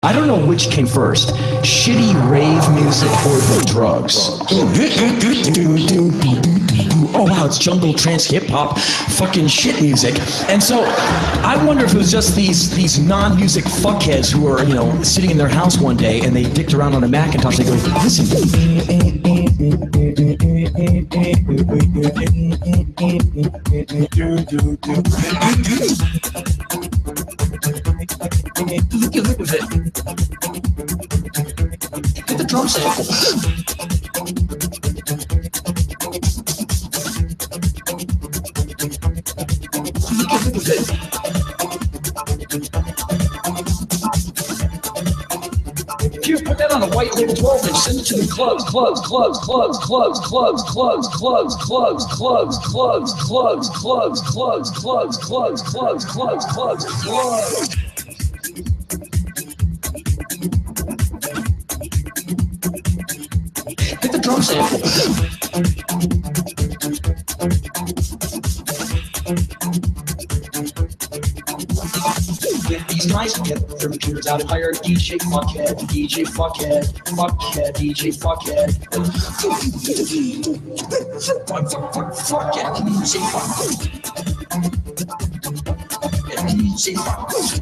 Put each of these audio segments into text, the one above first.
I don't know which came first, shitty rave music or the drugs. Oh wow, it's jungle, trance, hip-hop, fucking shit music. And so, I wonder if it was just these non-music fuckheads who were, you know, sitting in their house one day and they dicked around on a Macintosh, they go, listen. Look at it. Get the drum sample. Look at it. If you put that on a white label 12-inch, send it to the clubs. Hit the drum sample. These guys get their computers out and hire a DJ fuckhead, DJ fuckhead, fuckhead, DJ fuckhead. Fuckhead, DJ fuckhead. DJ fuckhead.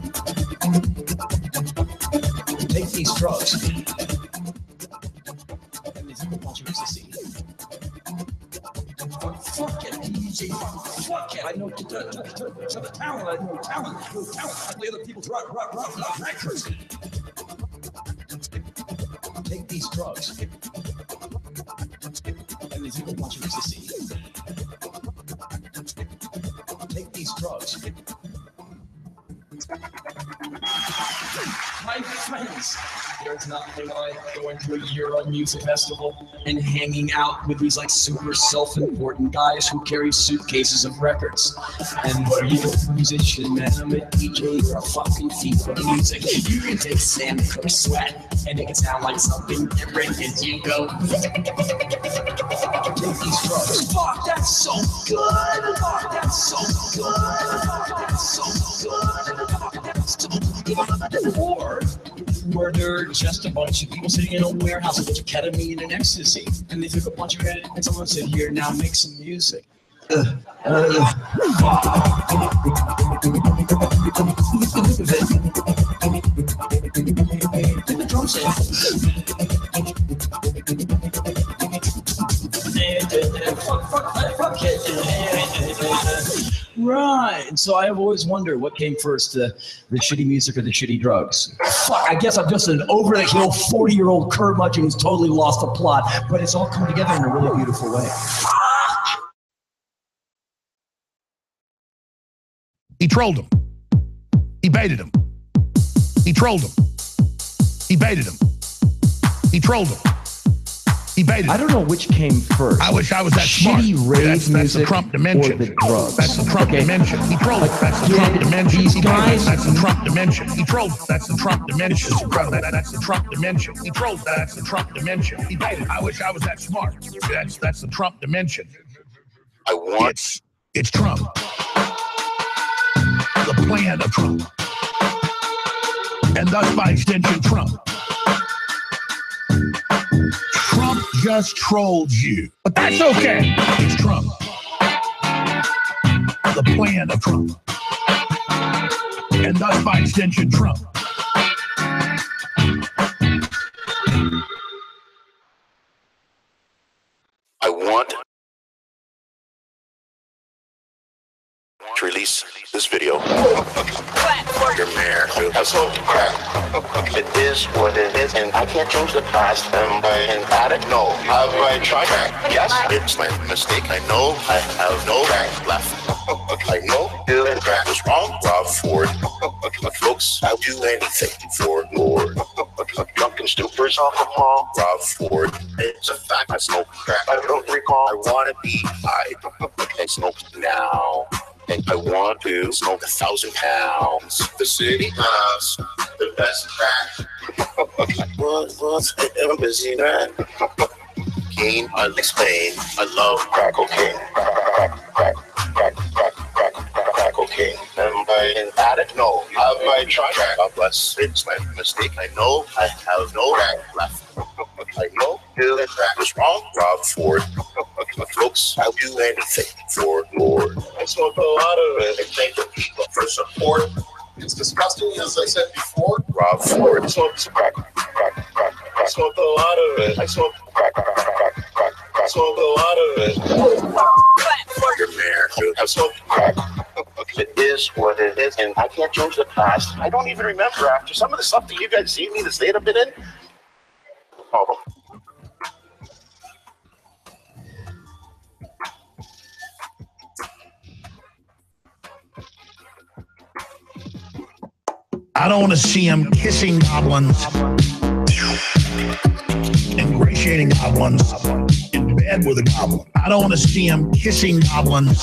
Take these drugs. And these people want you to see. Fuck it, DJ. Fuck it. I know to the talent. I know talent. The other people rock records. Take these drugs. And these people want you to see. Take these drugs. My friends, there's nothing like going to a Euro music festival and hanging out with these like super self-important guys who carry suitcases of records. And what are you, a musician, man? I'm a DJ or a fucking thief of music. You can take Sam Cooke Sweat and make it sound like something different as you go. Take these drugs. Fuck, that's so good. Fuck, that's so good. Fuck, that's so good. Fuck, that's so good. Or where there are just a bunch of people sitting in a warehouse with a bunch of ketamine and ecstasy, and they took a bunch of it, and someone said, "Here, now make some music." Look at the drum sample. Fuck it. Right, and so I've always wondered what came first, the shitty music or the shitty drugs. Fuck, I guess I'm just an over-the-hill 40-year-old curmudgeon who's totally lost the plot, but it's all come together in a really beautiful way. He trolled him. He baited him. He trolled him. He baited him. He trolled him. He baited him. I don't know which came first. I wish I was that smart. Shitty rave that's the Trump dimension. Or the drugs. That's the Trump dimension. He trolled. That's the Trump dimension. These guys. That's the Trump dimension. He trolled. That's the Trump dimension. That's the Trump dimension. He trolled. That's the Trump dimension. He baited. I wish I was that smart. That's the Trump dimension. I want. It's Trump. The plan of Trump. And thus by extension Trump. Trump just trolled you. But that's okay. It's Trump. The plan of Trump. And thus by extension Trump. I want to release this video. Your mayor has no crack. It is what it is, and I can't change the past. Am I an addict? No. Have I tried? Yes, it's my mistake. I know I have no crack left. I know doing crack was wrong. Rob Ford. Folks, I'll do anything for Lord. Drunken stupors off the mall. Rob Ford. It's a fact. I smoke crack. I don't recall. I want to be high. I smoke now. And I want to smoke 1,000 pounds. The city has the best crack. I'm busy, man. Cocaine, I'll explain. I love crack cocaine. Crack cocaine. And by an addict? No. Have I tried? God bless. It's my mistake. I know I have no back left. I know that was wrong. Rob Ford. Folks, I'll do anything for Lord. I smoke a lot of it. I thank the people for support. It's disgusting, as I said before. Rob Ford. I smoke some crack. I smoke a lot of it. I smoke crack. I smoke a lot of it. Your mayor. I smoke crack. It is what it is, and I can't change the past. I don't even remember after some of the stuff that you guys see me, the state I've been in. Oh. I don't want to see him kissing goblins, ingratiating goblins, in bed with a goblin. I don't want to see him kissing goblins,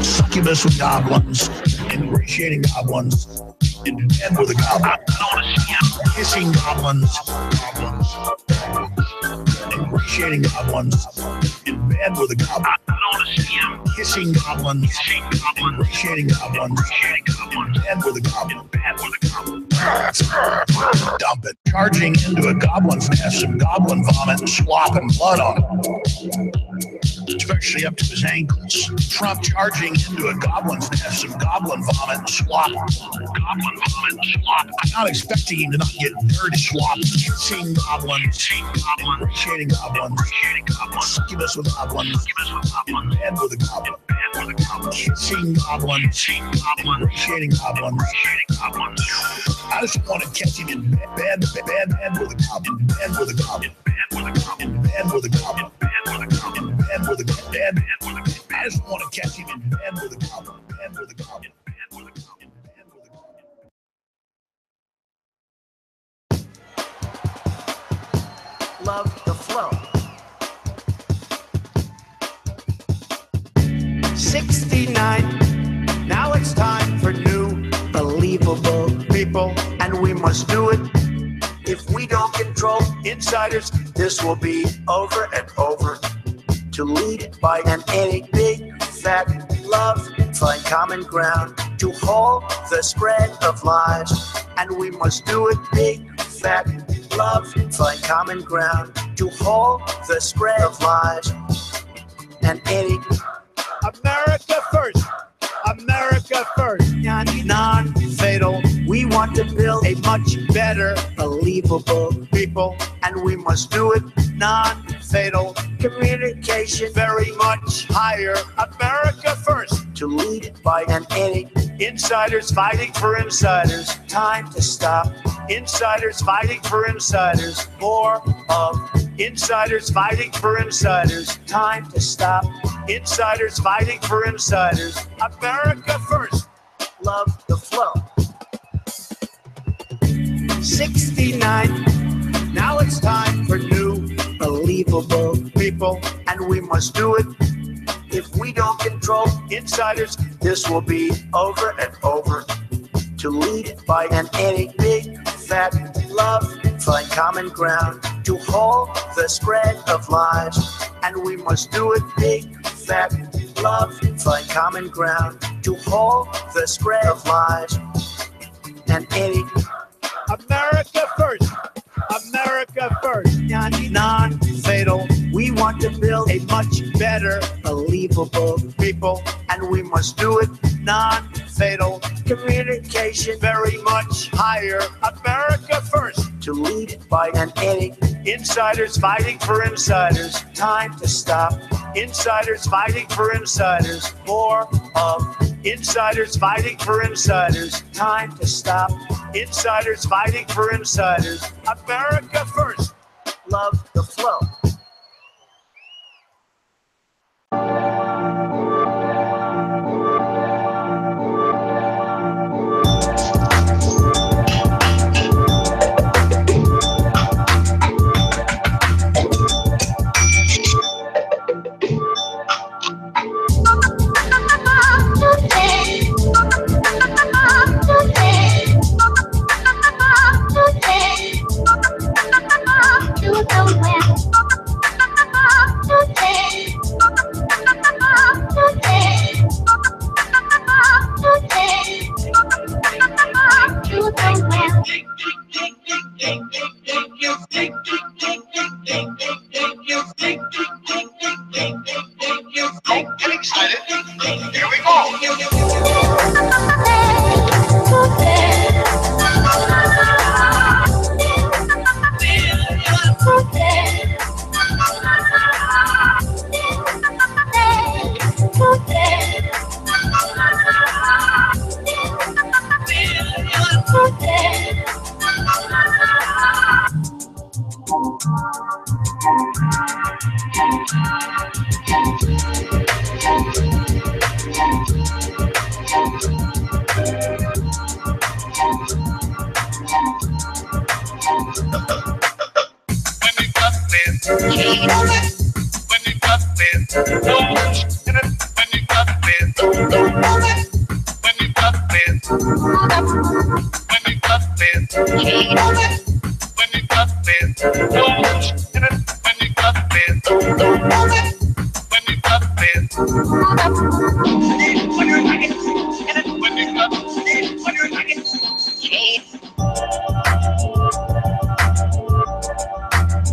succubus with goblins, ingratiating goblins, in bed with a goblin. I don't want to see him kissing goblins, ingratiating goblins, in bed with a goblin. I don't want to see him kissing goblins, ingratiating goblins, in bed with a goblin. Dump it. Charging into a goblin's nest, some goblin vomit and slop and blood on it, especially up to his ankles. Trump charging into a goblin's nest, some goblin vomit and slop. Goblin vomit and slop. I'm not expecting him to not get dirty slop. Kissing goblins, ingratiating goblins, succubus with goblins, in bed with a goblin. Kissing goblins, ingratiating goblins. I just want to catch him in bed with a goblin, in bed with a goblin, in bed with a goblin, in bed with a goblin. I just want to catch him in bed with a goblin, bed with a goblin, bed with a goblin, bed with a goblin. Love the flow. 69. Now it's time for new, believable people, and we must do it. If we don't control insiders, this will be over and over. To lead by an any big fat love, find common ground to halt the spread of lies, and we must do it. Big fat love, find common ground to halt the spread of lies, and any America first. America first, non-fatal. We want to build a much better, believable people, and we must do it non-fatal. Communication very much higher. America first. To lead by an any insiders fighting for insiders. Time to stop. Insiders fighting for insiders. More of insiders fighting for insiders. Time to stop. Insiders fighting for insiders. America first. Love the flow. 69. Now it's time for new, believable people, and we must do it. If we don't control insiders, this will be over and over. To lead by an any big fat love, find common ground to halt the spread of lies, and we must do it. Big fat love, find common ground to halt the spread of lies, and any America first. America first, non-fatal. We want to build a much better, believable people, and we must do it non-fatal. Communication very much higher. America first. To lead by an any insiders fighting for insiders. Time to stop. Insiders fighting for insiders. More of insiders fighting for insiders. Time to stop. Insiders fighting for insiders. America first. Love the flow. To the west. Get excited. Here we go.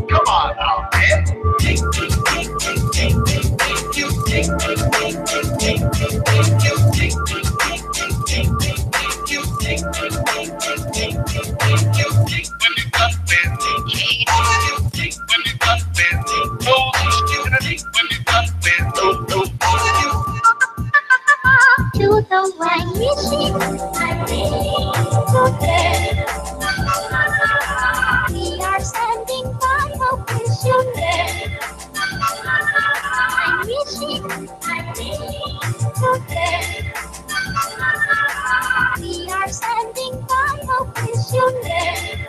Come on now, man. You don't like me, we are standing by, hope you there. I'm wishing, we are standing by, hope you there.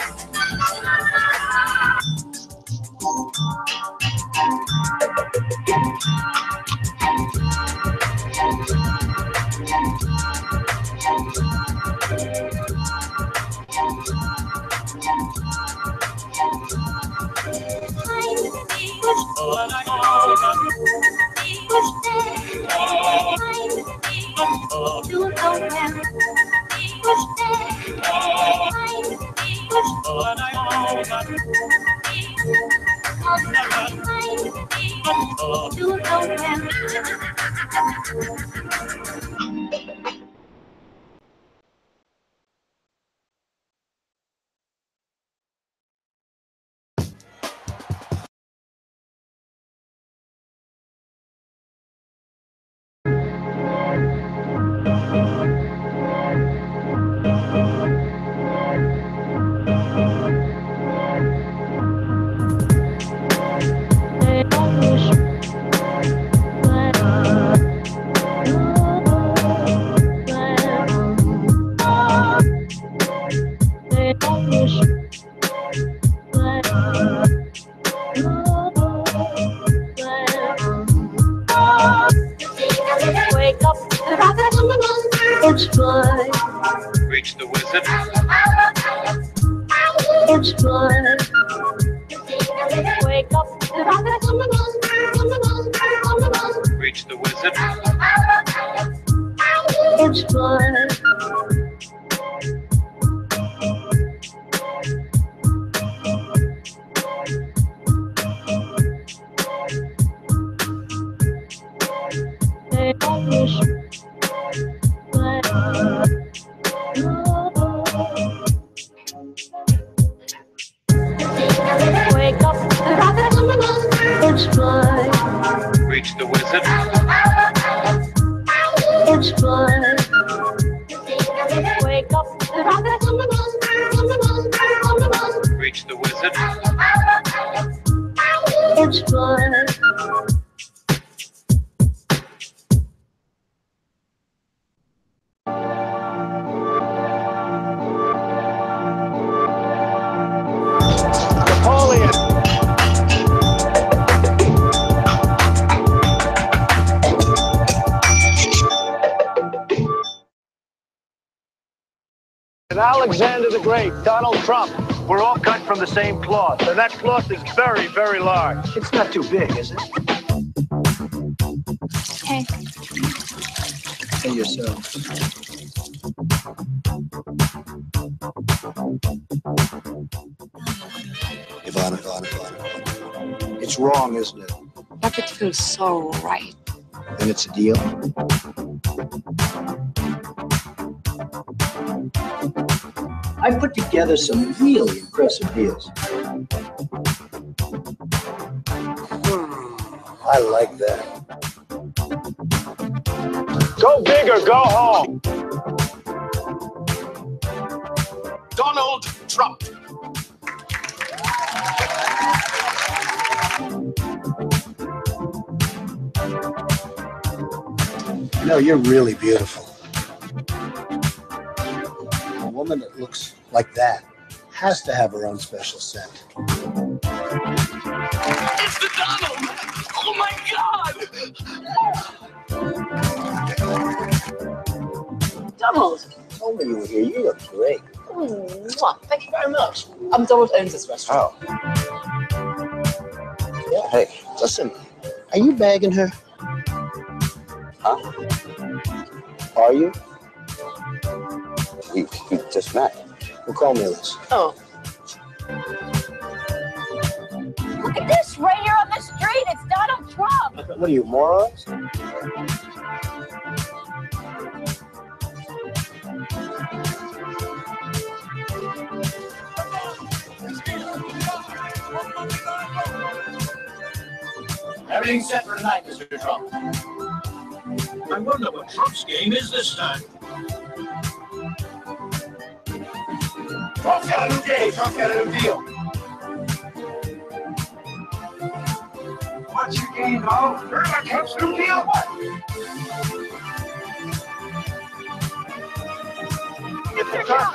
Wake up, it's fun. Reach the wizard. It's fun. Wake up, Reach the wizard. it's fun. Wake up, it's fun. Reach the wizard. It's fun. Wake up, Reach the wizard. it's fun. Alexander the Great, Donald Trump, we're all cut from the same cloth, and that cloth is very, very large. It's not too big, is it? Hey. Hey, yourself. Ivana. It's wrong, isn't it? But it feels so right. And it's a deal. I put together some really impressive deals. I like that. Go big or go home. Donald Trump. You know, you're really beautiful. A woman that looks like that has to have her own special scent. It's the Donald. Oh my God. Donald! Told me you were here. You look great. Thank you very much. Donald owns this restaurant. Oh. Yeah, hey, listen. Are you bagging her? Huh? Are you? We just met. Well, call me Liz. Oh. Look at this, right here on the street. It's Donald Trump. What are you, morons? Everything's set for tonight, Mr. Trump. I wonder what Trump's game is this time. Trump's got a new day. Trump's got a new deal. What's your game, Mo? Heard about Trump's new deal? What? Mr. Trump,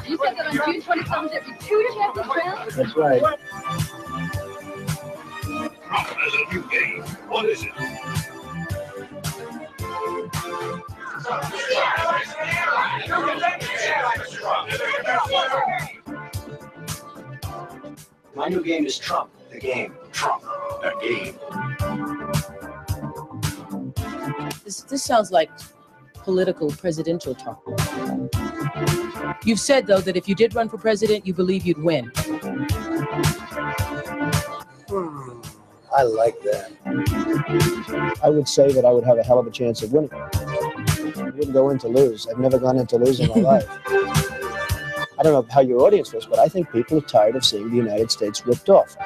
you said that on June 27th there'd be 2 chances round? That's right. Trump has a new game. What is it? My new game is Trump, the game. Trump, the game. This sounds like political presidential talk. You've said, though, that if you did run for president, you believe you'd win. I like that. I would say that I would have a hell of a chance of winning. I wouldn't go in to lose. I've never gone in to lose in my life. I don't know how your audience feels, but I think people are tired of seeing the United States ripped off.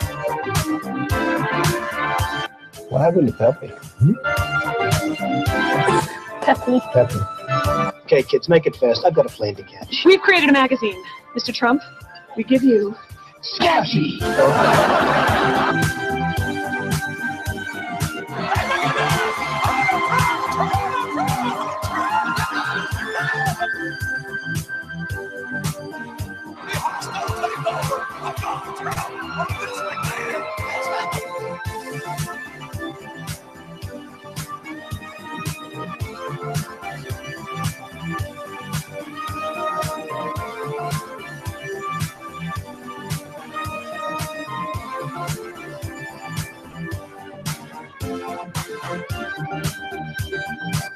What happened to Pepe? Pepe. Okay, kids, make it fast. I've got a plane to catch. We've created a magazine, Mr. Trump. We give you Scabby!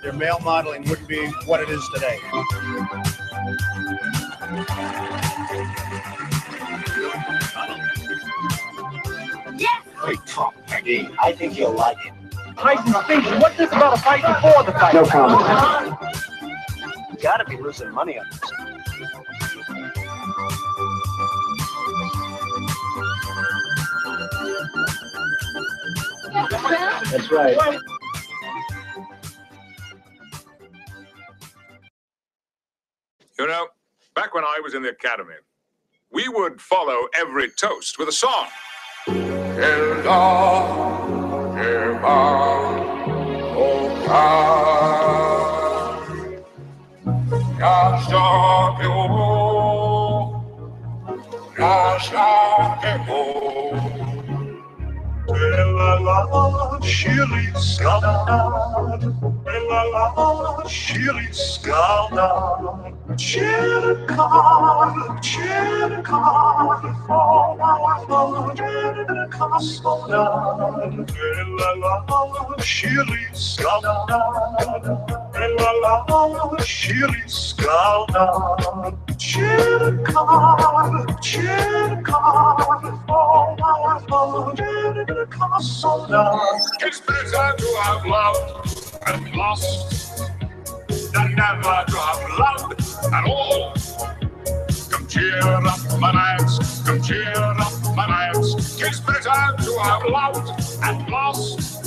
Your male modeling wouldn't be what it is today. Yes! Hey, Trump, the game. I think you'll like it. Tyson Station, what's this about a fight before the fight? No comment. You gotta be losing money on this. That's right. You know, back when I was in the academy, we would follow every toast with a song. Oh, my love, it costs so much. It's better to have loved and lost than never to have loved at all. Come cheer up my lads, come cheer up my lads. It's better to have loved and lost.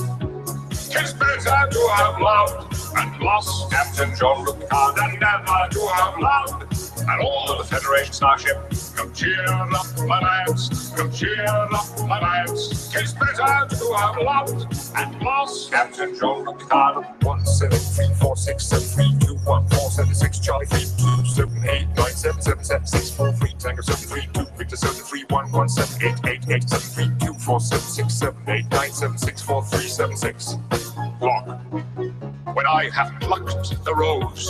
It's better to have loved and lost. Captain John Vicar than never to have loved at all. The Federation Starship, come cheer up my lads, come cheer up my lads. It's better to have loved and lost. Captain John Vicar, 17346732147 Charlie 32789777643 Tango 732 Victor 73117887324767897643676. Lock. When I have plucked the rose,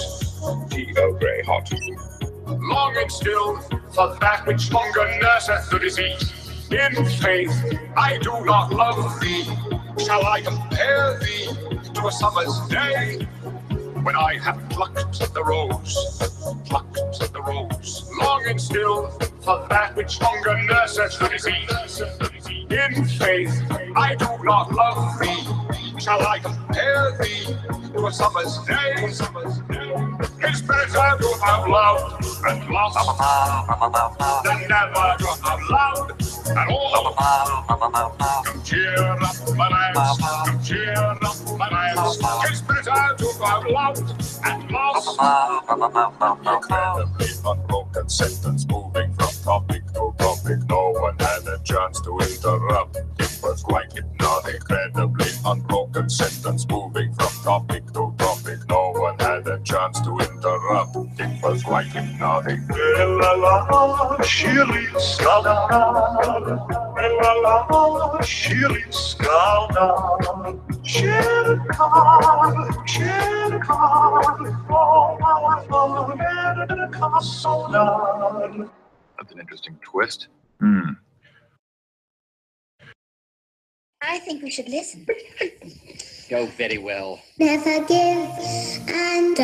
Earl Grey hot, longing still for that which longer nurseth the disease. In faith, I do not love thee. Shall I compare thee to a summer's day? When I have plucked the rose, longing still for that which longer nurseth the disease. In faith, I do not love thee. Shall I compare thee to a summer's day? It's better to have loved and lost than never to have loved at all. Come cheer up my lads, come cheer up my lads. It's better to have loved and lost. Incredibly unbroken sentence moving from topic to topic. No one had a chance to interrupt. It was quite hypnotic. Incredibly unbroken sentence moving from topic to topic. No one had a chance to interrupt. It was quite hypnotic. Shirley Skala, Shirley Skala, That's an interesting twist. I think we should listen. Go very well. Never give and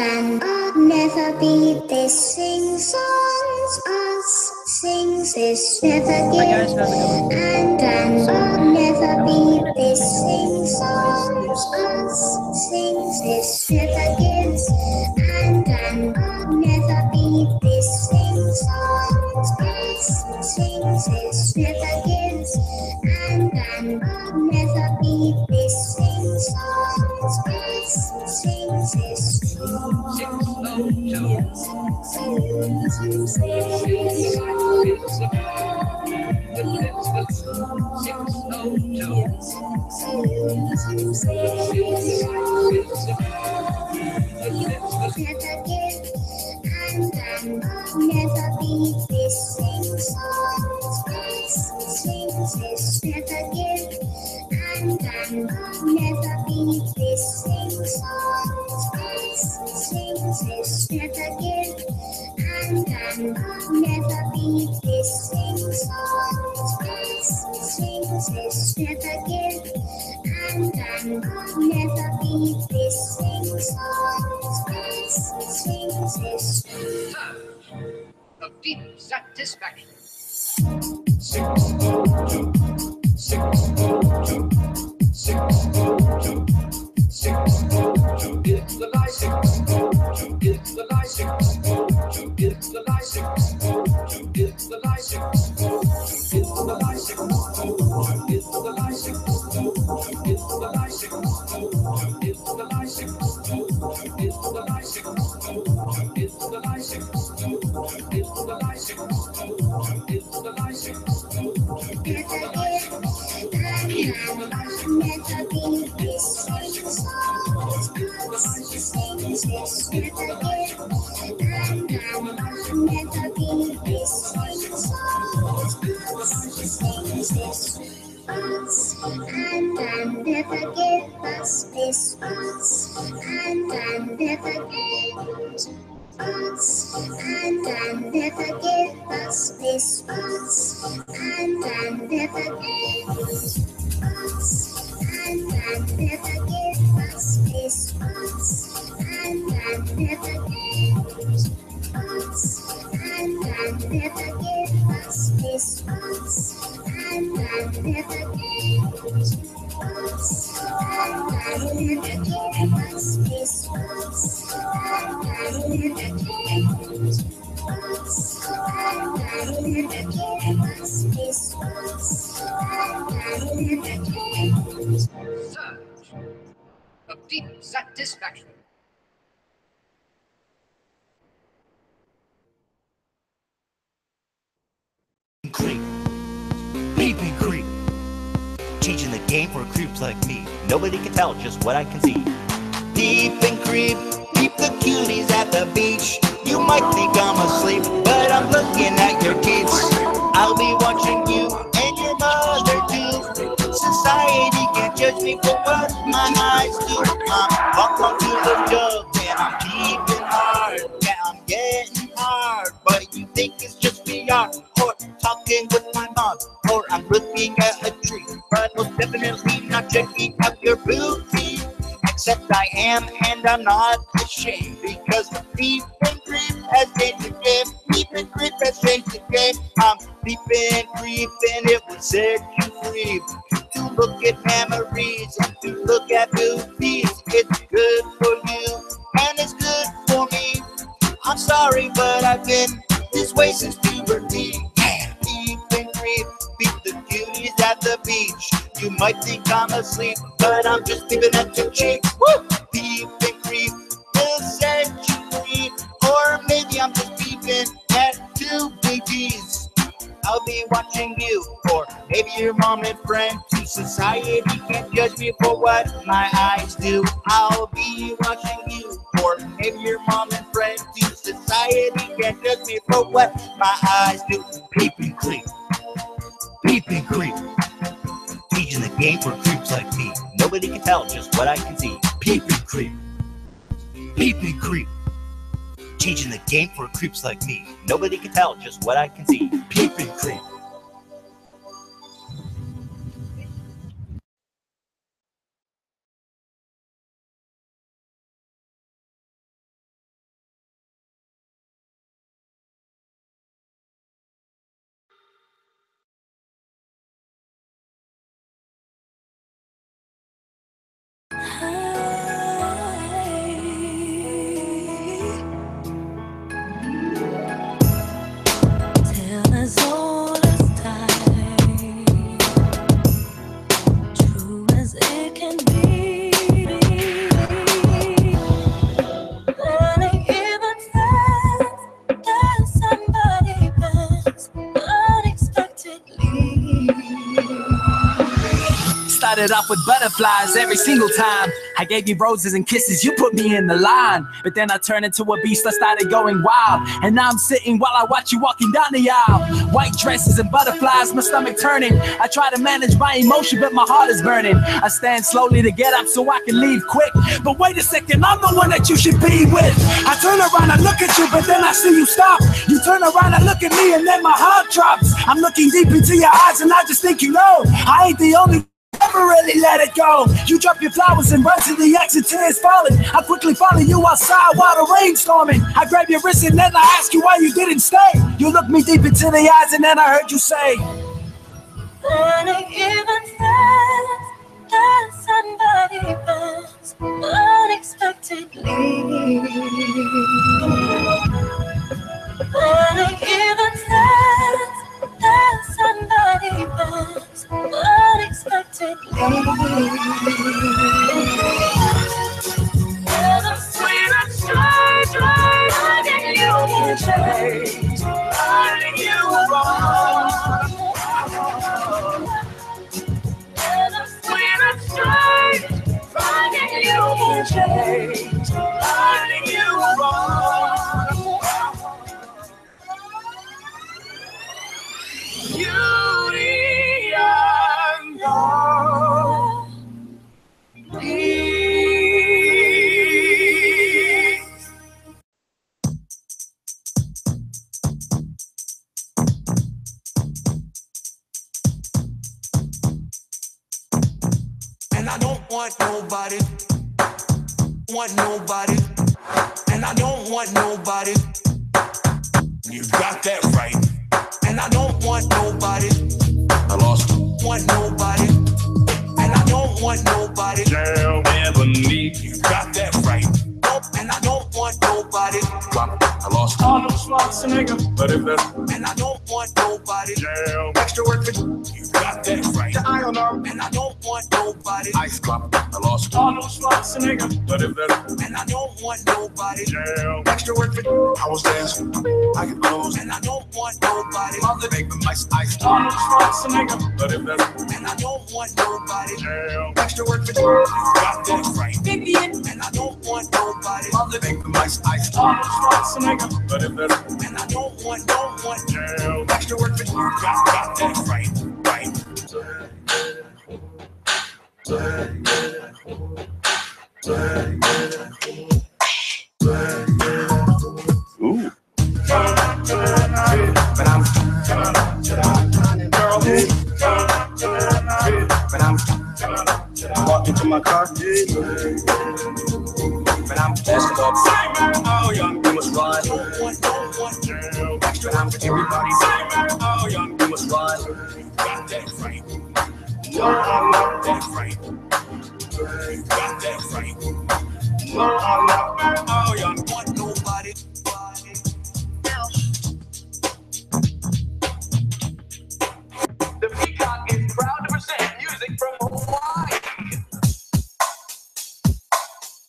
never be. This sings songs, us sings this. Never give and never be. This sings songs, us sings this. Never give and never be. This sings songs, us sings this. Never give and never be. This sings songs, us sings this. Of deep satisfaction. 602, 602, 602, 602 is the light. 602 is the light. 602 is the light. 602 is the light. 602 is the light. 602 is the light. 602 is the light. 602 is the light. 602 is the light. 602 is the light. 602 is the light. 602 is the light. 602 Of deep satisfaction. Creep, peeping creep, teaching the game for creeps like me. Nobody can tell just what I can see. Peep and creep, peep the cuties at the beach. You might think I'm asleep, but I'm looking at your kids. I'll be watching you and your mother too. Society can't judge me for what my eyes do. I'm walking to the jug and I'm keeping hard. Yeah, I'm getting hard, but you think it's just VR or talking with my mom, or I'm looking at a tree, but most definitely not checking out your booty. Except I am, and I'm not ashamed, because the peep and creep has changed the game. Peep and creep has changed the game. I'm peeping and creeping, it would set you free. To look at memories and to look at booties. It's good for you, and it's good for me. I'm sorry, but I've been this way since puberty. Peep and creep, peep the cuties at the beach. You might think I'm asleep, but I'm just peeping at your cheek. Woo! Peep and creep will set you free. Or maybe I'm just peeping at two biggies. I'll be watching you, or maybe your mom and friend too. Society can't judge me for what my eyes do. I'll be watching you, or maybe your mom and friend too. Society can't judge me for what my eyes do. Peep and creep, peep and creep, teaching the game for creeps like me. Nobody can tell just what I can see. Peep and creep, peep and creep, teaching the game for creeps like me. Nobody can tell just what I can see. Peep and creep. Tell us all as time, true as it can be. And I even felt that somebody passed unexpectedly. Started off with butterflies every single time. I gave you roses and kisses, you put me in the line. But then I turned into a beast, I started going wild. And now I'm sitting while I watch you walking down the aisle. White dresses and butterflies, my stomach turning. I try to manage my emotion, but my heart is burning. I stand slowly to get up so I can leave quick. But wait a second, I'm the one that you should be with. I turn around, I look at you, but then I see you stop. You turn around, I look at me, and then my heart drops. I'm looking deep into your eyes, and I just think you know I ain't the only never really let it go. You drop your flowers and run to the exit, tears falling. I quickly follow you outside while the rain's storming. I grab your wrist and then I ask you why you didn't stay. You look me deep into the eyes and then I heard you say, And I even felt that somebody passed unexpectedly. And I even felt that somebody passed unexpectedly. And I'm sweet and strange, I think you can change. I think you were wrong. And I'm sweet and strange, I think you can change. I think you were wrong. Beauty and peace. And I don't want nobody, and I don't want nobody. You got that right. And I don't want nobody. I lost. Want nobody. And I don't want nobody. Never need. You got that right. Nope. And I don't want nobody. I lost Arnold Schwarzenegger, but if that's and I don't want nobody jail. Extra work for you got that right. The iron arm, and I don't want nobody ice club. I lost Arnold Schwarzenegger, but if that's and I don't want nobody jail. Extra work for you. I was dancing, I get clothes, and I don't want nobody. Mother make them ice. Arnold Schwarzenegger, but if that's and I don't want nobody jail. Extra work for you. Got that right. Vivian, and I don't want nobody. Mother make them ice. Arnold Schwarzenegger, but if that's and I don't want jail. Extra work for you. Got that right. Ooh. Walk into my car. When I'm basketball, oh young, you must run. When I'm everybody, oh young, you must run. Got that right. No, I'm not that right. Got that right. No, I'm not. Oh young, want nobody. The Vicar is proud to present music from Hawaii.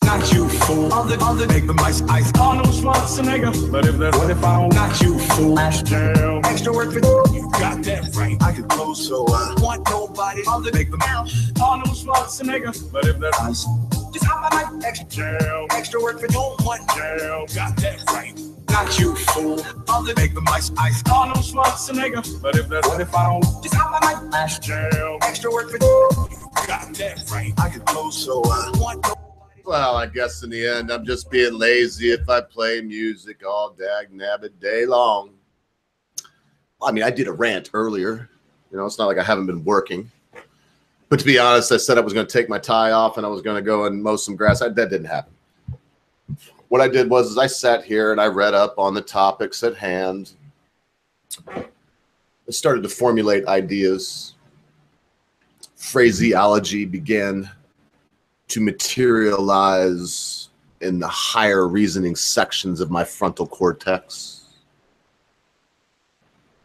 Not you, fool. Other make the ice. Arnold Schwarzenegger. But if that's what if I don't? Not you, fool. Jail. Extra work for you. Got that right. I can close so want nobody. Other make them out. Arnold Schwarzenegger. But if that's ice. Just hop on my extra jail. Extra work for don't want jail. Got that right. Not you, fool. Other make them ice. Arnold Schwarzenegger. But if that's what if I don't? Just hop on my jail. Extra work for you. Got that right. I can close so want nobody. Well, I guess in the end, I'm just being lazy if I play music all dag-nabbit day long. I mean, I did a rant earlier. You know, it's not like I haven't been working. But to be honest, I said I was going to take my tie off and I was going to go and mow some grass. That didn't happen. What I did was I sat here and I read up on the topics at hand. I started to formulate ideas. Phraseology began to materialize in the higher reasoning sections of my frontal cortex.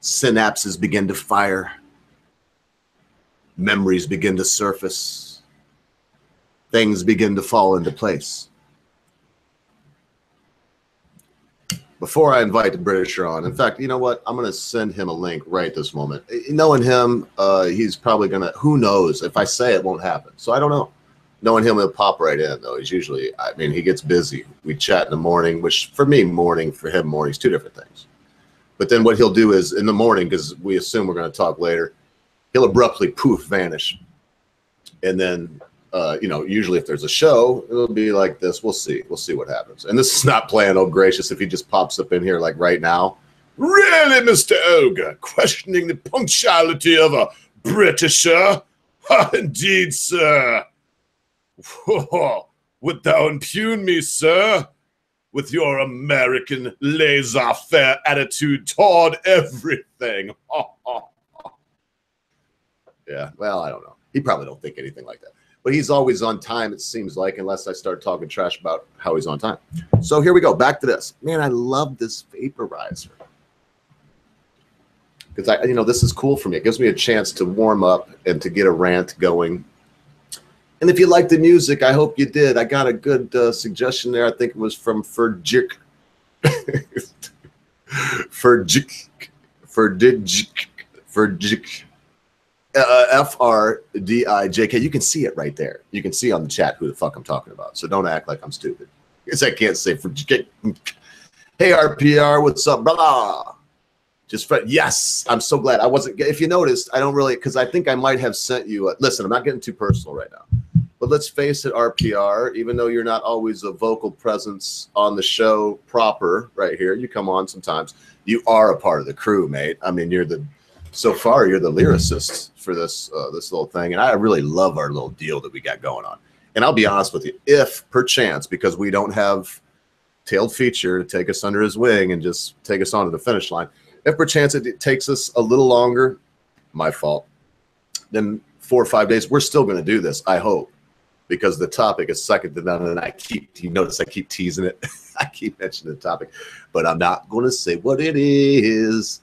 Synapses begin to fire. Memories begin to surface. Things begin to fall into place. Before I invite the Britisher on, in fact, you know what? I'm going to send him a link right this moment. Knowing him, he's probably going to, who knows? If I say it, won't happen. So I don't know. Knowing him, he'll pop right in, though. He's usually, I mean, he gets busy. We chat in the morning, which for me, morning, for him, morning's two different things. But then what he'll do is in the morning, because we assume we're going to talk later, he'll abruptly poof, vanish. And then, you know, usually if there's a show, it'll be like this. We'll see. We'll see what happens. And this is not playing, oh gracious, if he just pops up in here like right now. Really, Mr. Ogre, questioning the punctuality of a Britisher? Indeed, sir. Would thou impugn me, sir, with your American laissez-faire attitude toward everything? Yeah, well, I don't know. He probably don't think anything like that. But he's always on time, it seems like, unless I start talking trash about how he's on time. So here we go. Back to this. Man, I love this vaporizer. Because, you know, this is cool for me. It gives me a chance to warm up and to get a rant going. And if you like the music, I hope you did. I got a good suggestion there. I think it was from Ferdic. F-R-D-I-J-K. You can see it right there. You can see on the chat who the fuck I'm talking about. So don't act like I'm stupid. Because I can't say Ferdic. Hey, RPR, what's up, brother? Just yes, I'm so glad. I wasn't. If you noticed, I don't really, because I think I might have sent you. Listen, I'm not getting too personal right now. But let's face it, RPR, even though you're not always a vocal presence on the show proper right here, you come on sometimes, you are a part of the crew, mate. I mean, so far, you're the lyricist for this little thing. And I really love our little deal that we got going on. And I'll be honest with you, if perchance, because we don't have Tailed Feature to take us under his wing and just take us on to the finish line, if perchance it takes us a little longer, my fault, then 4 or 5 days, we're still going to do this, I hope. because the topic is second to none, and you notice I keep teasing it. I keep mentioning the topic, but I'm not going to say what it is.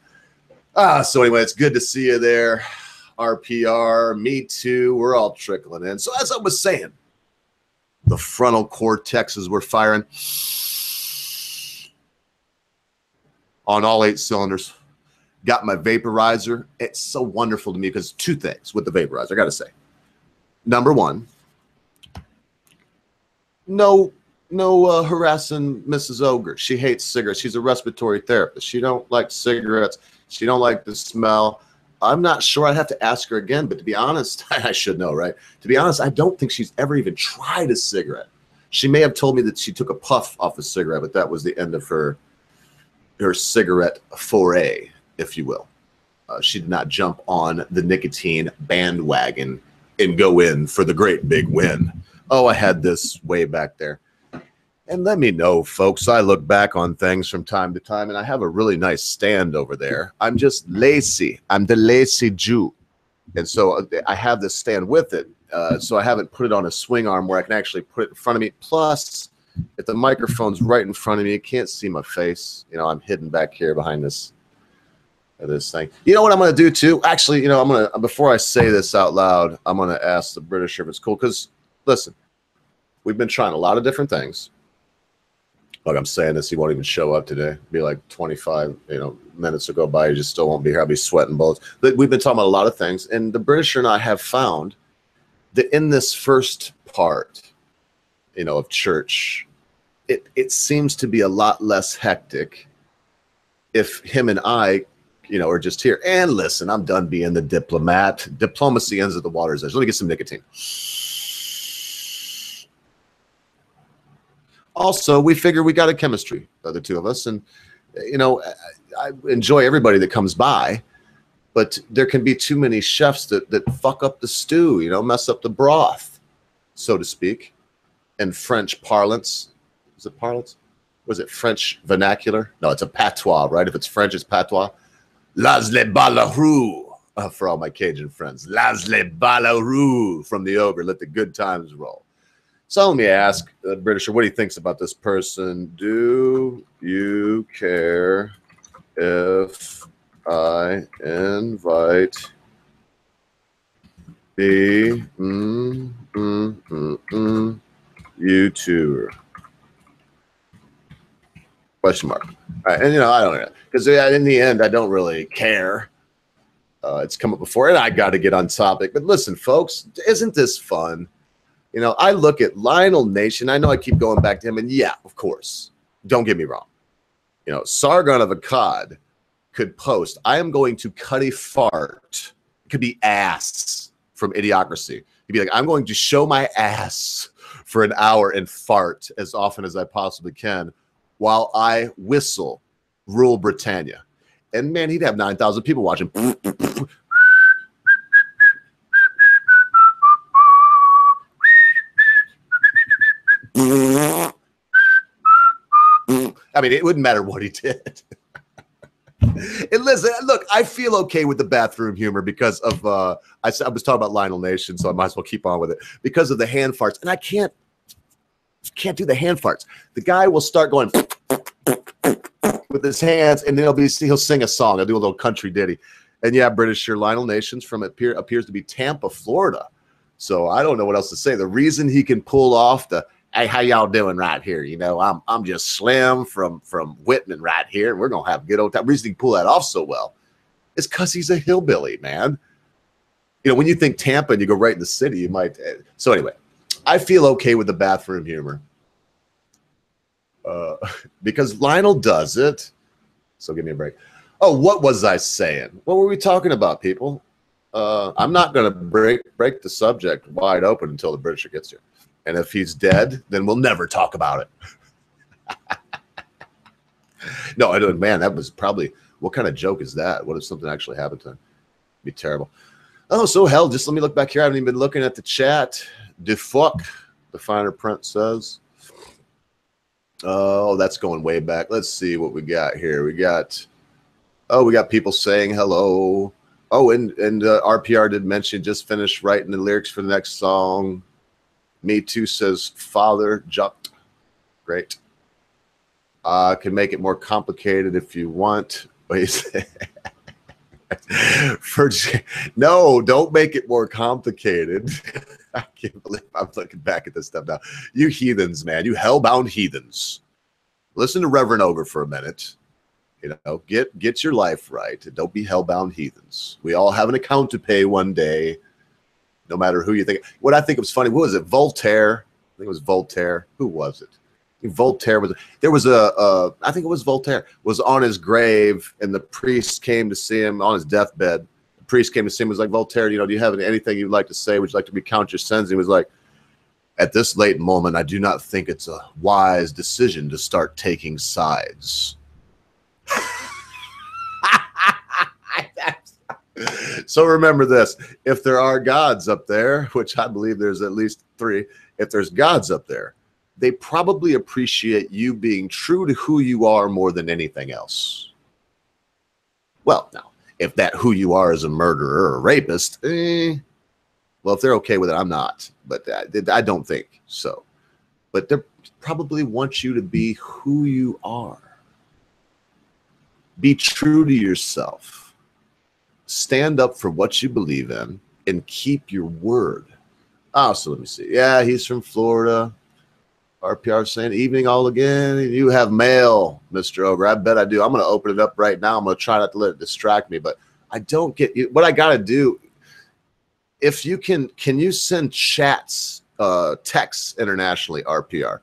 So anyway, it's good to see you there. RPR, me too. We're all trickling in. So as I was saying, the frontal cortexes were firing on all 8 cylinders. Got my vaporizer. It's so wonderful to me because 2 things with the vaporizer, I got to say. Number 1, no harassing Mrs. Ogre. She hates cigarettes. She's a respiratory therapist. She don't like cigarettes. She don't like the smell. I'm not sure. I'd have to ask her again, but to be honest, I should know, right? To be honest, I don't think she's ever even tried a cigarette. She may have told me that she took a puff off a cigarette, but that was the end of her cigarette foray, if you will. She did not jump on the nicotine bandwagon and go in for the great big win. Oh, I had this way back there. And let me know, folks, I look back on things from time to time, and I have a really nice stand over there. I'm just lazy. I'm the lazy Jew. And so I have this stand with it. So I haven't put it on a swing arm where I can actually put it in front of me. Plus, if the microphone's right in front of me, you can't see my face. You know, I'm hidden back here behind this thing. You know what I'm going to do, too? Actually, you know, I'm going to, before I say this out loud, I'm going to ask the British if it's cool. Because, listen, we've been trying a lot of different things. Like I'm saying this, he won't even show up today. Be like 25, minutes will go by. He just still won't be here. I'll be sweating bullets. But we've been talking about a lot of things, and the British and I have found that in this first part, of church, it seems to be a lot less hectic if him and I, are just here. And listen, I'm done being the diplomat. Diplomacy ends at the water's edge. Let me get some nicotine. Also, we figure we got a chemistry, the 2 of us, and I enjoy everybody that comes by, but there can be too many chefs that fuck up the stew, mess up the broth, so to speak, in French parlance. Is it parlance? Was it French vernacular? No, it's a patois, right? If it's French, it's patois. Las le balarou, for all my Cajun friends. Las le balarou from the Ogre. Let the good times roll. So let me ask the Britisher what he thinks about this person. Do you care if I invite the YouTuber? Question mark. All right, and I don't know, because in the end I don't really care. It's come up before, and I got to get on topic. But listen, folks, isn't this fun? I look at Lionel Nation. I know I keep going back to him, and yeah, of course. Don't get me wrong. Sargon of Akkad could post, I am going to cut a fart. It could be ass from Idiocracy. He'd be like, I'm going to show my ass for an hour and fart as often as I possibly can while I whistle Rule Britannia. And man, he'd have 9,000 people watching. I mean, it wouldn't matter what he did. And listen, look, I feel okay with the bathroom humor because of I was talking about Lionel Nation, so I might as well keep on with it because of the hand farts. And I can't do the hand farts. The guy will start going with his hands, and then he'll sing a song. I'll do a little country ditty. And yeah, Britisher Lionel Nation's from appears to be Tampa, Florida. So I don't know what else to say. The reason he can pull off the hey, how y'all doing right here? I'm just Slim from Whitman right here, and we're gonna have a good old time. The reason he can pull that off so well is because he's a hillbilly, man. When you think Tampa and you go right in the city, you might. So anyway, I feel okay with the bathroom humor because Lionel does it. So give me a break. Oh, what was I saying? What were we talking about, people? I'm not gonna break the subject wide open until the Britisher gets here. And if he's dead, then we'll never talk about it. No, I don't. Man, that was probably, what kind of joke is that? What if something actually happened to him? It'd be terrible. Oh, so hell, just let me look back here. I haven't even been looking at the chat. The fuck, the finer print says. Oh, that's going way back. Let's see what we got here. We got people saying hello. Oh, and RPR did mention just finished writing the lyrics for the next song. Me Too says father jumped. Great. Can make it more complicated if you want. No, don't make it more complicated. I can't believe I'm looking back at this stuff now. You heathens, man. You hellbound heathens. Listen to Reverend Ogre for a minute. You know, get your life right. Don't be hellbound heathens. We all have an account to pay one day, no matter who you think. What I think was funny, what was it? Voltaire. I think it was Voltaire. Who was it? I think Voltaire was. There was I think it was Voltaire was on his grave, and the priest came to see him on his deathbed. The priest came to see him. Was like, Voltaire, you know, do you have anything you'd like to say? Would you like to recount your sins? And he was like, at this late moment, I do not think it's a wise decision to start taking sides. So remember this, if there are gods up there, which I believe there's at least 3, if there's gods up there, they probably appreciate you being true to who you are more than anything else. Well, now, if that who you are is a murderer or a rapist, well, if they're okay with it, I'm not, but I don't think so. But they probably want you to be who you are. Be true to yourself. Stand up for what you believe in and keep your word. Oh, so let me see. Yeah, he's from Florida. RPR saying, evening all again. You have mail, Mr. Ogre. I bet I do. I'm going to open it up right now. I'm going to try not to let it distract me, but I don't get you. What I got to do, if you can you send chats, texts internationally, RPR?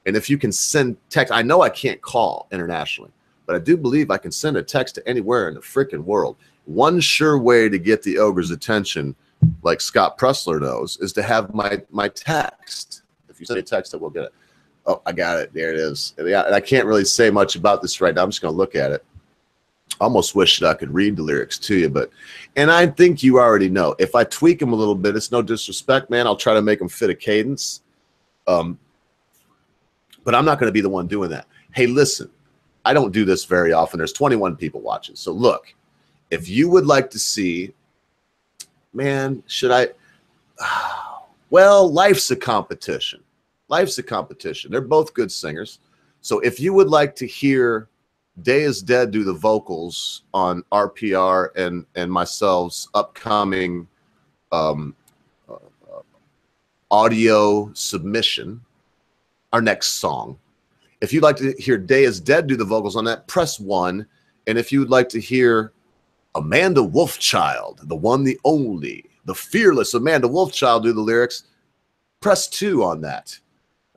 And if you can send text, I know I can't call internationally, but I do believe I can send a text to anywhere in the freaking world. One sure way to get the ogre's attention, like Scott Pressler knows, is to have my text. If you send a text, I will get it. Oh, I got it. There it is. And I can't really say much about this right now. I'm just going to look at it. Almost wish that I could read the lyrics to you, and I think you already know. If I tweak them a little bit, it's no disrespect, man. I'll try to make them fit a cadence. But I'm not going to be the one doing that. Hey, listen, I don't do this very often. There's 21 people watching. So look, if you would like to see, man, should I? Well, life's a competition. Life's a competition. They're both good singers. So if you would like to hear Day is Dead do the vocals on RPR and myself's upcoming audio submission, our next song. If you'd like to hear Day is Dead do the vocals on that, press 1. And if you would like to hear Amanda Wolfchild, the one, the only, the fearless Amanda Wolfchild do the lyrics, press 2 on that.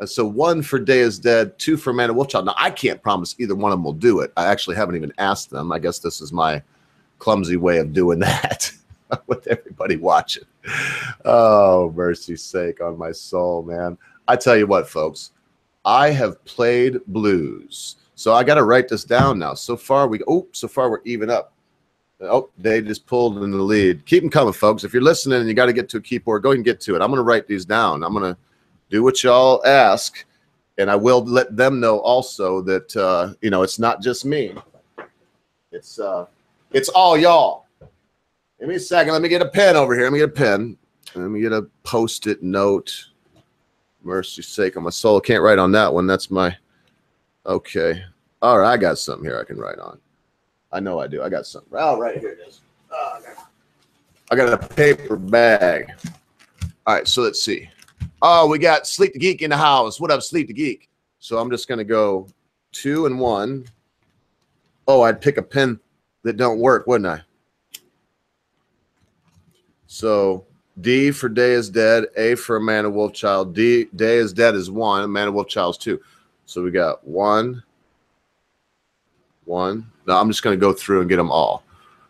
So 1 for Day is Dead, 2 for Amanda Wolfchild. Now, I can't promise either one of them will do it. I actually haven't even asked them. I guess this is my clumsy way of doing that with everybody watching. Oh, mercy's sake on my soul, man. I tell you what, folks, I have played blues. So I got to write this down now. So far we're even up. Oh, they just pulled in the lead. Keep them coming, folks. If you're listening and you got to get to a keyboard, go ahead and get to it. I'm going to write these down. I'm going to do what y'all ask, and I will let them know also that you know, it's not just me. It's all y'all. Give me a second. Let me get a pen over here. Let me get a pen. Let me get a Post-it note. Mercy's sake on my soul. I can't write on that one. That's my okay. All right, I got something here I can write on. I know I do. I got something. Oh, right here it is. Oh, I got a paper bag. All right, so let's see. Oh, we got Sleep the Geek in the house. What up, Sleep the Geek? So I'm just going to go 2 and 1. Oh, I'd pick a pen that don't work, wouldn't I? So D for Day is Dead, A for Amanda Wolfchild. Day is Dead is 1, Amanda Wolfchild's 2. So we got 1. No, I'm just going to go through and get them all.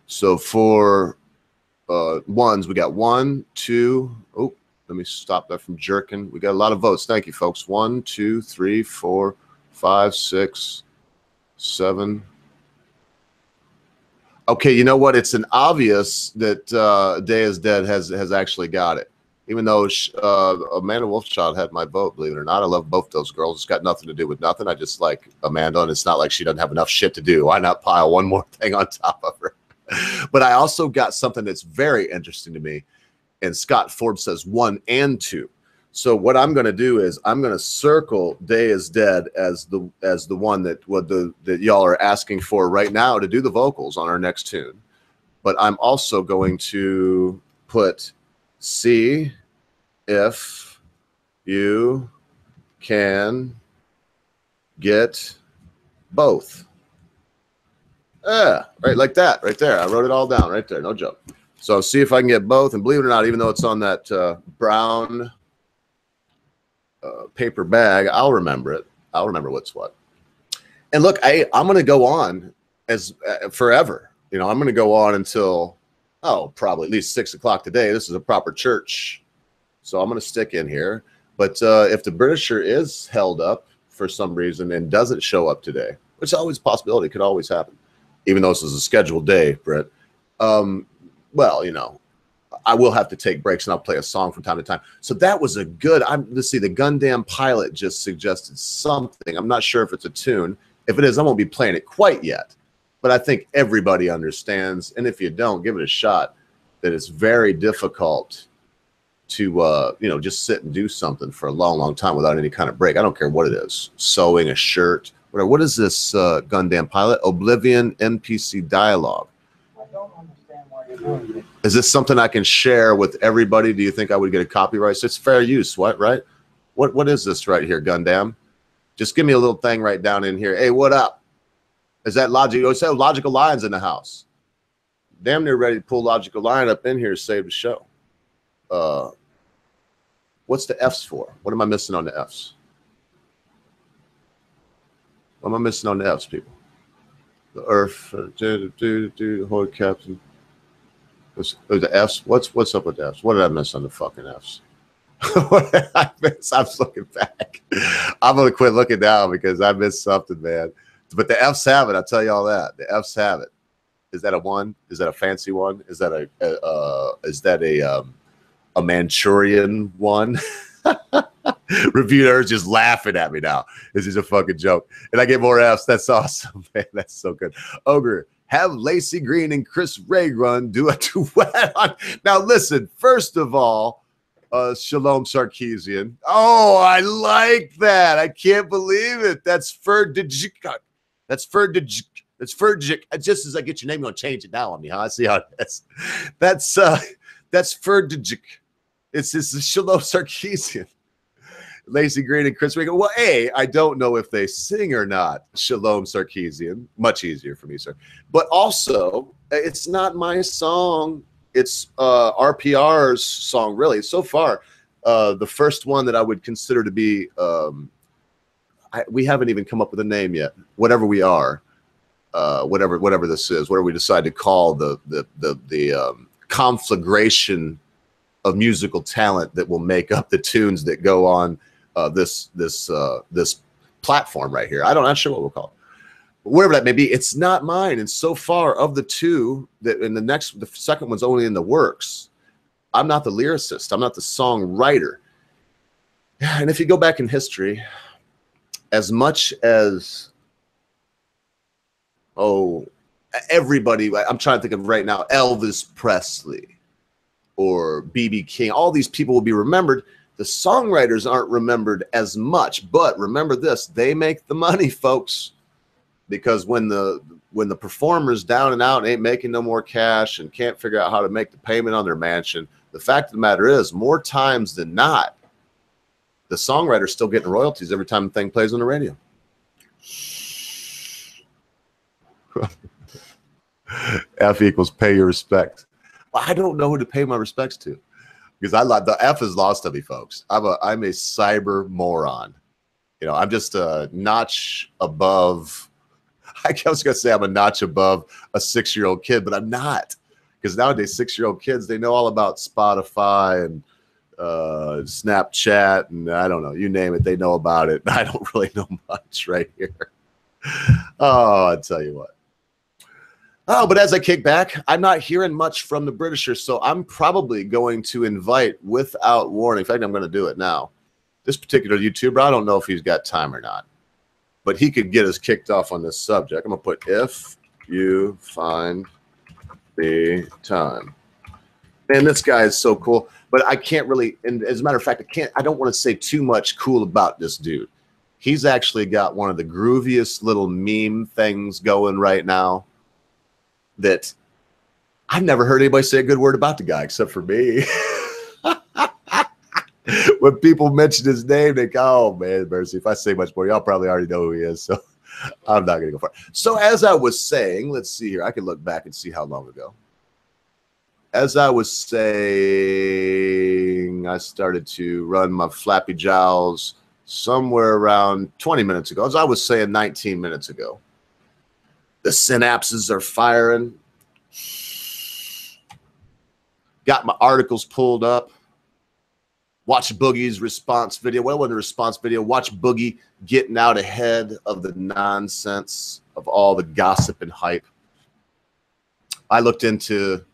So for ones, we got 1, 2. Oh, let me stop that from jerking. We got a lot of votes. Thank you, folks. 1, 2, 3, 4, 5, 6, 7. Okay, you know what? It's an obvious that Day is Dead has actually got it. Even though Amanda Wolfchild had my vote, believe it or not. I love both those girls. It's got nothing to do with nothing. I just like Amanda, and it's not like she doesn't have enough shit to do. Why not pile one more thing on top of her? But I also got something that's very interesting to me. And Scott Forbes says 1 and 2. So what I'm going to do is I'm going to circle "Day Is Dead" as the one that y'all are asking for right now to do the vocals on our next tune. But I'm also going to put "See if you can get both." Yeah, right, like that, right there. I wrote it all down right there, no joke. So see if I can get both, and believe it or not, even though it's on that brown paper bag, I'll remember it. I'll remember what's what. And look, I'm going to go on as forever. You know, I'm going to go on until probably at least 6 o'clock today. This is a proper church, so I'm going to stick in here. But if the Britisher is held up for some reason and doesn't show up today, which is always a possibility, could always happen, even though this is a scheduled day, Britt. Well, you know, I will have to take breaks and I'll play a song from time to time. So that was a good. Let's see. The Gundam Pilot just suggested something. I'm not sure if it's a tune. If it is, I won't be playing it quite yet. But I think everybody understands, and if you don't, give it a shot. That it's very difficult to just sit and do something for a long, long time without any kind of break. I don't care what it is. Sewing a shirt. Whatever. What is this Gundam Pilot? Oblivion NPC dialogue. I don't understand why you're doing this. Is this something I can share with everybody? Do you think I would get a copyright? So it's fair use, right? What is this right here, Gundam? Just give me a little thing right down in here. Hey, what up? Is that Logic? Oh, it said Logical Lion's in the house. Damn near ready to pull Logical Lion up in here to save the show. What's the F's for? What am I missing on the F's? What am I missing on the F's, people? The Earth, the whole captain. The F's. What's up with the F's? What did I miss on the fucking F's? What did I miss? I'm looking back. I'm gonna quit looking down because I missed something, man. But the F's have it. I'll tell you all that. The F's have it. Is that a one? Is that a fancy one? Is that a Manchurian one? Reviewers just laughing at me now. This is a fucking joke. And I get more F's. That's awesome, man. That's so good. Ogre, have Lacey Green and Chris Ray run do a duet on. Now listen, first of all, Shalom Sarkeesian. Oh, I like that. I can't believe it. That's Ferdijik. That's Ferdijik. That's Ferdijik. Just as I get your name, you're gonna change it now on me, huh? I see how it is. That's Ferdijik. It's Shalom Sarkeesian. Lacey Green and Chris Reagan. Well, I don't know if they sing or not. Shalom Sarkeesian. Much easier for me, sir. But also, it's not my song. It's RPR's song, really. So far, the first one that I would consider to be, we haven't even come up with a name yet. Whatever we are, whatever this is, whatever we decide to call the conflagration of musical talent that will make up the tunes that go on this platform right here. I'm not sure what we'll call it. But whatever that may be, it's not mine. And so far of the two, that in the second one's only in the works. I'm not the lyricist. I'm not the songwriter. And if you go back in history, as much as everybody, I'm trying to think of right now, Elvis Presley or B.B. King, all these people will be remembered. The songwriters aren't remembered as much, but remember this, they make the money, folks, because when the performer's down and out and ain't making no more cash and can't figure out how to make the payment on their mansion, the fact of the matter is, more times than not, the songwriter's still getting royalties every time the thing plays on the radio. F equals pay your respect. I don't know who to pay my respects to, because the F is lost to me, folks. I'm a cyber moron. You know, I'm just a notch above. I was gonna say I'm a notch above a 6-year-old kid, but I'm not, because nowadays 6-year-old kids, they know all about Spotify and Snapchat and I don't know, you name it, they know about it. I don't really know much right here. Oh, I'll tell you what. Oh, but as I kick back, I'm not hearing much from the Britisher, so I'm probably going to invite without warning. In fact, I'm going to do it now. This particular YouTuber, I don't know if he's got time or not, but he could get us kicked off on this subject. I'm going to put, if you find the time. Man, this guy is so cool. But I can't really, and as a matter of fact, I don't want to say too much cool about this dude. He's actually got one of the grooviest little meme things going right now that I've never heard anybody say a good word about the guy except for me. When people mention his name, they go, oh, man, mercy. If I say much more, y'all probably already know who he is. So I'm not going to go far. So as I was saying, let's see here. I can look back and see how long ago. As I was saying, I started to run my flappy jowls somewhere around 20 minutes ago. As I was saying 19 minutes ago. The synapses are firing. Got my articles pulled up. Watch Boogie's response video. Well, it wasn't a response video. Watch Boogie getting out ahead of the nonsense of all the gossip and hype. I looked into,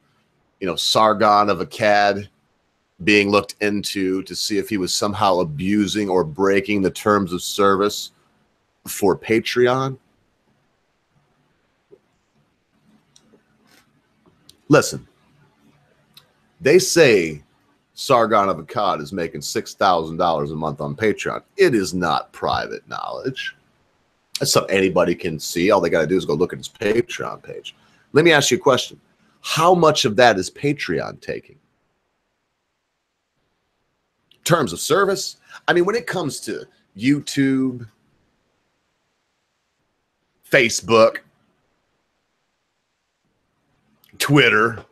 you know, Sargon of Akkad being looked into to see if he was somehow abusing or breaking the terms of service for Patreon. Listen, they say Sargon of Akkad is making $6,000 a month on Patreon. It is not private knowledge. That's something anybody can see. All they got to do is go look at his Patreon page. Let me ask you a question. How much of that is Patreon taking? Terms of service? I mean, when it comes to YouTube, Facebook, Twitter,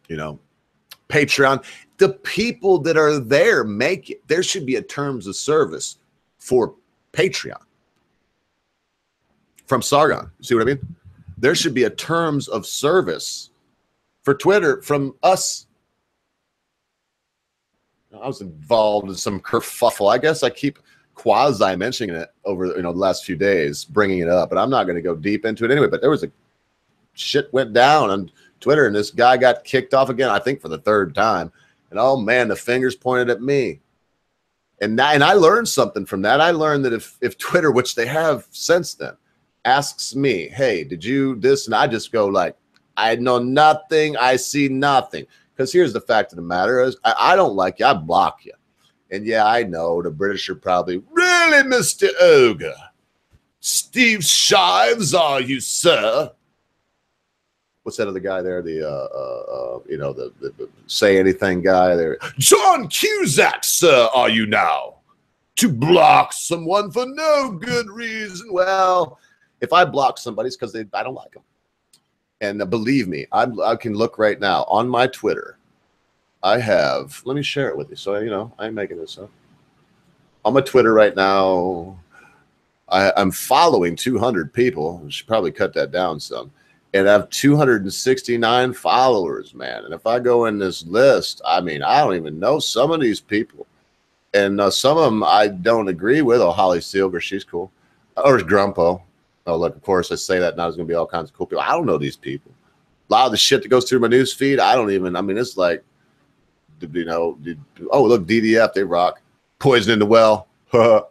you know, Patreon, the people that are there make it. There should be a terms of service for Patreon from Sargon. See what I mean? There should be a terms of service for Twitter from us. I was involved in some kerfuffle. I guess I keep quasi mentioning it over the last few days, bringing it up, but I'm not going to go deep into it anyway. But there was a shit went down on Twitter, and this guy got kicked off again, I think for the third time. And oh man, the fingers pointed at me. And I learned something from that. I learned that if Twitter, which they have since then, asks me, hey, did you this? And I just go like, I know nothing. I see nothing. Because here's the fact of the matter is I don't like you. I block you. And yeah, I know the British are probably, really, Mr. Ogre? Steve Shives, are you, sir? What's that other guy there? The say anything guy there. John Cusack, sir, are you now? To block someone for no good reason. Well, if I block somebody, it's because I don't like them. And believe me, I can look right now on my Twitter. I have, let me share it with you. So, I'm making this up. On my Twitter right now, I'm following 200 people. I should probably cut that down some. And I have 269 followers, man. And if I go in this list, I mean, I don't even know some of these people. And some of them I don't agree with. Oh, Holly Seelger, she's cool. Or Grumpo. Oh, look, of course, I say that now there's going to be all kinds of cool people. I don't know these people. A lot of the shit that goes through my news feed, I don't even, I mean, it's like, oh, look, DDF, they rock. Poison in the Well. Rock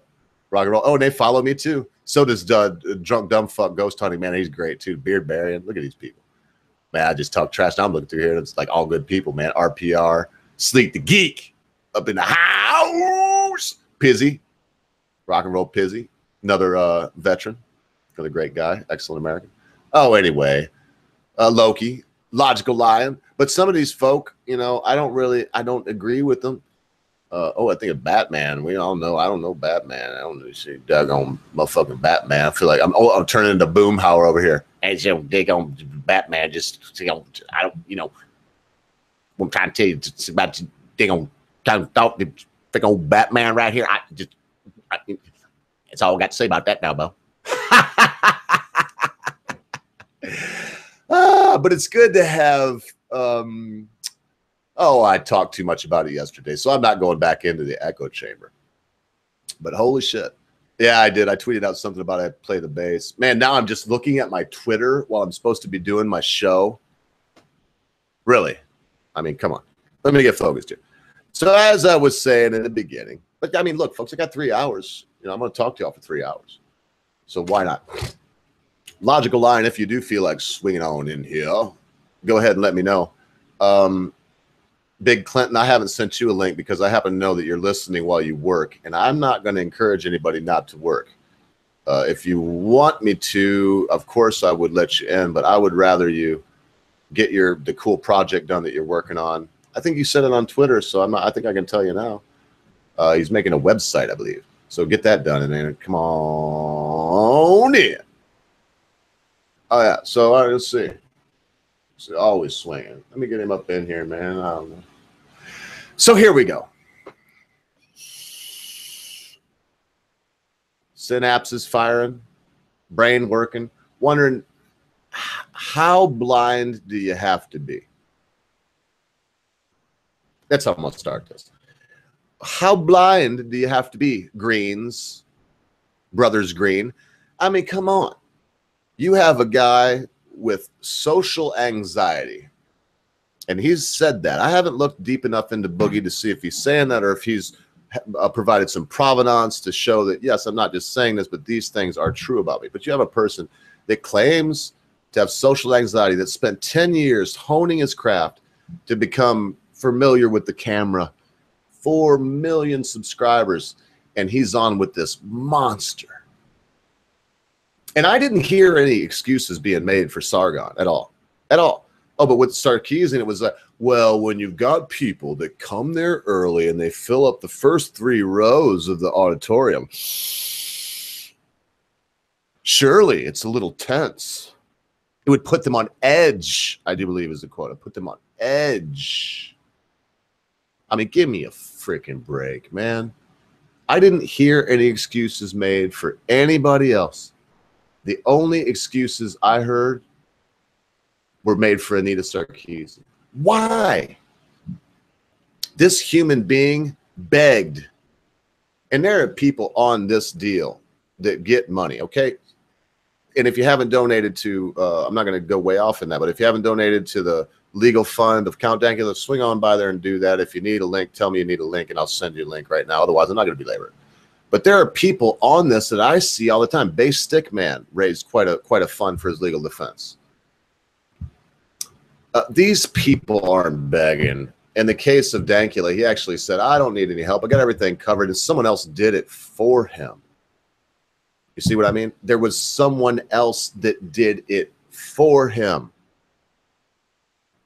and roll. Oh, and they follow me too. So does Drunk Dumb Fuck Ghost Hunting, man. He's great too. Beard Burying. Look at these people. Man, I just talk trash. Now I'm looking through here. It's like all good people, man. RPR. Sleek the Geek. Up in the house. Pizzy. Rock and Roll Pizzy. Another veteran. Another great guy. Excellent American. Oh, anyway. Loki. Logical Lion. But some of these folk, I don't agree with them. I think of Batman. We all know. I don't know Batman. I don't know. See, daggone motherfucking Batman. I feel like I'm turning into Boomhauer over here. And so dig on Batman. I don't. I'm trying to tell you it's about dig on kind of thought think old Batman right here. That's all I got to say about that now, Bo. But it's good to have. I talked too much about it yesterday, so I'm not going back into the echo chamber. But holy shit. Yeah, I did. I tweeted out something about I play the bass. Man, now I'm just looking at my Twitter while I'm supposed to be doing my show. Really? I mean, come on. Let me get focused here. So as I was saying in the beginning, but I mean, look, folks, I got 3 hours. I'm going to talk to y'all for 3 hours. So why not? Logical Line, if you do feel like swinging on in here, go ahead and let me know. Big Clinton, I haven't sent you a link because I happen to know that you're listening while you work, and I'm not going to encourage anybody not to work. If you want me to, of course I would let you in, but I would rather you get the cool project done that you're working on. I think you said it on Twitter, so I think I can tell you now. He's making a website, I believe. So get that done, and then come on in. Oh yeah. So all right, let's see. So always swinging. Let me get him up in here, man. I don't know. So here we go. Synapses firing, brain working, wondering how blind do you have to be? That's how I'm going to start this. How blind do you have to be, Greens, Brothers Green? I mean, come on. You have a guy with social anxiety, and he's said that. I haven't looked deep enough into Boogie to see if he's saying that or if he's provided some provenance to show that, yes, I'm not just saying this, but these things are true about me. But you have a person that claims to have social anxiety that spent 10 years honing his craft to become familiar with the camera, 4 million subscribers, and he's on with this monster. And I didn't hear any excuses being made for Sargon at all. At all. Oh, but with Sarkeesian, it was like, well, when you've got people that come there early and they fill up the first 3 rows of the auditorium, surely it's a little tense. It would put them on edge, I do believe is the quote. It put them on edge. I mean, give me a freaking break, man. I didn't hear any excuses made for anybody else. The only excuses I heard were made for Anita Sarkeesian. Why? This human being begged. And there are people on this deal that get money, okay? And if you haven't donated to, I'm not going to go way off in that, but if you haven't donated to the legal fund of Count Dankula, swing on by there and do that. If you need a link, tell me you need a link, and I'll send you a link right now. Otherwise, I'm not going to belabor it. But there are people on this that I see all the time. Base Stickman raised quite a fund for his legal defense. These people aren't begging. In the case of Dankula, he actually said, I don't need any help. I got everything covered, and someone else did it for him. You see what I mean? There was someone else that did it for him.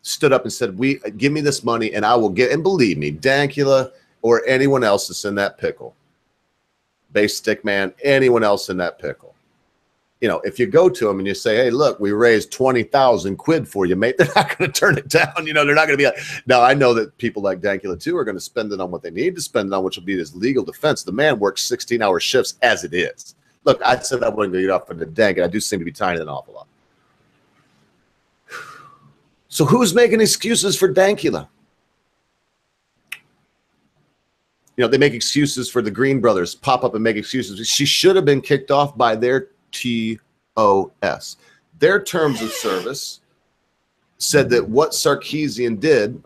Stood up and said, give me this money, and I will get, and believe me, Dankula or anyone else that's in that pickle, Base Stickman, anyone else in that pickle. You know, if you go to them and you say, hey, look, we raised 20,000 quid for you, mate, they're not going to turn it down. You know, they're not going to be like, now I know that people like Dankula too are going to spend it on what they need to spend it on, which will be his legal defense. The man works 16-hour shifts as it is. Look, I said I wasn't going to get off on the dank, and I do seem to be tying it an awful lot. So who's making excuses for Dankula? You know, they make excuses for the Green brothers, pop up and make excuses. She should have been kicked off by their TOS. Their terms of service said that what Sarkeesian did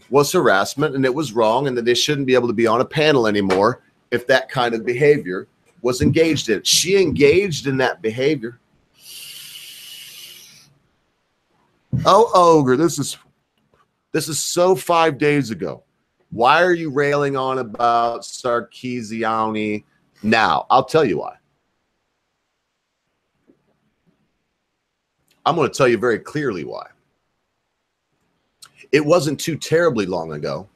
was harassment and it was wrong, and that they shouldn't be able to be on a panel anymore if that kind of behavior was engaged in. She engaged in that behavior. Oh, Ogre, this is so 5 days ago. Why are you railing on about Sarkeesian now? I'll tell you why. I'm going to tell you very clearly why. It wasn't too terribly long ago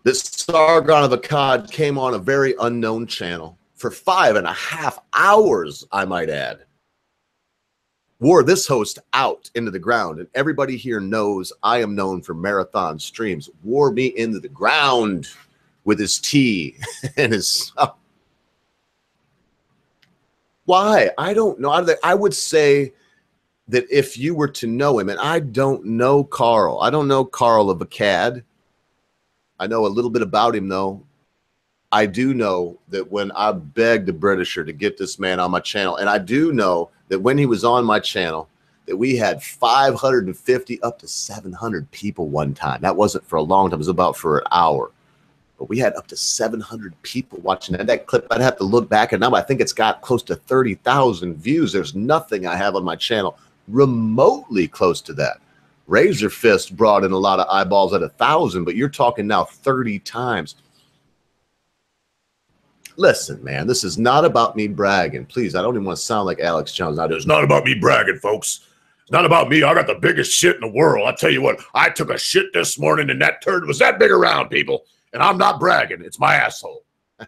that Sargon of Akkad came on a very unknown channel for 5.5 hours, I might add. Wore this host out into the ground, and everybody here knows I am known for marathon streams. Wore me into the ground with his tea and his... Why? I don't know. I would say that if you were to know him, and I don't know Carl. I don't know Carl of Akkad. I know a little bit about him, though. I do know that when I begged the Britisher to get this man on my channel, and I do know that when he was on my channel, that we had 550 up to 700 people one time. That wasn't for a long time. It was about for an hour. But we had up to 700 people watching that clip. I'd have to look back, and now I think it's got close to 30,000 views. There's nothing I have on my channel remotely close to that. Razor Fist brought in a lot of eyeballs at 1,000, but you're talking now 30 times. Listen, man, this is not about me bragging. Please, I don't even want to sound like Alex Jones. Now, it's not about me bragging, folks. It's not about me. I got the biggest shit in the world. I tell you what, I took a shit this morning, and that turd was that big around, people. And I'm not bragging. It's my asshole. And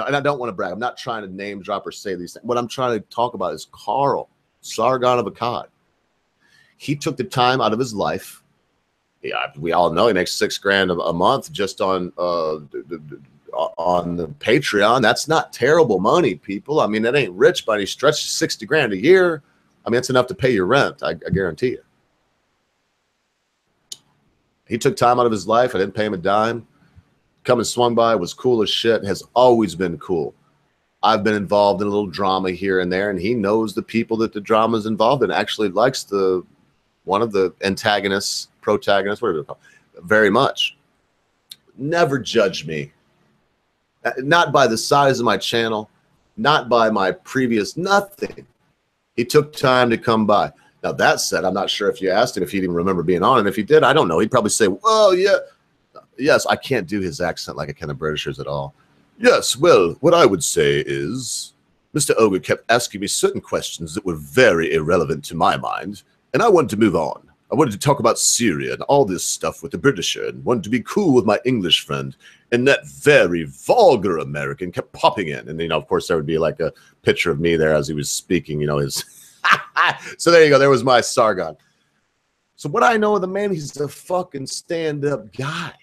I don't want to brag. I'm not trying to name drop or say these things. What I'm trying to talk about is Carl, Sargon of Akkad. He took the time out of his life. Yeah, we all know he makes $6,000 a month just on the Patreon. That's not terrible money, people. I mean, that ain't rich by any stretch. $60,000 a year. I mean, it's enough to pay your rent. I guarantee you. He took time out of his life. I didn't pay him a dime. Come and swung by, was cool as shit, has always been cool. I've been involved in a little drama here and there, and he knows the people that the drama is involved in. Actually likes one of the antagonists, protagonists, whatever they're called, very much. Never judge me. Not by the size of my channel, not by my previous nothing. He took time to come by. Now, that said, I'm not sure if you asked him if he'd even remember being on, and if he did, I don't know. He'd probably say, well, yeah. Yes, I can't do his accent like a kind of Britishers at all. Yes, well, what I would say is Mr. Ogre kept asking me certain questions that were very irrelevant to my mind, and I wanted to move on. I wanted to talk about Syria and all this stuff with the Britisher and wanted to be cool with my English friend, and that very vulgar American kept popping in. And, of course, there would be like a picture of me there as he was speaking, his... So there you go. There was my Sargon. So what I know of the man, he's a fucking stand-up guy.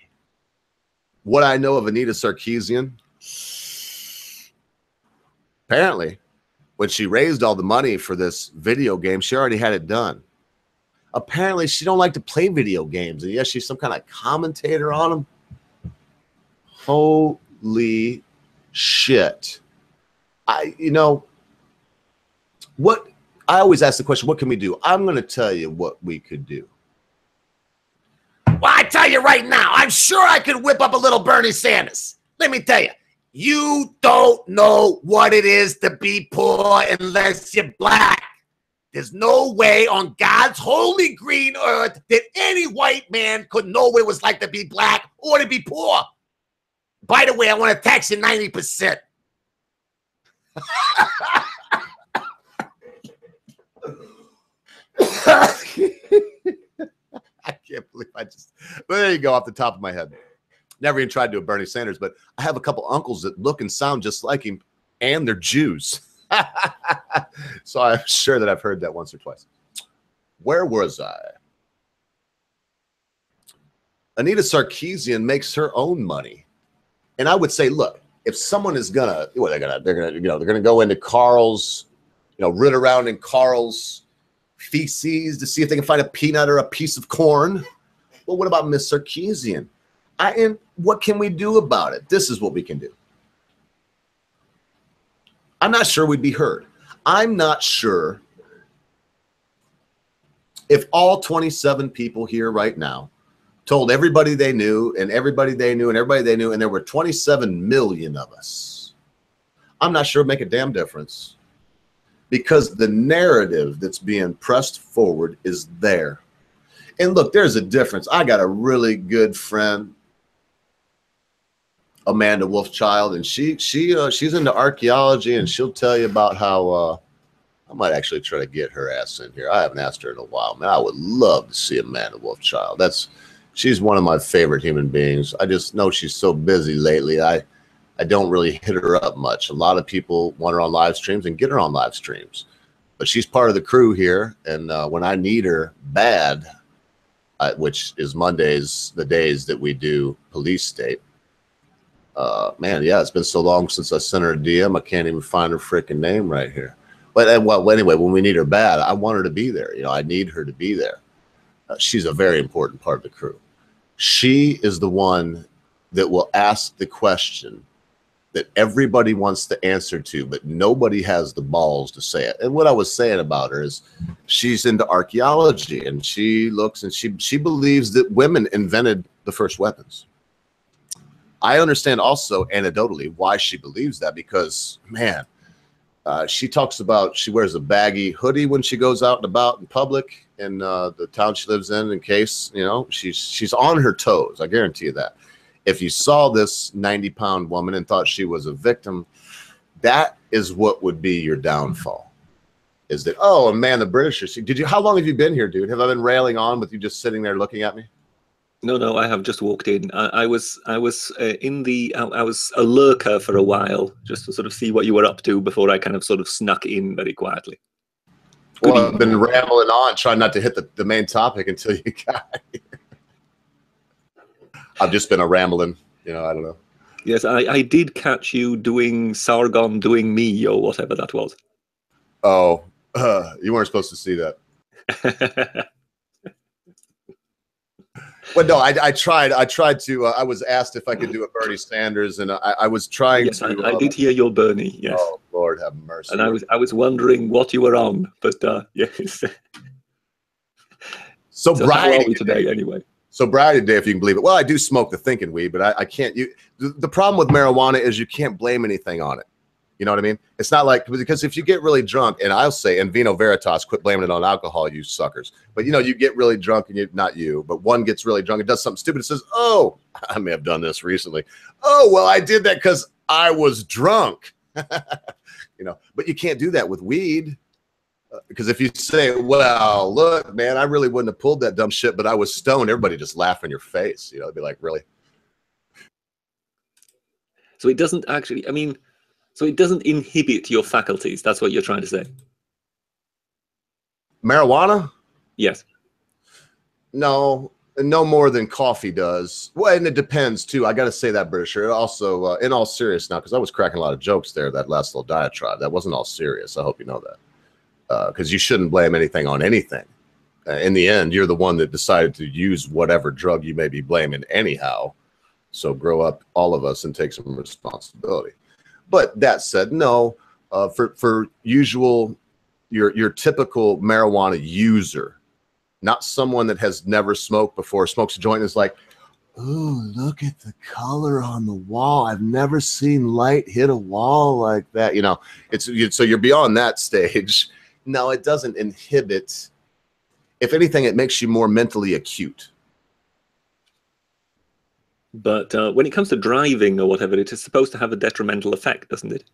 What I know of Anita Sarkeesian, apparently, when she raised all the money for this video game, she already had it done. Apparently, she don't like to play video games. And yes, she's some kind of commentator on them. Holy shit. What I always ask the question, what can we do? I'm going to tell you what we could do. Well, I tell you right now, I'm sure I could whip up a little Bernie Sanders. Let me tell you, you don't know what it is to be poor unless you're black. There's no way on God's holy green earth that any white man could know what it was like to be black or to be poor. By the way, I want to tax you 90%. I can't believe but there you go, off the top of my head. Never even tried to do a Bernie Sanders, but I have a couple uncles that look and sound just like him, and they're Jews. So I'm sure that I've heard that once or twice. Where was I? Anita Sarkeesian makes her own money. And I would say, look, if someone is gonna, they're gonna go into Carl's, root around in Carl's feces to see if they can find a peanut or a piece of corn. Well, what about Miss Sarkeesian? And what can we do about it? This is what we can do. I'm not sure we'd be heard. I'm not sure if all 27 people here right now told everybody they knew and everybody they knew and everybody they knew, and there were 27 million of us. I'm not sure it'd make a damn difference, because the narrative that's being pressed forward is there. And look, there's a difference. I got a really good friend, Amanda Wolfchild, and she's into archaeology, and she'll tell you about how I might actually try to get her ass in here. I haven't asked her in a while, man. I would love to see Amanda Wolfchild. She's one of my favorite human beings. I just know she's so busy lately. I don't really hit her up much. A lot of people want her on live streams and get her on live streams, but she's part of the crew here. And when I need her bad, which is Mondays, the days that we do Police State, man, yeah, it's been so long since I sent her a DM. I can't even find her freaking name right here. But anyway, when we need her bad, I want her to be there. I need her to be there. She's a very important part of the crew. She is the one that will ask the question that everybody wants to answer to, but nobody has the balls to say it. And what I was saying about her is she's into archaeology, and she looks and she believes that women invented the first weapons. I understand also anecdotally why she believes that, because, man, she talks about she wears a baggy hoodie when she goes out and about in public in the town she lives in case, you know, she's on her toes. I guarantee you that. If you saw this 90-pound woman and thought she was a victim, that is what would be your downfall. Is that, oh, man, the British are... Did you? How long have you been here, dude? Have I been railing on with you just sitting there looking at me? No, I have just walked in. I was a lurker for a while, just to sort of see what you were up to before I kind of sort of snuck in very quietly. Well, I've been rambling on, trying not to hit the main topic until you got here. I've just been a rambling, you know, I don't know. Yes, I did catch you doing Sargon doing me or whatever that was. Oh, you weren't supposed to see that. Well, no, I tried to. I was asked if I could do a Bernie Sanders, and I was trying yes, to. I did hear your Bernie. Yes. Oh, Lord have mercy. And I was wondering what you were on, but yes. So how are we today, anyway? Sobriety day, if you can believe it. Well, I do smoke the thinking weed, but I can't. The problem with marijuana is you can't blame anything on it. You know what I mean? It's not like, because if you get really drunk, and I'll say, and Vino Veritas, quit blaming it on alcohol, you suckers. But you know, you get really drunk, and not you, but one gets really drunk and does something stupid and says, oh, I may have done this recently. Oh, well, I did that because I was drunk. You know, but you can't do that with weed. Because if you say, well, look, man, I really wouldn't have pulled that dumb shit, but I was stoned, everybody just laugh in your face. You know, it'd be like, really? So it doesn't actually, I mean, so it doesn't inhibit your faculties. That's what you're trying to say. Marijuana? Yes. No, no more than coffee does. Well, and it depends, too. I got to say that, Britisher. It also, in all serious now, because I was cracking a lot of jokes there, that last little diatribe. That wasn't all serious. I hope you know that. Because you shouldn't blame anything on anything. In the end, you're the one that decided to use whatever drug you may be blaming anyhow. So grow up, all of us, and take some responsibility. But that said, no, for usual, your typical marijuana user, not someone that has never smoked before, smokes a joint and is like, oh, look at the color on the wall. I've never seen light hit a wall like that. You know, so you're beyond that stage. No, it doesn't inhibit. If anything, it makes you more mentally acute. But when it comes to driving or whatever, it is supposed to have a detrimental effect, doesn't it?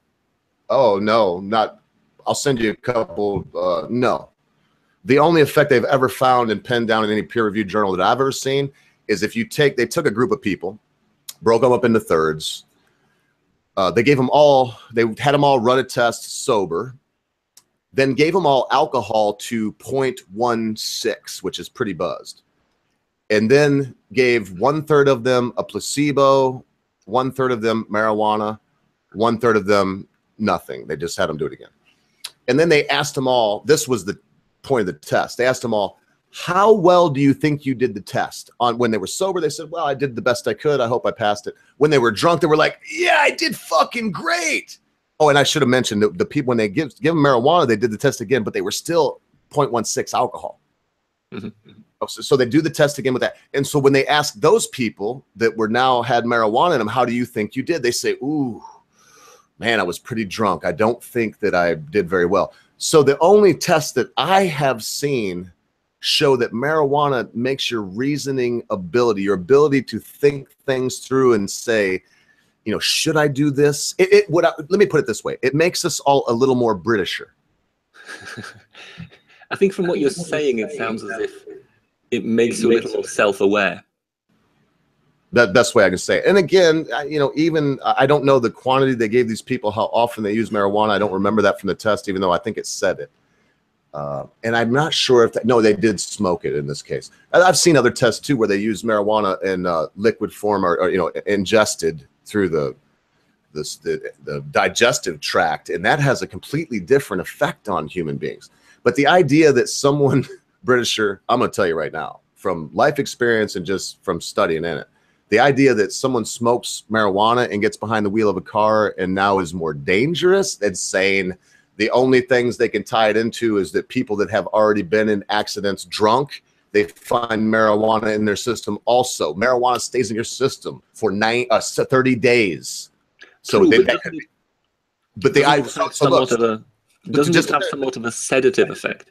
Oh, no, not. I'll send you a couple. No. The only effect they've ever found and penned down in any peer-reviewed journal that I've ever seen is if you they took a group of people, broke them up into thirds. They had them all run a test sober. Then gave them all alcohol to 0.16, which is pretty buzzed. And then gave 1/3 of them a placebo, 1/3 of them marijuana, 1/3 of them nothing. They just had them do it again. And then they asked them all, this was the point of the test. They asked them all, how well do you think you did the test? When they were sober, they said, well, I did the best I could. I hope I passed it. When they were drunk, they were like, yeah, I did fucking great. Oh, and I should have mentioned that the people, when they give them marijuana, they did the test again, but they were still 0.16 alcohol. Mm-hmm. So they do the test again with that. And so when they ask those people that were now had marijuana in them, how do you think you did? They say, ooh, man, I was pretty drunk. I don't think that I did very well. So the only test that I have seen show that marijuana makes your reasoning ability, your ability to think things through and say, you know, should I do this? Let me put it this way. It makes us all a little more Britisher. I think from what you're saying, it sounds as if it makes you a little more self-aware. That best way I can say it. And again, you know, even I don't know the quantity they gave these people, how often they use marijuana. I don't remember that from the test, even though I think it said it. And I'm not sure if no, they did smoke it in this case. I've seen other tests too where they use marijuana in liquid form or you know, ingested through the digestive tract, and that has a completely different effect on human beings. But the idea that someone, Britisher, I'm going to tell you right now, from life experience and just from studying in it, the idea that someone smokes marijuana and gets behind the wheel of a car and now is more dangerous than saying the only things they can tie it into is that people that have already been in accidents drunk, they find marijuana in their system also. Marijuana stays in your system for 30 days. So True, they, but that could be, but the doesn't it have somewhat of a sedative effect?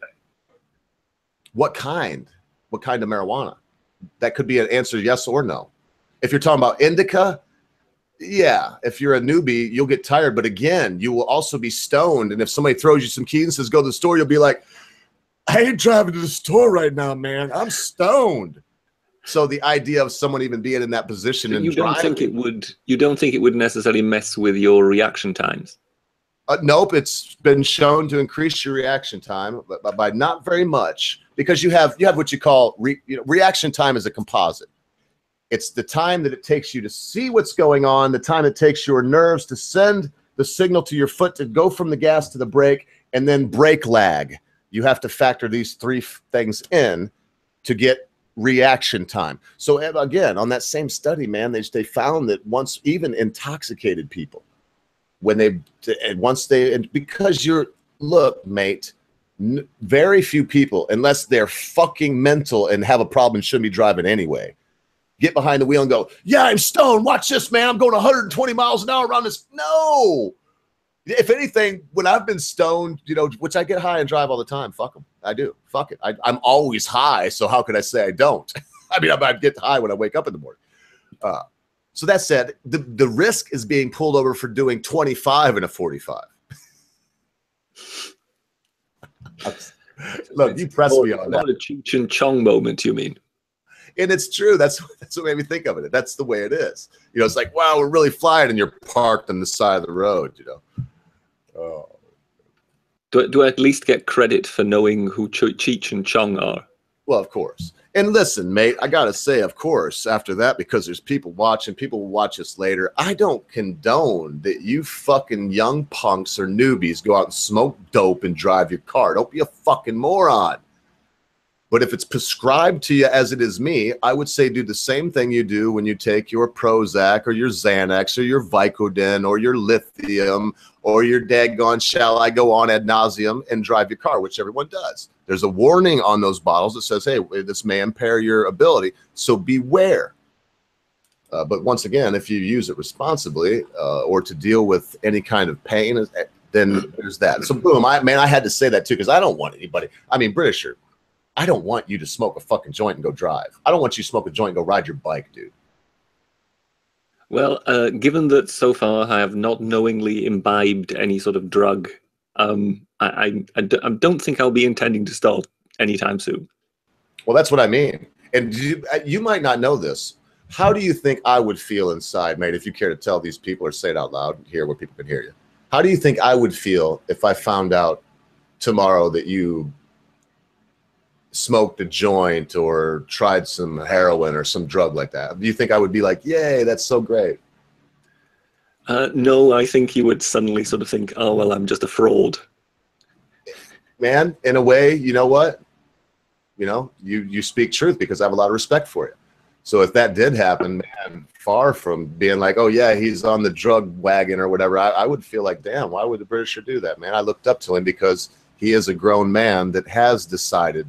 What kind? What kind of marijuana? That could be an answer, yes or no. If you're talking about indica, yeah. If you're a newbie, you'll get tired. But again, you will also be stoned. And if somebody throws you some keys and says, go to the store, you'll be like, I ain't driving to the store right now, man. I'm stoned. So the idea of someone even being in that position and you don't think it would necessarily mess with your reaction times? Nope, it's been shown to increase your reaction time, but by not very much, because you have what you call reaction time is a composite. It's the time that it takes you to see what's going on, the time it takes your nerves to send the signal to your foot to go from the gas to the brake, and then brake lag. You have to factor these three things in to get reaction time. So again, on that same study, man, they found that once even intoxicated people, because look, mate, very few people, unless they're fucking mental and have a problem and shouldn't be driving anyway, get behind the wheel and go, yeah, I'm stoned. Watch this, man. I'm going 120 miles an hour around this. No. If anything, when I've been stoned, which I get high and drive all the time, fuck them. I do. Fuck it. I'm always high, so how could I say I don't? I mean, I get high when I wake up in the morning. So that said, the risk is being pulled over for doing 25 in a 45. Look, you press me on that. Not a Cheech and Chong moment, you mean? And it's true. That's what made me think of it. That's the way it is. It's like, wow, we're really flying, and you're parked on the side of the road. Oh. Do I at least get credit for knowing who Cheech and Chong are? Well, of course. And listen, mate, I got to say, of course, after that, because there's people watching, people will watch us later. I don't condone that you fucking young punks or newbies go out and smoke dope and drive your car. Don't be a fucking moron. But if it's prescribed to you as it is me, I would say do the same thing you do when you take your Prozac or your Xanax or your Vicodin or your lithium or your daggone shall I go on ad nauseum and drive your car, which everyone does. There's a warning on those bottles that says, hey, this may impair your ability, so beware. But once again, if you use it responsibly or to deal with any kind of pain, then there's that. So boom, I had to say that too, because I don't want anybody. I mean, Britisher, I don't want you to smoke a fucking joint and go drive. I don't want you to smoke a joint and go ride your bike, dude. Well, given that so far I have not knowingly imbibed any sort of drug, I don't think I'll be intending to start anytime soon. Well, that's what I mean. And you might not know this. How do you think I would feel inside, mate, if you care to tell these people or say it out loud here where people can hear you? How do you think I would feel if I found out tomorrow that you smoked a joint or tried some heroin or some drug like that? Do you think I would be like, yay, that's so great? No, I think you would suddenly sort of think, oh, well, I'm just a fraud. Man, in a way, you know what? You speak truth because I have a lot of respect for you. So if that did happen, man, far from being like, oh, yeah, he's on the drug wagon or whatever, I would feel like, damn, why would the Britisher do that, man? I looked up to him because he is a grown man that has decided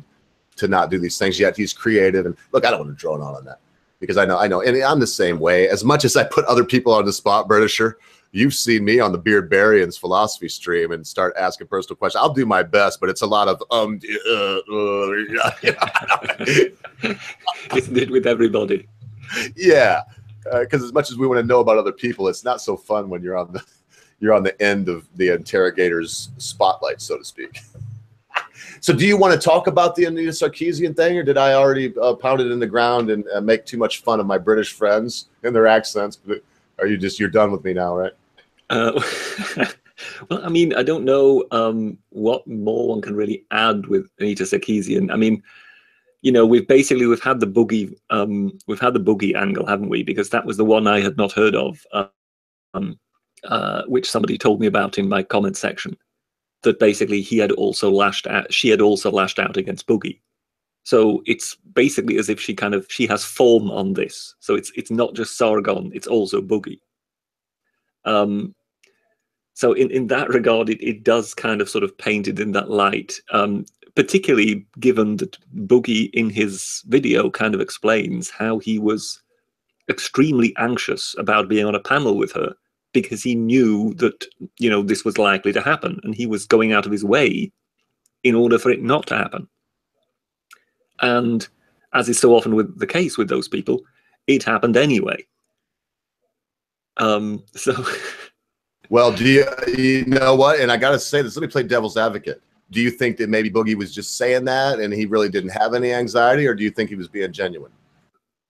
to not do these things, yet he's creative. And look, I don't want to drone on that because I know, and I'm the same way. As much as I put other people on the spot, Britisher, you've seen me on the Beard Barian's philosophy stream and start asking personal questions. I'll do my best, but it's a lot of Isn't it with everybody? Yeah, because as much as we want to know about other people, it's not so fun when you're on the end of the interrogator's spotlight, so to speak. So do you want to talk about the Anita Sarkeesian thing, or did I already pound it in the ground and make too much fun of my British friends and their accents? Are you're done with me now, right? Well, I mean, I don't know what more one can really add with Anita Sarkeesian. I mean, we've had the boogie angle, haven't we? Because that was the one I had not heard of, which somebody told me about in my comment section. That basically she had also lashed out against Boogie. So it's basically as if she has form on this. So it's not just Sargon, it's also Boogie. So in that regard, it does kind of sort of paint it in that light. particularly given that Boogie in his video kind of explains how he was extremely anxious about being on a panel with her because he knew that, you know, this was likely to happen, and he was going out of his way in order for it not to happen. And as is so often with the case with those people, it happened anyway. So well, you know what? And I got to say this, let me play devil's advocate. Do you think that maybe Boogie was just saying that and he really didn't have any anxiety, or do you think he was being genuine?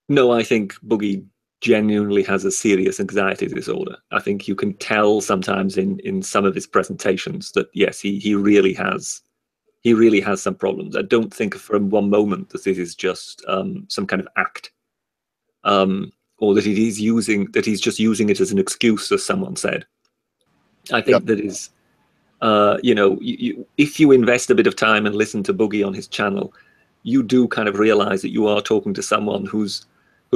No, I think Boogie genuinely has a serious anxiety disorder. I think you can tell sometimes in some of his presentations that, yes, he really has some problems. I don't think for one moment that this is just some kind of act, or that he's just using it as an excuse, as someone said. I think that is, you know, if you invest a bit of time and listen to Boogie on his channel, you do kind of realize that you are talking to someone who's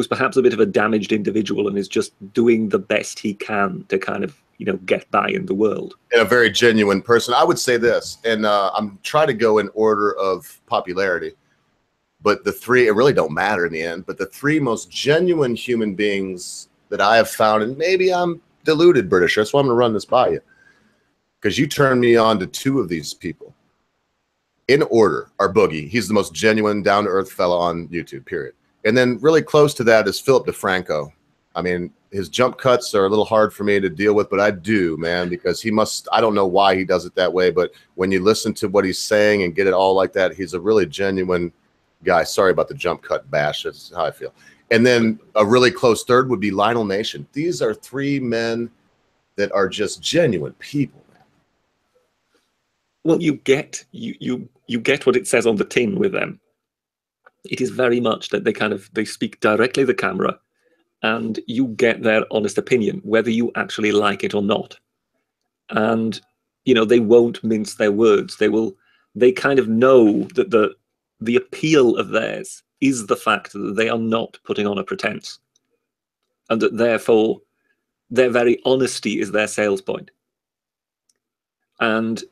perhaps a bit of a damaged individual and is just doing the best he can to kind of, you know, get by in the world. And a very genuine person. I would say this, and I'm trying to go in order of popularity, but the three, it really don't matter in the end, but the three most genuine human beings that I have found, and maybe I'm deluded, British, that's why I'm going to run this by you, because you turned me on to two of these people. In order are Boogie. He's the most genuine, down-to-earth fella on YouTube, period. And then really close to that is Philip DeFranco. I mean, his jump cuts are a little hard for me to deal with, but I do, man, because he must, I don't know why he does it that way, but when you listen to what he's saying and get it all like that, he's a really genuine guy. Sorry about the jump cut bash. That's how I feel. And then a really close third would be Lionel Nation. These are three men that are just genuine people, man. Well, you get what it says on the tin with them. It is very much that they speak directly to the camera, and you get their honest opinion, whether you actually like it or not. And, you know, they won't mince their words. They kind of know that the appeal of theirs is the fact that they are not putting on a pretense, and that therefore their very honesty is their sales point. And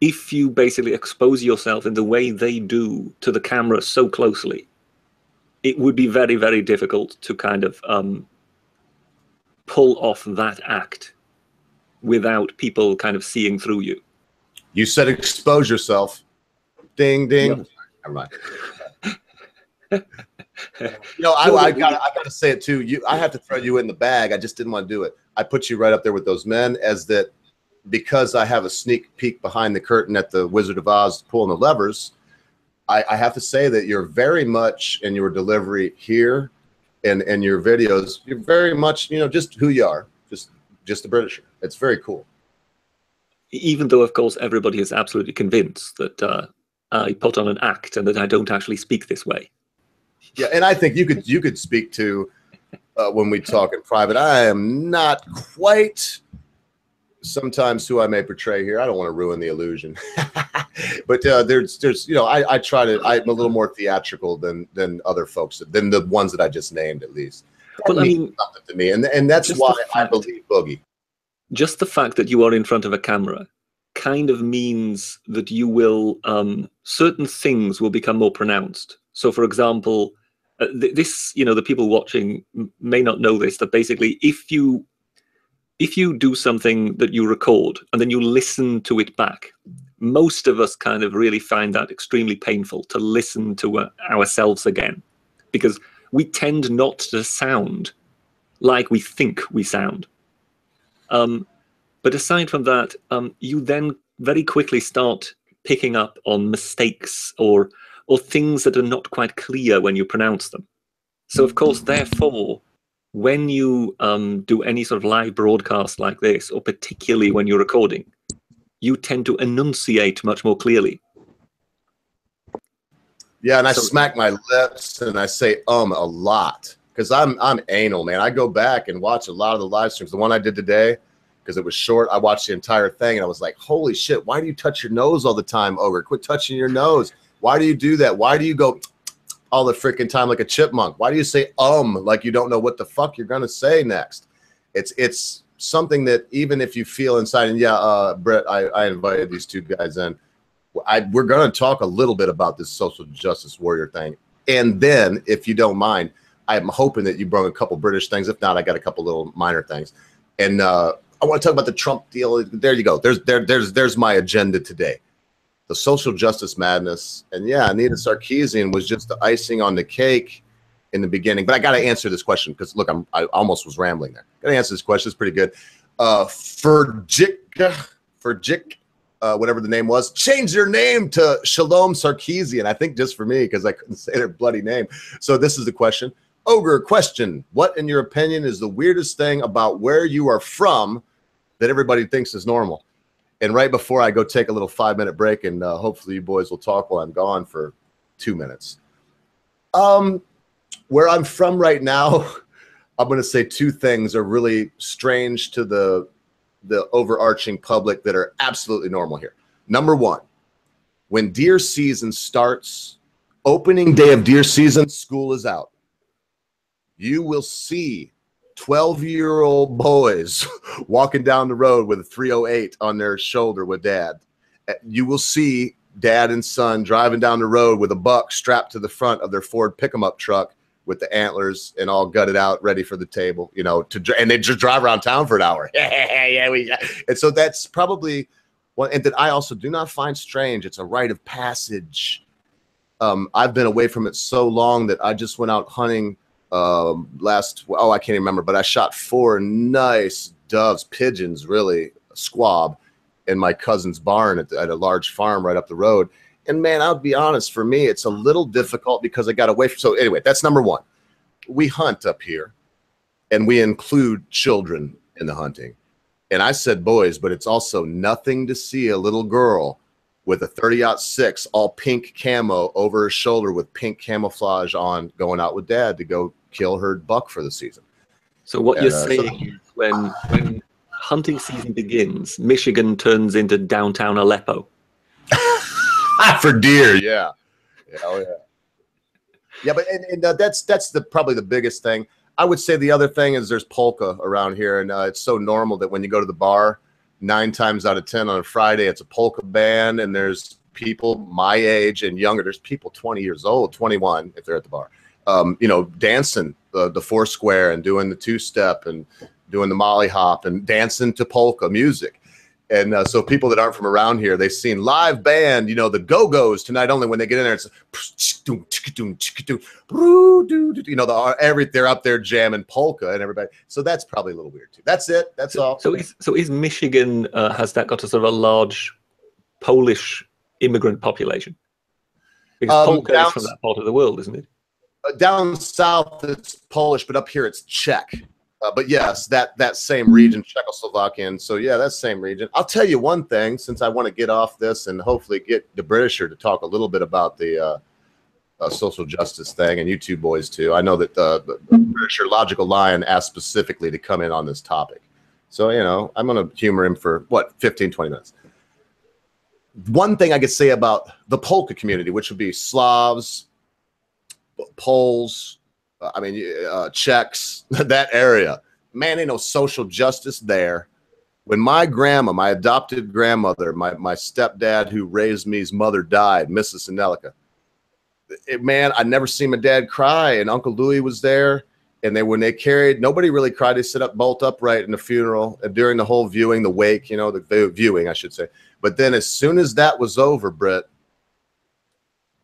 if you basically expose yourself in the way they do to the camera so closely, it would be very, very difficult to kind of pull off that act without people kind of seeing through you. You said expose yourself. Ding, ding. Yep. Never mind. You know, I gotta say it too. I have to throw you in the bag. I just didn't want to do it. I put you right up there with those men, as that because I have a sneak peek behind the curtain at the Wizard of Oz pulling the levers. I have to say that you're very much in your delivery here and your videos. You're very much, you know, just who you are, just a Britisher. It's very cool. Even though, of course, everybody is absolutely convinced that I put on an act and that I don't actually speak this way. Yeah, and I think you could speak to when we talk in private. I am not quite sometimes who I may portray here. I don't want to ruin the illusion, but there's you know, I'm a little more theatrical than other folks, than the ones that I just named, at least. Well, I mean, something to me, and that's why I believe Boogie. Just the fact that you are in front of a camera kind of means that you will certain things will become more pronounced. So, for example, this, you know, the people watching may not know this, that basically if you do something that you record and then you listen to it back, most of us kind of really find that extremely painful to listen to ourselves again, because we tend not to sound like we think we sound. But aside from that, you then very quickly start picking up on mistakes or things that are not quite clear when you pronounce them. So, of course, therefore, when you do any sort of live broadcast like this, or particularly when you're recording, you tend to enunciate much more clearly. Yeah, and I smack my lips and I say a lot, because I'm anal, man. I go back and watch a lot of the live streams. The one I did today, because it was short, I watched the entire thing and I was like, holy shit, why do you touch your nose all the time, Ogre? Quit touching your nose. Why do you do that? Why do you go all the freaking time like a chipmunk? Why do you say like you don't know what the fuck you're gonna say next? It's something that even if you feel inside, and yeah, Brett, I invited these two guys in. we're going to talk a little bit about this social justice warrior thing. And then, if you don't mind, I'm hoping that you brought a couple British things. If not, I got a couple little minor things. And I want to talk about the Trump deal. There you go. There's my agenda today. The social justice madness. And yeah, Anita Sarkeesian was just the icing on the cake in the beginning. But I got to answer this question because, look, I almost was rambling there. Got to answer this question. It's pretty good. Fergic, whatever the name was, changed their name to Shalom Sarkeesian. I think just for me because I couldn't say their bloody name. So this is the question. Ogre question. What, in your opinion, is the weirdest thing about where you are from that everybody thinks is normal? And right before I go take a little 5-minute break, and hopefully you boys will talk while I'm gone for 2 minutes. Where I'm from right now, I'm going to say two things are really strange to the overarching public that are absolutely normal here. Number one, when deer season starts, opening day of deer season, school is out. You will see 12-year-old boys walking down the road with a 308 on their shoulder with dad. You will see dad and son driving down the road with a buck strapped to the front of their Ford pick-em-up truck with the antlers and all gutted out, ready for the table, you know, and they just drive around town for an hour. And so that's probably one. And that I also do not find strange. It's a rite of passage. I've been away from it so long that I just went out hunting I can't remember, but I shot 4 nice doves, pigeons, really, squab, in my cousin's barn at a large farm right up the road. And man, I'll be honest, for me, it's a little difficult because I got away from. So anyway, that's number one. We hunt up here, and we include children in the hunting. And I said boys, but it's also nothing to see a little girl with a 30-06 all pink camo over her shoulder with pink camouflage on, going out with dad to go kill her buck for the season. So what you're saying is when hunting season begins, Michigan turns into downtown Aleppo. For deer, yeah. Oh, yeah. Yeah, but and that's probably the biggest thing. I would say the other thing is there's polka around here, and it's so normal that when you go to the bar, 9 times out of 10 on a Friday, it's a polka band, and there's people my age and younger. There's people 20 years old, 21 if they're at the bar, you know, dancing the 4-square and doing the 2-step and doing the molly hop and dancing to polka music. And so people that aren't from around here, they've seen live band, you know, the Go-Go's tonight only. When they get in there, it's you know, they're up there jamming polka and everybody. So that's probably a little weird too. That's it. That's all. So is Michigan, has that got a sort of a large Polish immigrant population? Because polka is from that part of the world, isn't it? Down south, it's Polish, but up here it's Czech. But yes, that same region, Czechoslovakian. So yeah, that same region. I'll tell you one thing, since I want to get off this and hopefully get the Britisher to talk a little bit about the social justice thing, and you two boys too. I know that the Britisher Logical Lion asked specifically to come in on this topic. So, you know, I'm going to humor him for, 15, 20 minutes. One thing I could say about the polka community, which would be Slavs, Poles, Czechs, that area, man, ain't no social justice there. When my grandma, my adopted grandmother, my stepdad who raised me's mother died, Mrs. Anelika, man, I never seen my dad cry, and Uncle Louis was there, and when they carried, nobody really cried. They sit up bolt upright in the funeral and during the whole viewing, the wake, you know, the viewing, I should say. But then as soon as that was over, Britt,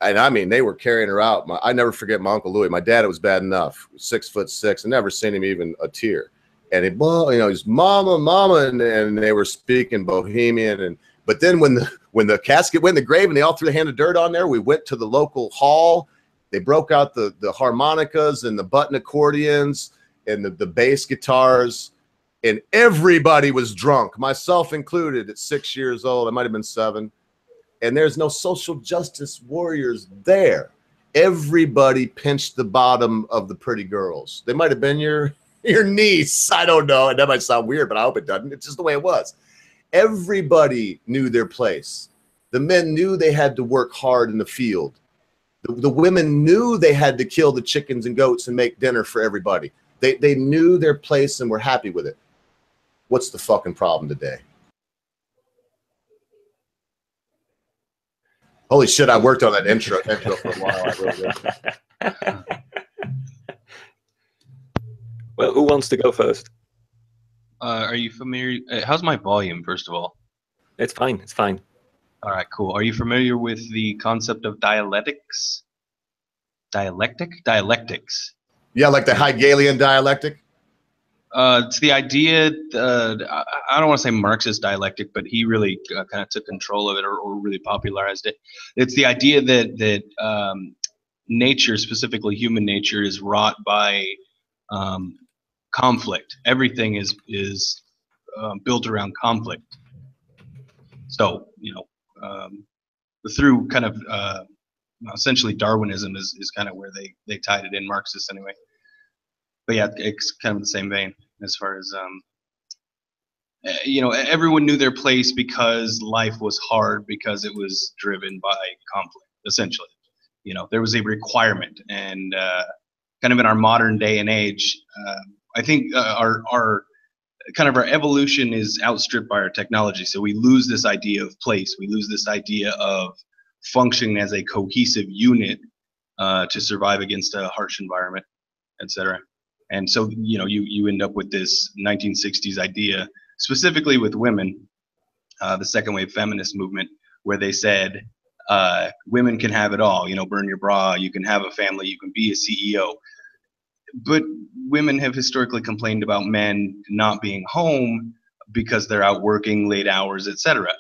and I mean, they were carrying her out. I never forget my Uncle Louis. My dad, it was bad enough, 6'6", I never seen him even a tear. And he's mama, and they were speaking Bohemian. But then when the casket went in the grave and they all threw a hand of dirt on there, we went to the local hall. They broke out the harmonicas and the button accordions and the bass guitars, and everybody was drunk, myself included, at 6 years old. I might have been 7. And there's no social justice warriors there. Everybody pinched the bottom of the pretty girls. They might have been your niece. I don't know. And that might sound weird, but I hope it doesn't. It's just the way it was. Everybody knew their place. The men knew they had to work hard in the field. The women knew they had to kill the chickens and goats and make dinner for everybody. They knew their place and were happy with it. What's the fucking problem today? Holy shit! I worked on that intro for a while. I really did. Well, who wants to go first? Are you familiar? How's my volume, first of all? It's fine. It's fine. All right, cool. Are you familiar with the concept of dialectics? Dialectics. Yeah, like the Hegelian dialectic. It's the idea. I don't want to say Marxist dialectic, but he really kind of took control of it, or really popularized it. It's the idea that nature, specifically human nature, is wrought by conflict. Everything is built around conflict. So, through kind of essentially Darwinism is kind of where they tied it in, Marxists anyway. But yeah, it's kind of the same vein as far as everyone knew their place because life was hard, because it was driven by conflict. Essentially, there was a requirement, and kind of in our modern day and age, I think our evolution is outstripped by our technology. So we lose this idea of place. We lose this idea of functioning as a cohesive unit to survive against a harsh environment, etc. And so, you end up with this 1960s idea, specifically with women, the second wave feminist movement, where they said, women can have it all, burn your bra, you can have a family, you can be a CEO. But women have historically complained about men not being home because they're out working late hours, etc.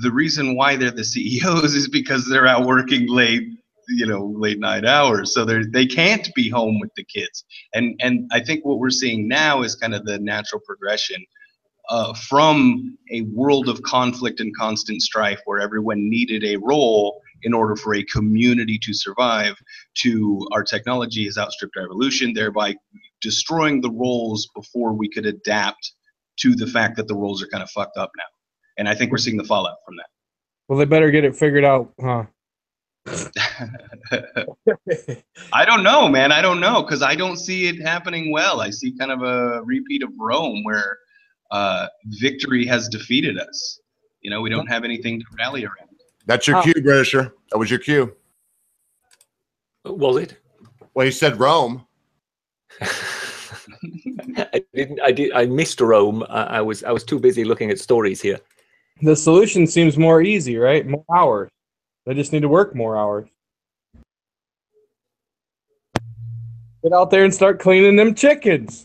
The reason why they're the CEOs is because they're out working late night hours, so they can't be home with the kids. And I think what we're seeing now is kind of the natural progression from a world of conflict and constant strife, where everyone needed a role in order for a community to survive, to our technology has outstripped our evolution, thereby destroying the roles before we could adapt to the fact that the roles are kind of fucked up now. And I think we're seeing the fallout from that. Well, they better get it figured out, huh? I don't know, man. I don't know, because I don't see it happening well. I see kind of a repeat of Rome, where victory has defeated us. We don't have anything to rally around. That's your cue, Britisher. That was your cue. Was it? Well, you said Rome. I missed Rome. I was too busy looking at stories here. The solution seems more easy, right? More hours. They just need to work more hours. Get out there and start cleaning them chickens.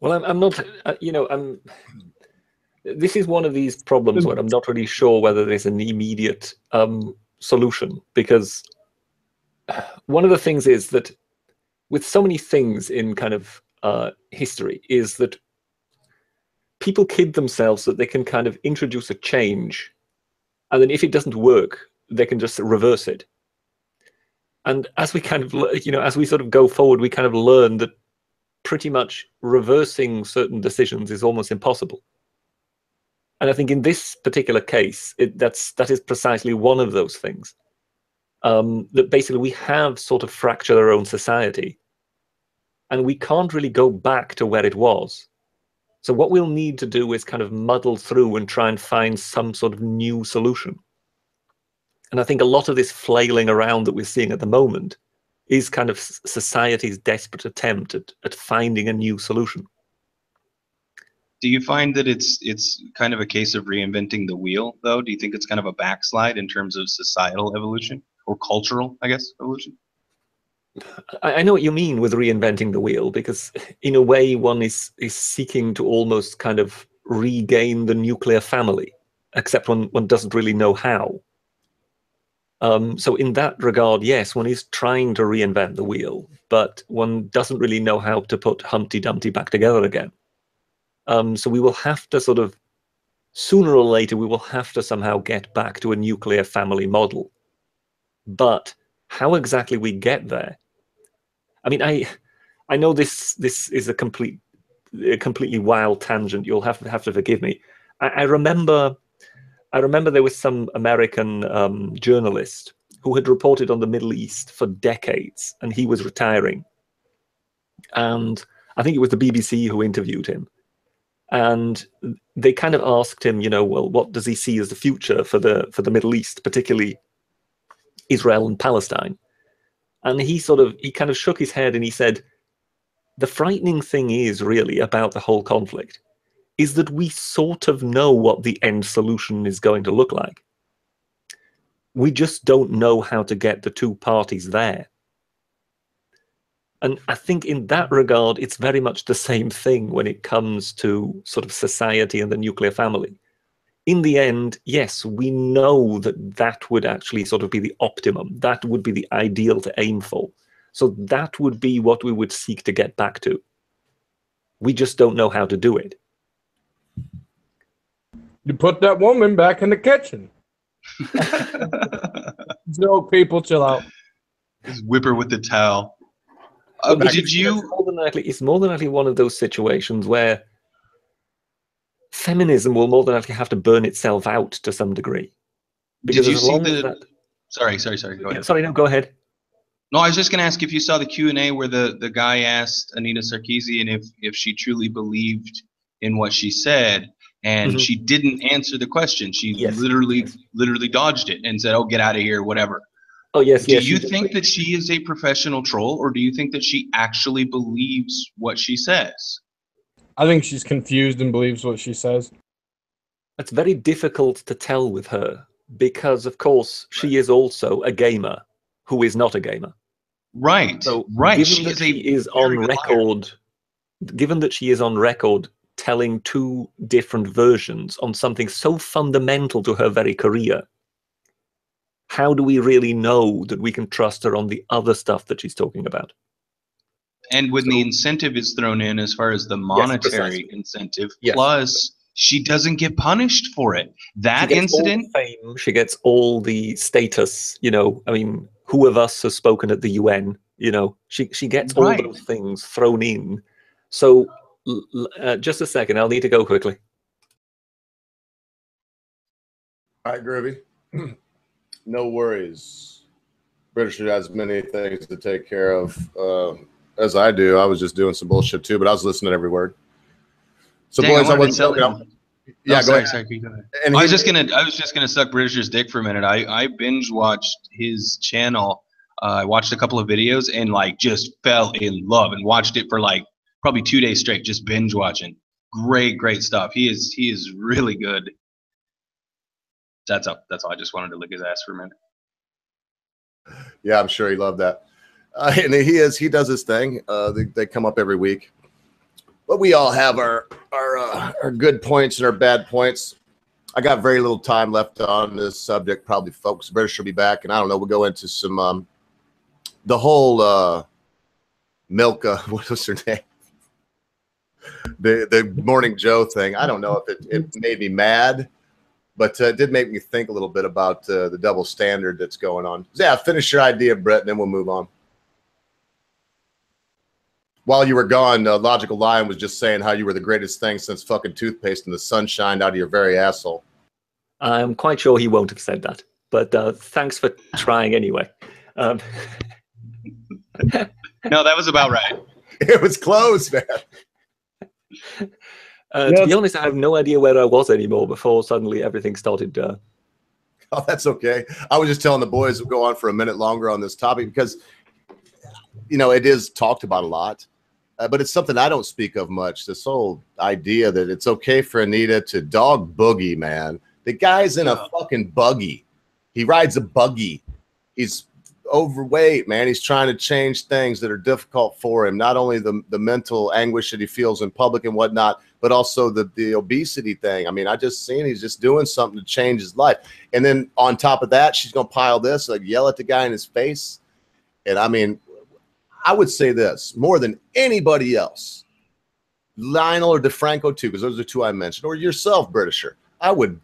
Well, I'm not. This is one of these problems where I'm not really sure whether there's an immediate solution, because one of the things is that with so many things in kind of history is that people kid themselves that they can kind of introduce a change, and then if it doesn't work, they can just reverse it. And as we kind of, as we sort of go forward, we kind of learn that pretty much reversing certain decisions is almost impossible. And I think in this particular case, that is precisely one of those things. That basically we have sort of fractured our own society, and we can't really go back to where it was. So what we'll need to do is kind of muddle through and try and find some sort of new solution. And I think a lot of this flailing around that we're seeing at the moment is kind of society's desperate attempt at finding a new solution. Do you find that it's kind of a case of reinventing the wheel, though? Do you think it's kind of a backslide in terms of societal evolution, or cultural, I guess, evolution? I know what you mean with reinventing the wheel, because in a way one is seeking to almost kind of regain the nuclear family, except one doesn't really know how. So in that regard, yes, one is trying to reinvent the wheel, but one doesn't really know how to put Humpty Dumpty back together again. So we will have to sort of, sooner or later, we will have to somehow get back to a nuclear family model. But how exactly we get there? I mean, I know this is a completely wild tangent. You'll have to forgive me. I remember there was some American journalist who had reported on the Middle East for decades, and he was retiring. And I think it was the BBC who interviewed him. And they kind of asked him, you know, well, what does he see as the future for the Middle East, particularly Israel and Palestine? And he kind of shook his head and he said, the frightening thing is really about the whole conflict is that we sort of know what the end solution is going to look like. We just don't know how to get the two parties there. And I think in that regard, it's very much the same thing when it comes to sort of society and the nuclear family. In the end, yes, we know that that would actually sort of be the optimum. That would be the ideal to aim for. So that would be what we would seek to get back to. We just don't know how to do it. You put that woman back in the kitchen. No, people, chill out. Just whip her with the towel. Well, did you? It's more than likely one of those situations where feminism will more than likely have to burn itself out to some degree. Because did you see the? Sorry. Go ahead. Sorry, no, go ahead. No, I was just going to ask if you saw the Q&A where the guy asked Anita Sarkeesian if she truly believed in what she said, and she didn't answer the question. She literally dodged it and said, "Oh, get out of here," whatever. Oh, yes, Do you think that she is a professional troll, or do you think that she actually believes what she says? I think she's confused and believes what she says. It's very difficult to tell with her because, of course, she is also a gamer who is not a gamer. Right. So, right. Given that she is on record, given that she is on record telling two different versions on something so fundamental to her very career, how do we really know that we can trust her on the other stuff that she's talking about? And when the incentive is thrown in as far as the monetary incentive, plus she doesn't get punished for it. That incident, all the fame, she gets all the status, you know, I mean, who of us has spoken at the UN, you know, she gets all those things thrown in. So just a second, I'll need to go quickly. All right, Groovy. No worries. British has many things to take care of, as I do. I was just doing some bullshit too, but I was listening to every word. So, boys, I wasn't telling. Yeah, go ahead. Sorry, go ahead. And I was just gonna suck British's dick for a minute. I binge watched his channel. I watched a couple of videos and like just fell in love and watched it for like probably 2 days straight, just binge watching. Great stuff. He is really good. That's all. I just wanted to lick his ass for a minute. Yeah, I'm sure he loved that. And he does his thing. They come up every week. But we all have our good points and our bad points. I got very little time left on this subject. Probably folks, British will be back, and I don't know. We'll go into some the whole Milka. What was her name? The Morning Joe thing. I don't know if it made me mad, but it did make me think a little bit about the double standard that's going on. Yeah, finish your idea, Brett, and then we'll move on. While you were gone, Logical Lion was just saying how you were the greatest thing since fucking toothpaste and the sun shined out of your very asshole. I'm quite sure he won't have said that, but thanks for trying anyway. No, that was about right. It was close, man. To be honest, I have no idea where I was anymore before suddenly everything started. Oh, that's okay. I was just telling the boys we'll go on for a minute longer on this topic because, you know, it is talked about a lot. But it's something I don't speak of much. This whole idea that it's okay for Anita to dog Boogie, man. The guy's in a fucking buggy. He rides a buggy. He's overweight, man. He's trying to change things that are difficult for him. Not only the mental anguish that he feels in public and whatnot, but also the obesity thing. I mean, I just seen he's just doing something to change his life. And then on top of that, she's going to pile this, like yell at the guy in his face. And I mean, I would say this more than anybody else, Lionel or DeFranco too, because those are two I mentioned, or yourself, Britisher. I would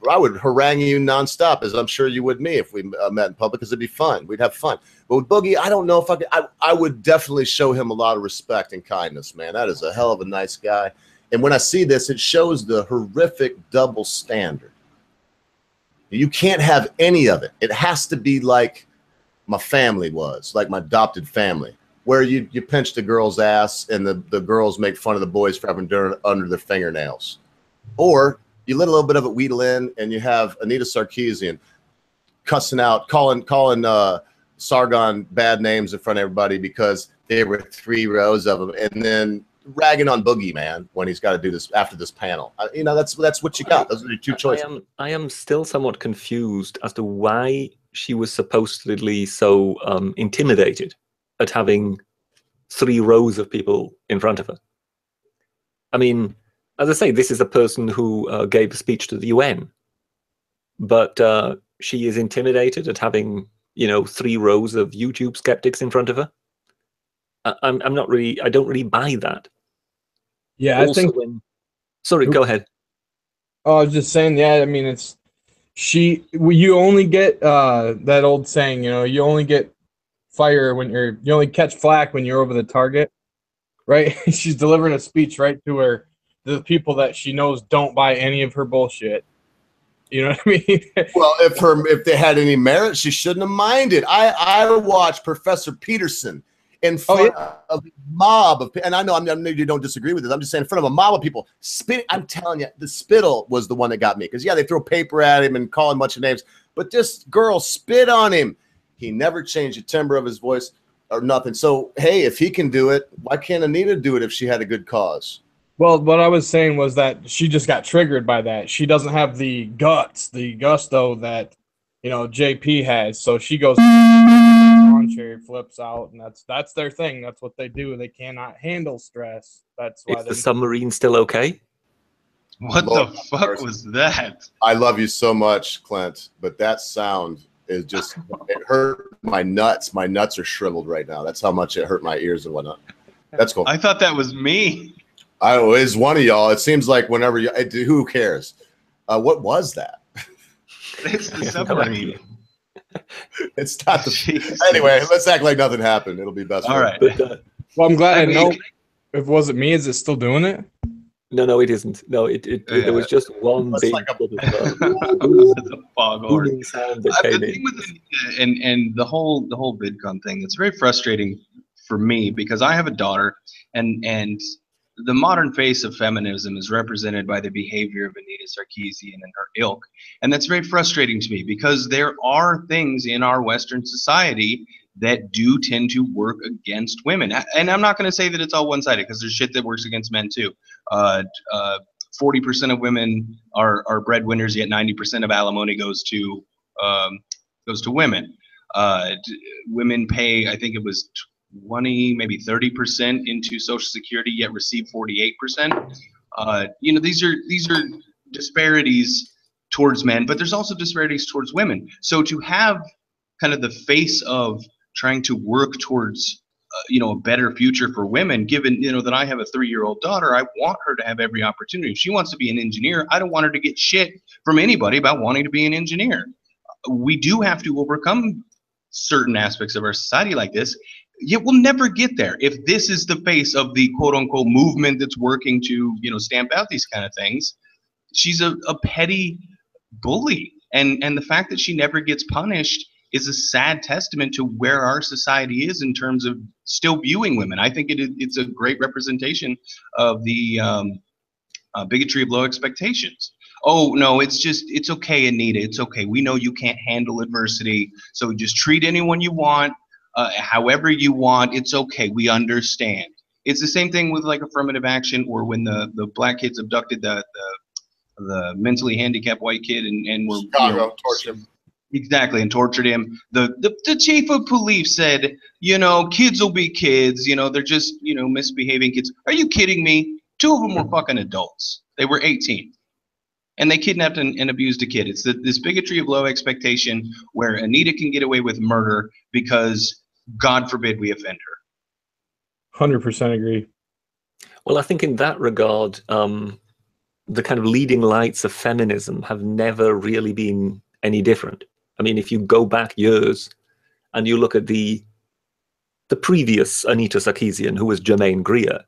harangue you nonstop, as I'm sure you would me if we met in public, because it'd be fun. We'd have fun. But with Boogie, I don't know if I could. I would definitely show him a lot of respect and kindness, man. That is a hell of a nice guy. And when I see this, it shows the horrific double standard. You can't have any of it. It has to be like my family was, like my adopted family. where you pinch the girl's ass and the girls make fun of the boys for having dirt under their fingernails. Or you let a little bit of it wheedle in and you have Anita Sarkeesian cussing out, calling Sargon bad names in front of everybody because there were 3 rows of them, and then ragging on Boogeyman when he's got to do this after this panel. You know, that's what you got. Those are your 2 choices. I am still somewhat confused as to why she was supposedly so intimidated at having 3 rows of people in front of her. I mean, as I say, this is a person who gave a speech to the UN, but she is intimidated at having, you know, 3 rows of YouTube skeptics in front of her. I'm not really. I don't really buy that. Yeah, also, I think. Sorry, go ahead. Oh, I was just saying. Yeah, I mean, it's you only get that old saying. You know, you only get fire when you only catch flack when you're over the target, right? She's delivering a speech right to the people that she knows don't buy any of her bullshit. You know what I mean? Well, if they had any merit, she shouldn't have minded. I watched Professor Peterson in front of a mob of, and I know you don't disagree with this. I'm just saying in front of a mob of people spit. I'm telling you, the spittle was the one that got me, because they throw paper at him and call him a bunch of names, but this girl spit on him. He never changed the timbre of his voice or nothing. So hey, if he can do it, why can't Anita do it if she had a good cause? Well, what I was saying was that she just got triggered by that. She doesn't have the gusto that, you know, JP has. So she goes on cherry, flips out, and that's their thing. That's what they do. They cannot handle stress. That's why. Is the submarine still okay? What the fuck was that? I love you so much, Clint, but that sound is just, it hurt my nuts. My nuts are shriveled right now. That's how much it hurt my ears and whatnot. That's cool. I thought that was me. It's one of y'all. It seems like whenever who cares? What was that? It's the submarine. It's not the. Anyway, let's act like nothing happened. It'll be best. All right. Well, I'm glad I know. If it wasn't me, is it still doing it? No, it isn't. No, there was just one big like booming sound that The came thing in. with it, and the whole Vidcon thing, it's very frustrating for me because I have a daughter, and the modern face of feminism is represented by the behavior of Anita Sarkeesian and her ilk, and that's very frustrating to me because there are things in our Western society that do tend to work against women. And I'm not going to say that it's all one-sided, because there's shit that works against men too. 40% of women are breadwinners, yet 90% of alimony goes to women. Women pay, I think it was 20, maybe 30% into Social Security, yet receive 48%. You know, these are disparities towards men, but there's also disparities towards women. So to have kind of the face of trying to work towards you know, a better future for women, given, you know, that I have a 3-year-old daughter, I want her to have every opportunity. If she wants to be an engineer, I don't want her to get shit from anybody about wanting to be an engineer. We do have to overcome certain aspects of our society like this, yet we'll never get there if this is the face of the quote-unquote movement that's working to, you know, stamp out these kind of things. She's a petty bully, and the fact that she never gets punished is a sad testament to where our society is in terms of still viewing women. I think it's a great representation of the bigotry of low expectations. Oh, no, it's okay, Anita. It's okay. We know you can't handle adversity, so just treat anyone you want, however you want. It's okay. We understand. It's the same thing with like affirmative action, or when the black kids abducted the mentally handicapped white kid and were tortured him. Exactly, and tortured him. The chief of police said, you know, kids will be kids. You know, they're just, you know, misbehaving kids. Are you kidding me? 2 of them were fucking adults. They were 18. And they kidnapped and abused a kid. It's this bigotry of low expectation where Anita can get away with murder because, God forbid, we offend her. 100% agree. Well, I think in that regard, the kind of leading lights of feminism have never really been any different. I mean, if you go back years and you look at the previous Anita Sarkeesian, who was Germaine Greer,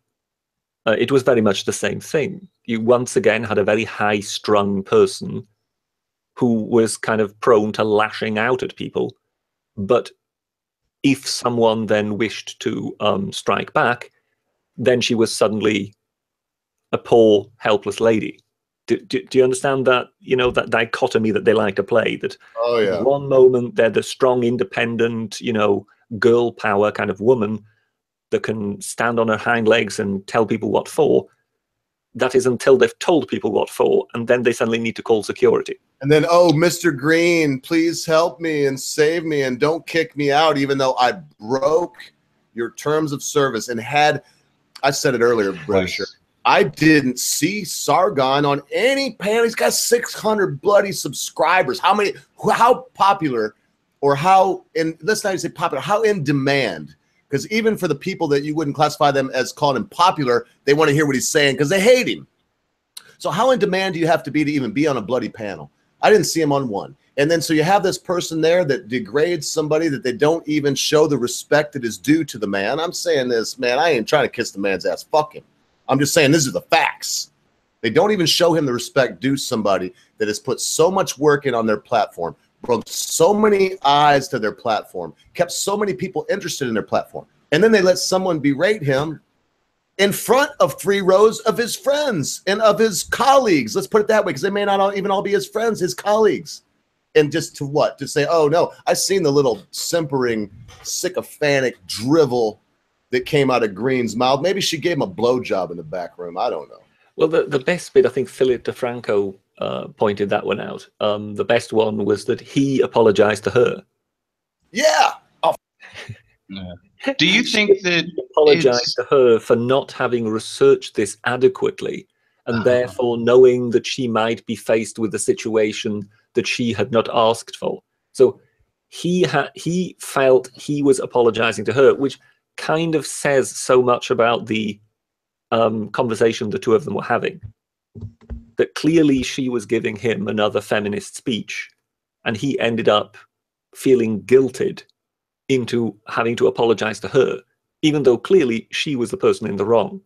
it was very much the same thing. You once again had a very high-strung person who was kind of prone to lashing out at people, but if someone then wished to strike back, then she was suddenly a poor, helpless lady. Do you understand that, that dichotomy that they like to play? That one moment they're the strong, independent, girl power kind of woman that can stand on her hind legs and tell people what for. That is until they've told people what for, and then they suddenly need to call security. And then, oh, Mr. Green, please help me and save me and don't kick me out, even though I broke your terms of service and I said it earlier, Britisher, I didn't see Sargon on any panel. He's got 600 bloody subscribers. How popular, or let's not even say popular, how in demand? Because even for the people that you wouldn't classify them as calling him popular, they want to hear what he's saying because they hate him. So how in demand do you have to even be on a bloody panel? I didn't see him on one. And then so you have this person there that degrades somebody, that they don't even show the respect that is due to the man. I'm saying this, man, I ain't trying to kiss the man's ass. Fuck him. I'm just saying this is the facts. They don't even show him the respect due somebody that has put so much work in on their platform, brought so many eyes to their platform, kept so many people interested in their platform. And then they let someone berate him in front of 3 rows of his friends and of his colleagues. Let's put it that way, because they may not even all be his friends, his colleagues. And just to what? To say, oh, no, I've seen the little simpering, sycophantic drivel that came out of Green's mouth. Maybe she gave him a blowjob in the back room. I don't know. Well, the best bit, I think Philip DeFranco pointed that one out. The best one was that he apologized to her. Yeah. Oh. Do you think that he apologized to her for not having researched this adequately, and therefore knowing that she might be faced with a situation that she had not asked for? So he felt he was apologizing to her, which kind of says so much about the conversation the two of them were having. That clearly she was giving him another feminist speech, and he ended up feeling guilted into having to apologize to her, even though clearly she was the person in the wrong.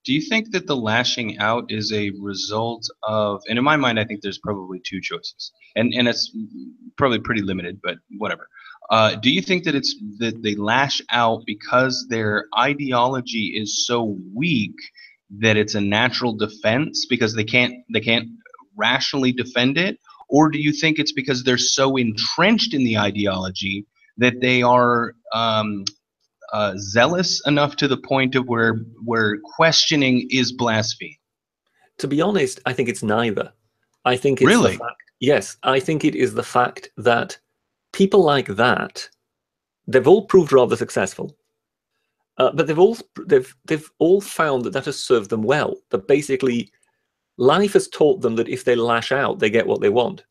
Do you think that the lashing out is a result of, and in my mind, I think there's probably 2 choices, and it's probably pretty limited, but whatever. Do you think that it's that they lash out because their ideology is so weak that it's a natural defense because they can't rationally defend it? Or do you think it's because they're so entrenched in the ideology that they are zealous enough to the point of where questioning is blasphemy? To be honest, I think it's neither. I think it's really? The fact, yes, I think it is the fact that people like that, they've all proved rather successful, but they've all found that has served them well. That basically, life has taught them that if they lash out, they get what they want.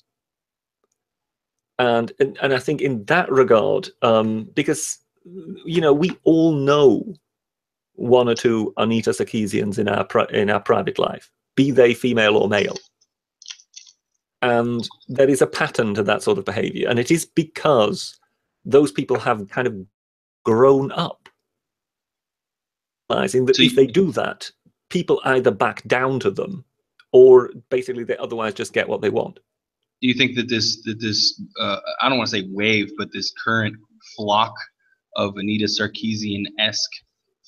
And I think in that regard, because we all know 1 or 2 Anita Sarkeesians in our private life, be they female or male. And there is a pattern to that sort of behavior. And it is because those people have kind of grown up, realizing that if they do that, people either back down to them, or basically they otherwise just get what they want. Do you think that this I don't want to say wave, but this current flock of Anita Sarkeesian-esque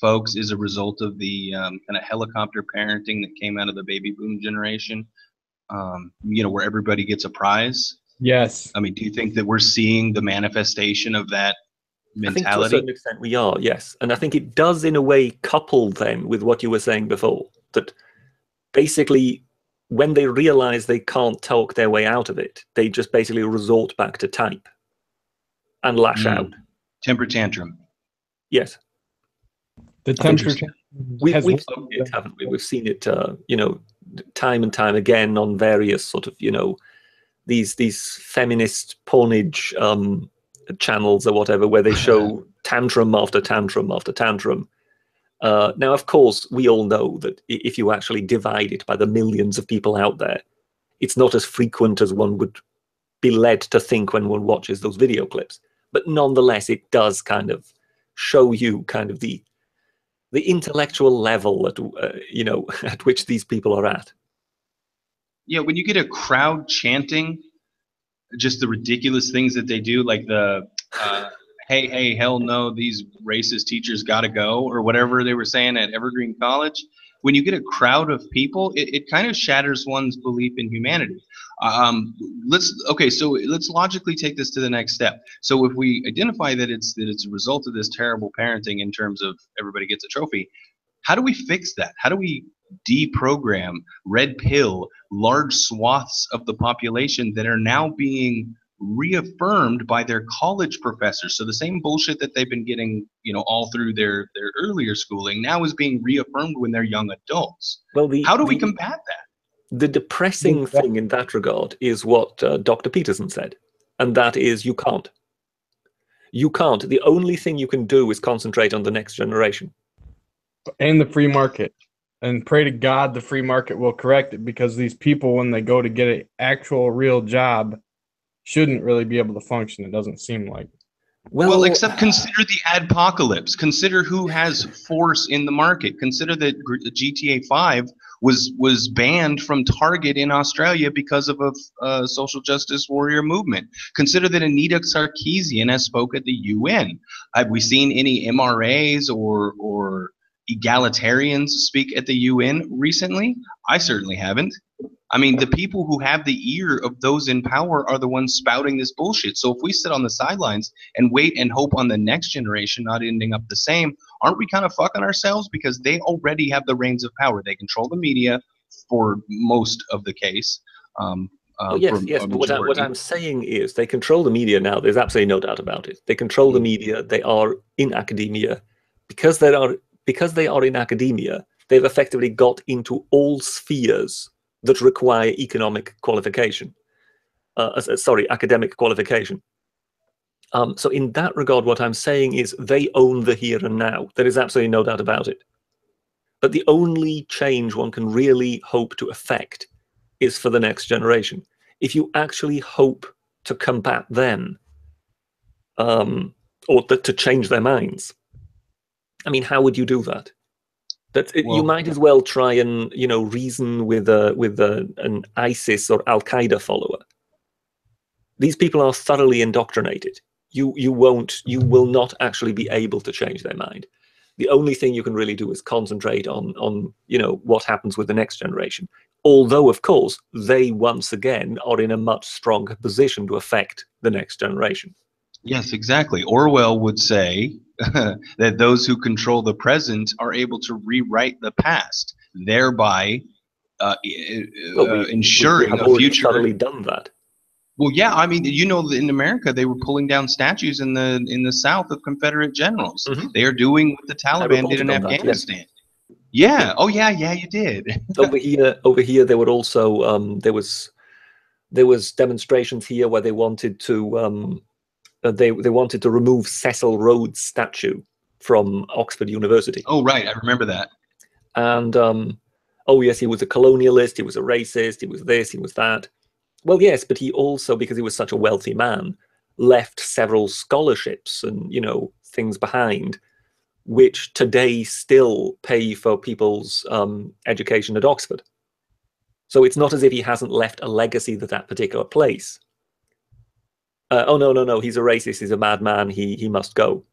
folks is a result of the kind of helicopter parenting that came out of the baby boom generation? Where everybody gets a prize. Yes. I mean, do you think that we're seeing the manifestation of that mentality? I think to a certain extent we are, yes. And I think it does in a way couple then with what you were saying before, that basically when they realize they can't talk their way out of it, they just basically resort back to type and lash out. Temper tantrum. Yes. The temper tantrum. We've seen it, haven't we? We've seen it, time and time again on various sort of, these feminist pornage channels or whatever, where they show tantrum after tantrum after tantrum. Now, of course, we all know that if you actually divide it by the millions of people out there, it's not as frequent as one would be led to think when one watches those video clips. But nonetheless, it does kind of show you kind of the intellectual level at at which these people are at. Yeah, when you get a crowd chanting just the ridiculous things that they do, like the hey, hell no, these racist teachers got to go, or whatever they were saying at Evergreen College. When you get a crowd of people, it kind of shatters one's belief in humanity. So let's logically take this to the next step. So if we identify that it's a result of this terrible parenting in terms of everybody gets a trophy, how do we fix that? How do we deprogram, red pill large swaths of the population that are now being reaffirmed by their college professors? So the same bullshit that they've been getting, all through their earlier schooling now is being reaffirmed when they're young adults. Well, how do we combat that? The depressing thing in that regard is what Dr. Peterson said, and that is you can't. You can't. The only thing you can do is concentrate on the next generation. And the free market. And pray to God the free market will correct it, because these people, when they go to get an actual real job, shouldn't really be able to function, it doesn't seem like. Well, except consider the adpocalypse. Consider who has force in the market. Consider that GTA 5 was banned from Target in Australia because of a social justice warrior movement. Consider that Anita Sarkeesian has spoke at the UN. Have we seen any MRAs or egalitarians speak at the UN recently? I certainly haven't. I mean, the people who have the ear of those in power are the ones spouting this bullshit. So if we sit on the sidelines and wait and hope on the next generation not ending up the same, aren't we kind of fucking ourselves? Because they already have the reins of power. They control the media for most of the case. Yes. But what I'm saying is they control the media now. There's absolutely no doubt about it. They control the media. They are in academia. Because they are in academia, they've effectively got into all spheres that require economic qualification. Academic qualification. So in that regard, what I'm saying is they own the here and now. There is absolutely no doubt about it. But the only change one can really hope to effect is for the next generation. If you actually hope to combat them, or to change their minds, I mean, how would you do that? You might as well try and reason with an ISIS or Al Qaeda follower. These people are thoroughly indoctrinated. You will not actually be able to change their mind. The only thing you can really do is concentrate on what happens with the next generation. Although, of course, they once again are in a much stronger position to affect the next generation. Yes, exactly. Orwell would say that those who control the present are able to rewrite the past, thereby ensuring we have a future. Thoroughly done that. Well, yeah, I mean, in America, they were pulling down statues in the South of Confederate generals. Mm-hmm. They are doing what the Taliban did in Afghanistan. Yeah. Oh, yeah, you did. over here, there were also there was demonstrations here where they wanted to. They wanted to remove Cecil Rhodes' statue from Oxford University. Oh, right. I remember that. And, oh, yes, he was a colonialist. He was a racist. He was this. He was that. Well, yes, but he also, because he was such a wealthy man, left several scholarships and, things behind, which today still pay for people's education at Oxford. So it's not as if he hasn't left a legacy to that particular place. Oh, no, he's a racist, he's a madman, he must go.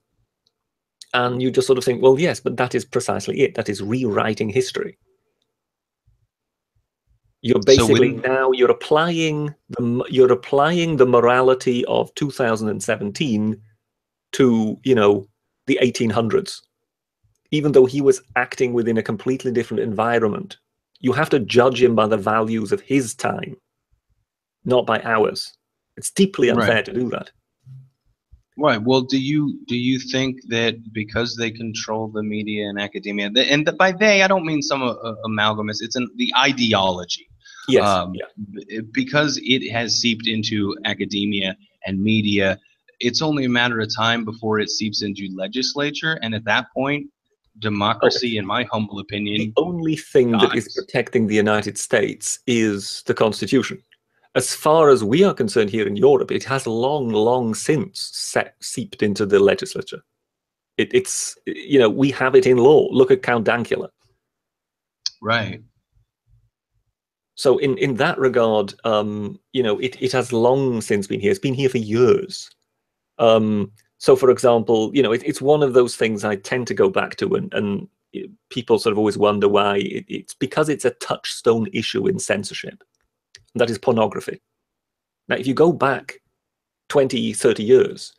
And you just sort of think, well, yes, but that is precisely it. That is rewriting history. You're basically now you're applying the morality of 2017 to, the 1800s. Even though he was acting within a completely different environment, you have to judge him by the values of his time, not by ours. It's deeply unfair to do that. Right. Well, do you think that because they control the media and academia, and by they I don't mean some amalgamous, it's the ideology. Yes. Because it has seeped into academia and media, it's only a matter of time before it seeps into legislature, and at that point, democracy, in my humble opinion, the only thing that is protecting the United States is the Constitution. As far as we are concerned here in Europe, it has long since seeped into the legislature. It's we have it in law. Look at Count Dankula. Right. So in that regard, it has long since been here. It's been here for years. So, for example, it's one of those things I tend to go back to, and people sort of always wonder why. It's because it's a touchstone issue in censorship. And that is pornography. Now, if you go back 20, 30 years,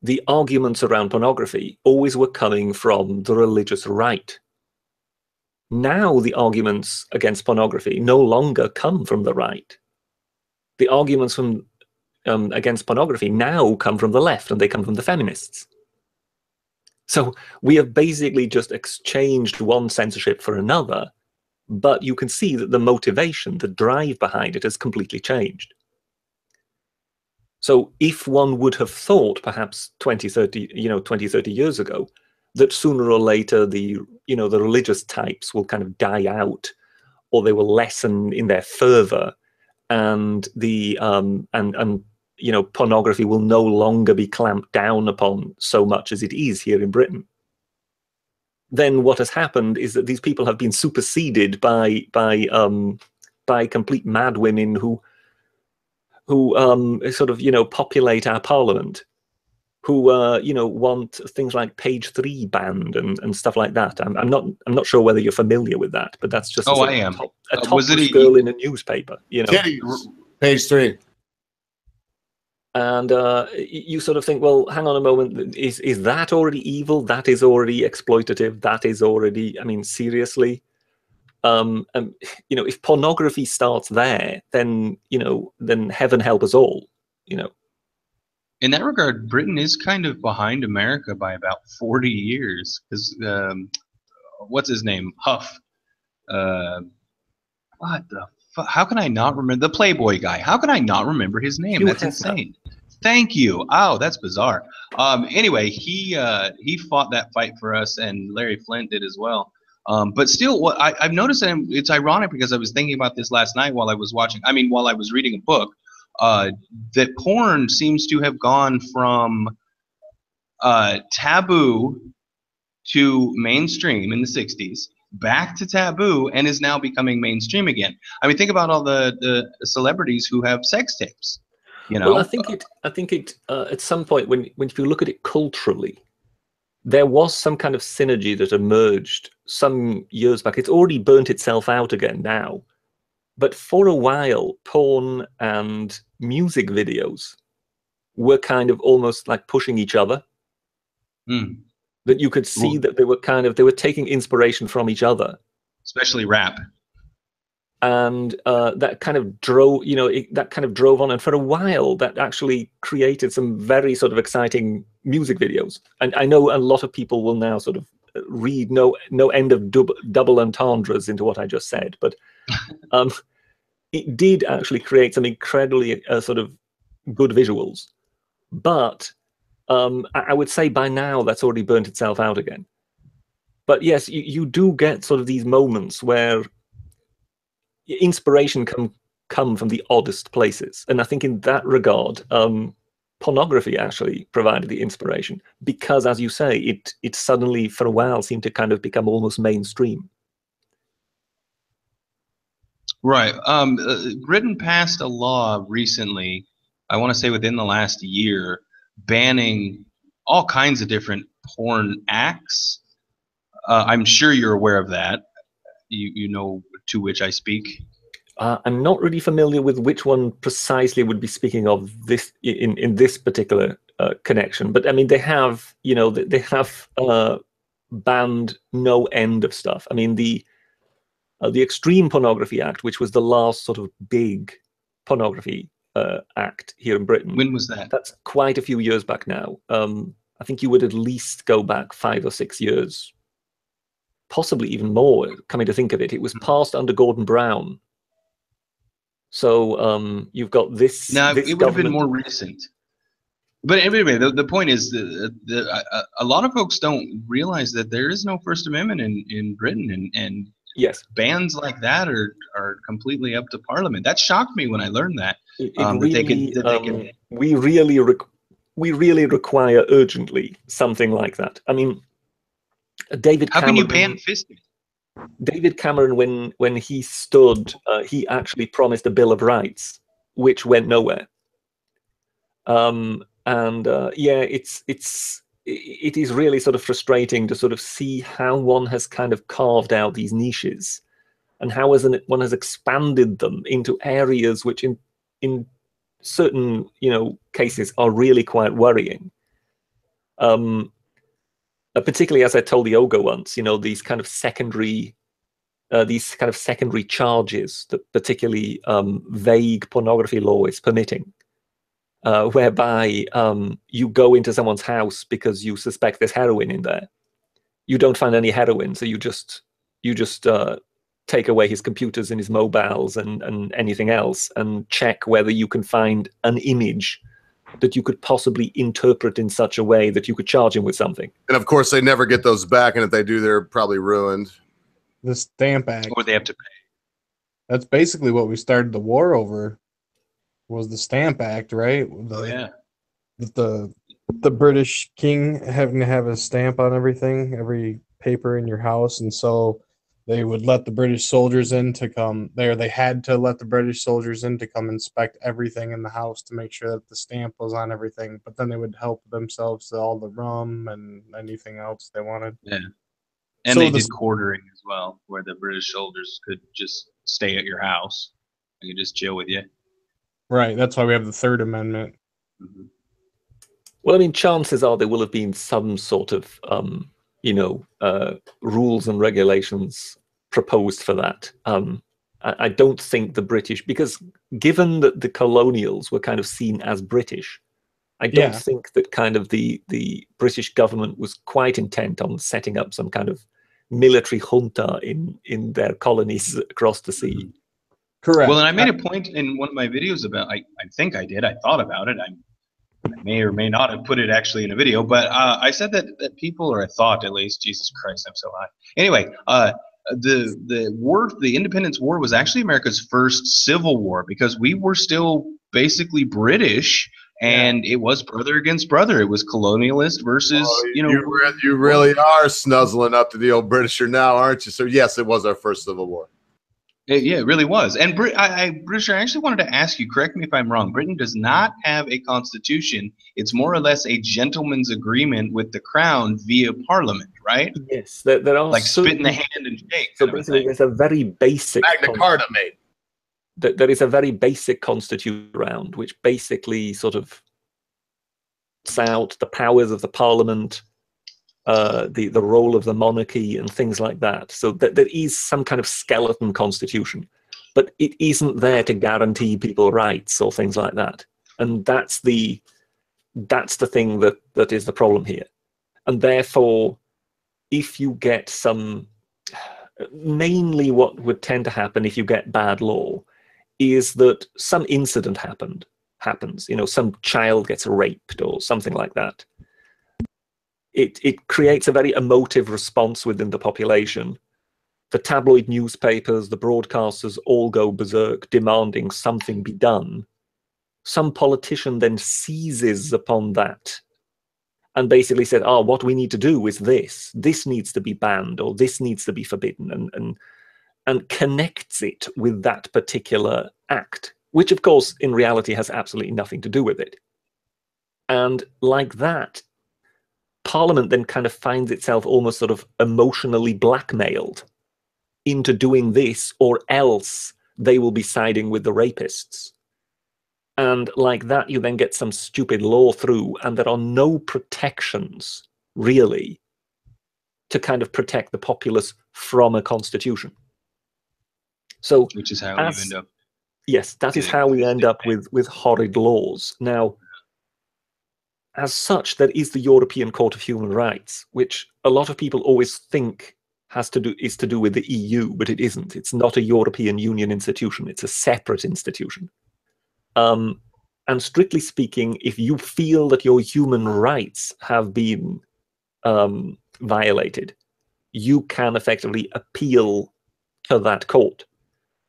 the arguments around pornography always were coming from the religious right. Now the arguments against pornography no longer come from the right. The arguments from against pornography now come from the left, and they come from the feminists. So we have basically just exchanged one censorship for another, but you can see that the motivation, the drive behind it has completely changed. So if one would have thought perhaps 20, 30 years ago that sooner or later the religious types will kind of die out, or they will lessen in their fervor, and the pornography will no longer be clamped down upon so much as it is here in Britain, then what has happened is that these people have been superseded by complete mad women who sort of populate our parliament, who want things like page 3 banned and stuff like that. I'm not sure whether you're familiar with that, but that's just I am a topless girl in a newspaper. Page 3. And you sort of think, well, hang on a moment, is that already evil? That is already exploitative. That is already, I mean, seriously. If pornography starts there, then heaven help us all. In that regard, Britain is kind of behind America by about 40 years, because what's his name? Huff. What the fuck? How can I not remember the Playboy guy? How can I not remember his name? That's insane. Thank you. Oh, that's bizarre. Anyway, he fought that fight for us, and Larry Flint did as well. But still, what I've noticed, and it's ironic because I was thinking about this last night while I was reading a book, that porn seems to have gone from taboo to mainstream in the 60s, back to taboo, and is now becoming mainstream again. I mean, think about all the celebrities who have sex tapes. Well, I think it at some point, when if you look at it culturally, there was some kind of synergy that emerged some years back. It's already burnt itself out again now. But for a while, porn and music videos were kind of almost like pushing each other. That you could see that they were taking inspiration from each other. Especially rap. And that kind of drove on. And for a while, that actually created some very sort of exciting music videos. And I know a lot of people will now sort of read no end of double entendres into what I just said. But it did actually create some incredibly sort of good visuals. But I would say by now that's already burnt itself out again. But yes, you do get sort of these moments where inspiration can come from the oddest places. And I think in that regard, pornography actually provided the inspiration because, as you say, it suddenly for a while seemed to kind of become almost mainstream. Right. Britain passed a law recently, I want to say within the last year, banning all kinds of different porn acts. I'm sure you're aware of that. You know to which I speak. I'm not really familiar with which one precisely would be speaking of this in this particular connection, but I mean they have banned no end of stuff. I mean the Extreme Pornography Act, which was the last sort of big pornography act here in Britain. When was that? That's quite a few years back now. I think you would at least go back 5 or 6 years. Possibly even more, coming to think of it. It was passed under Gordon Brown. So you've got this. Now, this it would have been more recent. But anyway, the point is that a lot of folks don't realize that there is no First Amendment in Britain, and yes, bans like that are completely up to Parliament. That shocked me when I learned that. We really require urgently something like that. I mean, David Cameron, how can you ban fisting? David Cameron, when he stood, he actually promised a Bill of Rights, which went nowhere. And yeah, it is really sort of frustrating to sort of see how one has kind of carved out these niches, and how one has expanded them into areas which in certain cases are really quite worrying. Particularly, as I told the Ogo once, these kind of secondary charges that particularly vague pornography law is permitting, whereby you go into someone's house because you suspect there's heroin in there. You don't find any heroin, so you just take away his computers and his mobiles and anything else, and check whether you can find an image that you could possibly interpret in such a way that you could charge him with something. And of course, they never get those back, and if they do, they're probably ruined. The Stamp Act. Or they have to pay. That's basically what we started the war over, was the Stamp Act, right? Yeah. The British king having to have a stamp on everything, every paper in your house, and so they would let the British soldiers in to come there. They had to let the British soldiers in to come inspect everything in the house to make sure that the stamp was on everything. But then they would help themselves to all the rum and anything else they wanted. Yeah. And so they did quartering as well, where the British soldiers could just stay at your house and could just chill with you. Right. That's why we have the Third Amendment. Mm-hmm. Well, I mean, chances are there will have been some sort of rules and regulations proposed for that. I don't think the British, because given that the colonials were kind of seen as British, I don't think that kind of the British government was quite intent on setting up some kind of military junta in their colonies across the sea. Correct. Well, and I made a point in one of my videos about, I think I did, I thought about it, I may or may not have put it actually in a video, but I said that people, or I thought at least, Jesus Christ, I'm so high. Anyway, the Independence War was actually America's first civil war, because we were still basically British, and it was brother against brother. It was colonialist versus, You really are snuzzling up to the old Britisher now, aren't you? So yes, it was our first civil war. Yeah, it really was. And Britisher, I actually wanted to ask you, correct me if I'm wrong, Britain does not have a constitution. It's more or less a gentleman's agreement with the crown via parliament, right? Yes, there are like spit in the hand and shake. So basically, there's a very basic Magna Carta made. There is a very basic constitution around, which basically sort of sets out the powers of the parliament, the role of the monarchy and things like that. So there is some kind of skeleton constitution, but it isn't there to guarantee people rights or things like that. And that's the thing that is the problem here. And therefore, if you get mainly what would tend to happen if you get bad law is that some incident happens, some child gets raped or something like that. It creates a very emotive response within the population. The tabloid newspapers, the broadcasters all go berserk, demanding something be done. Some politician then seizes upon that and basically said, what we need to do is this. This needs to be banned, or this needs to be forbidden, and connects it with that particular act, which, of course, in reality has absolutely nothing to do with it. And like that, Parliament then kind of finds itself almost sort of emotionally blackmailed into doing this, or else they will be siding with the rapists. And like that, you then get some stupid law through, and there are no protections, really, to kind of protect the populace from a constitution. So, which is how you end up. Yes, that is how we end up with horrid laws. Now, as such, there is the European Court of Human Rights, which a lot of people always think is to do with the EU, but it isn't. It's not a European Union institution. It's a separate institution. And strictly speaking, if you feel that your human rights have been violated, you can effectively appeal to that court.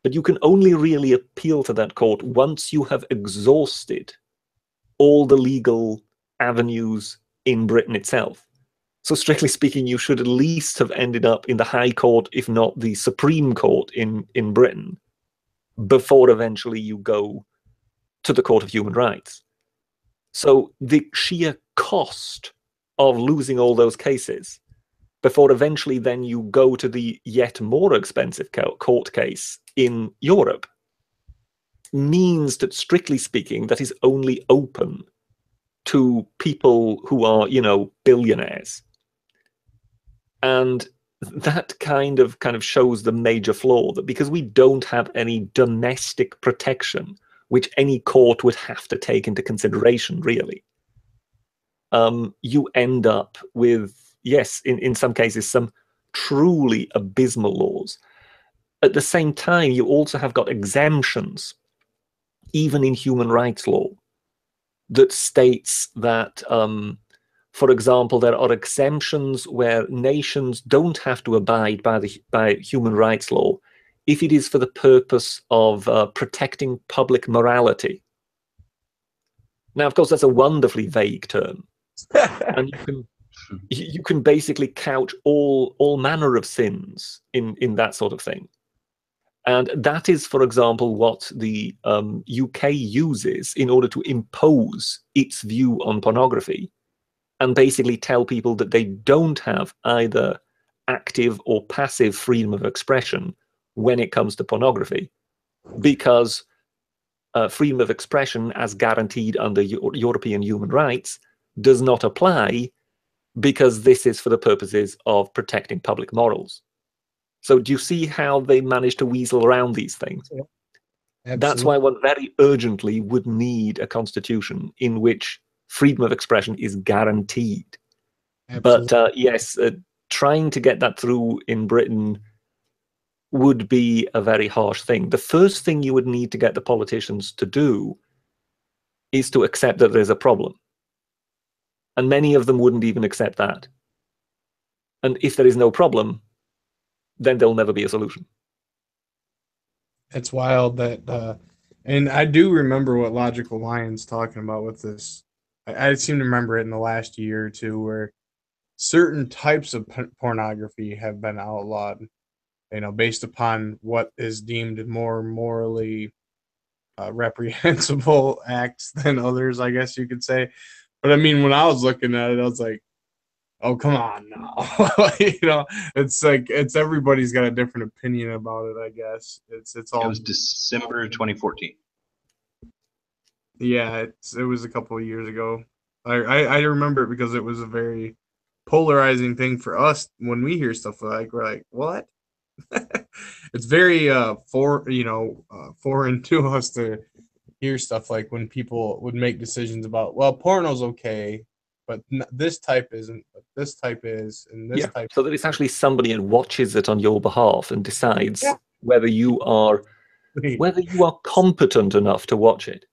But you can only really appeal to that court once you have exhausted all the legal avenues in Britain itself. So strictly speaking, you should at least have ended up in the High Court, if not the Supreme Court in Britain, before eventually you go to the Court of Human Rights. So the sheer cost of losing all those cases before eventually then you go to the yet more expensive court case in Europe means that, strictly speaking, that is only open to people who are, billionaires. And that kind of shows the major flaw, that because we don't have any domestic protection, which any court would have to take into consideration, really, you end up with, yes, in some cases, some truly abysmal laws. At the same time, you also have got exemptions, even in human rights law, that states that, for example, there are exemptions where nations don't have to abide by human rights law if it is for the purpose of protecting public morality. Now, of course, that's a wonderfully vague term, and you can basically couch all manner of sins in that sort of thing. And that is, for example, what the UK uses in order to impose its view on pornography and basically tell people that they don't have either active or passive freedom of expression when it comes to pornography, because freedom of expression, as guaranteed under European human rights, does not apply because this is for the purposes of protecting public morals. So do you see how they manage to weasel around these things? Yeah, that's why one very urgently would need a constitution in which freedom of expression is guaranteed. Absolutely. But yes, trying to get that through in Britain would be a very harsh thing. The first thing you would need to get the politicians to do is to accept that there's a problem. And many of them wouldn't even accept that. And if there is no problem, then there'll never be a solution. It's wild that, and I do remember what Logical Lion's talking about with this. I seem to remember it in the last year or two, where certain types of pornography have been outlawed, based upon what is deemed more morally reprehensible acts than others, I guess you could say. But I mean, when I was looking at it, I was like, oh, come on now. It's like, everybody's got a different opinion about it, I guess. It's all. It was December 2014. Yeah, it was a couple of years ago. I remember it because it was a very polarizing thing for us when we hear stuff like, we're like, what? It's very foreign to us to hear stuff like when people would make decisions about, well, porno's okay, but this type isn't, but this type is, and this type. So that it's actually somebody that watches it on your behalf and decides whether you are competent enough to watch it.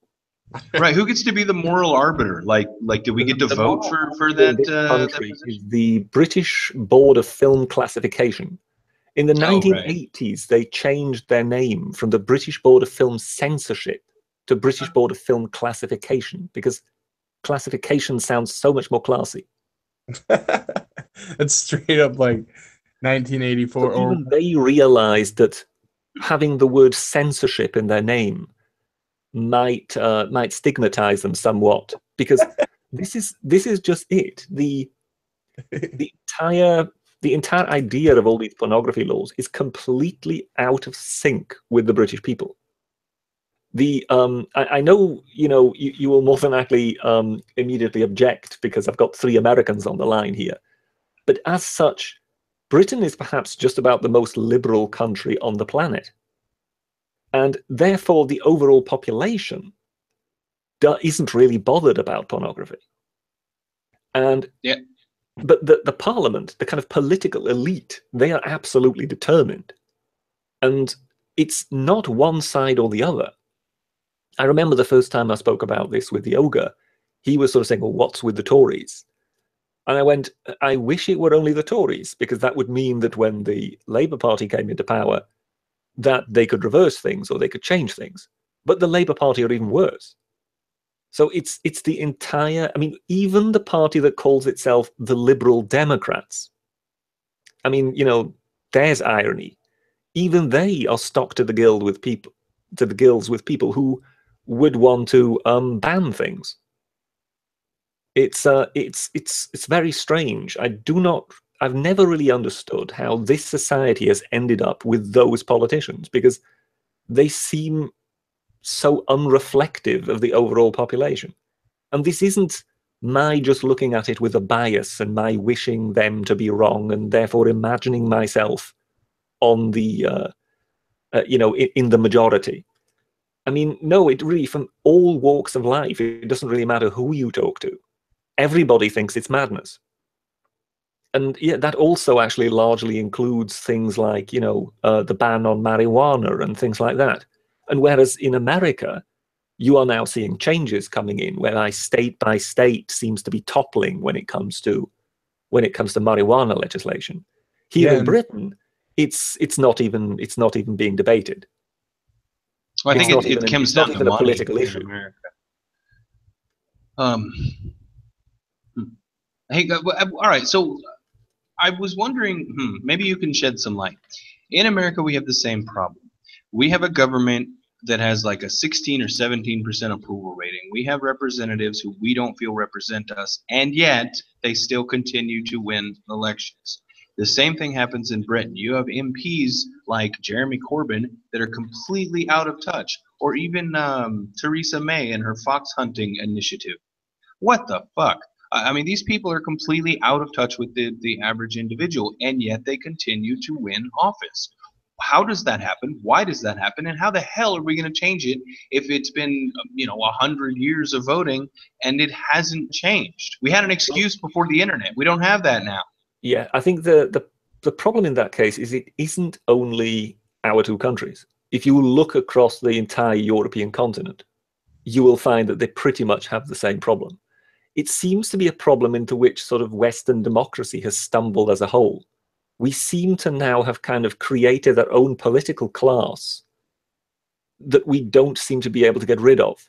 Right. Who gets to be the moral arbiter? Like, do we get to vote for that? Country is the British Board of Film Classification. In the 1980s, they changed their name from the British Board of Film Censorship to British Board of Film Classification, because classification sounds so much more classy. It's straight up like 1984. So even they realized that having the word censorship in their name might stigmatize them somewhat, because this is just it. The entire idea of all these pornography laws is completely out of sync with the British people. I know you will more than likely immediately object because I've got 3 Americans on the line here, but as such, Britain is perhaps just about the most liberal country on the planet, and therefore the overall population isn't really bothered about pornography. And but the parliament, the kind of political elite, they are absolutely determined, and it's not one side or the other. I remember the first time I spoke about this with the ogre, he was sort of saying, well, what's with the Tories? And I went, I wish it were only the Tories, because that would mean that when the Labour Party came into power, that they could reverse things or they could change things. But the Labour Party are even worse. So it's the entire, I mean, even the party that calls itself the Liberal Democrats, I mean, there's irony. Even they are stocked to the gills with people who would want to ban things. It's very strange. I've never really understood how this society has ended up with those politicians, because they seem so unreflective of the overall population. And this isn't my just looking at it with a bias and my wishing them to be wrong and therefore imagining myself on the, in the majority. I mean, no, it really, from all walks of life, it doesn't really matter who you talk to. Everybody thinks it's madness. And yeah, that also actually largely includes things like, the ban on marijuana and things like that. And whereas in America, you are now seeing changes coming in, where state by state seems to be toppling when it comes to marijuana legislation. Here in Britain, it's not even being debated. Well, I think it comes down to a political issue. America. Hey, all right. So I was wondering, maybe you can shed some light. In America, we have the same problem. We have a government that has like a 16 or 17% approval rating. We have representatives who we don't feel represent us, and yet they still continue to win elections. The same thing happens in Britain. You have MPs like Jeremy Corbyn that are completely out of touch, or even Theresa May and her fox hunting initiative. What the fuck? I mean, these people are completely out of touch with the average individual, and yet they continue to win office. How does that happen? Why does that happen? And how the hell are we going to change it if it's been, 100 years of voting and it hasn't changed? We had an excuse before the internet. We don't have that now. Yeah, I think the problem in that case is it isn't only our two countries. If you look across the entire European continent, you will find that they pretty much have the same problem. It seems to be a problem into which sort of Western democracy has stumbled as a whole. We seem to now have kind of created our own political class that we don't seem to be able to get rid of.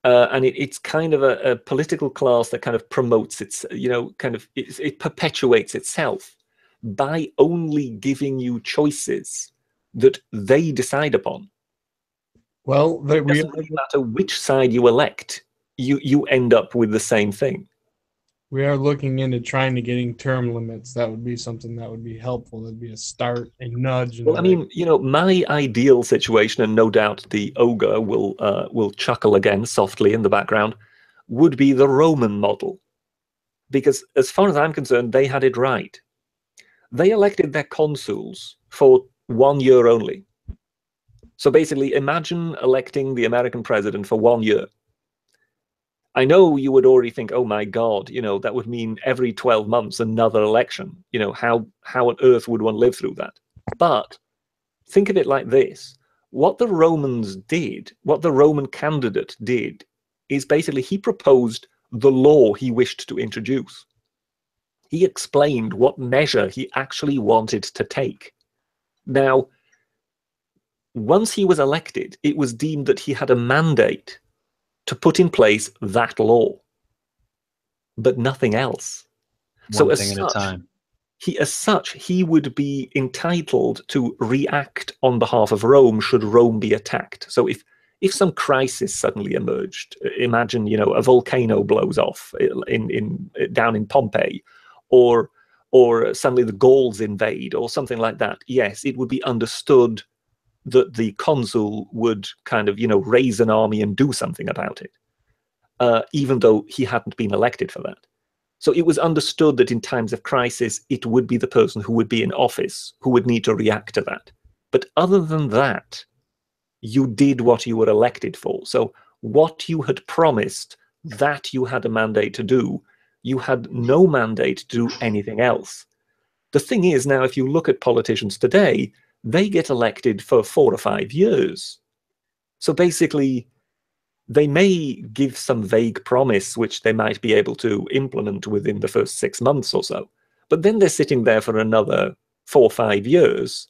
And it's kind of a political class that kind of promotes its, it perpetuates itself by only giving you choices that they decide upon. Well, it doesn't really matter which side you elect, you end up with the same thing. We are looking into trying to getting term limits. That would be something that would be helpful. That'd be a start, a nudge. Well, I mean, my ideal situation, and no doubt the ogre will chuckle again softly in the background, would be the Roman model. Because as far as I'm concerned, they had it right. They elected their consuls for 1 year only. So basically, imagine electing the American president for 1 year. I know you would already think, oh my God, that would mean every 12 months another election. How on earth would one live through that? But think of it like this. What the Romans did, what the Roman candidate did, is basically he proposed the law he wished to introduce. He explained what measure he actually wanted to take. Now, once he was elected, it was deemed that he had a mandate to put in place that law, but nothing else. One thing at a time. As such, he would be entitled to react on behalf of Rome should Rome be attacked. So if some crisis suddenly emerged, imagine a volcano blows off down in Pompeii, or suddenly the Gauls invade, or something like that. Yes, it would be understood that the consul would kind of, raise an army and do something about it, even though he hadn't been elected for that. So it was understood that in times of crisis, it would be the person who would be in office who would need to react to that. But other than that, you did what you were elected for. So what you had promised, that you had a mandate to do, you had no mandate to do anything else. The thing is now, if you look at politicians today, they get elected for 4 or 5 years. So basically, they may give some vague promise, which they might be able to implement within the first 6 months or so. But then they're sitting there for another 4 or 5 years,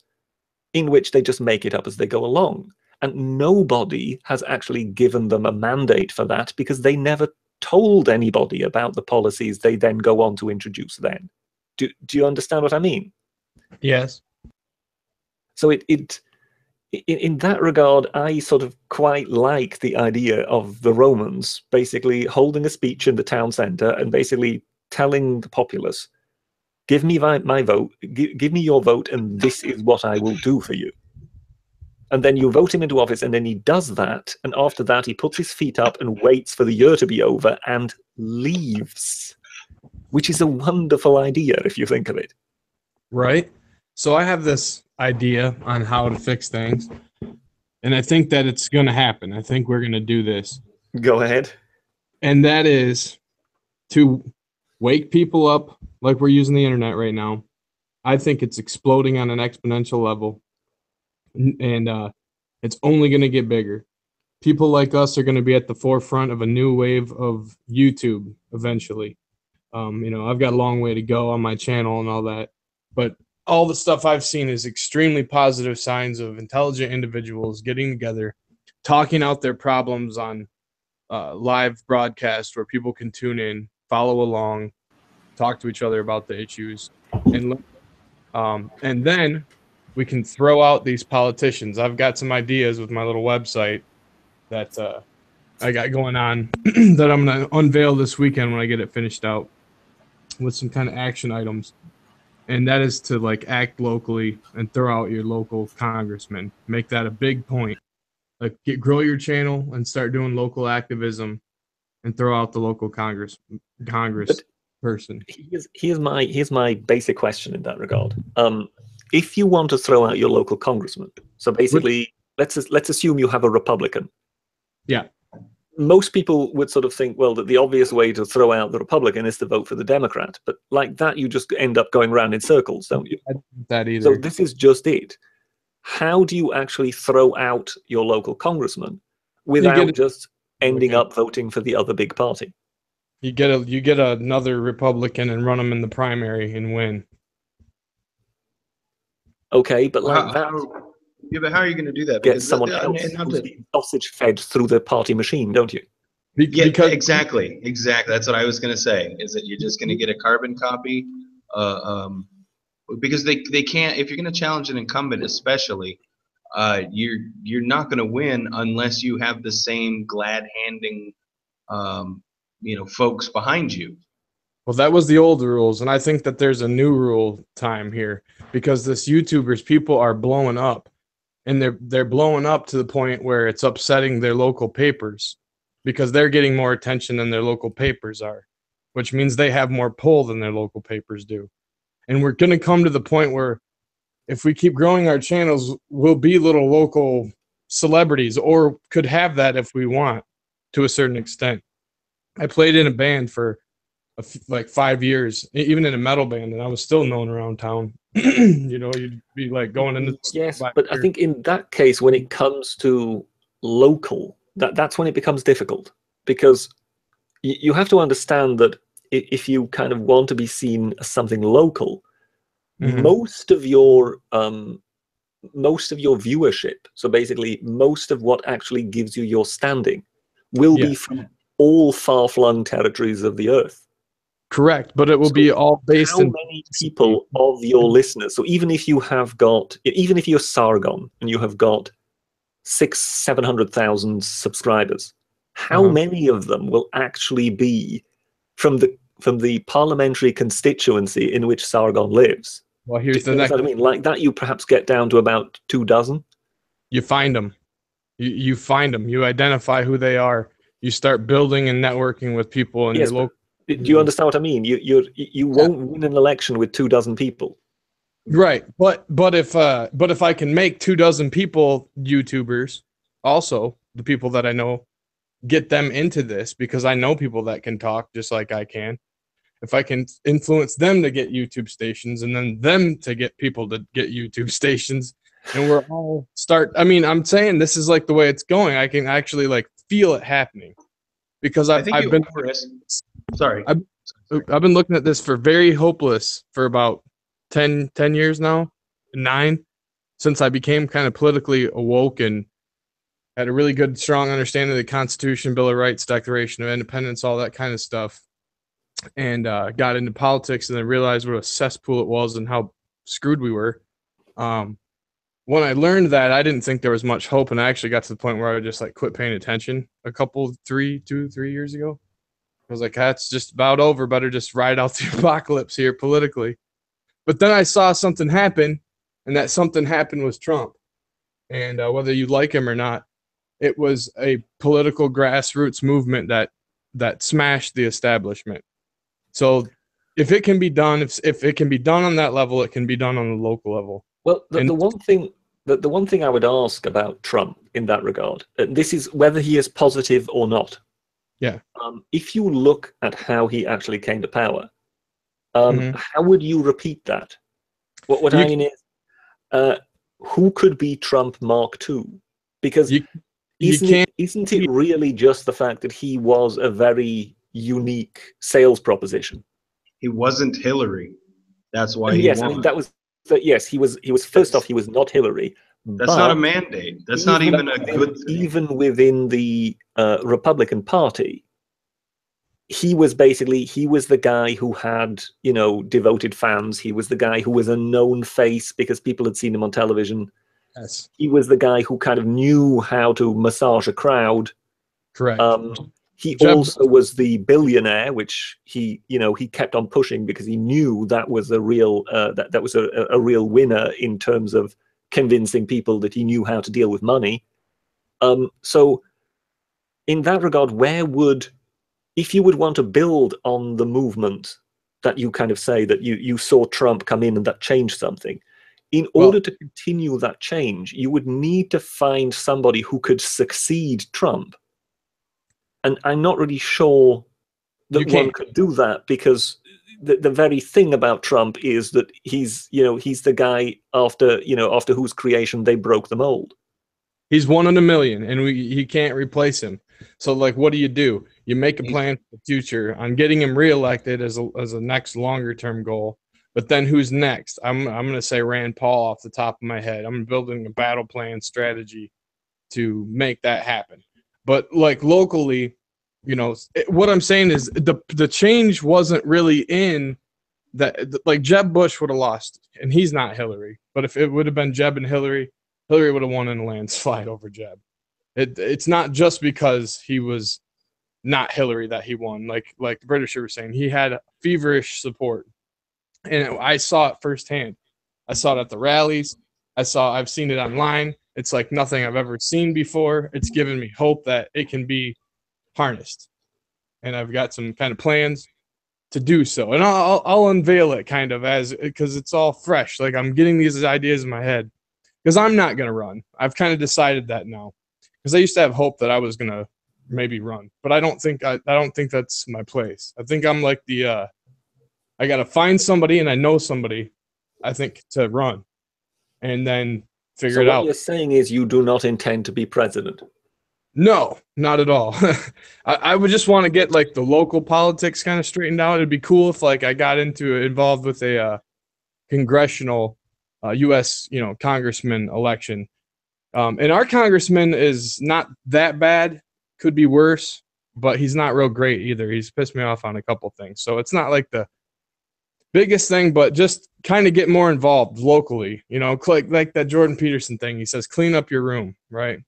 in which they just make it up as they go along. And nobody has actually given them a mandate for that, because they never told anybody about the policies they then go on to introduce then. Do you understand what I mean? Yes. So it in that regard, I sort of quite like the idea of the Romans basically holding a speech in the town center and basically telling the populace, give me my vote, give me your vote, and this is what I will do for you. And then you vote him into office, and then he does that, and after that he puts his feet up and waits for the year to be over and leaves, which is a wonderful idea if you think of it. Right? So I have this idea on how to fix things, and I think that it's going to happen. I think we're going to do this. Go ahead. And that is to wake people up like we're using the internet right now. I think it's exploding on an exponential level, and it's only going to get bigger. People like us are going to be at the forefront of a new wave of YouTube eventually. I've got a long way to go on my channel and all that, but all the stuff I've seen is extremely positive signs of intelligent individuals getting together, talking out their problems on live broadcast where people can tune in, follow along, talk to each other about the issues, and then we can throw out these politicians. I've got some ideas with my little website that I got going on that I'm going to unveil this weekend when I get it finished out with some kind of action items. And that is to like act locally and throw out your local congressman. Make that a big point. Like grow your channel and start doing local activism and throw out the local Congress person. Here's my basic question in that regard. If you want to throw out your local congressman, so basically let's assume you have a Republican. Yeah. Most people would sort of think, well, that the obvious way to throw out the Republican is to vote for the Democrat. But like that, you just end up going around in circles, don't you? I don't think that either. So this is just it. How do you actually throw out your local congressman without just ending up voting for the other big party? You get another Republican and run them in the primary and win. Okay, but like Yeah, but how are you going to do that? Get Because someone else who's being sausage fed through the party machine, don't you? Because exactly. That's what I was going to say. Is that you're just going to get a carbon copy? Because they can't. If you're going to challenge an incumbent, especially, you're not going to win unless you have the same glad-handing, folks behind you. Well, that was the old rules, and I think that there's a new rule time here because this YouTubers people are blowing up. And they're blowing up to the point where it's upsetting their local papers because they're getting more attention than their local papers are, which means they have more pull than their local papers do. And we're going to come to the point where if we keep growing our channels, we'll be little local celebrities or could have that if we want to a certain extent. I played in a band for like 5 years, even in a metal band, and I was still known around town. You'd be like going into yes, but I think in that case, when it comes to local, that's when it becomes difficult because you have to understand that if you kind of want to be seen as something local, most of your viewership, so basically most of what actually gives you your standing, will be from all far-flung territories of the earth. Correct, but it will be all based on in how many people of your listeners. So even if you're Sargon and you have got 600,000-700,000 subscribers, how many of them will actually be from the parliamentary constituency in which Sargon lives? Well, here's the next. What I mean, like that, you perhaps get down to about 24. You find them. You find them. You identify who they are. You start building and networking with people in your local. Do you understand what I mean? You won't win an election with 24 people. Right, but if I can make 24 people YouTubers, also the people that I know, get them into this because I know people that can talk just like I can. If I can influence them to get YouTube stations and then them to get people to get YouTube stations, and we're all start. I mean, I'm saying this is like the way it's going. I can actually like feel it happening because I've been. Sorry. I've been looking at this for very hopeless for about 10 years now, 9, since I became kind of politically awoke and had a really good, strong understanding of the Constitution, Bill of Rights, Declaration of Independence, all that kind of stuff, and got into politics and then realized what a cesspool it was and how screwed we were. when I learned that, I didn't think there was much hope, and I actually got to the point where I just like quit paying attention a couple, 3 years ago. I was like, that's just about over. Better just ride out the apocalypse here politically. But then I saw something happen, and that something happened was Trump. And whether you like him or not, it was a political grassroots movement that smashed the establishment. So if it can be done, if it can be done on that level, it can be done on the local level. Well, the one thing I would ask about Trump in that regard, this is whether he is positive or not. Yeah. If you look at how he actually came to power, how would you repeat that? What I mean is, who could be Trump Mark II? Because isn't it really just the fact that he was a very unique sales proposition? He wasn't Hillary. That's why he yes, won. I mean, that was yes. He was first off, he was not Hillary. That's not a mandate. That's not even a good thing. Even within the Republican Party, he was the guy who had, devoted fans. He was the guy who was a known face because people had seen him on television. Yes. He was the guy who kind of knew how to massage a crowd. Correct. He also was the billionaire, which he kept on pushing because he knew that was a real that was a real winner in terms of convincing people that he knew how to deal with money. So in that regard, if you would want to build on the movement that you kind of say that you saw Trump come in and that changed something, in order to continue that change, you would need to find somebody who could succeed Trump. And I'm not really sure that one could do that, because the very thing about Trump is that he's the guy after whose creation they broke the mold. He's 1 in a million, and he can't replace him. So, like, what do? You make a plan for the future on getting him reelected as a next longer term goal. But then who's next? I'm going to say Rand Paul off the top of my head. I'm building a battle plan strategy to make that happen. But like locally, what I'm saying is the change wasn't really in that. Like Jeb Bush would have lost, and he's not Hillary. But if it would have been Jeb and Hillary would have won in a landslide over Jeb. It's not just because he was not Hillary that he won. Like the British were saying, he had feverish support, and I saw it firsthand. I saw it at the rallies. I've seen it online. It's like nothing I've ever seen before. It's given me hope that it can be harnessed, and I've got some kind of plans to do so. And I'll unveil it kind of because it's all fresh. Like I'm getting these ideas in my head because I'm not going to run. I've kind of decided that now, because I used to have hope that I was going to maybe run, but I don't think that's my place. I think I'm like I got to find somebody, and I know somebody, I think, to run, and then figure it out. What you're saying is you do not intend to be president? No, not at all. I would just want to get like the local politics kind of straightened out. It'd be cool if like I got involved with a congressional U.S. congressman election. And our congressman is not that bad. Could be worse, but he's not real great either. He's pissed me off on a couple things. So it's not like the biggest thing, but just kind of get more involved locally. Like that Jordan Peterson thing. He says, clean up your room, right?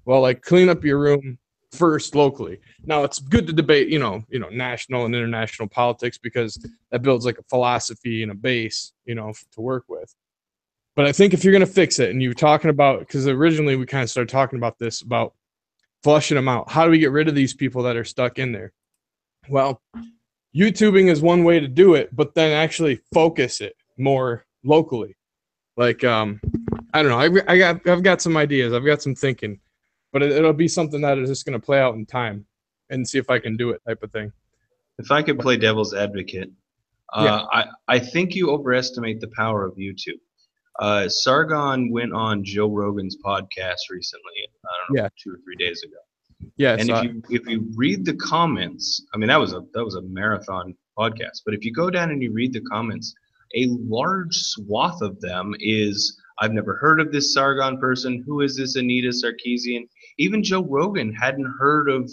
Well, like clean up your room first locally. Now it's good to debate, national and international politics, because that builds like a philosophy and a base, to work with. But I think if you're going to fix it, and you're talking about, because originally we kind of started talking about this, about flushing them out. How do we get rid of these people that are stuck in there? Well, YouTubing is one way to do it, but then actually focus it more locally. Like, I don't know. I've got some ideas. I've got some thinking, but it'll be something that is just going to play out in time and see if I can do it, type of thing. If I could play devil's advocate, I think you overestimate the power of YouTube. Sargon went on Joe Rogan's podcast recently. I don't know, 2 or 3 days ago. Yeah, and if you read the comments, I mean that was a marathon podcast. But if you go down and you read the comments, a large swath of them is, I've never heard of this Sargon person. Who is this Anita Sarkeesian? Even Joe Rogan hadn't heard of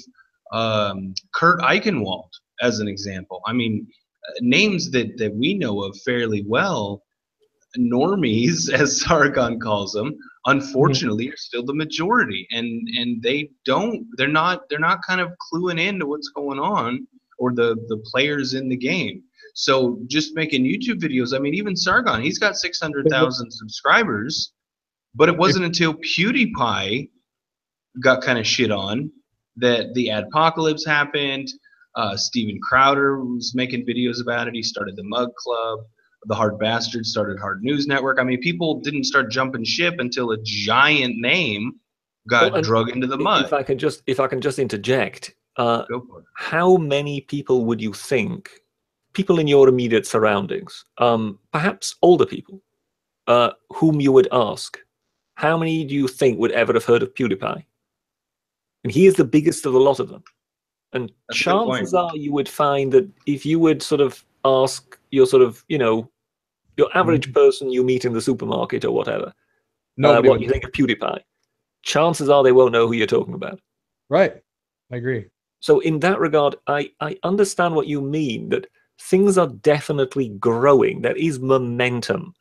Kurt Eichenwald, as an example. I mean, names that we know of fairly well. normies, as Sargon calls them, unfortunately are still the majority, and they're not kind of cluing into what's going on, or the players in the game. So just making YouTube videos, I mean, even Sargon, he's got 600,000 subscribers, but it wasn't until PewDiePie got kind of shit on that the adpocalypse happened. Steven Crowder was making videos about it. He started the Mug Club. The Hard Bastards started Hard News Network. I mean, people didn't start jumping ship until a giant name got drug into the mud. If I can just interject, Go for it. how many people would you think, people in your immediate surroundings, perhaps older people, whom you would ask, how many do you think would ever have heard of PewDiePie? And he is the biggest of the lot of them. And That's a good point. chances are you would find that if you would sort of ask your sort of, your average person you meet in the supermarket or whatever, what you think of PewDiePie, chances are they won't know who you're talking about. Right. I agree. So in that regard, I understand what you mean, that things are definitely growing. There is momentum,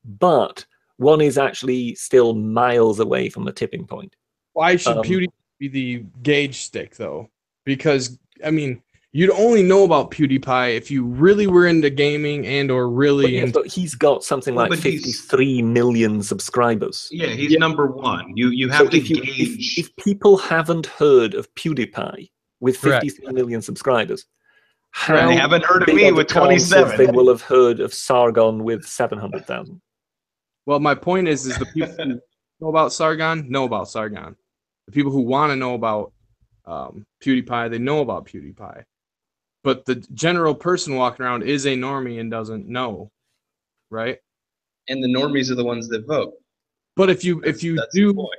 but one is actually still miles away from a tipping point. Why should PewDiePie be the gauge stick, though? Because, I mean, you'd only know about PewDiePie if you really were into gaming and or really into... But he's got something like 53 million subscribers. Yeah, he's number one. You have to gauge. If people haven't heard of PewDiePie with 53 million subscribers, how they haven't heard of big me are the with chances 27? They will have heard of Sargon with 700,000. Well, my point is the people who know about Sargon know about Sargon. The people who want to know about PewDiePie, they know about PewDiePie. But the general person walking around is a normie and doesn't know, right? And the normies are the ones that vote. But if you do,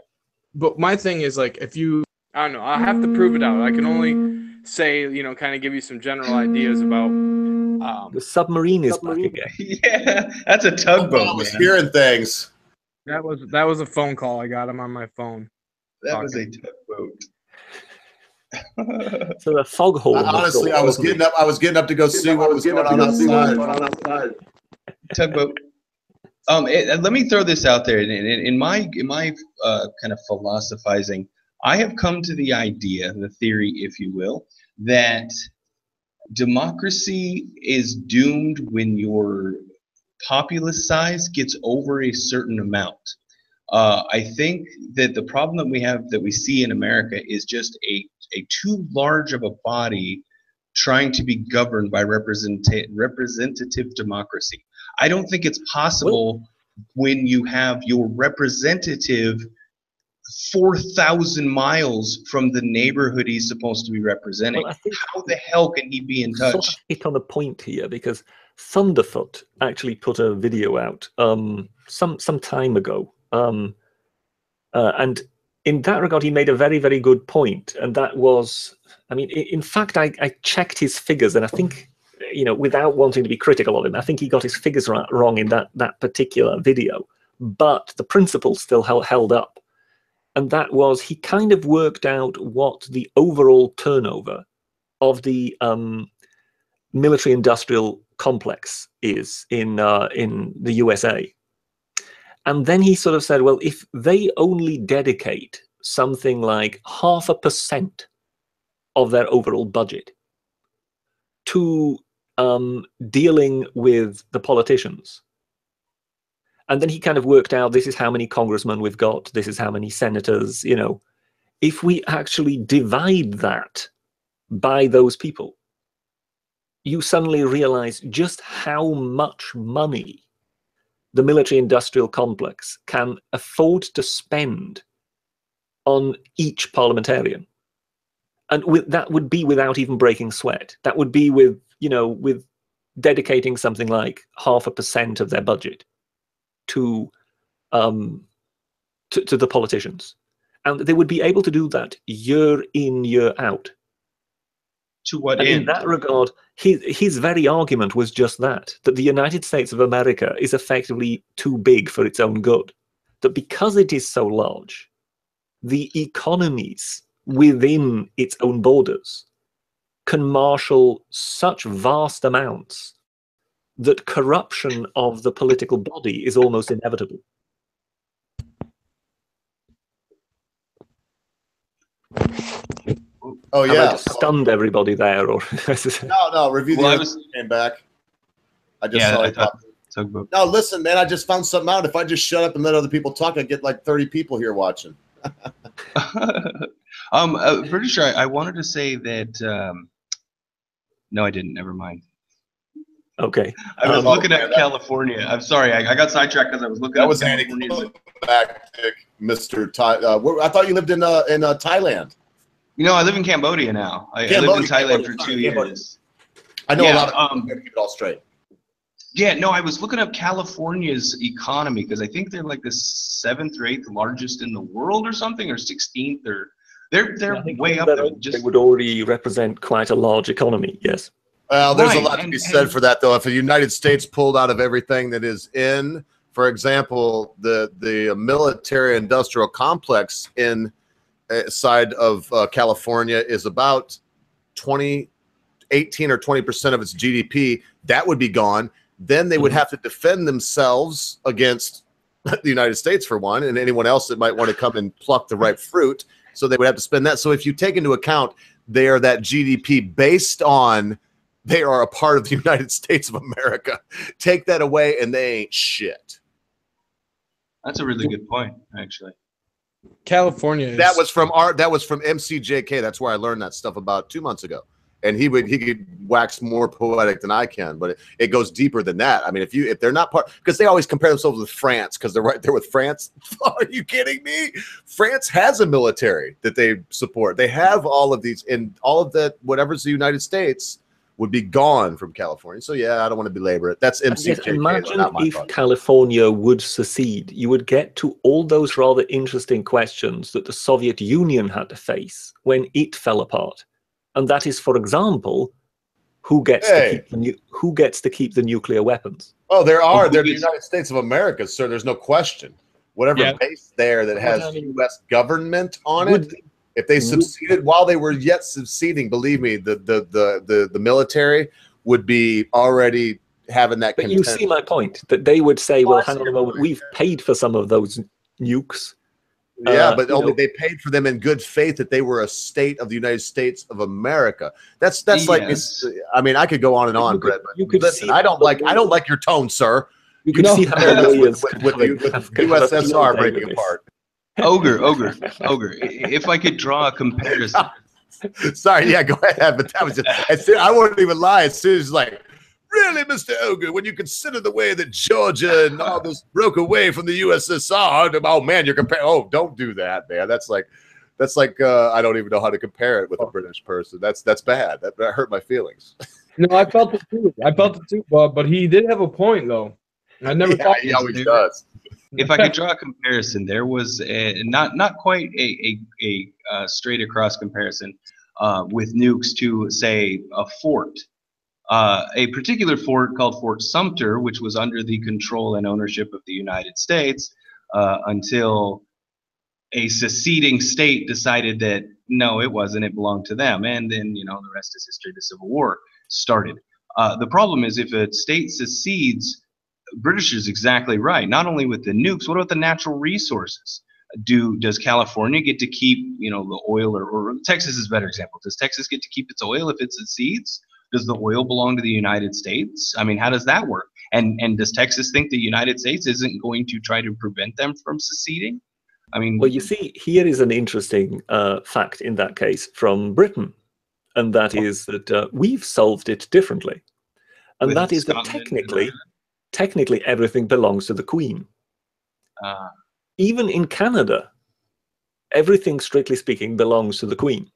but my thing is, like, if you, I don't know, I have to prove it out. I can only say, kind of give you some general ideas about. The submarine is back again. Yeah, that's a tugboat. I was hearing things. That was a phone call. I got him on my phone. That was a tugboat. So the foghorn. Honestly, I was getting up to go see what was going on outside. Tugboat. Let me throw this out there. In my kind of philosophizing, I have come to the idea, the theory, if you will, that democracy is doomed when your populace size gets over a certain amount. I think that the problem that we see in America is just a too large of a body trying to be governed by representative democracy. I don't think it's possible when you have your representative 4,000 miles from the neighborhood he's supposed to be representing. Well, I think how the hell can he be in touch? Sort of hit on a point here, because Thunderfoot actually put a video out some time ago, and in that regard, he made a very, very good point, and that was, I mean, in fact, I checked his figures, and I think, without wanting to be critical of him, I think he got his figures wrong in that particular video, but the principle still held up. And that was, he kind of worked out what the overall turnover of the military-industrial complex is in the USA. And then he sort of said, well, if they only dedicate something like 0.5% of their overall budget to dealing with the politicians, and then he kind of worked out, this is how many congressmen we've got, this is how many senators, if we actually divide that by those people, you suddenly realize just how much money the military-industrial complex can afford to spend on each parliamentarian. And that would be without even breaking sweat. That would be with dedicating something like 0.5% of their budget to the politicians. And they would be able to do that year in, year out. To what and end? In that regard, his very argument was just that the United States of America is effectively too big for its own good. That because it is so large, the economies within its own borders can marshal such vast amounts that corruption of the political body is almost inevitable. Oh Have yeah, I just stunned everybody there, or no. Review the Well, I other was- came back. I just Yeah, saw I it. thought tugboat. No, listen, man. I just found something out. If I just shut up and let other people talk, I get like 30 people here watching. Pretty sure I wanted to say that. No, I didn't. Never mind. Okay. I was looking at California. I'm sorry, I got sidetracked because I was looking That at was California. anticlimactic, Mr. I thought you lived in Thailand. You know, I live in Cambodia now. I lived in Thailand for 2 years. I know a Yeah, lot of people. Keep it all straight. Yeah, no, I was looking up California's economy because I think they're like the 7th or 8th largest in the world or something, or 16th, or they're way up there. They would already represent quite a large economy. Yes. Well, there's a Right, lot to be said for that, though. If the United States pulled out of everything that is in, for example, the military-industrial complex in side of California is about 18 or 20% of its GDP, that would be gone. Then they would have to defend themselves against the United States, for one, and anyone else that might want to come and pluck the ripe fruit. So they would have to spend that. So if you take into account they are that GDP based on they are a part of the United States of America, take that away and they ain't shit. That's a really good point, actually. California is, That was from MCJK. That's where I learned that stuff about 2 months ago. And he could wax more poetic than I can, but it goes deeper than that. I mean, if they're not part, because they always compare themselves with France because they're right there with France. Are you kidding me? France has a military that they support. They have all of these, and all of that, whatever's the United States would be gone from California. So yeah, I don't want to belabor it. That's MCJK. Imagine not my if fault. California would secede. You would get to all those rather interesting questions that the Soviet Union had to face when it fell apart. And that is, for example, who gets to keep the nuclear weapons? Oh, they're the United States of America, sir. There's no question. Whatever base there that has U.S. government on it, if they succeeded while they were yet succeeding, believe me, the military would be already having that. But you see my point, that they would say, well, hang on a moment, we've paid for some of those nukes. Yeah, but only they paid for them in good faith that they were a state of the United States of America. That's like it's, I mean, I could go on and on, Brett. But listen, I don't like your tone, sir. You could see how with USSR breaking apart. Ogre. If I could draw a comparison. Sorry, yeah, go ahead. But that was just, I won't even lie. As soon as like, really, Mr. Ogre, when you consider the way that Georgia and all this broke away from the USSR, oh man, you're comparing. Oh, don't do that, man. That's like I don't even know how to compare it with a British person. That's bad. That hurt my feelings. No, I felt it too. But he did have a point, though. I never thought he always does. If I could draw a comparison, there was not quite a straight across comparison with nukes to, say, a fort. A particular fort called Fort Sumter, which was under the control and ownership of the United States until a seceding state decided that no, it wasn't, it belonged to them. And then, the rest is history. The Civil War started. The problem is if a state secedes, British is exactly right. Not only with the nukes, what about the natural resources? Does California get to keep, the oil, or Texas is a better example. Does Texas get to keep its oil if it secedes? Does the oil belong to the United States? I mean, how does that work? And does Texas think the United States isn't going to try to prevent them from seceding? I mean, well, you see, here is an interesting fact in that case from Britain, and that is that we've solved it differently, and that is that technically everything belongs to the Queen. Even in Canada, everything, strictly speaking, belongs to the Queen.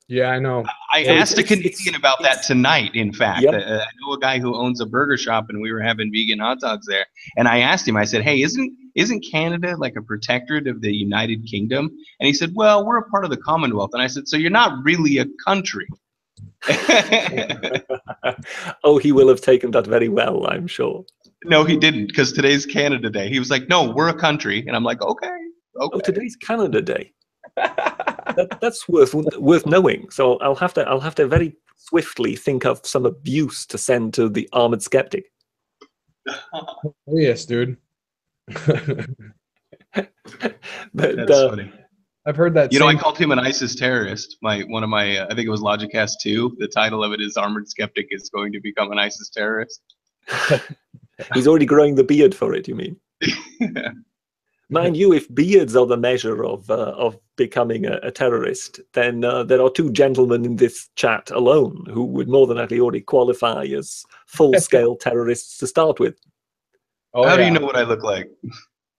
Yeah, I know. I asked a Canadian about that tonight, in fact. Yep. I know a guy who owns a burger shop, and we were having vegan hot dogs there. And I asked him, I said, hey, isn't Canada like a protectorate of the United Kingdom? And he said, well, we're a part of the Commonwealth. And I said, so you're not really a country. Oh, he will have taken that very well, I'm sure. No, he didn't, because today's Canada Day. He was like, no, we're a country. And I'm like, okay. Oh, today's Canada Day. That's worth knowing. So I'll have to very swiftly think of some abuse to send to the armored skeptic. Yes, dude. But That's funny. I've heard that. You know, I same- called him an ISIS terrorist. One of my, I think it was Logicast 2. The title of it is "Armored Skeptic is going to become an ISIS terrorist." He's already growing the beard for it, you mean? Mind you, if beards are the measure of becoming a terrorist, then there are two gentlemen in this chat alone who would more than likely already qualify as full-scale terrorists to start with. Oh, How do you yeah. know what I look like?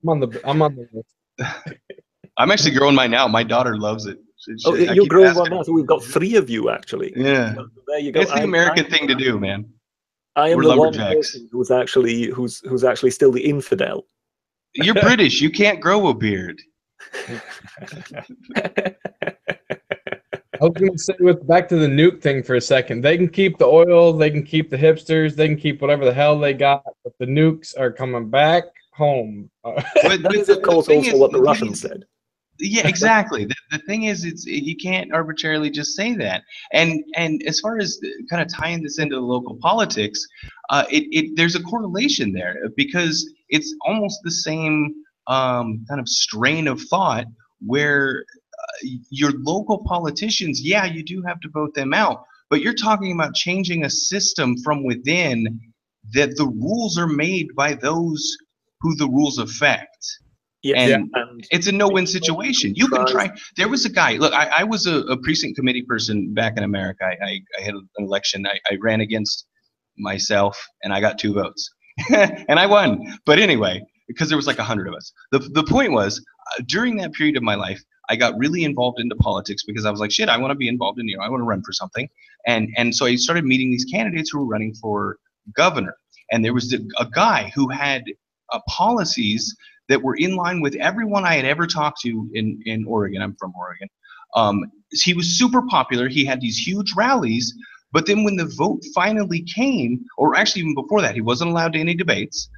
I'm on the list. I'm actually growing mine now. My daughter loves it. Oh, I you're keep growing asking one now, so we've got 3 of you, actually. Yeah. So there you go. It's the American thing to do, man. I am We're the one lumberjacks. person who's actually still the infidel. You're British. You can't grow a beard. I was going to say, back to the nuke thing for a second. They can keep the oil, they can keep the hipsters, they can keep whatever the hell they got, but the nukes are coming back home. That is, of course, also what the Russians said. Yeah, exactly. The thing is, you can't arbitrarily just say that. And as far as kind of tying this into local politics, there's a correlation there because it's almost the same kind of strain of thought where your local politicians, yeah, you do have to vote them out, but you're talking about changing a system from within that the rules are made by those who the rules affect. Yes. And it's a no-win situation. You can try. There was a guy. Look, I was a precinct committee person back in America. I had an election. I ran against myself, and I got 2 votes, and I won. But anyway, because there was like 100 of us. The point was, during that period of my life, I got really involved into politics because I was like, shit, I want to be involved in, I want to run for something. And so I started meeting these candidates who were running for governor. And there was a guy who had policies that were in line with everyone I had ever talked to in Oregon. I'm from Oregon. He was super popular. He had these huge rallies. But then when the vote finally came, or actually even before that, he wasn't allowed to any debates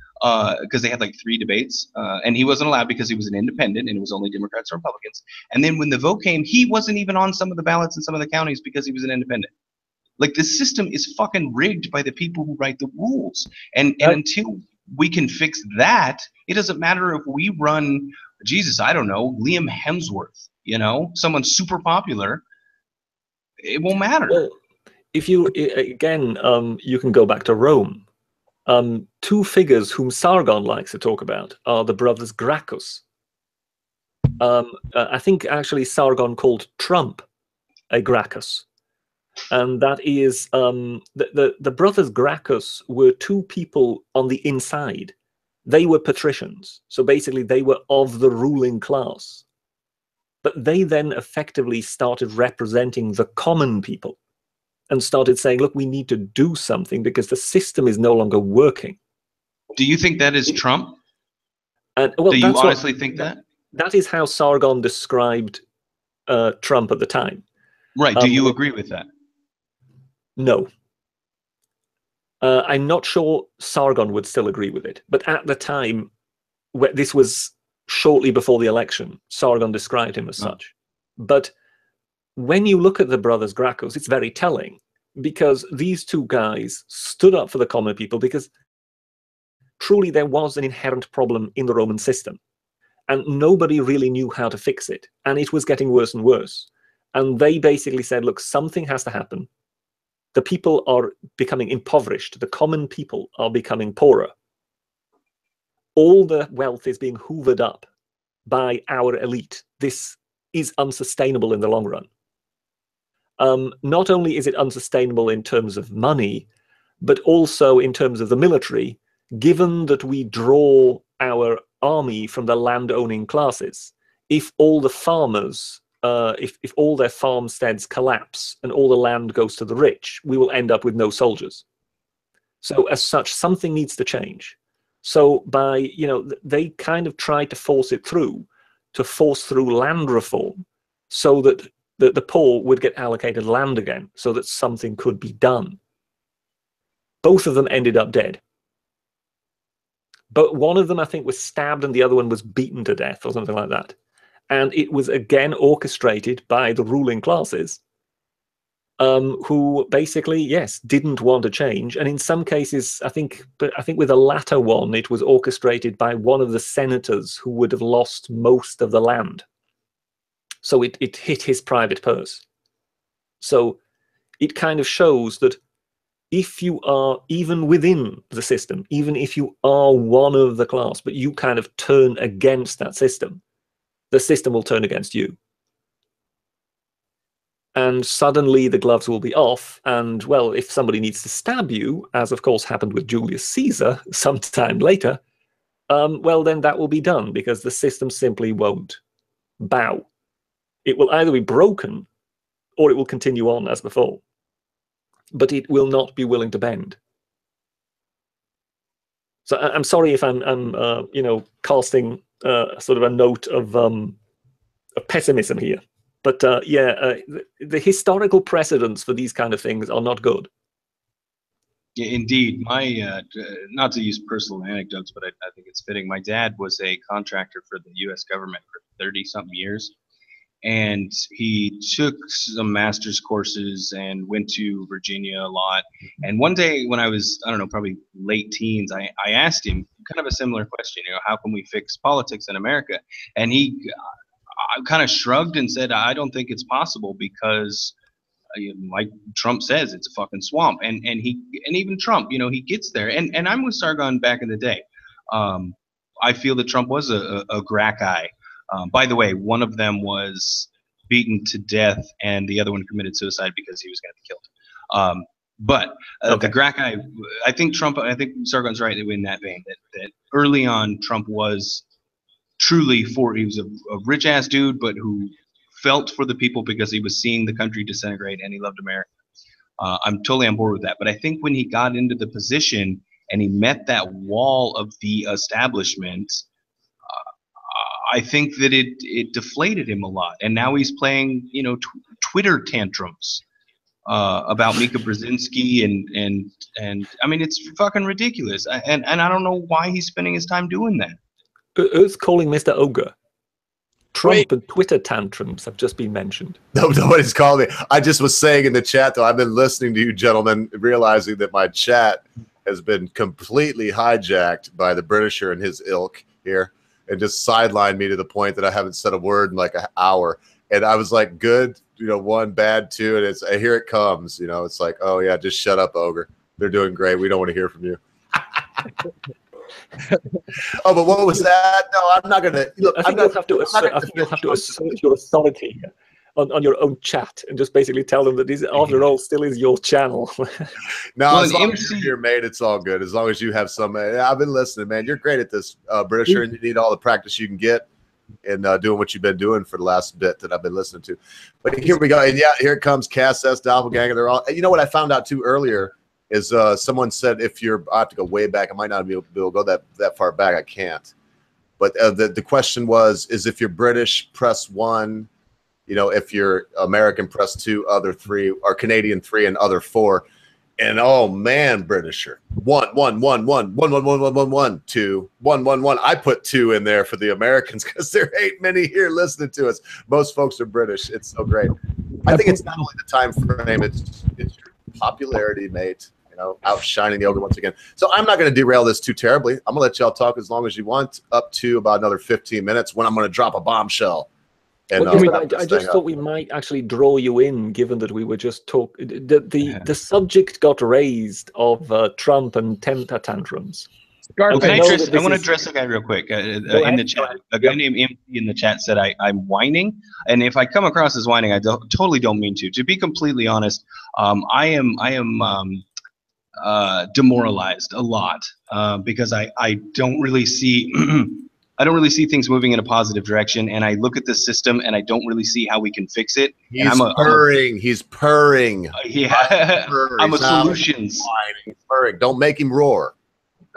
because they had like 3 debates. And he wasn't allowed because he was an independent and it was only Democrats or Republicans. And then when the vote came, he wasn't even on some of the ballots in some of the counties because he was an independent. Like, the system is fucking rigged by the people who write the rules. And until we can fix that, it doesn't matter if we run, Jesus, I don't know, Liam Hemsworth, someone super popular. It won't matter. Well, if you, again, you can go back to Rome. 2 figures whom Sargon likes to talk about are the brothers Gracchus. I think actually Sargon called Trump a Gracchus. And that is, the brothers Gracchus were 2 people on the inside. They were patricians. So basically they were of the ruling class. But they then effectively started representing the common people and started saying, look, we need to do something because the system is no longer working. Do you think that is Trump? And, well, do you honestly think that? That is how Sargon described Trump at the time. Right. Do you agree with that? No. I'm not sure Sargon would still agree with it. But at the time, this was shortly before the election, Sargon described him as such. But when you look at the brothers Gracchus, it's very telling because these 2 guys stood up for the common people because truly there was an inherent problem in the Roman system. And nobody really knew how to fix it. And it was getting worse and worse. And they basically said, look, something has to happen. The people are becoming impoverished. The common people are becoming poorer. All the wealth is being hoovered up by our elite. This is unsustainable in the long run. Not only is it unsustainable in terms of money, but also in terms of the military, given that we draw our army from the land-owning classes. If all the farmers, if all their farmsteads collapse and all the land goes to the rich, we will end up with no soldiers. So as such, something needs to change. So by, they kind of tried to force through land reform so that the poor would get allocated land again so that something could be done. Both of them ended up dead. But one of them, I think, was stabbed and the other one was beaten to death or something like that. And it was again orchestrated by the ruling classes who basically, yes, didn't want to change. And in some cases, I think with the latter one, it was orchestrated by one of the senators who would have lost most of the land. So it hit his private purse. So it kind of shows that if you are even within the system, even if you are one of the class, but you kind of turn against that system, the system will turn against you. And suddenly the gloves will be off. And, well, if somebody needs to stab you, as of course happened with Julius Caesar sometime later, well, then that will be done because the system simply won't bow. It will either be broken or it will continue on as before. But it will not be willing to bend. So I'm sorry if I'm you know, casting sort of a note of pessimism here. But yeah, the historical precedents for these kind of things are not good. Yeah, indeed. My not to use personal anecdotes, but I think it's fitting. My dad was a contractor for the U.S. government for 30-something years, and he took some master's courses and went to Virginia a lot. And one day when I was, I don't know, probably late teens, I asked him kind of a similar question. You know, how can we fix politics in America? And he kind of shrugged and said, I don't think it's possible because, like Trump says, it's a fucking swamp. And even Trump, you know, he gets there. And I'm with Sargon back in the day. I feel that Trump was a grack eye. By the way, one of them was beaten to death, and the other one committed suicide because he was going to be killed. But the grack eye, I think Sargon's right in that vein. That early on, Trump was truly he was a rich ass dude, but who felt for the people because he was seeing the country disintegrate and he loved America. I'm totally on board with that. But I think when he got into the position and he met that wall of the establishment, I think that it deflated him a lot. And now he's playing, you know, Twitter tantrums about Mika Brzezinski and I mean, it's fucking ridiculous. And I don't know why he's spending his time doing that. Who's calling Mr. Ogre? Trump and Twitter tantrums have just been mentioned. No, nobody's calling me. I just was saying in the chat, though, I've been listening to you gentlemen, realizing that my chat has been completely hijacked by the Britisher and his ilk here and just sidelined me to the point that I haven't said a word in like an hour. And I was like, good, you know, 1, bad 2, and it's here it comes. You know, it's like, oh, yeah, just shut up, Ogre. They're doing great. We don't want to hear from you. Oh, but what was that? No, I'm not gonna. Look, I think you'll have to assert your authority on your own chat and just basically tell them that this, after all, still is your channel. No, well, as long as you're here, mate, it's all good. As long as you have some. I've been listening, man. You're great at this, Britisher, and you need all the practice you can get in doing what you've been doing for the last bit that I've been listening to. But here we go, and yeah, here it comes. Cass S, Doppelganger. They're all. You know what I found out too earlier is someone said if you're, I have to go way back. I might not be able to go that far back. I can't. But the question was, is if you're British, press 1. You know, if you're American, press 2, other 3, or Canadian 3, and other 4. And oh man, Britisher, 1 1 1 1 1 1 1 1 1 1 2 1 1 1. I put 2 in there for the Americans because there ain't many here listening to us. Most folks are British. It's so great. I think it's not only the time frame; it's your popularity, mate. You know, outshining the ogre once again. So I'm not going to derail this too terribly. I'm going to let y'all talk as long as you want, up to about another 15 minutes when I'm going to drop a bombshell. And, well, I just thought we might actually draw you in, given that we were just talking. The subject got raised of Trump and temper tantrums. Okay, I want to address a guy real quick in the chat. A guy named MP in the chat said I'm whining, and if I come across as whining, I totally don't mean to. To be completely honest, I am demoralized a lot because I don't really see I don't really see things moving in a positive direction, and I look at this system and I don't really see how we can fix it. He's purring. He's purring. Yeah, I'm a solutions. He's purring. Don't make him roar.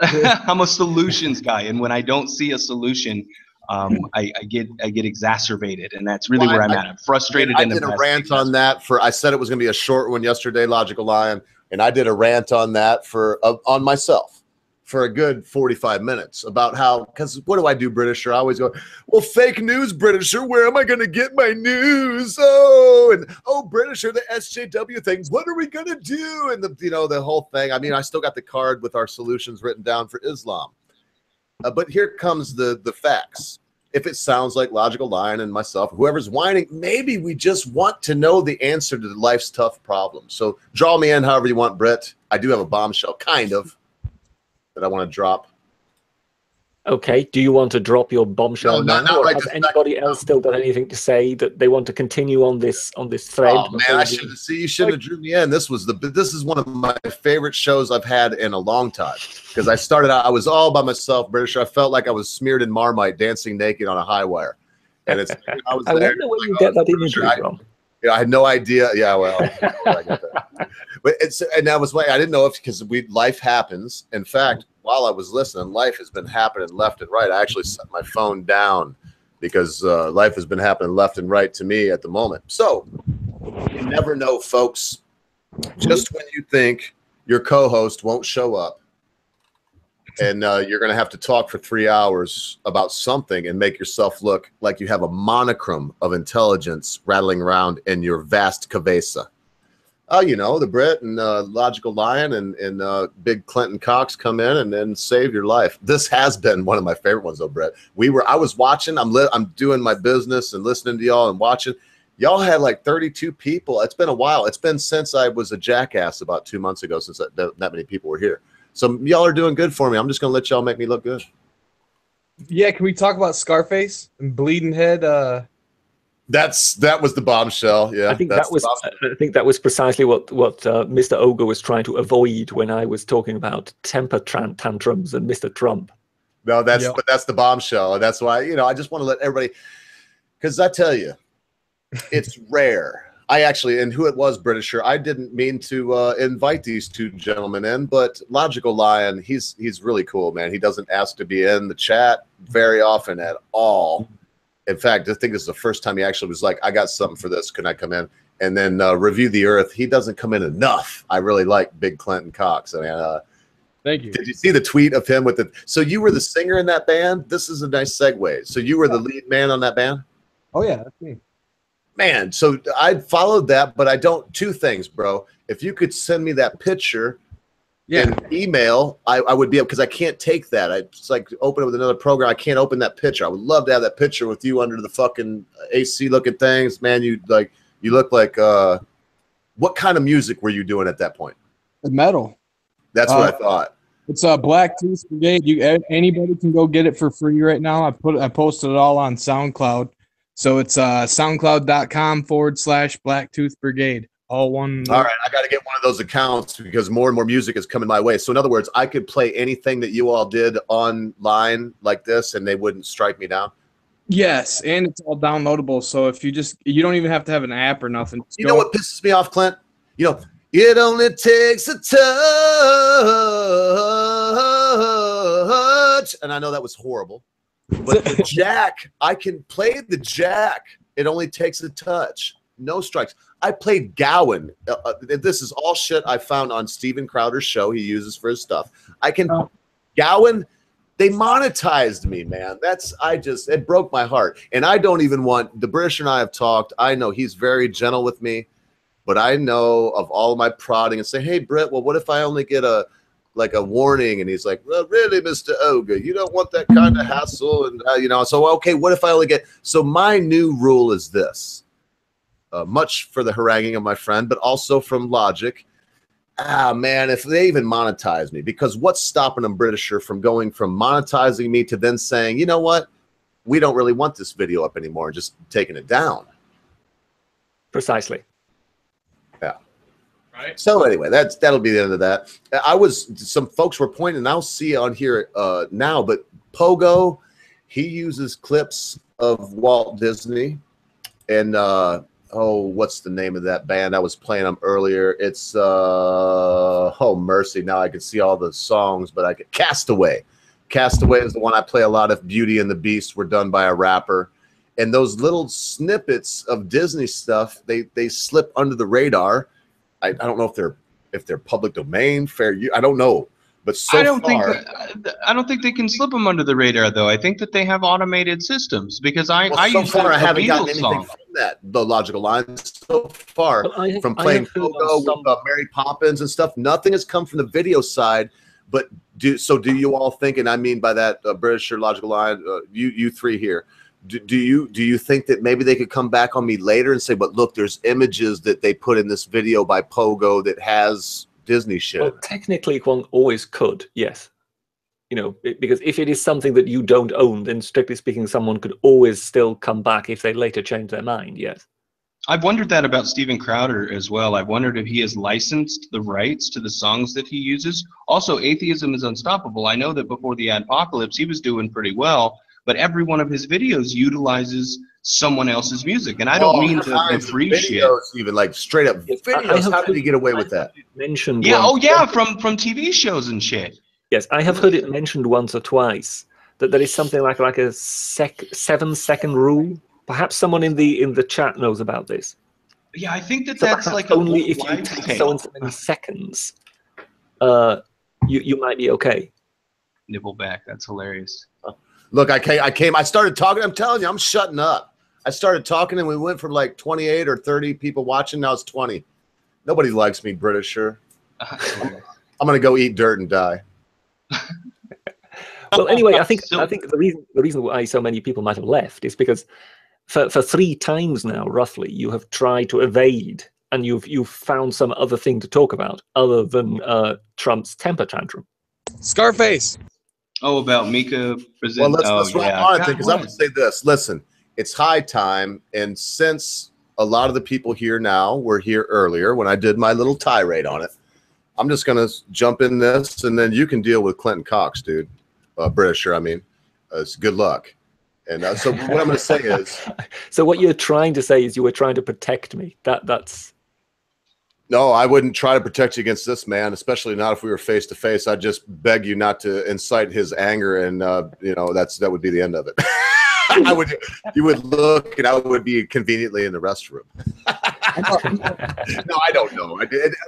I'm a solutions guy, and when I don't see a solution, I get exacerbated, and that's really where I'm at. I'm frustrated. I did a rant on that I said it was going to be a short one yesterday, Logical Lion, and I did a rant on that on myself for a good 45 minutes about how, because what do I do, Britisher? I always go, well, fake news, Britisher, where am I going to get my news? Oh, and oh, Britisher, the SJW thing, what are we going to do? And the whole thing. I mean, I still got the card with our solutions written down for Islam. But here comes the facts. If it sounds like Logical Lion and myself, whoever's whining, maybe we just want to know the answer to life's tough problems. So draw me in however you want, Brett. I do have a bombshell, kind of, that I want to drop. Okay. Do you want to drop your bombshell No, now, not or right has this anybody else still got anything to say that they want to continue on this thread? Oh man, I should see. You shouldn't have drew me in. This is one of my favorite shows I've had in a long time, because I started out. I was all by myself, British. I felt like I was smeared in Marmite, dancing naked on a high wire, and it's. I was I there. wonder where you get that imagery from. Yeah, I had no idea. Yeah, well, I get that. But that was why I didn't know if, because life happens. In fact, while I was listening, life has been happening left and right. I actually set my phone down because life has been happening left and right to me at the moment. So you never know, folks. Just when you think your co-host won't show up and you're going to have to talk for 3 hours about something and make yourself look like you have a monochrome of intelligence rattling around in your vast cabeza. The Brit and Logical Lion and Big Clinton Cox come in and then save your life. This has been one of my favorite ones, though, Brett. I was watching. I'm doing my business and listening to y'all and watching. Y'all had like 32 people. It's been a while. It's been since I was a jackass about 2 months ago since that many people were here. So y'all are doing good for me. I'm just gonna let y'all make me look good. Yeah, can we talk about Scarface and Bleeding Head? That was the bombshell. Yeah, I think that was precisely what Mr. Ogre was trying to avoid when I was talking about temper tantrums and Mr. Trump. No, but that's the bombshell, and that's why I just want to let everybody, because I tell you, it's rare. I actually, and who it was, Britisher, I didn't mean to invite these two gentlemen in, but Logical Lion, he's really cool, man. He doesn't ask to be in the chat very often at all. In fact, I think this is the first time he actually was like, I got something for this. Can I come in? And then Review the Earth. He doesn't come in enough. I really like Big Clinton Cox. I mean, thank you. Did you see the tweet of him with the? So you were the singer in that band? This is a nice segue. So you were the lead man on that band? Oh, yeah, that's me. Man, so I followed that, but I don't. Two things, bro. If you could send me that picture. Yeah. Email, I would be able, because I can't take that. It's like open it with another program. I can't open that picture. I would love to have that picture with you under the fucking AC looking things, man. You look like what kind of music were you doing at that point? Metal. That's what I thought. It's Black Tooth Brigade. Anybody can go get it for free right now. I posted it all on SoundCloud. So it's soundcloud.com/Black Tooth Brigade. All one. All right, I got to get one of those accounts because more and more music is coming my way. So in other words, I could play anything that you all did online like this, and they wouldn't strike me down. Yes, and it's all downloadable. So if you don't even have to have an app or nothing. You know what pisses me off, Clint? It only takes a touch, and I know that was horrible, but the jack, I can play the jack. It only takes a touch. No strikes. I played Gowan. This is all shit I found on Steven Crowder's show. He uses for his stuff. Gowan. They monetized me, man. It broke my heart. And I don't even want, the British and I have talked. I know he's very gentle with me, but I know of all of my prodding and say, hey, Britt, well, what if I only get a warning? And he's like, well, really, Mr. Ogre, you don't want that kind of hassle. And, so, okay, what if I only get, so my new rule is this. Much for the haranguing of my friend, but also from logic. Man, if they even monetize me, because what's stopping them, Britisher, from going from monetizing me to then saying, you know what, we don't really want this video up anymore, and just taking it down. Precisely. Yeah. Right. So anyway, that'll be the end of that. Some folks were pointing, I'll see on here now, but Pogo, he uses clips of Walt Disney and what's the name of that band? I was playing them earlier. It's mercy. Now I can see all the songs, but Castaway. Castaway is the one I play a lot of. Beauty and the Beast were done by a rapper. And those little snippets of Disney stuff, they slip under the radar. I don't know if they're public domain, fair use. I don't know. But so I don't far, think they can slip them under the radar, though. I think that they have automated systems because I so used far I a haven't gotten Beatles anything song. from that. The logical lines so far from playing Pogo with Mary Poppins and stuff. Nothing has come from the video side. But do you all think? And I mean by that, British or logical line, you three here. Do you think that maybe they could come back on me later and say, but look, there's images that they put in this video by Pogo that has Disney shit? Well, technically, one always could, yes. You know, because if it is something that you don't own, then strictly speaking, someone could always still come back if they later change their mind, yes. I've wondered that about Steven Crowder as well. I've wondered if he has licensed the rights to the songs that he uses. Also, Atheism is Unstoppable. I know that before the Adpocalypse, he was doing pretty well, but every one of his videos utilizes someone else's music. And I don't mean the free shit. Even like straight up videos. How did he get away with that? Mentioned yeah, once. From TV shows and shit. Yes, I have heard it mentioned once or twice that there is something like a 7-second rule. Perhaps someone in the chat knows about this. Yeah, I think that So that's perhaps like only if you take so and so many seconds, you might be okay. Nibbleback, that's hilarious. Look, I started talking. I'm telling you, I'm shutting up. I started talking, and we went from like 28 or 30 people watching. Now it's 20. Nobody likes me, Britisher. I'm gonna go eat dirt and die. Well, anyway, I think the reason why so many people might have left is because for 3 times now, roughly, you have tried to evade, and you've found some other thing to talk about other than Trump's temper tantrum. Scarface. Oh, about Mika Well, let's wrap on it because I'm gonna say this. Listen, it's high time, and since a lot of the people here now were here earlier when I did my little tirade on it, I'm just gonna jump in this, and then you can deal with Clinton Cox, dude. Britisher, I mean, it's good luck. And so what I'm going to say is, so what you're trying to say is you were trying to protect me. That's no, I wouldn't try to protect you against this man, especially not if we were face to face. I'd just beg you not to incite his anger, and that would be the end of it. You would look, and I would be conveniently in the restroom. No, I don't know.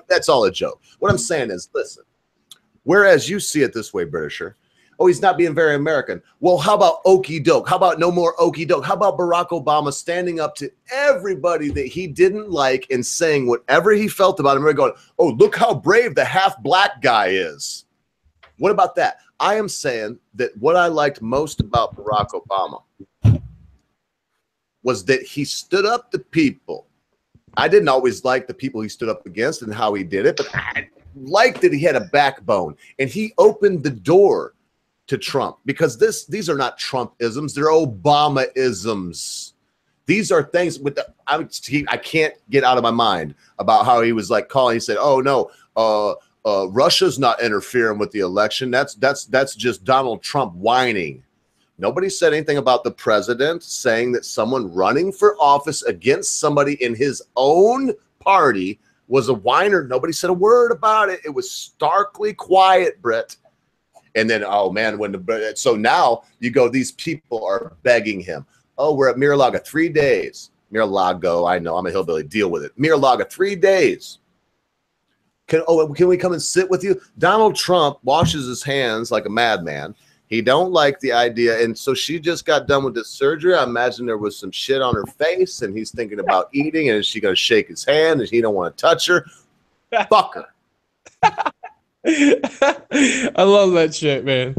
That's all a joke. What I'm saying is, listen. Whereas you see it this way, Britisher. Oh, he's not being very American. Well, how about okey doke? How about no more okey doke? How about Barack Obama standing up to everybody that he didn't like and saying whatever he felt about him? We're going, oh, look how brave the half-black guy is. What about that? I am saying that what I liked most about Barack Obama was that he stood up to people. I didn't always like the people he stood up against and how he did it, but I liked that he had a backbone, and he opened the door to Trump, because these are not Trump-isms, they're Obama-isms. These are things with I can't get out of my mind about how he was like calling. He said, "Oh no, Russia's not interfering with the election. That's just Donald Trump whining." Nobody said anything about the president saying that someone running for office against somebody in his own party was a whiner. Nobody said a word about it. It was starkly quiet, Brett. And then, oh man, so now you go, these people are begging him. Oh, we're at Mar-a-Lago 3 days. Mar-a-Lago, I know, I'm a hillbilly, deal with it. Mar-a-Lago 3 days. Can we come and sit with you? Donald Trump washes his hands like a madman. He don't like the idea. And so she just got done with this surgery. I imagine there was some shit on her face, and he's thinking about eating, and is she going to shake his hand, and he don't want to touch her? Fuck her. I love that shit, man.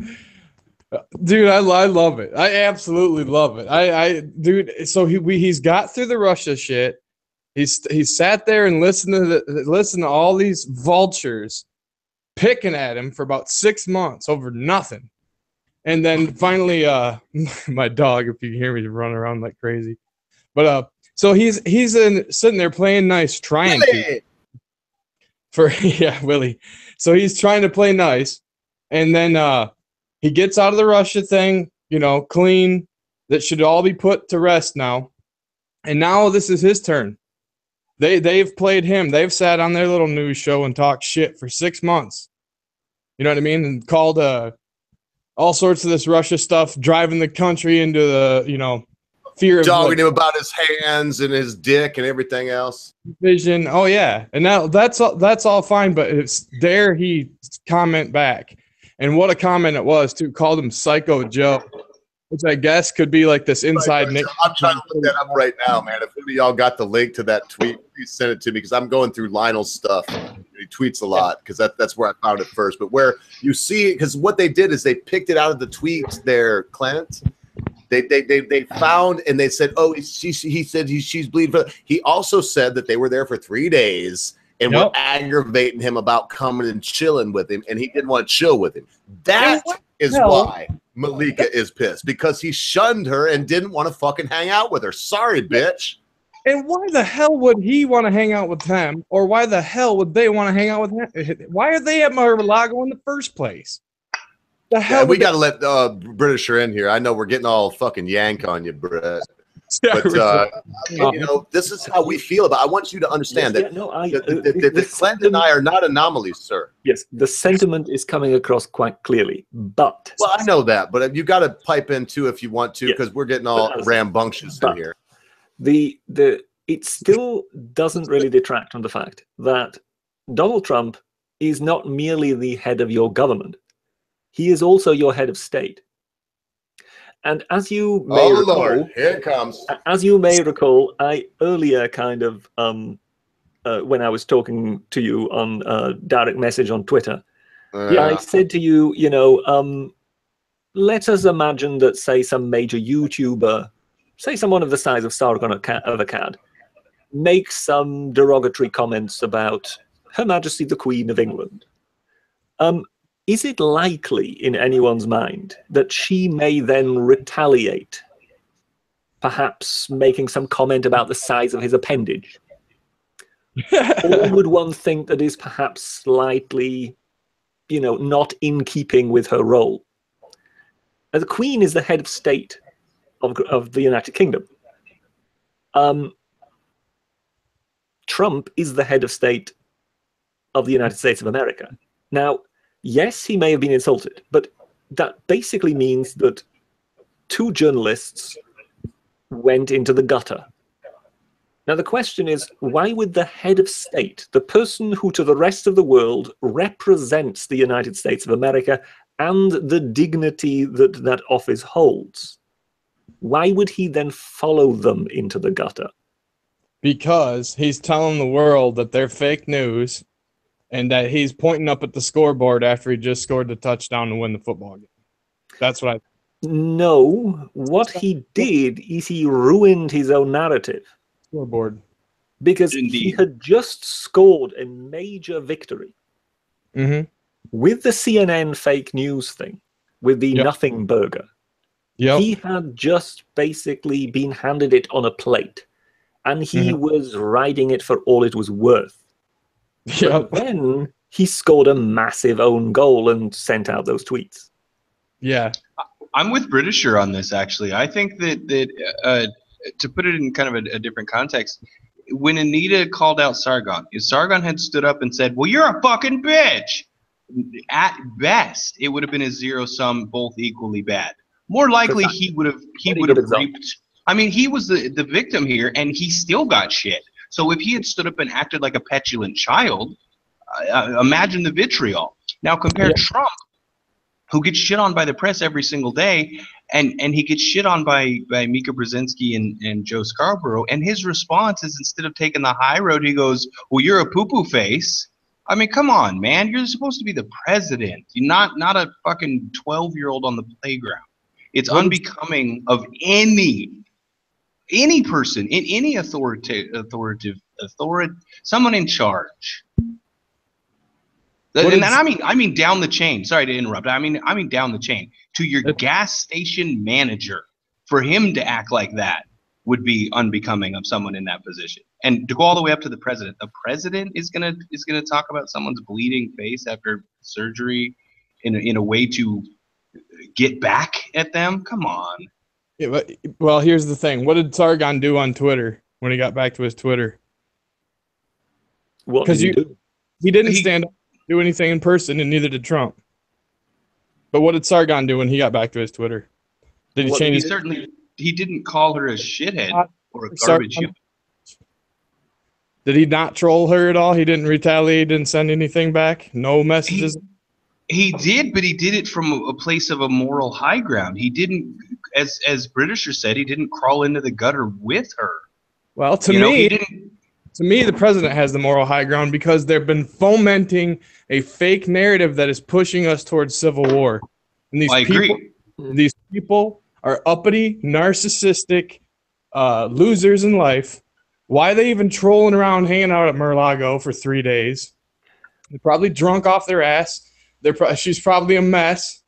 Dude, I love it. I absolutely love it. Dude, so he's got through the Russia shit. He sat there and listened to all these vultures picking at him for about 6 months over nothing. And then finally, my dog, if you can hear me, run around like crazy. But so he's sitting there playing nice, trying Willie. Willie. So he's trying to play nice, and then he gets out of the Russia thing, clean. That should all be put to rest now. And now this is his turn. They've played him. They've sat on their little news show and talked shit for 6 months. You know what I mean? And called all sorts of this Russia stuff, driving the country into the, fear of dogging him about his hands and his dick and everything else. Vision. Oh yeah. And now that's all fine, but it's dare he comment back And what a comment it was, too. Called him Psycho Joe, which I guess could be like this inside Nick. I'm trying to look that up right now, man. If any of y'all got the link to that tweet, please send it to me because I'm going through Lionel's stuff. He tweets a lot because that's where I found it first. But where you see, because what they did is they picked it out of the tweet there, Clint. They found and they said, oh, he said she's bleeding. He also said that they were there for 3 days and were aggravating him about coming and chilling with him, and he didn't want to chill with him. That is why Malika is pissed, because he shunned her and didn't want to fucking hang out with her. Sorry, bitch. And why the hell would he want to hang out with them, or why the hell would they want to hang out with him? Why are they at Mar-a-Lago in the first place? The hell we got to let Britisher in here. I know we're getting all fucking yank on you, Brett. But you know, this is how we feel about. I want you to understand that Clint and I are not anomalies, sir. Yes, the sentiment is coming across quite clearly, but well, I know that, but you got to pipe in too if you want to, because we're getting all rambunctious in here. It still doesn't really detract from the fact that Donald Trump is not merely the head of your government; he is also your head of state. And as you may recall, Lord, here it comes. As you may recall, I earlier kind of when I was talking to you on direct message on Twitter, I said to you, you know, let us imagine that, say, some major YouTuber, say someone of the size of Sargonite, makes some derogatory comments about Her Majesty the Queen of England. Is it likely in anyone's mind that she may then retaliate, perhaps making some comment about the size of his appendage? Or would one think that is perhaps slightly, you know, not in keeping with her role? Now, the Queen is the head of state of the United Kingdom. Trump is the head of state of the United States of America. Now, yes, he may have been insulted, but that basically means that 2 journalists went into the gutter. Now, the question is, why would the head of state, the person who to the rest of the world represents the United States of America and the dignity that that office holds, why would he then follow them into the gutter? Because he's telling the world that they're fake news, and that he's pointing up at the scoreboard after he just scored the touchdown to win the football game. That's what I... No, what he did is he ruined his own narrative. Scoreboard. Because he had just scored a major victory with the CNN fake news thing, with the nothing burger. He had just basically been handed it on a plate, and he was riding it for all it was worth. But then he scored a massive own goal and sent out those tweets. Yeah. I'm with Britisher on this, actually. I think that to put it in kind of a different context, when Anita called out Sargon, if Sargon had stood up and said, well, you're a fucking bitch, at best, it would have been a zero-sum, both equally bad. More likely, he would have reaped. I mean, he was the victim here, and he still got shit. So if he had stood up and acted like a petulant child, imagine the vitriol. Now compare Trump, who gets shit on by the press every single day, and he gets shit on by Mika Brzezinski and Joe Scarborough, and his response is, instead of taking the high road, he goes, well, you're a poo-poo face. I mean, come on, man. You're supposed to be the president. You're not a fucking 12-year-old on the playground. It's unbecoming of any person in any authoritative someone in charge. And I mean down the chain. Sorry to interrupt. I mean down the chain to your gas station manager. For him to act like that would be unbecoming of someone in that position. And to go all the way up to the president is gonna talk about someone's bleeding face after surgery in a way to get back at them. Come on. Yeah, well, here's the thing. What did Sargon do on Twitter when he got back to his Twitter? What did he do? He didn't stand up and do anything in person, and neither did Trump. But what did Sargon do when he got back to his Twitter? Did he change? He didn't call her a shithead or a garbage human. Did he not troll her at all? He didn't retaliate, didn't send anything back? No messages? He did, but he did it from a place of a moral high ground. He didn't, as Britisher said, he didn't crawl into the gutter with her. Well, to You know, he me, didn't. to me, the president has the moral high ground because they've been fomenting a fake narrative that is pushing us towards civil war. And these people are uppity, narcissistic, losers in life. Why are they even trolling around, hanging out at Mar-a-Lago for 3 days? They're probably drunk off their ass. She's probably a mess,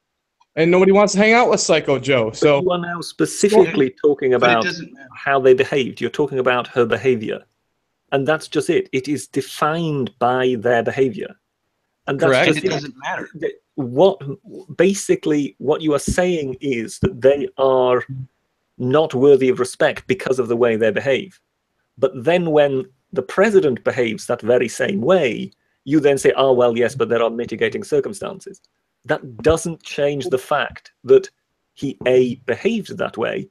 and nobody wants to hang out with Psycho Joe. So you are now specifically talking about how they behaved. You're talking about her behavior, and that's just it. It is defined by their behavior, and that's Correct. just It doesn't matter. What you are saying is that they are not worthy of respect because of the way they behave. But then when the president behaves that very same way, you then say, oh, well, yes, but there are mitigating circumstances. That doesn't change the fact that he, A, behaved that way,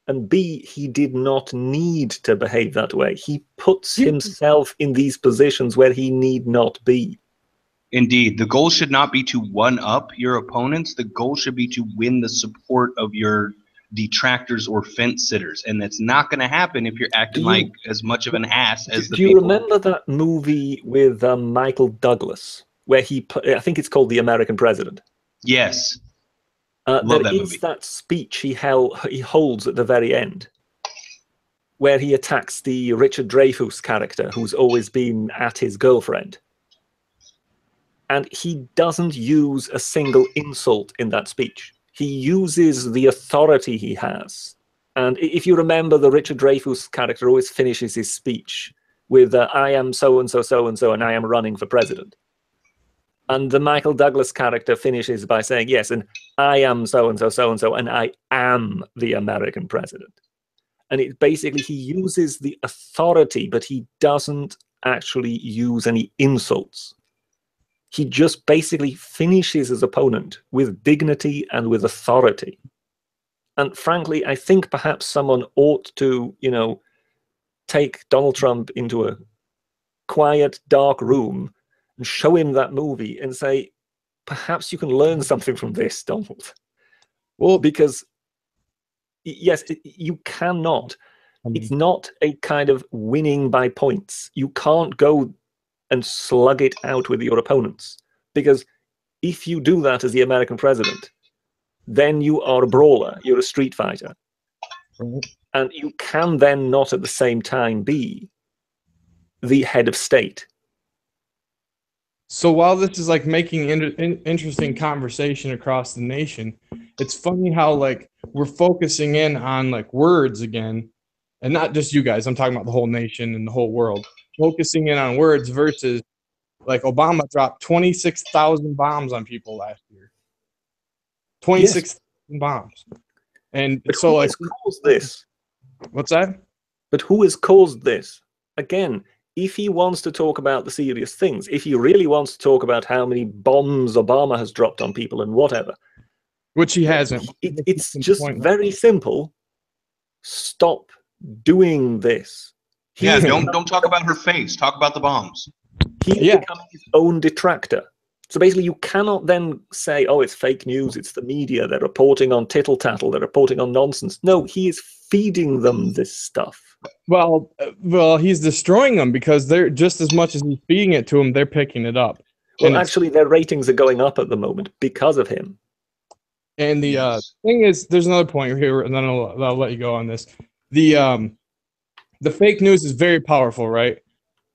and B, he did not need to behave that way. He puts himself in these positions where he need not be. Indeed. The goal should not be to one-up your opponents. The goal should be to win the support of your detractors or fence sitters, and that's not going to happen if you're acting like as much of an ass as the Do you people. remember that movie with Michael Douglas, where I think it's called The American President? Yes. Love that movie. That speech he holds at the very end, where he attacks the Richard Dreyfuss character, who's always been at his girlfriend. And he doesn't use a single insult in that speech. He uses the authority he has. And if you remember, the Richard Dreyfuss character always finishes his speech with, I am so-and-so, so-and-so, and I am running for president. And the Michael Douglas character finishes by saying, yes, and I am so-and-so, so-and-so, and I am the American president. And it basically, he uses the authority, but he doesn't actually use any insults. He just basically finishes his opponent with dignity and with authority. And frankly, I think perhaps someone ought to, take Donald Trump into a quiet, dark room and show him that movie and say, perhaps you can learn something from this, Donald. Well, because, yes, you cannot. It's not a kind of winning by points. You can't go and slug it out with your opponents. Because if you do that as the American president, then you are a brawler, you're a street fighter. And you can then not at the same time be the head of state. So while this is like making interesting conversation across the nation, it's funny how like we're focusing in on like words again, and not just you guys, I'm talking about the whole nation and the whole world. Focusing in on words versus like Obama dropped 26,000 bombs on people last year. 26,000 bombs. And but so who like has caused this? What's that? But who has caused this? Again, if he wants to talk about the serious things, if he really wants to talk about how many bombs Obama has dropped on people and whatever, which he hasn't. It's just very simple. Stop doing this. Yeah, don't talk about her face. Talk about the bombs. He's becoming his own detractor. So basically, you cannot then say, oh, it's fake news, it's the media, they're reporting on tittle-tattle, they're reporting on nonsense. No, he is feeding them this stuff. Well, he's destroying them because they're just as much as he's feeding it to them, they're picking it up. Well, actually, their ratings are going up at the moment because of him. And the thing is, there's another point here, and then I'll let you go on this. The fake news is very powerful, right?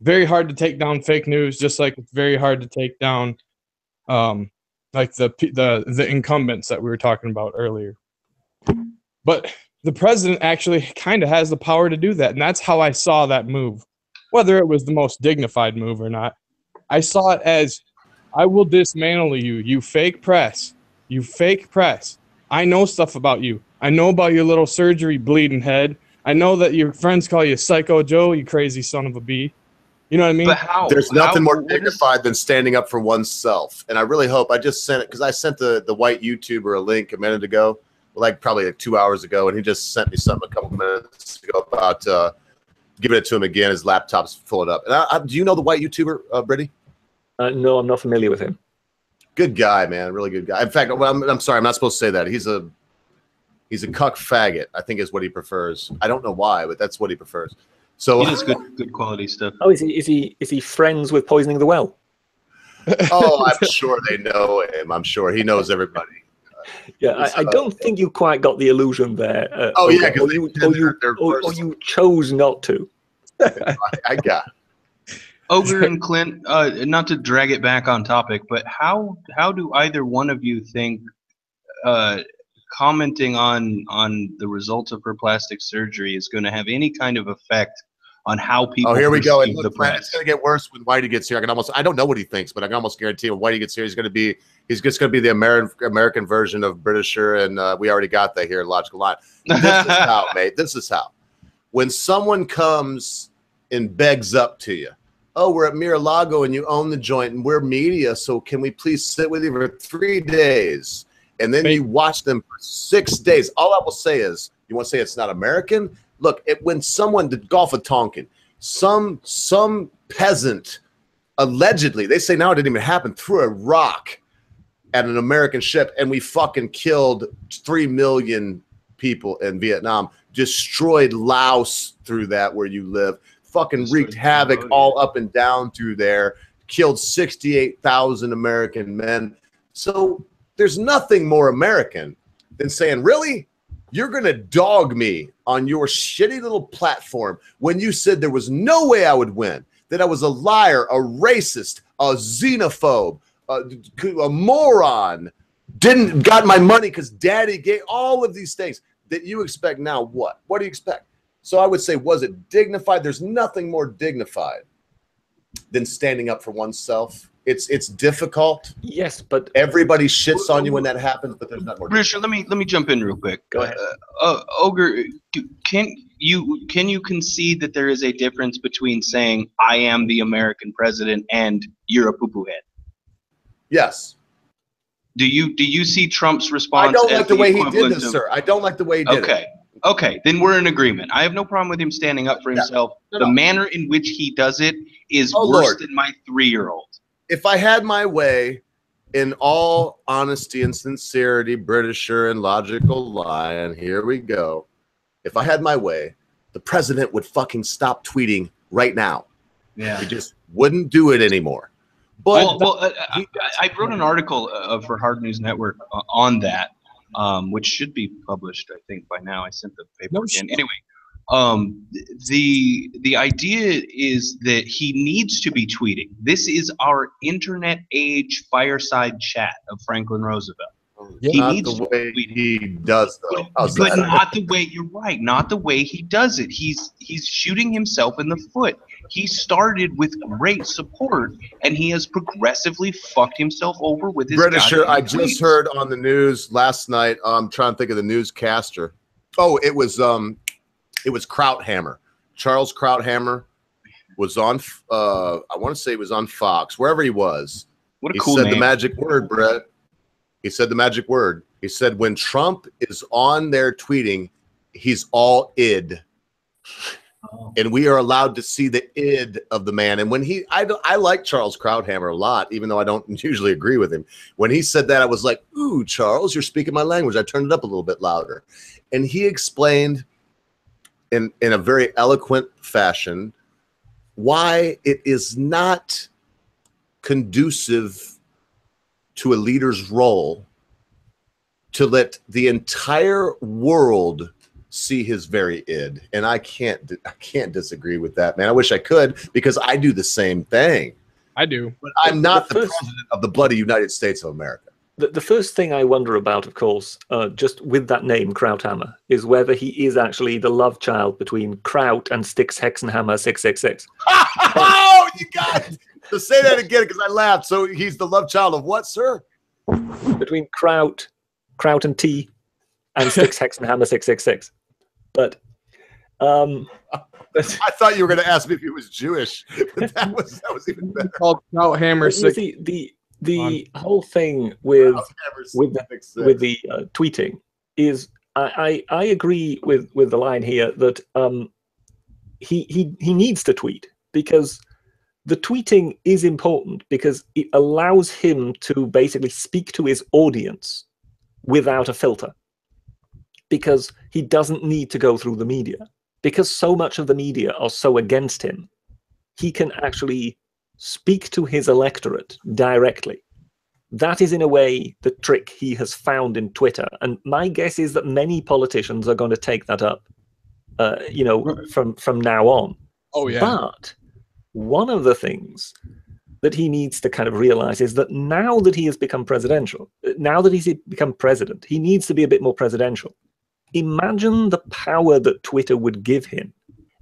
Very hard to take down fake news, just like it's very hard to take down, like the incumbents that we were talking about earlier. But the president actually kind of has the power to do that, and that's how I saw that move. Whether it was the most dignified move or not, I saw it as, I will dismantle you, you fake press. You fake press. I know stuff about you. I know about your little surgery bleeding head. I know that your friends call you Psycho Joe, you crazy son of a bee. You know what I mean? But how? There's nothing more dignified than standing up for oneself. And I really hope, I just sent it, because I sent the white YouTuber a link a minute ago, probably 2 hours ago, and he just sent me something a couple minutes ago about giving it to him again. His laptop's full it up. And do you know the white YouTuber, Brittany? No, I'm not familiar with him. Good guy, man. Really good guy. In fact, I'm sorry, I'm not supposed to say that. He's a cuck faggot, I think is what he prefers. I don't know why, but that's what he prefers. So he does good quality stuff. Oh, is he friends with Poisoning the Well? Oh, I'm sure they know him. I'm sure he knows everybody. Yeah, I don't think you quite got the illusion there. Oh yeah, because you chose not to. I got it. Ogre and Clint, not to drag it back on topic, but how do either one of you think commenting on the results of her plastic surgery is going to have any kind of effect on how people here we go. And perceive look, the press? it's going to get worse when Whitey gets here. I don't know what he thinks, but I can almost guarantee when Whitey gets here, he's just going to be the American version of Britisher, and we already got that here in Logical Line. This is how, mate. This is how. When someone comes and begs up to you, oh, we're at Mar-a-Lago and you own the joint and we're media, so can we please sit with you for 3 days? And then you watch them for 6 days. All I will say is, you want to say it's not American? Look, when someone did Gulf of Tonkin, some peasant allegedly, they say now it didn't even happen, threw a rock at an American ship, and we fucking killed 3 million people in Vietnam, destroyed Laos through that where you live, fucking wreaked havoc all up and down through there, killed 68,000 American men. So there's nothing more American than saying, really? You're going to dog me on your shitty little platform when you said there was no way I would win, that I was a liar, a racist, a xenophobe, a moron, got my money because daddy gave all of these things that you expect now. What do you expect? So I would say, was it dignified? There's nothing more dignified than standing up for oneself. It's difficult. Yes, but everybody shits on you when that happens, but there's not more. Richard, let me jump in real quick. Go ahead. Ogre, can you concede that there is a difference between saying I am the American president and you're a poo-poo head? Yes. Do you see Trump's response? I don't like the way he did equivalent this, of- sir. I don't like the way he did it. Okay, then we're in agreement. I have no problem with him standing up for himself. The manner in which he does it is worse than my 3-year-old. If I had my way, in all honesty and sincerity, Britisher and Logical Lion, here we go. If I had my way, the president would fucking stop tweeting right now. Yeah. He just wouldn't do it anymore. But I wrote an article for Hard News Network on that, which should be published, I think, by now. I sent the paper again. Anyway, the idea is that he needs to be tweeting. This is our internet age fireside chat of Franklin Roosevelt. He not needs the to way he does, though. but not the way, you're right, not the way he does it. He's shooting himself in the foot. He started with great support, and he has progressively fucked himself over with his Britisher, I goddamn just tweets. heard on the news last night. I'm trying to think of the newscaster. Oh, it was Krauthammer. Charles Krauthammer was on. I want to say he was on Fox, wherever he was. What a he cool said name. the magic word, Brett. He said the magic word. He said when Trump is on there tweeting, he's all id. And we are allowed to see the id of the man. And when I like Charles Krauthammer a lot, even though I don't usually agree with him. When he said that, I was like, ooh, Charles, you're speaking my language. I turned it up a little bit louder. And he explained in a very eloquent fashion why it is not conducive to a leader's role to let the entire world see his very id. And I can't disagree with that, man. I wish I could, because I do the same thing. I do. But I'm not the president of the bloody United States of America. The first thing I wonder about, of course, just with that name, Krauthammer, is whether he is actually the love child between Kraut and Styx Hexenhammer 666. Oh, you got it. So say that again, because I laughed. So he's the love child of what, sir? Between Kraut and T, and Styx Hexenhammer 666. But I thought you were going to ask me if he was Jewish. But that was even better. Called Krauthammer. The whole thing with the tweeting is I agree with the line here that he needs to tweet, because the tweeting is important because it allows him to basically speak to his audience without a filter, because he doesn't need to go through the media. Because so much of the media are so against him, he can actually speak to his electorate directly. That is, in a way, the trick he has found in Twitter. And my guess is that many politicians are going to take that up, you know, from now on. Oh, yeah. But one of the things that he needs to kind of realize is that now that he has become presidential, now that he's become president, he needs to be a bit more presidential. Imagine the power that Twitter would give him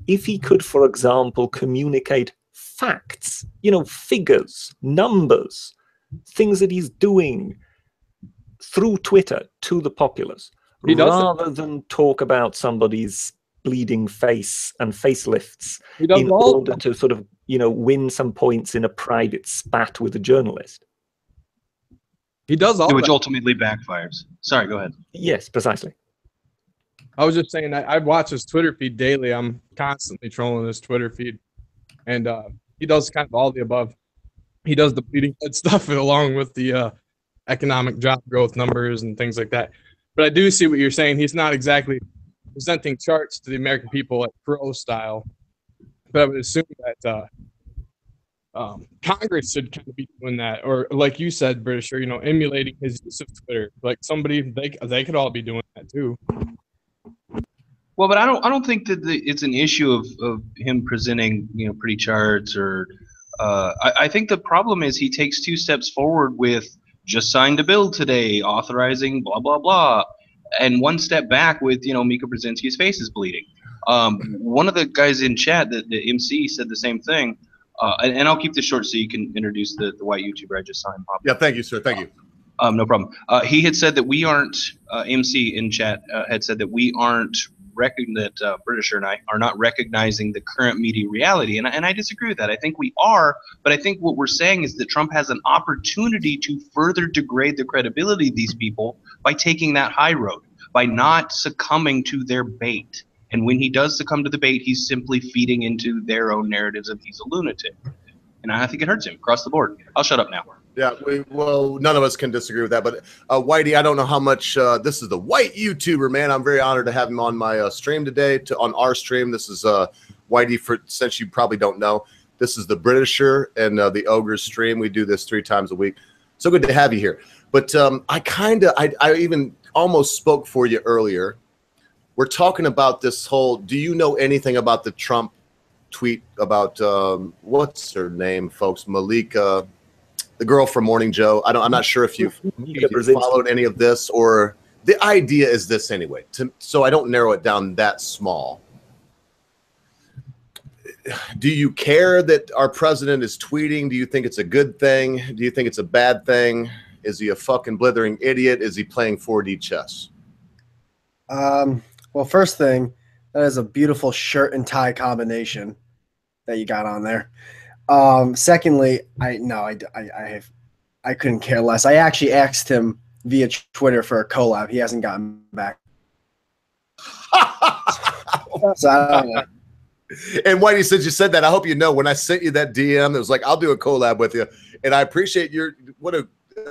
if he could, for example, communicate facts, you know, figures, numbers, things that he's doing through Twitter to the populace, rather than talk about somebody's bleeding face and facelifts in order to sort of, you know, win some points in a private spat with a journalist. He does all which that. ultimately backfires. Sorry, go ahead. Yes, precisely. I was just saying, I watch his Twitter feed daily. I'm constantly trolling his Twitter feed. And he does kind of all the above. He does the bleeding head stuff along with the economic job growth numbers and things like that. But I do see what you're saying. He's not exactly presenting charts to the American people like pro style. But I would assume that Congress should kind of be doing that, or like you said, British, or, you know, emulating his use of Twitter. Like somebody, they could all be doing that too. Well, but I don't think that it's an issue of him presenting, you know, pretty charts or. I think the problem is he takes 2 steps forward with just signed a bill today authorizing blah blah blah, and 1 step back with, you know, Mika Brzezinski's face is bleeding. One of the guys in chat, the MC, said the same thing, and I'll keep this short so you can introduce the white YouTuber I just saw him pop. Yeah, thank you, sir. Thank you. No problem. He had said that we aren't MC in chat had said that we aren't Britisher and I are not recognizing the current media reality, and I disagree with that. I think we are, but I think what we're saying is that Trump has an opportunity to further degrade the credibility of these people by taking that high road, by not succumbing to their bait. And when he does succumb to the bait, he's simply feeding into their own narratives of he's a lunatic, and I think it hurts him across the board. I'll shut up now. Yeah, well, none of us can disagree with that. But Whitey, I don't know how much this is the white YouTuber, man. I'm very honored to have him on my stream today. On our stream, this is Whitey. Since you probably don't know, this is the Britisher and the Ogre's stream. We do this 3 times a week. So good to have you here. But I even almost spoke for you earlier. We're talking about this whole. Do you know anything about the Trump tweet about what's her name, folks? Malika. The girl from Morning Joe. I'm not sure if you've followed any of this, or the idea is this anyway. So I don't narrow it down that small. Do you care that our president is tweeting? Do you think it's a good thing? Do you think it's a bad thing? Is he a fucking blithering idiot? Is he playing 4D chess? Well, first thing, that is a beautiful shirt and tie combination that you got on there. Secondly, I couldn't care less. I actually asked him via Twitter for a collab. He hasn't gotten back. So I don't know. And Whitey, since you said that, I hope you know when I sent you that DM, it was like, I'll do a collab with you. And I appreciate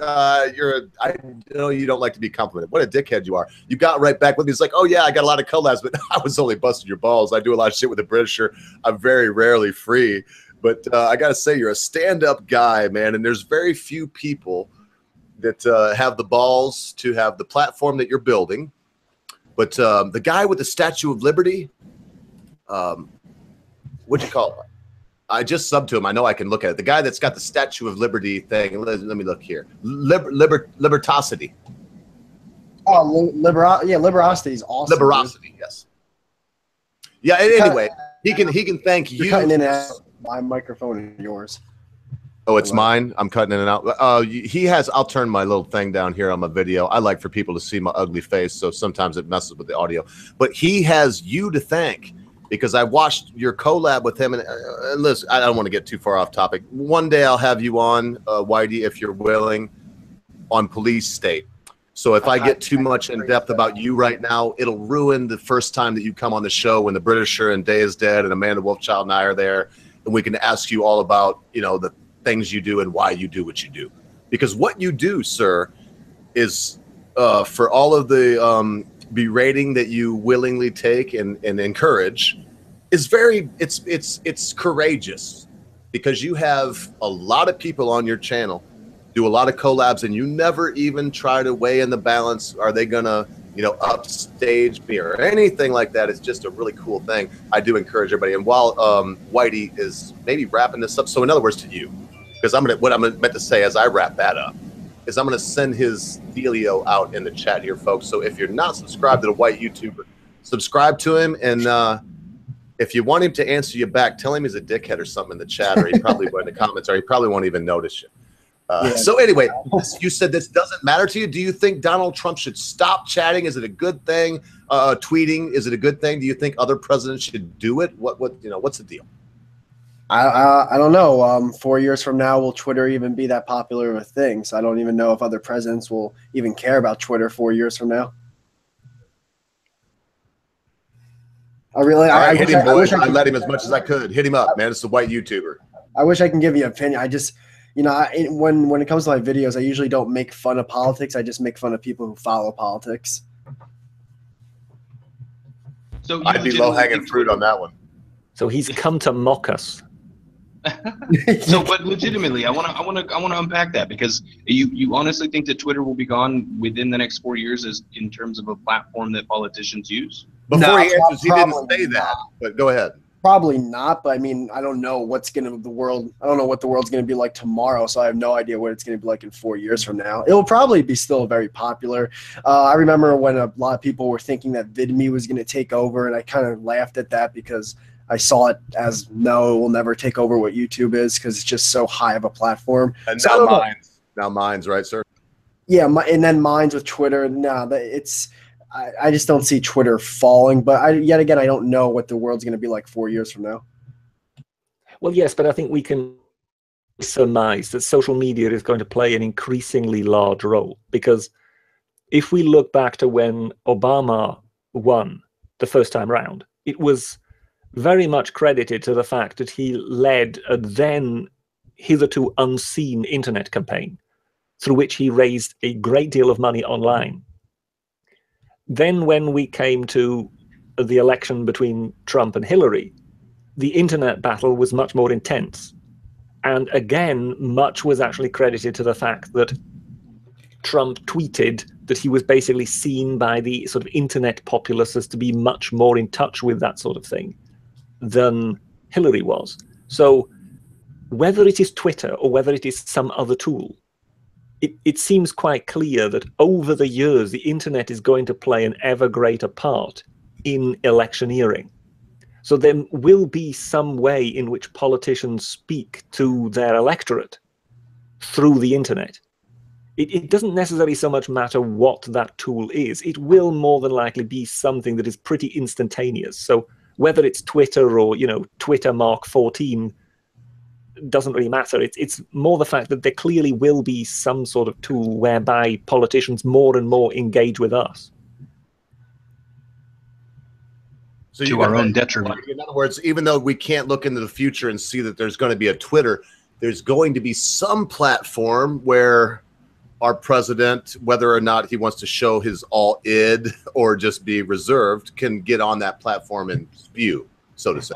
I know you don't like to be complimented. What a dickhead you are. You got right back with me. It's like, oh yeah, I got a lot of collabs, but I was only busting your balls. I do a lot of shit with the Britisher. I'm very rarely free. But I got to say, you're a stand-up guy, man, and there's very few people that have the balls to have the platform that you're building. But the guy with the Statue of Liberty, what'd you call it? I just subbed to him. I know I can look at it. The guy that's got the Statue of Liberty thing. Let me look here. Libertosity. Oh, Liberosity is awesome. Liberosity, yes. Yeah. Anyway, he can thank you. Cutting in and out my microphone and yours. Oh, it's mine. I'm cutting in and out. He has. I'll turn my little thing down here on my video. I like for people to see my ugly face, so sometimes it messes with the audio. But he has you to thank, because I watched your collab with him. And listen, I don't want to get too far off topic. One day I'll have you on, Whitey, if you're willing, on Police State. So if I get too much in depth about you right now, it'll ruin the first time that you come on the show when the Britisher and Day is Dead and Amanda Wolfchild and I are there. and we can ask you all about, you know, the things you do and why you do what you do. Because what you do, sir, is for all of the berating that you willingly take and encourage, is very, it's courageous, because you have a lot of people on your channel, do a lot of collabs, and you never even try to weigh in the balance. Are they gonna, you know, upstage me or anything like that? It's just a really cool thing. I do encourage everybody. And while Whitey is maybe wrapping this up, so in other words to you, because what I'm meant to say as I wrap that up is I'm gonna send his dealio out in the chat here, folks. So if you're not subscribed to the white YouTuber, subscribe to him, and if you want him to answer you back, tell him he's a dickhead or something in the chat, or he probably won't in the comments, or he probably won't even notice you. So anyway, you said this doesn't matter to you. Do you think Donald Trump should stop chatting? Is it a good thing? Tweeting, is it a good thing? Do you think other presidents should do it? What's the deal? I don't know. 4 years from now, will Twitter even be that popular of a thing? So I don't even know if other presidents will even care about Twitter 4 years from now. I really, I hit him, boys. I let him as much as I could. Hit him up, man. It's the white YouTuber. I wish I can give you an opinion. I just, you know, when it comes to my videos, I usually don't make fun of politics. I just make fun of people who follow politics. So I'd be low hanging fruit on that one. So he's come to mock us. So, but legitimately, I want to unpack that, because you honestly think that Twitter will be gone within the next 4 years, as in terms of a platform that politicians use? Before he answers, he didn't say that, but go ahead. Probably not, but I mean, I don't know what the world's going to be like tomorrow, so I have no idea what it's going to be like in 4 years from now. It will probably be still very popular. I remember when a lot of people were thinking that VidMe was going to take over, and I kind of laughed at that because I saw it as, no, it will never take over what YouTube is, because it's just so high of a platform. And so now Minds, right, sir? Yeah, and then Minds with Twitter. No, I just don't see Twitter falling, but yet again, I don't know what the world's going to be like 4 years from now. Well, yes, but I think we can surmise that social media is going to play an increasingly large role, because if we look back to when Obama won the first time round, it was very much credited to the fact that he led a then hitherto unseen internet campaign through which he raised a great deal of money online. Then when we came to the election between Trump and Hillary, the internet battle was much more intense. And again, much was actually credited to the fact that Trump tweeted that he was basically seen by the sort of internet populace as to be much more in touch with that sort of thing than Hillary was. So whether it is Twitter or whether it is some other tool, it seems quite clear that over the years, the internet is going to play an ever greater part in electioneering. So there will be some way in which politicians speak to their electorate through the internet. It doesn't necessarily so much matter what that tool is. It will more than likely be something that is pretty instantaneous. So whether it's Twitter or, you know, Twitter Mark 14, doesn't really matter. It's more the fact that there clearly will be some sort of tool whereby politicians more and more engage with us. So to our own detriment. In other words, even though we can't look into the future and see that there's going to be a Twitter, there's going to be some platform where our president, whether or not he wants to show his all id or just be reserved, can get on that platform and spew, so to say.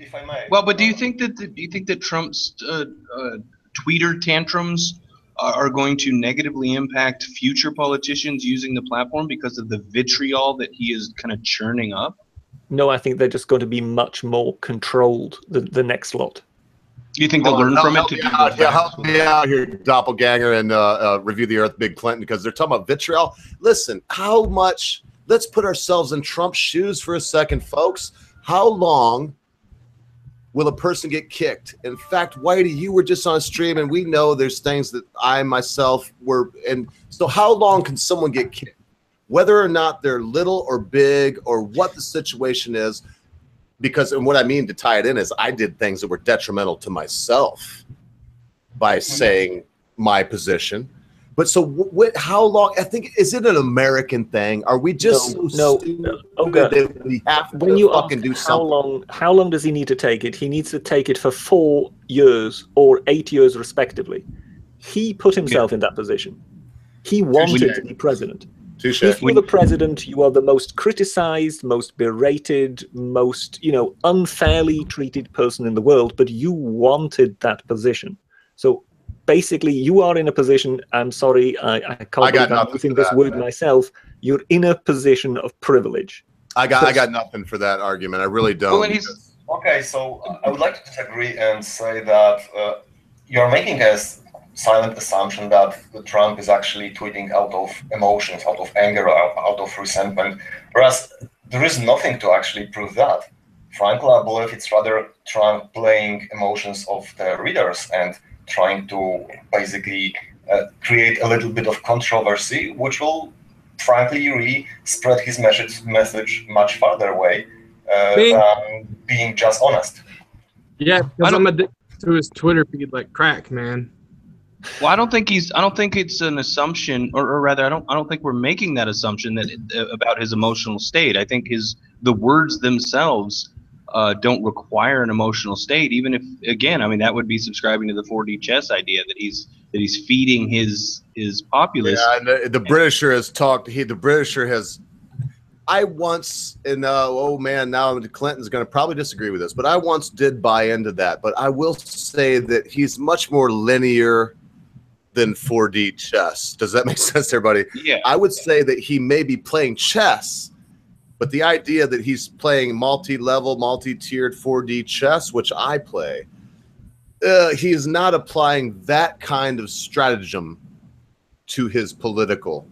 If I may. Well, but do you think that Trump's tweeter tantrums are going to negatively impact future politicians using the platform because of the vitriol that he is kind of churning up? No, I think they're just going to be much more controlled the next lot. Do you think they'll learn from it? Help me out here, doppelganger, and review the Earth, Big Clinton, because they're talking about vitriol. Listen, how much? Let's put ourselves in Trump's shoes for a second, folks. How long will a person get kicked? In fact, Whitey, you were just on a stream, and we know there's things that I myself were. And so how long can someone get kicked? Whether or not they're little or big or what the situation is, because, and what I mean to tie it in is I did things that were detrimental to myself by saying my position. But so how long? I think, is it an American thing? Are we just stupid that we have when to you fucking ask do something? How long does he need to take it? He needs to take it for 4 years or 8 years, respectively. He put himself in that position. He wanted to be president. Touche. If you're the president, you are the most criticized, most berated, most, unfairly treated person in the world, but you wanted that position. So basically, you are in a position, I'm sorry, I can't believe I'm using this word myself, you're in a position of privilege. I got nothing for that argument. I really don't. Well, okay, so I would like to disagree and say that you're making a silent assumption that Trump is actually tweeting out of emotions, out of anger, out of resentment, whereas there is nothing to actually prove that. Frankly, I believe it's rather Trump playing emotions of the readers and trying to basically create a little bit of controversy, which will frankly really spread his message much farther away than being just honest. Yeah, because I'm addicted to his Twitter feed like crack, man. Well, I don't think it's an assumption, or rather, I don't think we're making that assumption that about his emotional state. I think the words themselves don't require an emotional state. Even if, again, I mean, that would be subscribing to the 4D chess idea that he's feeding his populace. Yeah, and the Britisher has talked. The Britisher has. I once, and oh man, now Clinton's going to probably disagree with this, but I once did buy into that. But I will say that he's much more linear than 4D chess. Does that make sense to everybody? Yeah. I would say that he may be playing chess, but the idea that he's playing multi-level, multi-tiered 4D chess, which I play, he is not applying that kind of stratagem to his political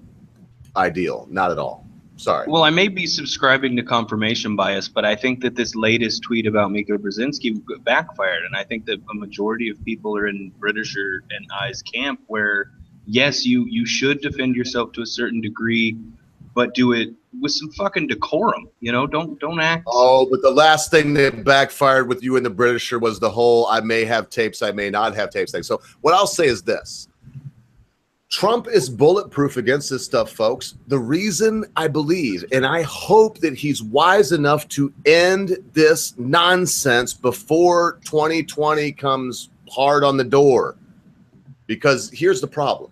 ideal. Not at all. Sorry. Well, I may be subscribing to confirmation bias, but I think that this latest tweet about Mika Brzezinski backfired, and I think that a majority of people are in Britisher and I's camp where, yes, you should defend yourself to a certain degree, but do it with some fucking decorum. Don't act. Oh, but the last thing that backfired with you and the Britisher was the whole I may have tapes, I may not have tapes thing. So what I'll say is this. Trump is bulletproof against this stuff, folks. The reason I believe, and I hope that he's wise enough to end this nonsense before 2020 comes hard on the door, because here's the problem.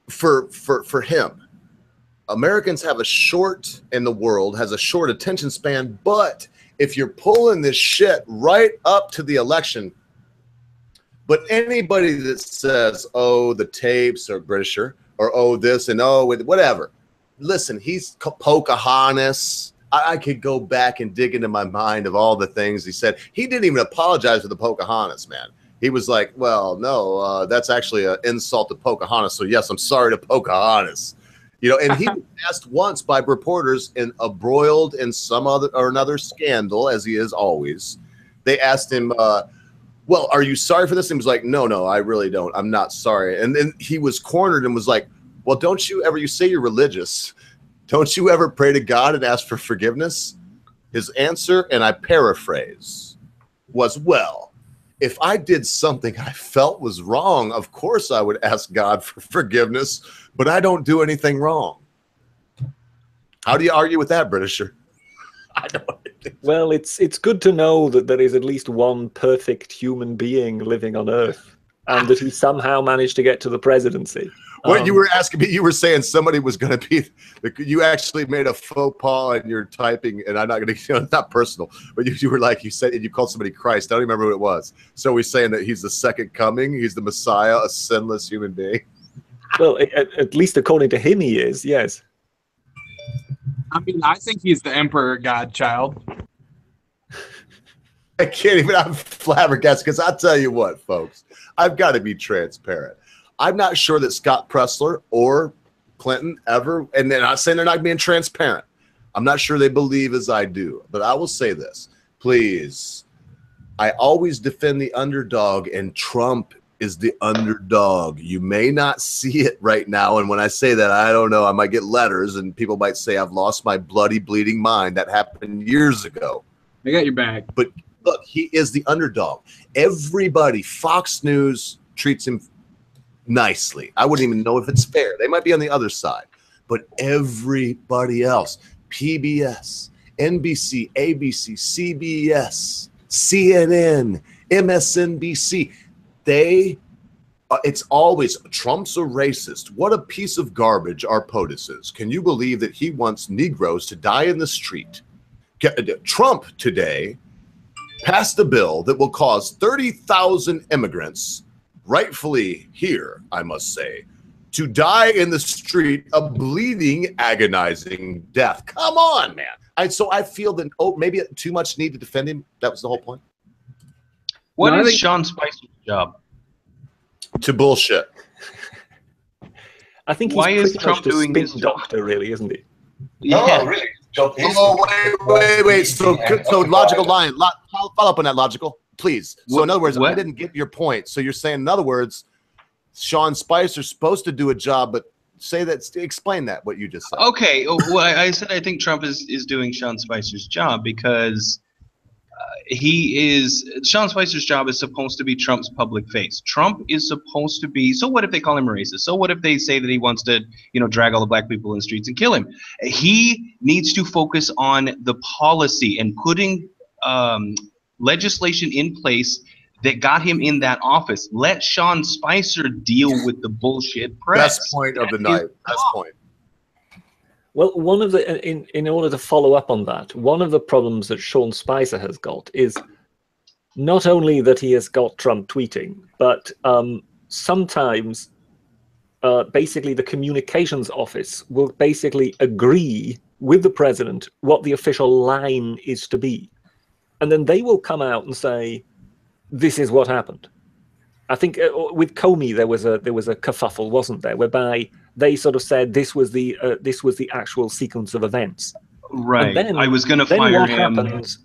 For him, Americans have a short, and the world has a short attention span, but if you're pulling this shit right up to the election, but anybody that says, oh, the tapes are Britisher, or oh, this and oh, whatever. Listen, he's Pocahontas. I could go back and dig into my mind of all the things he said. He didn't even apologize for the Pocahontas, man. He was like, well, no, that's actually an insult to Pocahontas. So, yes, I'm sorry to Pocahontas. And he was asked once by reporters embroiled in some other or another scandal, as he is always. They asked him, well, are you sorry for this? And he was like, no, I really don't. I'm not sorry. And then he was cornered and was like, well, don't you ever, you say you're religious. Don't you ever pray to God and ask for forgiveness? His answer, and I paraphrase, was, well, if I did something I felt was wrong, of course I would ask God for forgiveness, but I don't do anything wrong. How do you argue with that, Britisher? I don't. Well, it's good to know that there is at least one perfect human being living on Earth, and that he somehow managed to get to the presidency. What you were asking me, you were saying somebody was going to be. You actually made a faux pas in your typing, and I'm not going to. It's not personal, but you were like, you said you called somebody Christ. I don't remember what it was. So we're saying that he's the second coming. He's the Messiah, a sinless human being. Well, at least according to him, he is. Yes. I mean, I think he's the Emperor Godchild. I can't even. I'm flabbergasted because I'll tell you what, folks. I've got to be transparent. I'm not sure that Scott Pressler or Clinton ever, and they're not saying they're not being transparent. I'm not sure they believe as I do, but I will say this, please. I always defend the underdog, and Trump is the underdog. You may not see it right now, and when I say that, I don't know. I might get letters, and people might say I've lost my bloody, bleeding mind. That happened years ago. I got your back. But look, he is the underdog. Everybody, Fox News treats him nicely. I wouldn't even know if it's fair. They might be on the other side. But everybody else, PBS, NBC, ABC, CBS, CNN, MSNBC, it's always Trump's a racist. What a piece of garbage our POTUS is. Can you believe that he wants Negroes to die in the street? Trump today passed a bill that will cause 30,000 immigrants, rightfully here, I must say, to die in the street a bleeding, agonizing death. Come on, man. So I feel that, maybe too much need to defend him. That was the whole point. What is Sean Spicer's job? To bullshit. I think he's Why is pretty Trump much a doing spin his job? doctor, really, isn't he? No, really. Job is Wait. So logical line. Follow up on that, logical, please. So in other words, I didn't get your point. So you're saying, in other words, Sean Spicer's supposed to do a job, but explain that, what you just said. Okay. Well, I said I think Trump is doing Sean Spicer's job because Sean Spicer's job is supposed to be Trump's public face. Trump is supposed to be, so what if they call him a racist? So what if they say that he wants to, drag all the black people in the streets and kill him? He needs to focus on the policy and putting legislation in place that got him in that office. Let Sean Spicer deal with the bullshit press. Best point of the night. Best point. Well, one of the in order to follow up on that, one of the problems that Sean Spicer has got is not only that he has got Trump tweeting, but sometimes basically the communications office will basically agree with the president what the official line is to be, and then they will come out and say, "This is what happened." I think with Comey there was a kerfuffle, wasn't there, whereby they sort of said this was the actual sequence of events. Right. Then, I was going to fire him.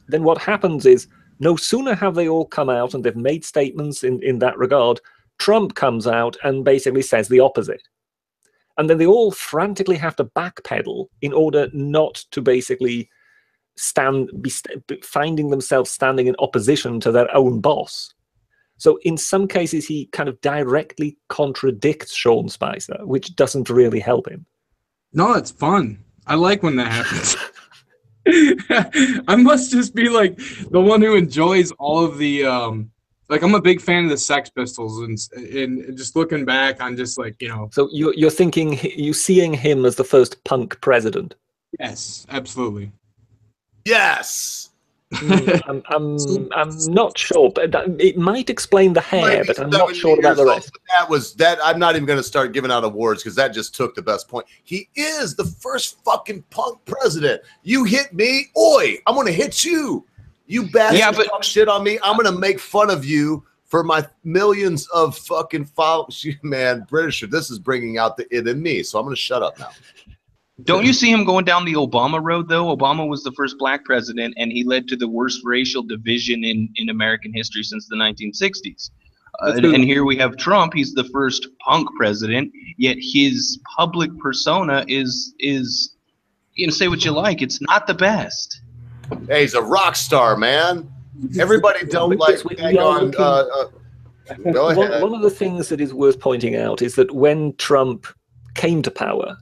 Then what happens is, no sooner have they all come out and they've made statements in that regard, Trump comes out and basically says the opposite. And then they all frantically have to backpedal in order not to basically finding themselves standing in opposition to their own boss. So in some cases, he kind of directly contradicts Sean Spicer, which doesn't really help him. No, it's fun. I like when that happens. I must just be like the one who enjoys all of the like, I'm a big fan of the Sex Pistols, and just looking back on just like, So you're seeing him as the first punk president? Yes, absolutely. Yes. I'm not sure, but it might explain the hair, but I'm not sure about the rest. I'm not even going to start giving out awards because that just took the best point. He is the first fucking punk president. You hit me, oi! I'm going to hit you. You bastard talk shit on me. I'm going to make fun of you for my millions of fucking followers. Man, Britisher, this is bringing out the it in me, so I'm going to shut up now. Don't you see him going down the Obama road, though? Obama was the first black president, and he led to the worst racial division in American history since the 1960s. And here we have Trump. He's the first punk president, yet his public persona is say what you like, it's not the best. Hey, he's a rock star, man. Everybody don't like on. Go ahead. One of the things that is worth pointing out is that when Trump came to power,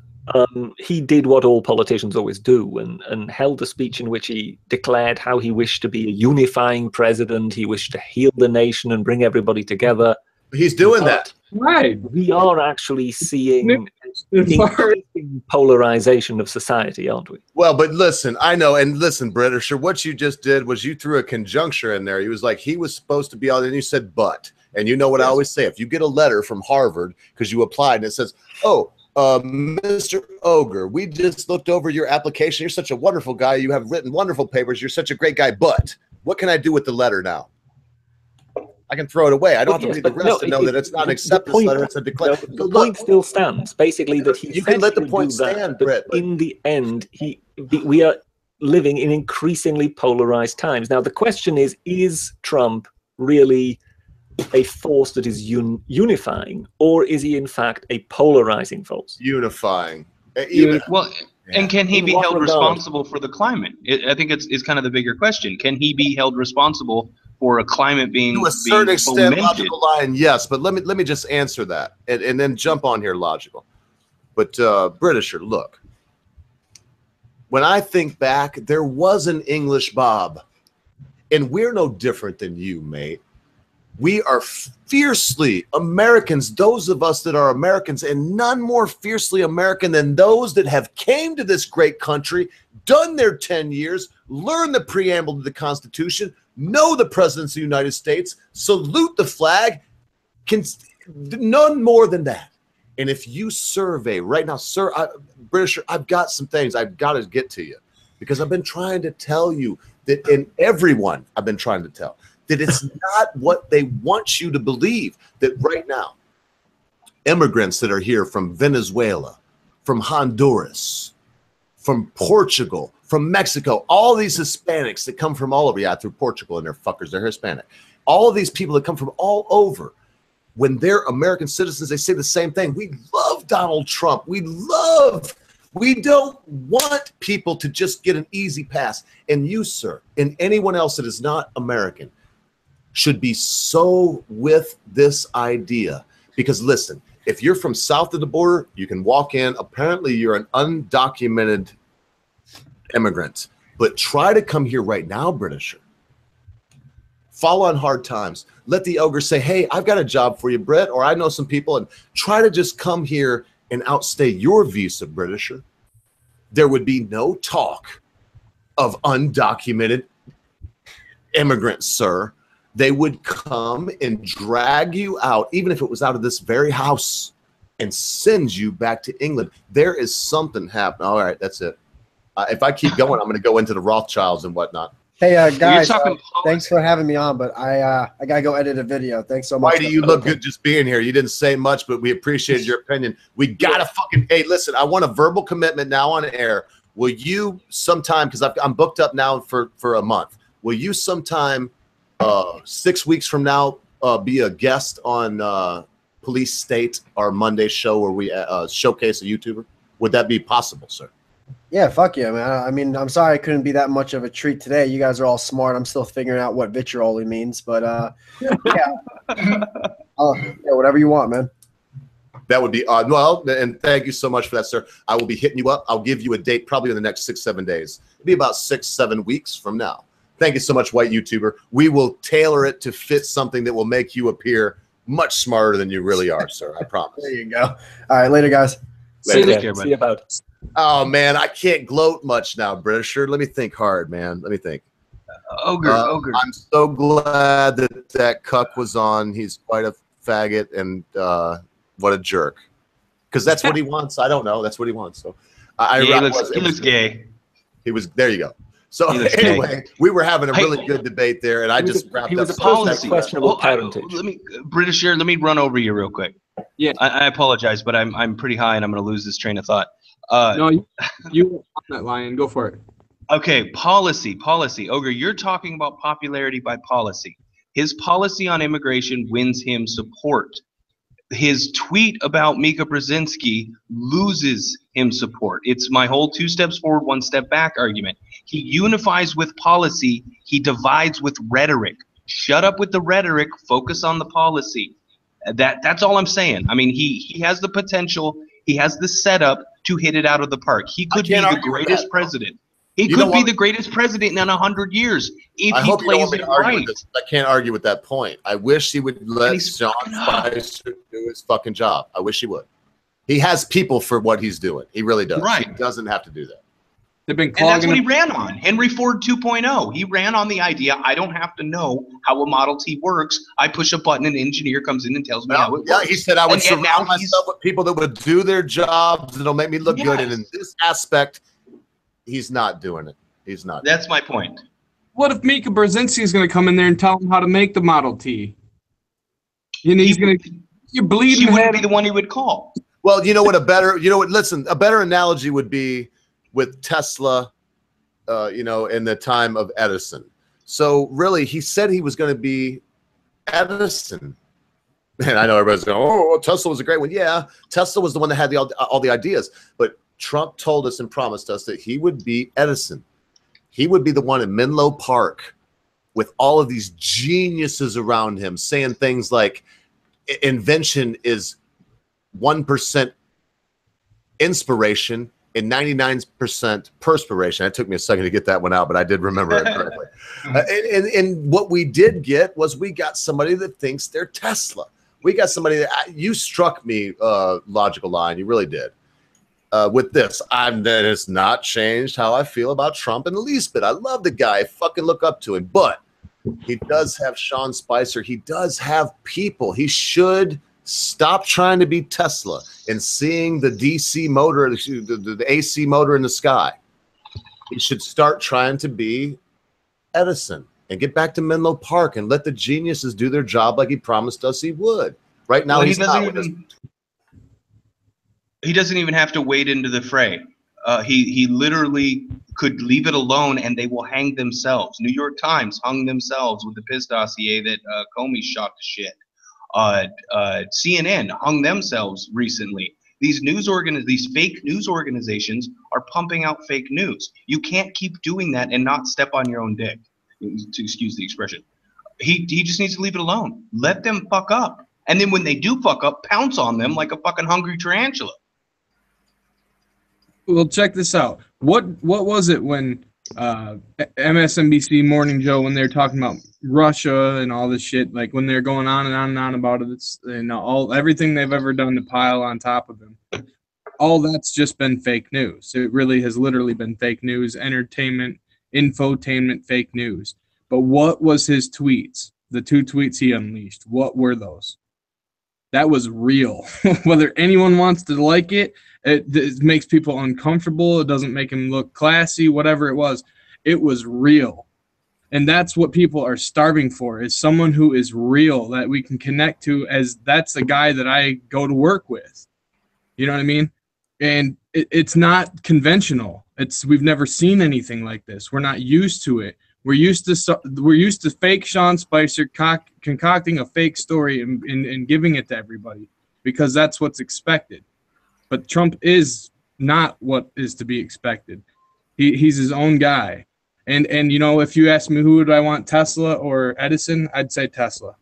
he did what all politicians always do and held a speech in which he declared how he wished to be a unifying president. He wished to heal the nation and bring everybody together. He's doing that. Right. We are actually seeing increasing polarization of society, aren't we? Well, but listen, I know, and listen, Britisher, what you just did was you threw a conjuncture in there. He was like, he was supposed to be out, and you said, but. And you know what I always say, if you get a letter from Harvard because you applied and it says, oh, Mr. Ogre, we just looked over your application. You're such a wonderful guy. You have written wonderful papers. You're such a great guy. But what can I do with the letter now? I can throw it away. I don't have to read the rest to know that it's not an acceptance letter. It's a declaration. The point still stands. Basically, that you can let the point stand, Brett. But in the end, we are living in increasingly polarized times. Now, the question is Trump really a force that is unifying, or is he in fact a polarizing force? Unifying. And can he be held responsible for the climate? I think it's kind of the bigger question. Can he be held responsible for a climate being to a certain extent, fomented. logical line, yes. But let me just answer that and then jump on here, logical. But Britisher, look. When I think back, there was an English Bob, and we're no different than you, mate. We are fiercely Americans, those of us that are Americans, and none more fiercely American than those that have came to this great country, done their 10 years, learned the preamble to the Constitution, know the presidents of the United States, salute the flag, none more than that. And if you survey right now, sir, Britisher, I've got some things I've got to get to you because I've been trying to tell you that, and everyone I've been trying to tell, that it's not what they want you to believe, that right now, immigrants that are here from Venezuela, from Honduras, from Portugal, from Mexico, all these Hispanics that come from all over, yeah, through Portugal and they're fuckers, they're Hispanic. All of these people that come from all over, when they're American citizens, they say the same thing. We love Donald Trump. We don't want people to just get an easy pass. And you, sir, and anyone else that is not American should be so with this idea. Because listen, if you're from south of the border, you can walk in. Apparently, you're an undocumented immigrant. But try to come here right now, Britisher. Fall on hard times. Let the ogre say, hey, I've got a job for you, Brett, or I know some people, and try to just come here and outstay your visa, Britisher. There would be no talk of undocumented immigrants, sir. They would come and drag you out, even if it was out of this very house, and send you back to England. There is something happening. All right, that's it. If I keep going, I'm going to go into the Rothschilds and whatnot. Hey, guys, thanks for having me on, but I got to go edit a video. Thanks so much. Why do you look good just being here? You didn't say much, but we appreciated your opinion. We got to fucking, hey, listen, I want a verbal commitment now on air. Will you sometime, because I'm booked up now for a month, will you sometime 6 weeks from now be a guest on Police State, our Monday show where we showcase a YouTuber? Would that be possible, sir? Yeah, fuck yeah, man. I mean, I'm sorry I couldn't be that much of a treat today. You guys are all smart. I'm still figuring out what vitriol means, but yeah. Yeah, whatever you want, man. That would be odd. Well, and thank you so much for that, sir. I will be hitting you up. I'll give you a date probably in the next 6-7 days. It'll be about 6-7 weeks from now. Thank you so much, white YouTuber. We will tailor it to fit something that will make you appear much smarter than you really are, sir. I promise. There you go. All right, later, guys. See you about. Oh man, I can't gloat much now, Britisher. Let me think hard, man. Let me think. Ogre. I'm so glad that cuck was on. He's quite a faggot, and what a jerk. Because that's what he wants. I don't know. That's what he wants. So he looks gay. He was. There you go. So anyway, we were having a really good debate there, and I just wrapped up. He was a policy. Questionable parentage. Britisher, let me run over you real quick. Yeah, I apologize, but I'm pretty high, and I'm going to lose this train of thought. No, you on that line. Go for it. Okay, policy. Ogre, you're talking about popularity by policy. His policy on immigration wins him support. His tweet about Mika Brzezinski loses him support. It's my whole 2 steps forward, 1 step back argument. He unifies with policy. He divides with rhetoric. Shut up with the rhetoric. Focus on the policy. That's all I'm saying. I mean, he has the potential. He has the setup to hit it out of the park. He could be the greatest president. He could be the greatest president in 100 years if he plays it right. I can't argue with that point. I wish he would let Sean Spicer do his fucking job. I wish he would. He has people for what he's doing. He really does. Right. He doesn't have to do that. They've been and that's what he ran on. Henry Ford 2.0. He ran on the idea, I don't have to know how a Model T works. I push a button, an engineer comes in and tells me how it works. Yeah, he said I would surround myself with people that would do their jobs and it'll make me look good. And in this aspect, he's not doing it. He's not. That's my point. What if Mika Brzezinski is going to come in there and tell him how to make the Model T? And he's going to, you're bleeding. She wouldn't be the one he would call. Well, you know what? Listen, a better analogy would be with Tesla, in the time of Edison. So really, he said he was going to be Edison. And I know everybody's going, oh, well, Tesla was a great one. Yeah, Tesla was the one that had all the ideas. But Trump told us and promised us that he would be Edison. He would be the one in Menlo Park with all of these geniuses around him saying things like invention is 1% inspiration and 99% perspiration. It took me a second to get that one out, but I did remember it correctly. And what we did get was we got somebody that thinks they're Tesla. We got somebody that you struck me, logical line. You really did. With this, that has not changed how I feel about Trump in the least bit. I love the guy. I fucking look up to him. But he does have Sean Spicer. He does have people. He should stop trying to be Tesla and seeing the DC motor, the AC motor in the sky. He should start trying to be Edison and get back to Menlo Park and let the geniuses do their job like he promised us he would. Right now, he's not. He doesn't even have to wade into the fray. He literally could leave it alone and they will hang themselves. New York Times hung themselves with the piss dossier that Comey shot to shit. CNN hung themselves recently. These fake news organizations are pumping out fake news. You can't keep doing that and not step on your own dick, to excuse the expression. He just needs to leave it alone. Let them fuck up. And then when they do fuck up, pounce on them like a fucking hungry tarantula. Well, check this out. What was it when MSNBC Morning Joe, when they're talking about Russia and all this shit, like when they're going on and on and on about it, and everything they've ever done to pile on top of him, all that's just been fake news. It really has literally been fake news, entertainment, infotainment, fake news. But what was his tweets? The 2 tweets he unleashed, what were those? That was real. Whether anyone wants to like it, it makes people uncomfortable. It doesn't make him look classy, whatever it was real. And that's what people are starving for, is someone who is real that we can connect to, as that's the guy that I go to work with. You know what I mean? And it's not conventional. We've never seen anything like this. We're not used to it. We're used to fake Sean Spicer concocting a fake story and giving it to everybody because that's what's expected. But Trump is not what is to be expected. He's his own guy. And you know, if you ask me who would I want, Tesla or Edison, I'd say Tesla.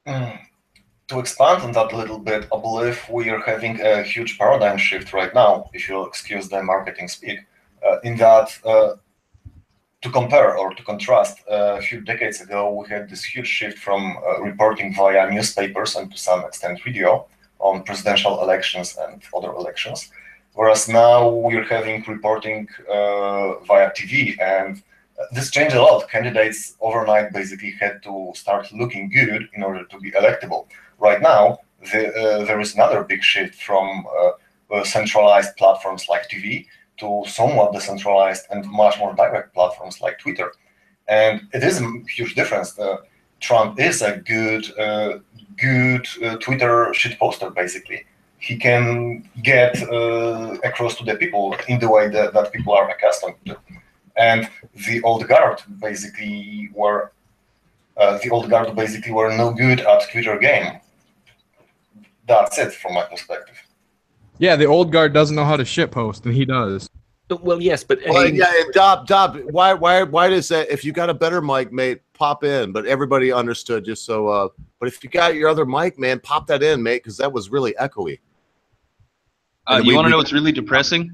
To expand on that a little bit, I believe we are having a huge paradigm shift right now, if you'll excuse the marketing speak, in that to compare or to contrast, a few decades ago, we had this huge shift from reporting via newspapers and to some extent video on presidential elections and other elections, whereas now we're having reporting via TV, and this changed a lot. Candidates overnight basically had to start looking good in order to be electable. Right now, there is another big shift from centralized platforms like TV to somewhat decentralized and much more direct platforms like Twitter. And it is a huge difference. Trump is a good Twitter shitposter, basically. He can get across to the people in the way that people are accustomed to. And the old guard basically were no good at Twitter game. That's it from my perspective. Yeah, the old guard doesn't know how to shitpost, and he does. Well, yes, but Dob, why does that? If you got a better mic, mate, pop in. But everybody understood, just so. But if you got your other mic, man, pop that in, mate, because that was really echoey. You want to know what's really depressing?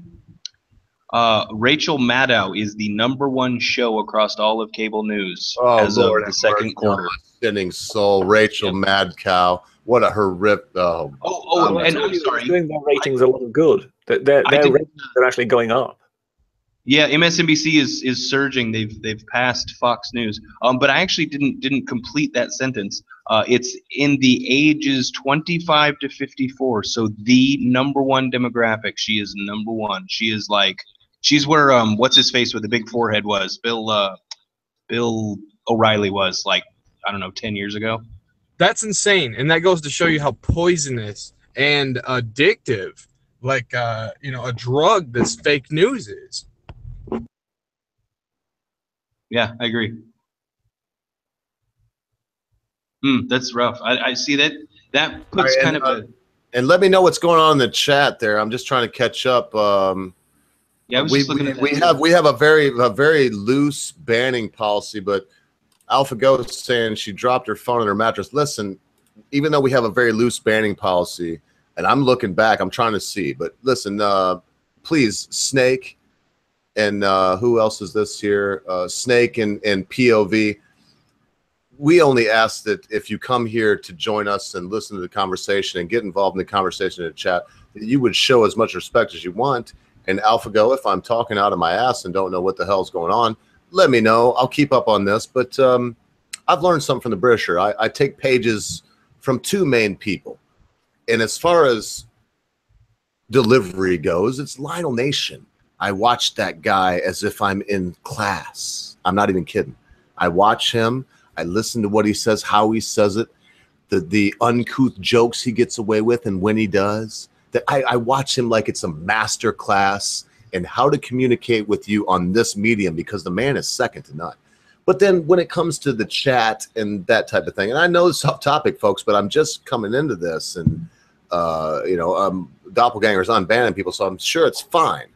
Rachel Maddow is the #1 show across all of cable news as of the second quarter. Sinning soul, Rachel Mad Cow. What a horrific! And I'm sorry, their ratings are a lot good. Their ratings are actually going up. Yeah, MSNBC is surging. They've passed Fox News. But I actually didn't complete that sentence. It's in the ages 25 to 54. So the #1 demographic. She is #1. She is like, she's where what's his face with the big forehead was. Bill O'Reilly was, like, I don't know, 10 years ago. That's insane, and that goes to show you how poisonous and addictive, like a drug, this fake news is. Yeah, I agree. That's rough. I see that. That puts kind of a. And let me know what's going on in the chat there. I'm just trying to catch up. Yeah, I was just looking at that. We have a very loose banning policy, but AlphaGo is saying she dropped her phone on her mattress. Listen, even though we have a very loose banning policy, and I'm looking back, I'm trying to see, but listen, please, Snake, and who else is this here? Snake and POV. We only ask that if you come here to join us and listen to the conversation and get involved in the conversation in the chat, that you would show as much respect as you want. And AlphaGo, if I'm talking out of my ass and don't know what the hell's going on, let me know. I'll keep up on this. But I've learned something from the Britisher. I take pages from two main people. And as far as delivery goes, it's Lionel Nation. I watch that guy as if I'm in class. I'm not even kidding. I watch him. I listen to what he says, how he says it, the uncouth jokes he gets away with, and when he does. That I watch him like it's a master class in how to communicate with you on this medium, because the man is second to none. But then when it comes to the chat and that type of thing, and I know it's off topic, folks, but I'm just coming into this, and Doppelganger's unbanning people, so I'm sure it's fine.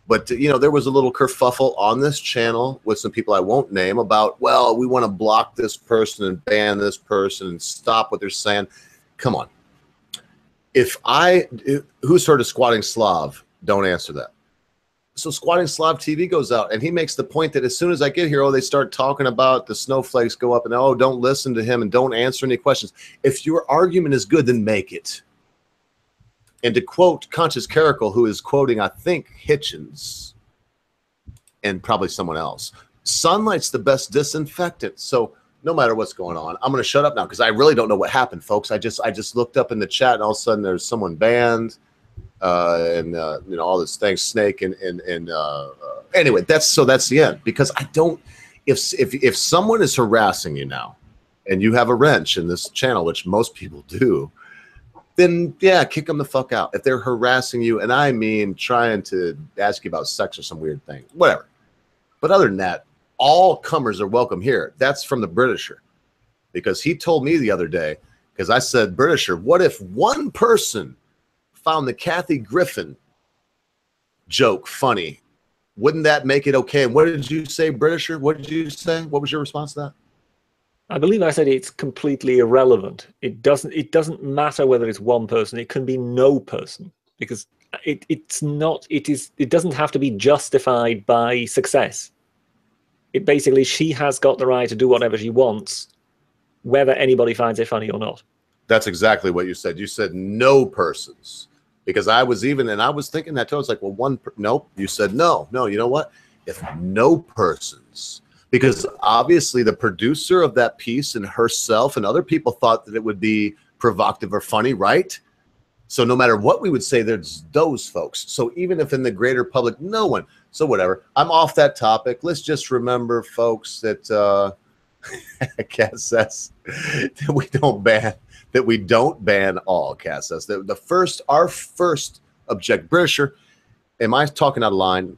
But, there was a little kerfuffle on this channel with some people I won't name about, well, we want to block this person and ban this person and stop what they're saying. Come on. Who's heard of Squatting Slav? Don't answer that. So Squatting Slav TV goes out, and he makes the point that as soon as I get here, they start talking about the snowflakes go up, and don't listen to him and don't answer any questions. If your argument is good, then make it. And to quote Conscious Caracal, who is quoting, I think, Hitchens and probably someone else, sunlight's the best disinfectant. So no matter what's going on, I'm going to shut up now because I really don't know what happened, folks. I just looked up in the chat, and all of a sudden there's someone banned, and all this thing, Snake, and anyway, that's the end. Because I don't, if someone is harassing you now, and you have a wrench in this channel, which most people do, then yeah, kick them the fuck out. If they're harassing you, and I mean trying to ask you about sex or some weird thing, whatever. But other than that, all comers are welcome here. That's from the Britisher, because he told me the other day, because I said, Britisher, what if one person found the Kathy Griffin joke funny? Wouldn't that make it okay? And what did you say, Britisher? What did you say? What was your response to that? I believe I said it's completely irrelevant. It doesn't matter whether it's one person. It can be no person, because it doesn't have to be justified by success. It basically, she has got the right to do whatever she wants, whether anybody finds it funny or not. That's exactly what you said. You said no persons, because I was thinking that too. I was like, well, nope. You said no. You know what? If no persons, because obviously the producer of that piece and herself and other people thought that it would be provocative or funny, right? So no matter what we would say, there's those folks. So even if in the greater public, no one. So whatever. I'm off that topic. Let's just remember, folks, that Cass says that we don't ban all. Cass says that our first object, Britisher. Am I talking out of line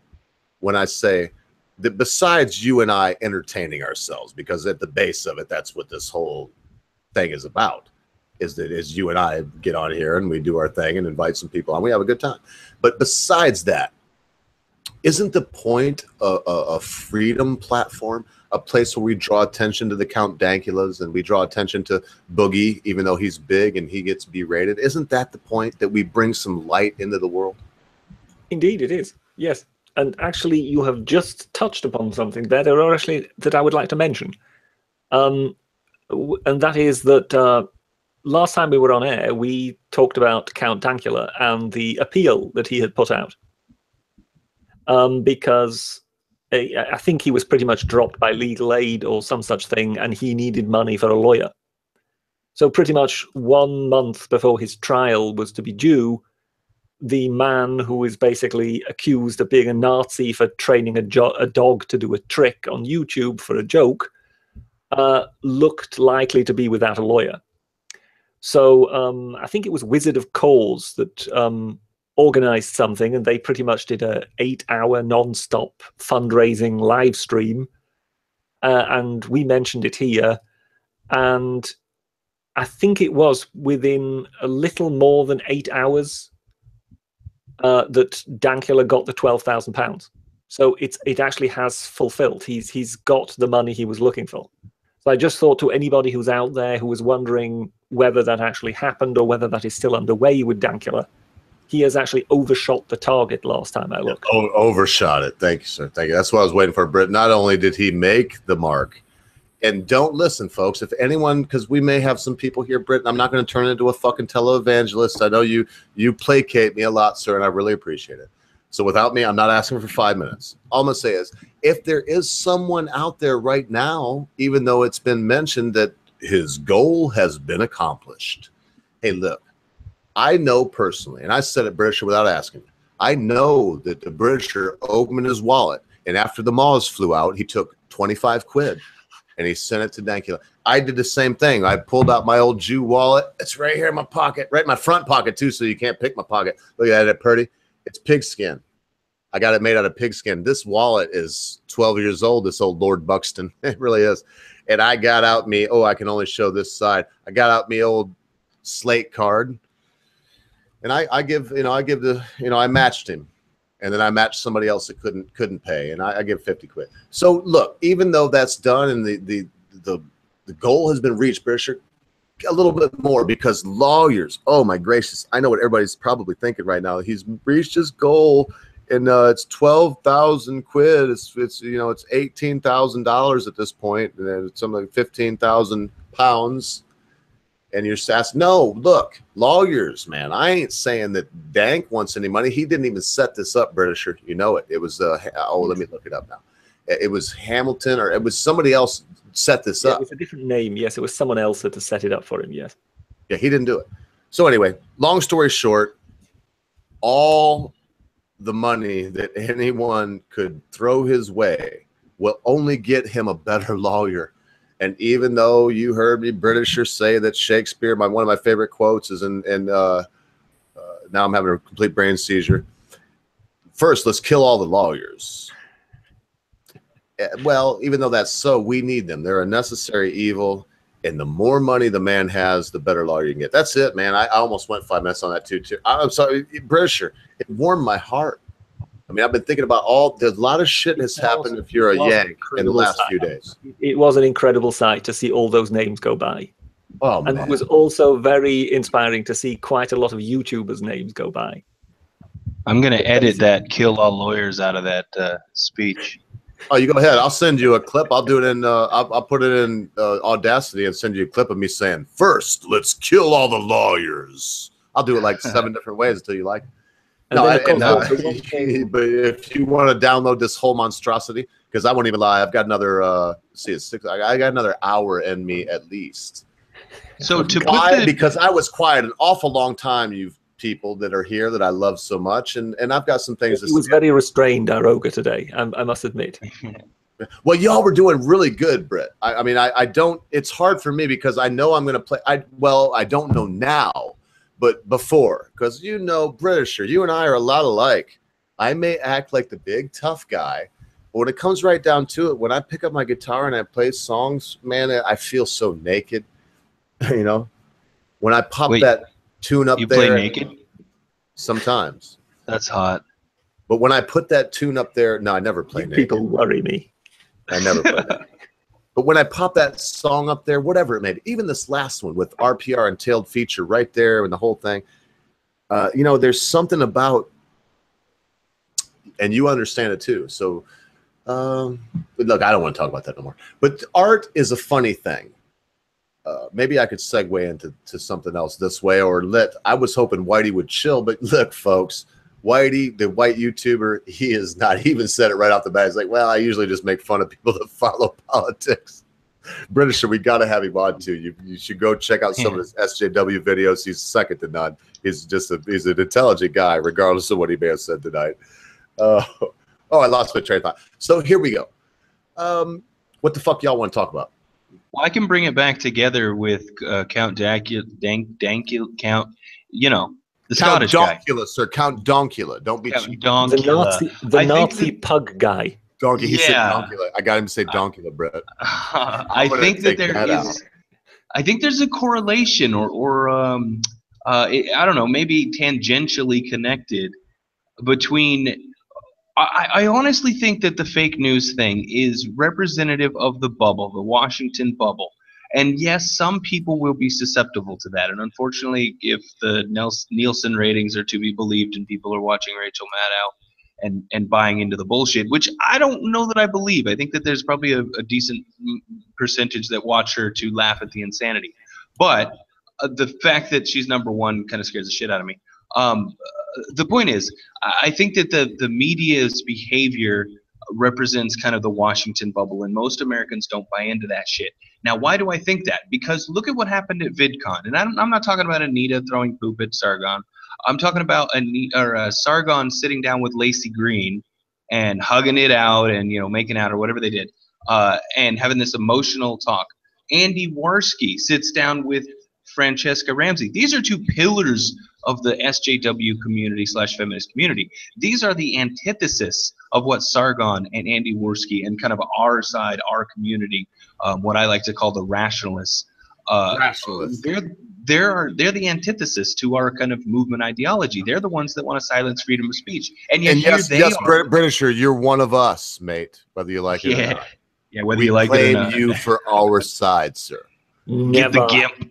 when I say that besides you and I entertaining ourselves, because at the base of it, that's what this whole thing is about, is you and I get on here and we do our thing and invite some people on. We have a good time. But besides that, isn't the point a freedom platform, a place where we draw attention to the Count Dankulas and we draw attention to Boogie, even though he's big and he gets berated? Isn't that the point, that we bring some light into the world? Indeed, it is. Yes. And actually, you have just touched upon something that I would like to mention. And that is that last time we were on air, we talked about Count Dankula and the appeal that he had put out. Because I think he was pretty much dropped by legal aid or some such thing, and he needed money for a lawyer. So pretty much 1 month before his trial was to be due, the man who is basically accused of being a Nazi for training a dog to do a trick on YouTube for a joke looked likely to be without a lawyer. So I think it was Wizard of Cause that organized something, and they pretty much did a 8-hour non-stop fundraising live stream, and we mentioned it here, and I think it was within a little more than 8 hours that Dankula got the £12,000. So it actually has fulfilled. He's got the money he was looking for. So I just thought to anybody who's out there who was wondering whether that actually happened or whether that is still underway with Dankula, he has actually overshot the target last time I looked. Oh, overshot it. Thank you, sir. Thank you. That's what I was waiting for, Britt. Not only did he make the mark, and don't listen, folks. If anyone, because we may have some people here, Britt, and I'm not going to turn into a fucking televangelist. I know you placate me a lot, sir, and I really appreciate it. So without me, I'm not asking for 5 minutes. All I'm going to say is, if there is someone out there right now, even though it's been mentioned that his goal has been accomplished, hey, look, I know personally, and I said it, Britisher, without asking, I know that the Britisher opened his wallet, and after the Moz flew out, he took 25 quid, and he sent it to Dankula. I did the same thing. I pulled out my old Jew wallet. It's right here in my pocket, right in my front pocket, too, so you can't pick my pocket. Look at that, Purdy. It's pigskin. I got it made out of pigskin. This wallet is 12 years old, this old Lord Buxton. It really is. And I got out me, I can only show this side. I got out me old slate card. And I matched him. And then I matched somebody else that couldn't pay. And I give 50 quid. So look, even though that's done and the goal has been reached, Britisher, a little bit more, because lawyers, oh my gracious, I know what everybody's probably thinking right now. He's reached his goal, and it's 12,000 quid. It's $18,000 at this point, and then it's something like 15,000 pounds. And you're asking, no, look, lawyers, man. I ain't saying that Dank wants any money. He didn't even set this up, Britisher. You know it. It was let me look it up now. It was Hamilton, or it was somebody else set this up. It was a different name. Yes, it was someone else that had set it up for him. Yes. Yeah, he didn't do it. So anyway, long story short, all the money that anyone could throw his way will only get him a better lawyer. And even though you heard me, Britisher, say that Shakespeare, one of my favorite quotes is now I'm having a complete brain seizure. First, let's kill all the lawyers. Well, even though that's so, we need them. They're a necessary evil. And the more money the man has, the better lawyer you can get. That's it, man. I almost went 5 minutes on that too. I'm sorry, Britisher. It warmed my heart. I mean, I've been thinking about there's a lot of shit has happened if you're a Yank in the last few days. It was an incredible sight to see all those names go by. Oh, and man. it was also very inspiring to see quite a lot of YouTubers' names go by. I'm going to edit that kill all lawyers out of that speech. Oh, you go ahead. I'll send you a clip. I'll do it in. I'll put it in Audacity and send you a clip of me saying, "First, let's kill all the lawyers." I'll do it like 7 different ways until you like it. But if you want to download this whole monstrosity, because I won't even lie, I've got another. It's 6. I got another hour in me at least. So because I was quiet an awful long time, you people that are here that I love so much, and I've got some things. He was very restrained, Aroga, today. I must admit. Well, y'all were doing really good, Britt. I mean, I don't. It's hard for me because I know I'm going to play. I don't know now, but before, because Britisher, you and I are a lot alike. I may act like the big tough guy, but when it comes right down to it, when I pick up my guitar and I play songs, man, I feel so naked. When I pop that tune up there. You play naked? Sometimes. That's hot. But when I put that tune up there, no, I never play naked. People worry me. I never play naked. But when I pop that song up there, whatever it may be, even this last one with RPR and tailed feature right there and the whole thing, there's something about, and you understand it too. So, look, I don't want to talk about that no more. But art is a funny thing. Maybe I could segue into something else this way, or I was hoping Whitey would chill, but look, folks, Whitey, the white YouTuber, he has not even said it right off the bat. He's like, well, I usually just make fun of people that follow politics. Britisher, we got to have him on too. You should go check out some of his SJW videos. He's second to none. He's he's an intelligent guy, regardless of what he may have said tonight. I lost my train of thought. So here we go. What the fuck y'all want to talk about? Well, I can bring it back together with Count Dankula, the Scottish guy. Sir, Count Dankula. Don't be cheap. The Nazi pug guy. Donkey. He said Dankula. I got him to say Dankula, Brett. I think that there is. I think there's a correlation, or I don't know, maybe tangentially connected between I honestly think that the fake news thing is representative of the bubble, the Washington bubble. And yes, some people will be susceptible to that. And unfortunately, if the Nielsen ratings are to be believed and people are watching Rachel Maddow and buying into the bullshit, which I don't know that I believe. I think that there's probably a decent percentage that watch her to laugh at the insanity. But the fact that she's number one kind of scares the shit out of me. The point is, I think that the media's behavior represents kind of the Washington bubble, and most Americans don't buy into that shit. Now, why do I think that? Because look at what happened at Vidcon, and I'm not talking about Anita throwing poop at Sargon. I'm talking about Sargon sitting down with Lacey Green and hugging it out and making out or whatever they did, and having this emotional talk. Andy Warski sits down with Francesca Ramsey. These are two pillars of the SJW community / feminist community. These are the antithesis of what Sargon and Andy Warski and kind of our side, our community, what I like to call the rationalists. They're the antithesis to our kind of movement ideology. They're the ones that want to silence freedom of speech. And yet yes, Britisher, you're one of us, mate, whether you like it or not. Yeah, whether you like it or not. We claim you for our side, sir. Get the gimp.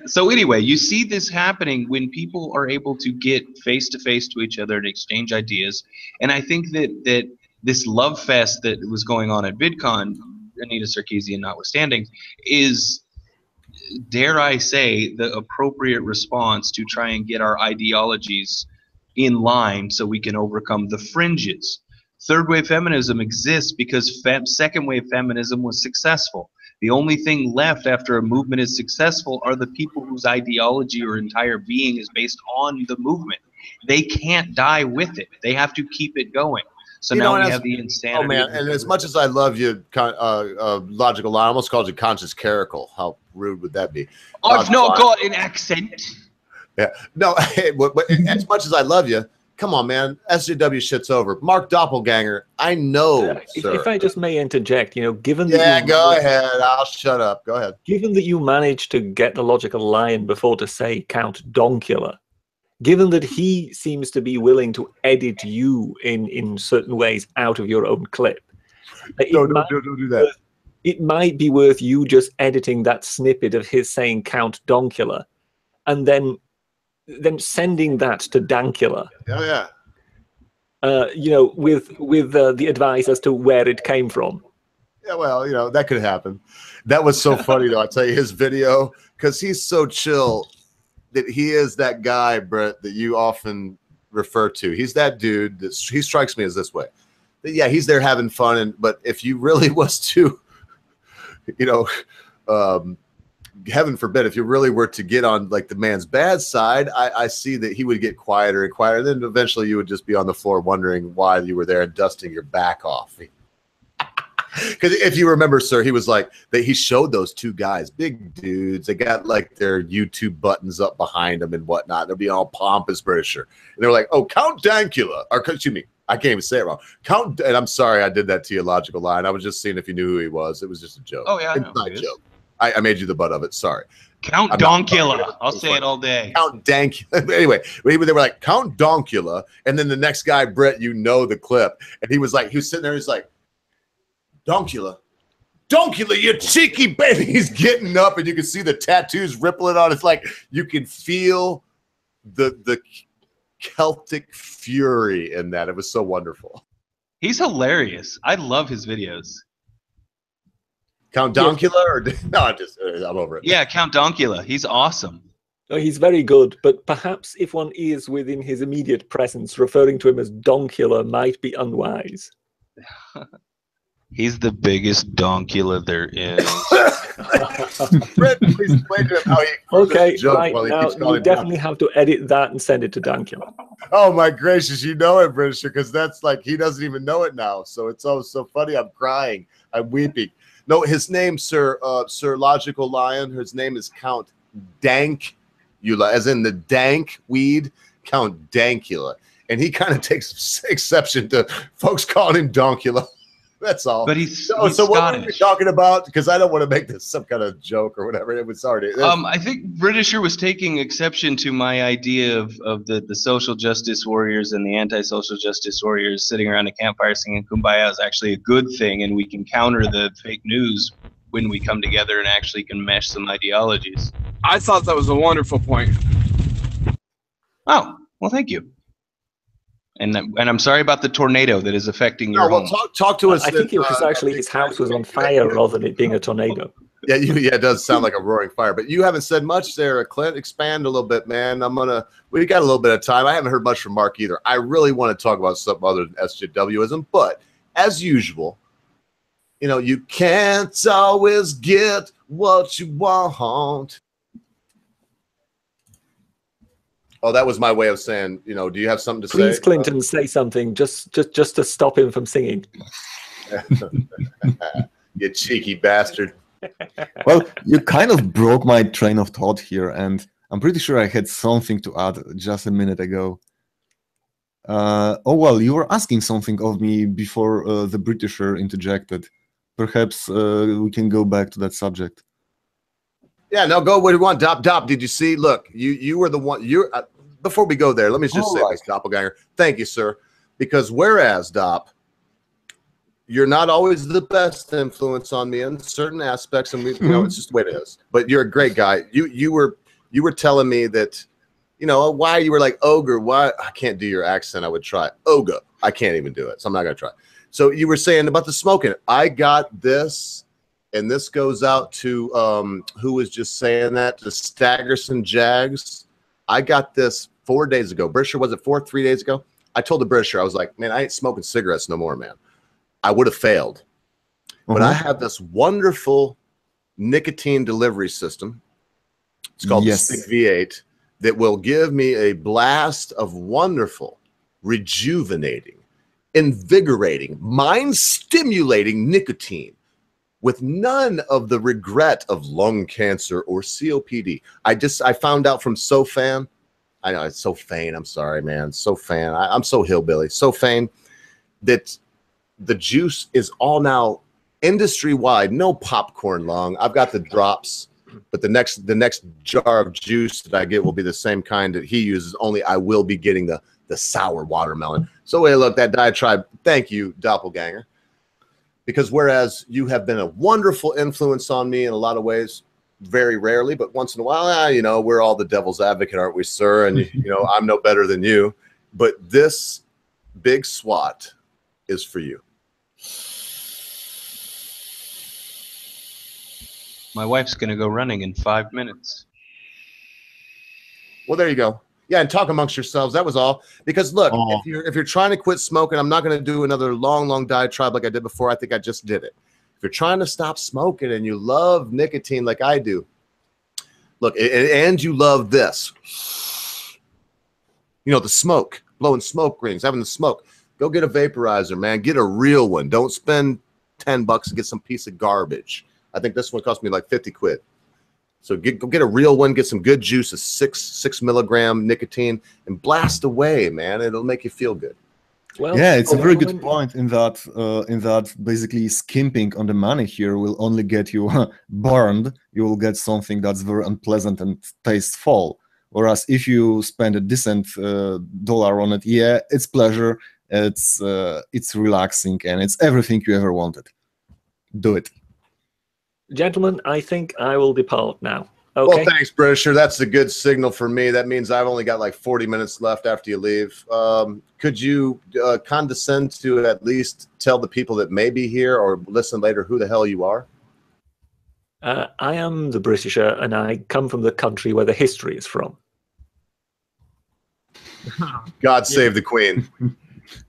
So anyway, you see this happening when people are able to get face to face to each other and exchange ideas. And I think that this love fest that was going on at VidCon, Anita Sarkeesian notwithstanding, is, dare I say, the appropriate response to try and get our ideologies in line so we can overcome the fringes. Third wave feminism exists because second wave feminism was successful. The only thing left after a movement is successful are the people whose ideology or entire being is based on the movement. They can't die with it. They have to keep it going. So now we have the insanity. Oh man! And as much as I love you, logical lie, I almost called you conscious clerical. How rude would that be? I've not got an accent. Yeah. No. As much as I love you, come on, man. SJW shit's over. Mark Doppelganger, I know, sir. If I just may interject, given that yeah, go ahead. I'll shut up. Go ahead. Given that you managed to get the logical lion before to say Count Donkula, given that he seems to be willing to edit you in certain ways out of your own clip, don't do that. It might be worth you just editing that snippet of his saying Count Donkula, and then sending that to Dankula. Oh yeah. With the advice as to where it came from. Yeah, well, that could happen. That was so funny though. I tell you, his video, because he's so chill that he is that guy, Brett, that you often refer to. He's that dude that he strikes me as this way. Yeah, he's there having fun, but if you really was to, heaven forbid, if you really were to get on like the man's bad side, I see that he would get quieter and quieter. Then eventually you would just be on the floor wondering why you were there and dusting your back off. Because if you remember, sir, he was like that. He showed those two guys, big dudes. They got like their YouTube buttons up behind them and whatnot. They'll be all pompous Britisher. And they're like, "Oh, Count Dankula," or excuse me, I can't even say it wrong. Count. And I'm sorry, I did that to you, logical line. I was just seeing if you knew who he was. It was just a joke. Oh yeah, it's not a joke. I made you the butt of it. Sorry. Count Donkula. I'll say it all day. Count Dankula. Anyway, they were like Count Donkula, and then the next guy, Brett, the clip, and he was sitting there. He's like, Donkula, you cheeky baby. He's getting up, and you can see the tattoos rippling on. It's like you can feel the Celtic fury in that. It was so wonderful. He's hilarious. I love his videos. Count Donkula, or no? I'm over it. Yeah, Count Donkula. He's awesome. Oh, he's very good, but perhaps if one is within his immediate presence, referring to him as Donkula might be unwise. He's the biggest Donkula there is. Brett, please explain to him how he. Okay, right now you definitely have to edit that and send it to Dankula. Oh my gracious, you know it, Britisher, because that's like he doesn't even know it now. So it's so funny. I'm crying. I'm weeping. No, his name, Sir Logical Lion. His name is Count Dankula, as in the dank weed, Count Dankula, and he kind of takes exception to folks calling him Donkula. That's all. But he's so what were we Scottish. talking about? Because I don't want to make this some kind of joke or whatever. It was already. I think Britisher was taking exception to my idea of the social justice warriors and the anti-social justice warriors sitting around a campfire singing Kumbaya is actually a good thing, and we can counter the fake news when we come together and actually can mesh some ideologies. I thought that was a wonderful point. Oh, well, thank you. And I'm sorry about the tornado that is affecting your home. Talk to us. I think it was actually his house was on fire rather than it being a tornado. Yeah, it does sound like a roaring fire. But you haven't said much there, Clint. Expand a little bit, man. We got a little bit of time. I haven't heard much from Mark either. I really want to talk about something other than SJWism, but as usual, you can't always get what you want. Oh, that was my way of saying, do you have something to say? Please, Clinton, say something just to stop him from singing. You cheeky bastard. Well, you kind of broke my train of thought here, and I'm pretty sure I had something to add just a minute ago. You were asking something of me before the Britisher interjected. Perhaps we can go back to that subject. Yeah, no, go where you want. Dop, did you see? Look, you were the one. Before we go there, let me just say this, Doppelganger. Thank you, sir. Because whereas, Dop, you're not always the best influence on me in certain aspects, and it's just the way it is. But you're a great guy. You were telling me that, why you were like ogre. Why I can't do your accent. I would try ogre. I can't even do it, so I'm not gonna try. So you were saying about the smoking. I got this. And this goes out to who was just saying that, to Staggerson Jags. I got this 4 days ago. Britisher, was it 3 days ago? I told the Britisher, I was like, man, I ain't smoking cigarettes no more, man. I would have failed. But I have this wonderful nicotine delivery system. It's called the Stick V8 that will give me a blast of wonderful, rejuvenating, invigorating, mind-stimulating nicotine, with none of the regret of lung cancer or COPD. I found out from SoFan. I know it's SoFan. I'm sorry, man. SoFan. I'm so hillbilly. SoFan that the juice is all now industry-wide. No popcorn lung. I've got the drops, but the next jar of juice that I get will be the same kind that he uses. Only I will be getting the sour watermelon. So hey, look, that diatribe. Thank you, Doppelganger. Because whereas you have been a wonderful influence on me in a lot of ways, very rarely, but once in a while, we're all the devil's advocate, aren't we, sir? And, I'm no better than you. But this big swat is for you. My wife's going to go running in 5 minutes. Well, there you go. Yeah, and talk amongst yourselves. That was all. Because look, if you're trying to quit smoking, I'm not going to do another long diatribe like I did before. I think I just did it. If you're trying to stop smoking and you love nicotine like I do, look, and you love this, the smoke, blowing smoke rings, having the smoke, go get a vaporizer, man. Get a real one. Don't spend $10 to get some piece of garbage. I think this one cost me like 50 quid. So go get a real one, get some good juice, a 6 milligram nicotine, and blast away, man. It'll make you feel good. Well, yeah, it's a very good point in that basically skimping on the money here will only get you burned. You will get something that's very unpleasant and tasteful. Whereas if you spend a decent dollar on it, yeah, it's pleasure, it's relaxing, and it's everything you ever wanted. Do it. Gentlemen, I think I will depart now. Okay. Well, thanks, Britisher. That's a good signal for me. That means I've only got like 40 minutes left after you leave. Could you condescend to at least tell the people that may be here or listen later who the hell you are? I am the Britisher, and I come from the country where the history is from. God save the Queen.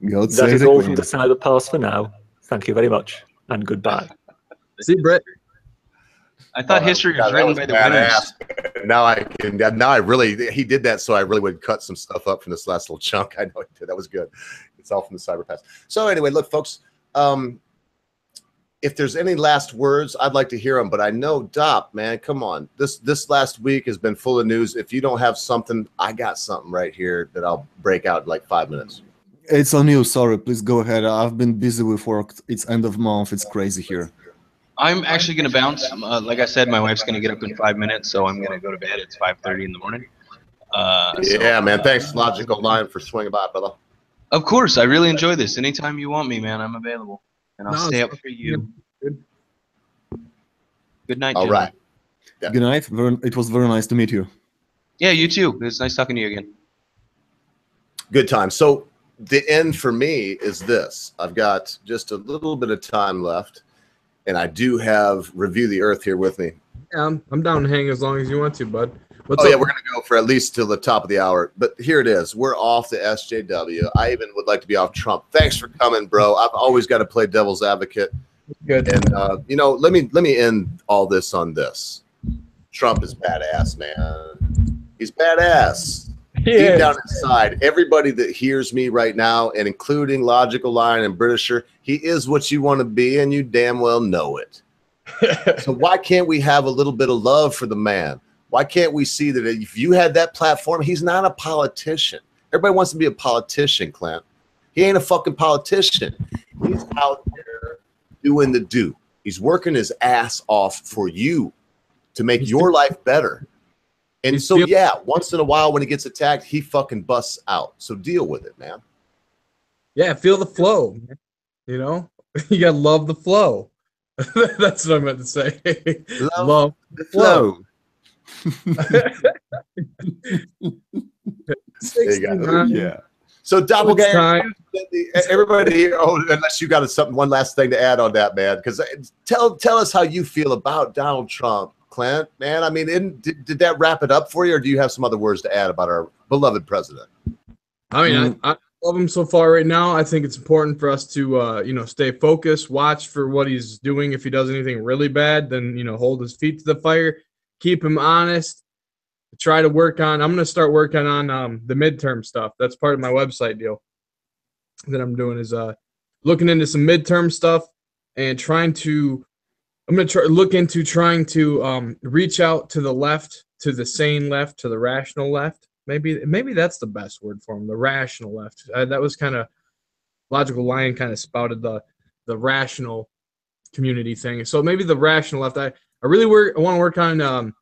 God that save is the all Queen. from the side of the past for now. Thank you very much, and goodbye. See, Brett. I thought history was written by the winners. Now I can. Now I really. He did that, so I really would cut some stuff up from this last little chunk. I know he did. That was good. It's all from the cyber past. So anyway, look, folks. If there's any last words, I'd like to hear them. But I know, Dop, man, come on. This last week has been full of news. If you don't have something, I got something right here that I'll break out in like 5 minutes. It's on you. Sorry, please go ahead. I've been busy with work. It's end of month. It's crazy here. I'm actually going to bounce. Like I said, my wife's going to get up in 5 minutes, so I'm going to go to bed. It's 5:30 in the morning. Yeah, man. Thanks, Logical Line, for swinging by, brother. Of course, I really enjoy this. Anytime you want me, man, I'm available, and I'll No, stay it's up for you. good. Good night, All gentlemen. right. Yeah. Good night. It was very nice to meet you. Yeah, you too. It's nice talking to you again. Good time. So the end for me is this. I've got just a little bit of time left, and I do have Review the Earth here with me. Yeah, I'm down to hang as long as you want to, bud. What's Oh, up? yeah, we're going to go for at least till the top of the hour. But here it is. We're off the SJW. I even would like to be off Trump. Thanks for coming, bro. I've always got to play devil's advocate. Good. And, you know, let me end all this on this. Trump is badass, man. He's badass. Deep down inside, everybody that hears me right now, and including Logical Line and Britisher, he is what you want to be, and you damn well know it. So why can't we have a little bit of love for the man? Why can't we see that if you had that platform, he's not a politician. Everybody wants to be a politician, Clint. He ain't a fucking politician. He's out there doing the do. He's working his ass off for you to make your life better. And so, yeah, once in a while when he gets attacked, he fucking busts out. So deal with it, man. Yeah, feel the flow. You know, you gotta love the flow. That's what I meant to say. Love the flow. There you go. Yeah. So Doppelganger, everybody here. Oh, unless you got something, one last thing to add on that, man. Because tell us how you feel about Donald Trump, Clint. Man, I mean, did that wrap it up for you, or do you have some other words to add about our beloved president? I mean, I love him so far right now. I think it's important for us to, you know, stay focused, watch for what he's doing. If he does anything really bad, then, you know, hold his feet to the fire, keep him honest. Try to work on. I'm going to start working on the midterm stuff. That's part of my website deal that I'm doing is looking into some midterm stuff and trying to. I'm going to look into trying to reach out to the left, to the sane left, to the rational left. Maybe that's the best word for him, the rational left. That was kind of Logical Lion kind of spouted the rational community thing. So maybe the rational left. I really want to work on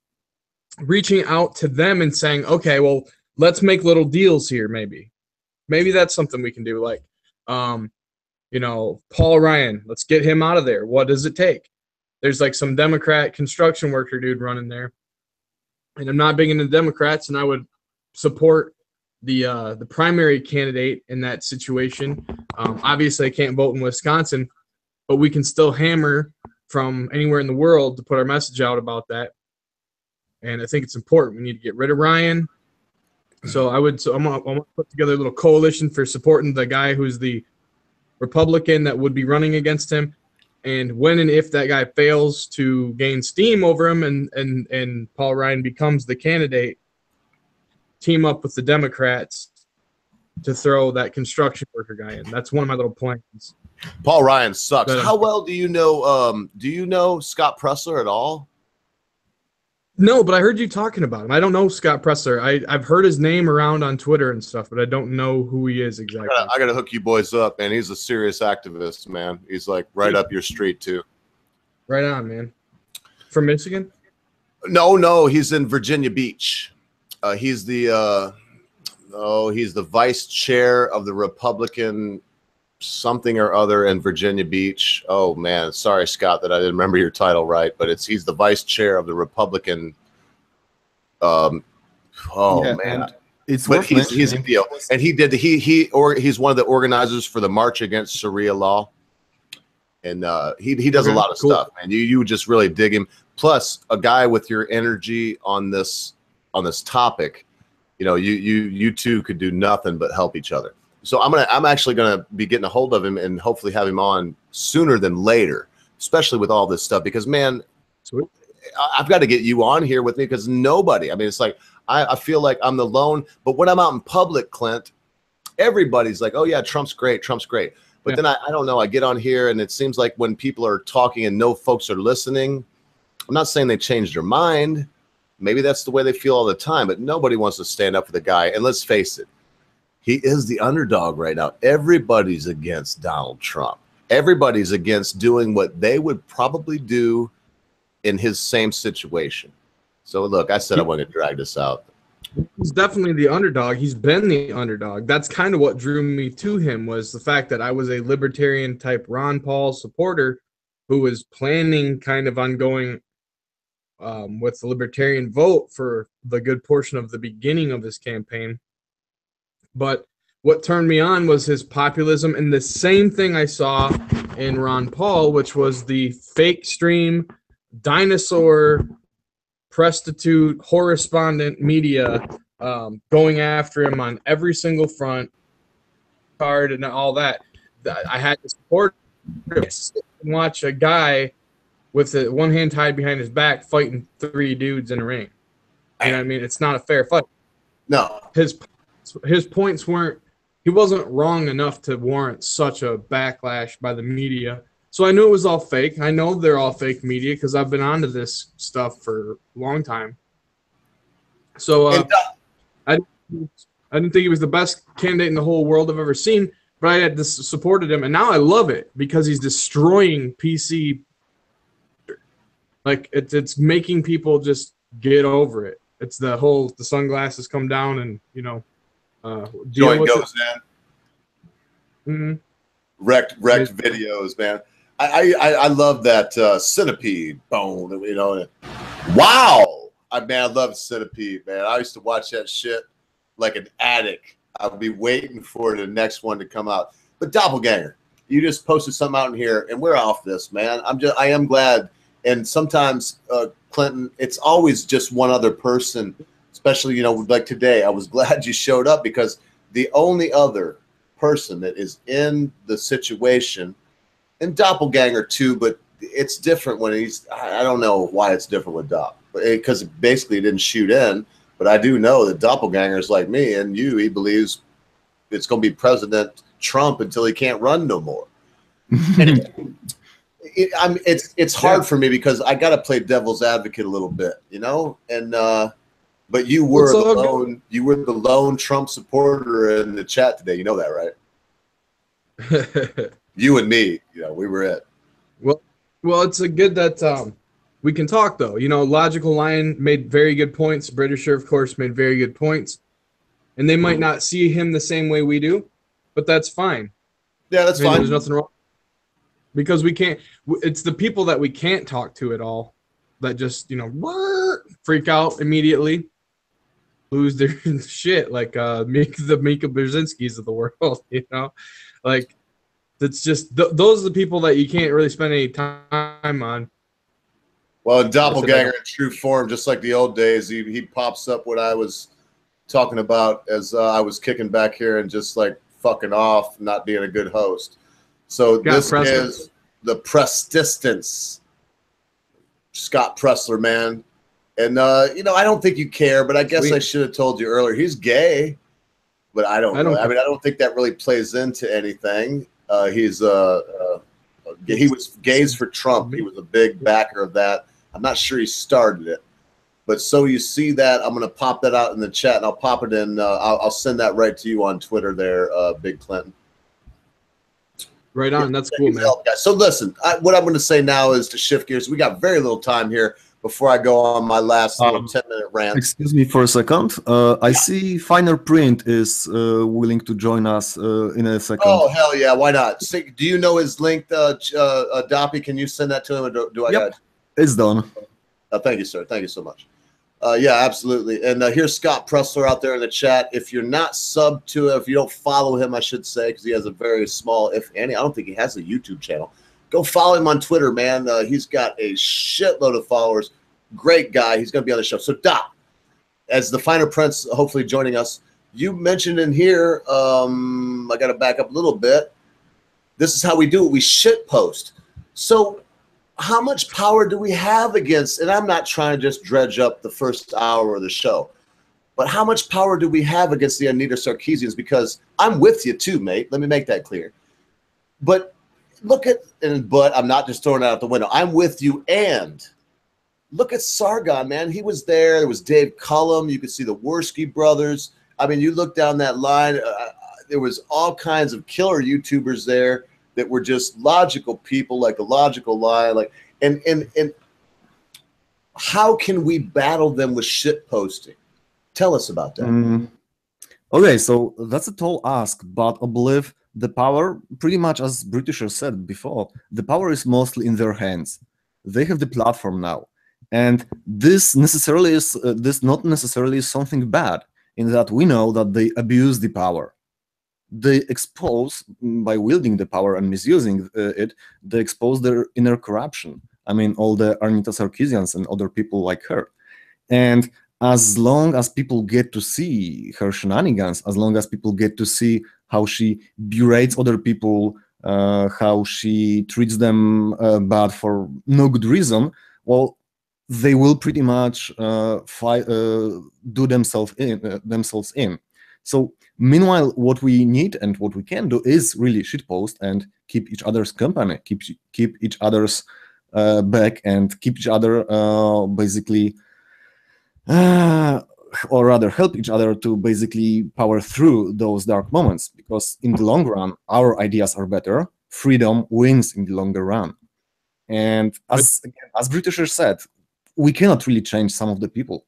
reaching out to them and saying, okay, well, let's make little deals here. Maybe that's something we can do. Like, you know, Paul Ryan, let's get him out of there. What does it take? There's like some Democrat construction worker dude running there, and I'm not big into Democrats, and I would support the primary candidate in that situation. Obviously, I can't vote in Wisconsin, but we can still hammer from anywhere in the world to put our message out about that. And I think it's important. We need to get rid of Ryan. So I'm gonna put together a little coalition for supporting the guy who's the Republican that would be running against him. And when and if that guy fails to gain steam over him and Paul Ryan becomes the candidate, team up with the Democrats to throw that construction worker guy in. That's one of my little plans. Paul Ryan sucks. How well do you know Scott Pressler at all? No, but I heard you talking about him. I don't know Scott Pressler. I've heard his name around on Twitter and stuff, but I don't know who he is exactly. I gotta hook you boys up, man. He's a serious activist, man. He's like right up your street too. Right on, man. From Michigan? No, he's in Virginia Beach. He's the vice chair of the Republican something or other in Virginia Beach. Oh man, sorry Scott that I didn't remember your title right, but he's the vice chair of the Republican. Man, it's he's a deal, and he's one of the organizers for the March Against Sharia Law, and he does a lot of stuff, man. You would just really dig him. Plus, a guy with your energy on this topic, you know, you two could do nothing but help each other. So I'm actually gonna be getting a hold of him and hopefully have him on sooner than later, especially with all this stuff. Because man, I've got to get you on here with me because nobody. I mean, it's like I feel like I'm the lone. But when I'm out in public, Clint, everybody's like, "Oh yeah, Trump's great, Trump's great." But then I don't know. I get on here and it seems like when people are talking and no folks are listening, I'm not saying they changed their mind. Maybe that's the way they feel all the time. But nobody wants to stand up for the guy. And let's face it. He is the underdog right now. Everybody's against Donald Trump. Everybody's against doing what they would probably do in his same situation. So look, I said I wasn't going to drag this out. He's definitely the underdog. He's been the underdog. That's kind of what drew me to him, was the fact that I was a libertarian type Ron Paul supporter who was planning kind of on going with the libertarian vote for the good portion of the beginning of his campaign. But what turned me on was his populism, and the same thing I saw in Ron Paul, which was the fake stream, dinosaur, prostitute, correspondent media going after him on every single front, card and all that. I had to support him and watch a guy with one hand tied behind his back fighting 3 dudes in a ring. And I mean, it's not a fair fight. No. His points weren't, he wasn't wrong enough to warrant such a backlash by the media. So I knew it was all fake. I know they're all fake media because I've been onto this stuff for a long time. So I didn't think he was the best candidate in the whole world I've ever seen, but I had supported him, and now I love it because he's destroying PC. Like it's making people just get over it. It's the sunglasses come down and Joint goes in. Mm-hmm. Wrecked videos, man. I love that Centipede bone. Wow. I love Centipede, man. I used to watch that shit like an addict. I'd be waiting for the next one to come out. But Doppelganger, you just posted something out in here, and we're off this, man. I am glad. And sometimes, Clinton, it's always just one other person, especially, like today. I was glad you showed up because the only other person that is in the situation, and Doppelganger too, but it's different when I don't know why it's different with Dopp, because basically he didn't shoot in, but I do know that Doppelganger is like me and you. He believes it's going to be President Trump until he can't run no more. It's hard for me because I got to play devil's advocate a little bit, and but you were the lone Trump supporter in the chat today. You know that, right? You and me, we were it. Well, it's a good that we can talk though. Logical Lion made very good points. Britisher, of course, made very good points, and they might not see him the same way we do, but that's fine. Yeah, that's fine. There's nothing wrong because we can't. It's the people that we can't talk to at all that just freak out immediately, lose their shit, like the Mika Brzezinskis of the world. Like. It's just those are the people that you can't really spend any time on. Well, Doppelganger in true form, just like the old days, he pops up what I was talking about as I was kicking back here and just like fucking off, not being a good host. So this is the Prestistance, Scott Pressler, man. And I don't think you care, but I guess I should have told you earlier. He's gay, but I don't know. I don't think that really plays into anything. He was Gays for Trump. He was a big backer of that. I'm not sure he started it, but so you see that. I'm going to pop that out in the chat, and I'll pop it in. I'll send that right to you on Twitter there, Big Clinton. Right on. That's cool, man. So listen, what I'm going to say now is to shift gears. We got very little time here before I go on my last 10-minute rant. Excuse me for a second. I see Finer Print is willing to join us in a second. Oh, hell yeah. Why not? Do you know his link, Doppy? Can you send that to him? Or do I got it? It's done. Thank you, sir. Thank you so much. Yeah, absolutely. And here's Scott Pressler out there in the chat. If you're not subbed to him, if you don't follow him, I should say, because he has a very small, if any, I don't think he has a YouTube channel. Go follow him on Twitter, man. He's got a shitload of followers. Great guy. He's going to be on the show. So, Doc, as the Finer Prince hopefully joining us, you mentioned in here, I got to back up a little bit. This is how we do it. We shit post. So how much power do we have against, and I'm not trying to just dredge up the first hour of the show, but how much power do we have against the Anita Sarkeesians? Because I'm with you too, mate. Let me make that clear. But but I'm not just throwing it out the window. I'm with you, and look at Sargon, man. He was there. There was Dave Cullum. You could see the Worski brothers. I mean, you look down that line, there was all kinds of killer YouTubers there that were just logical people, like a logical lie, like, and how can we battle them with shit posting? Tell us about that. Okay, so that's a tall ask, but I believe the power, pretty much as Britishers said before, the power is mostly in their hands. They have the platform now, and this necessarily is this not necessarily is something bad, in that we know that they abuse the power. They expose, by wielding the power and misusing it, they expose their inner corruption. I mean, all the Arnita Sarkeesians and other people like her. And as long as people get to see her shenanigans, as long as people get to see how she berates other people, how she treats them bad for no good reason, well, they will pretty much do themselves in. So meanwhile, what we need and what we can do is really shitpost and keep each other's company, keep each other's back, and keep each other basically, or rather help each other to basically power through those dark moments, because in the long run, our ideas are better. Freedom wins in the longer run. And as Britishers said, we cannot really change some of the people.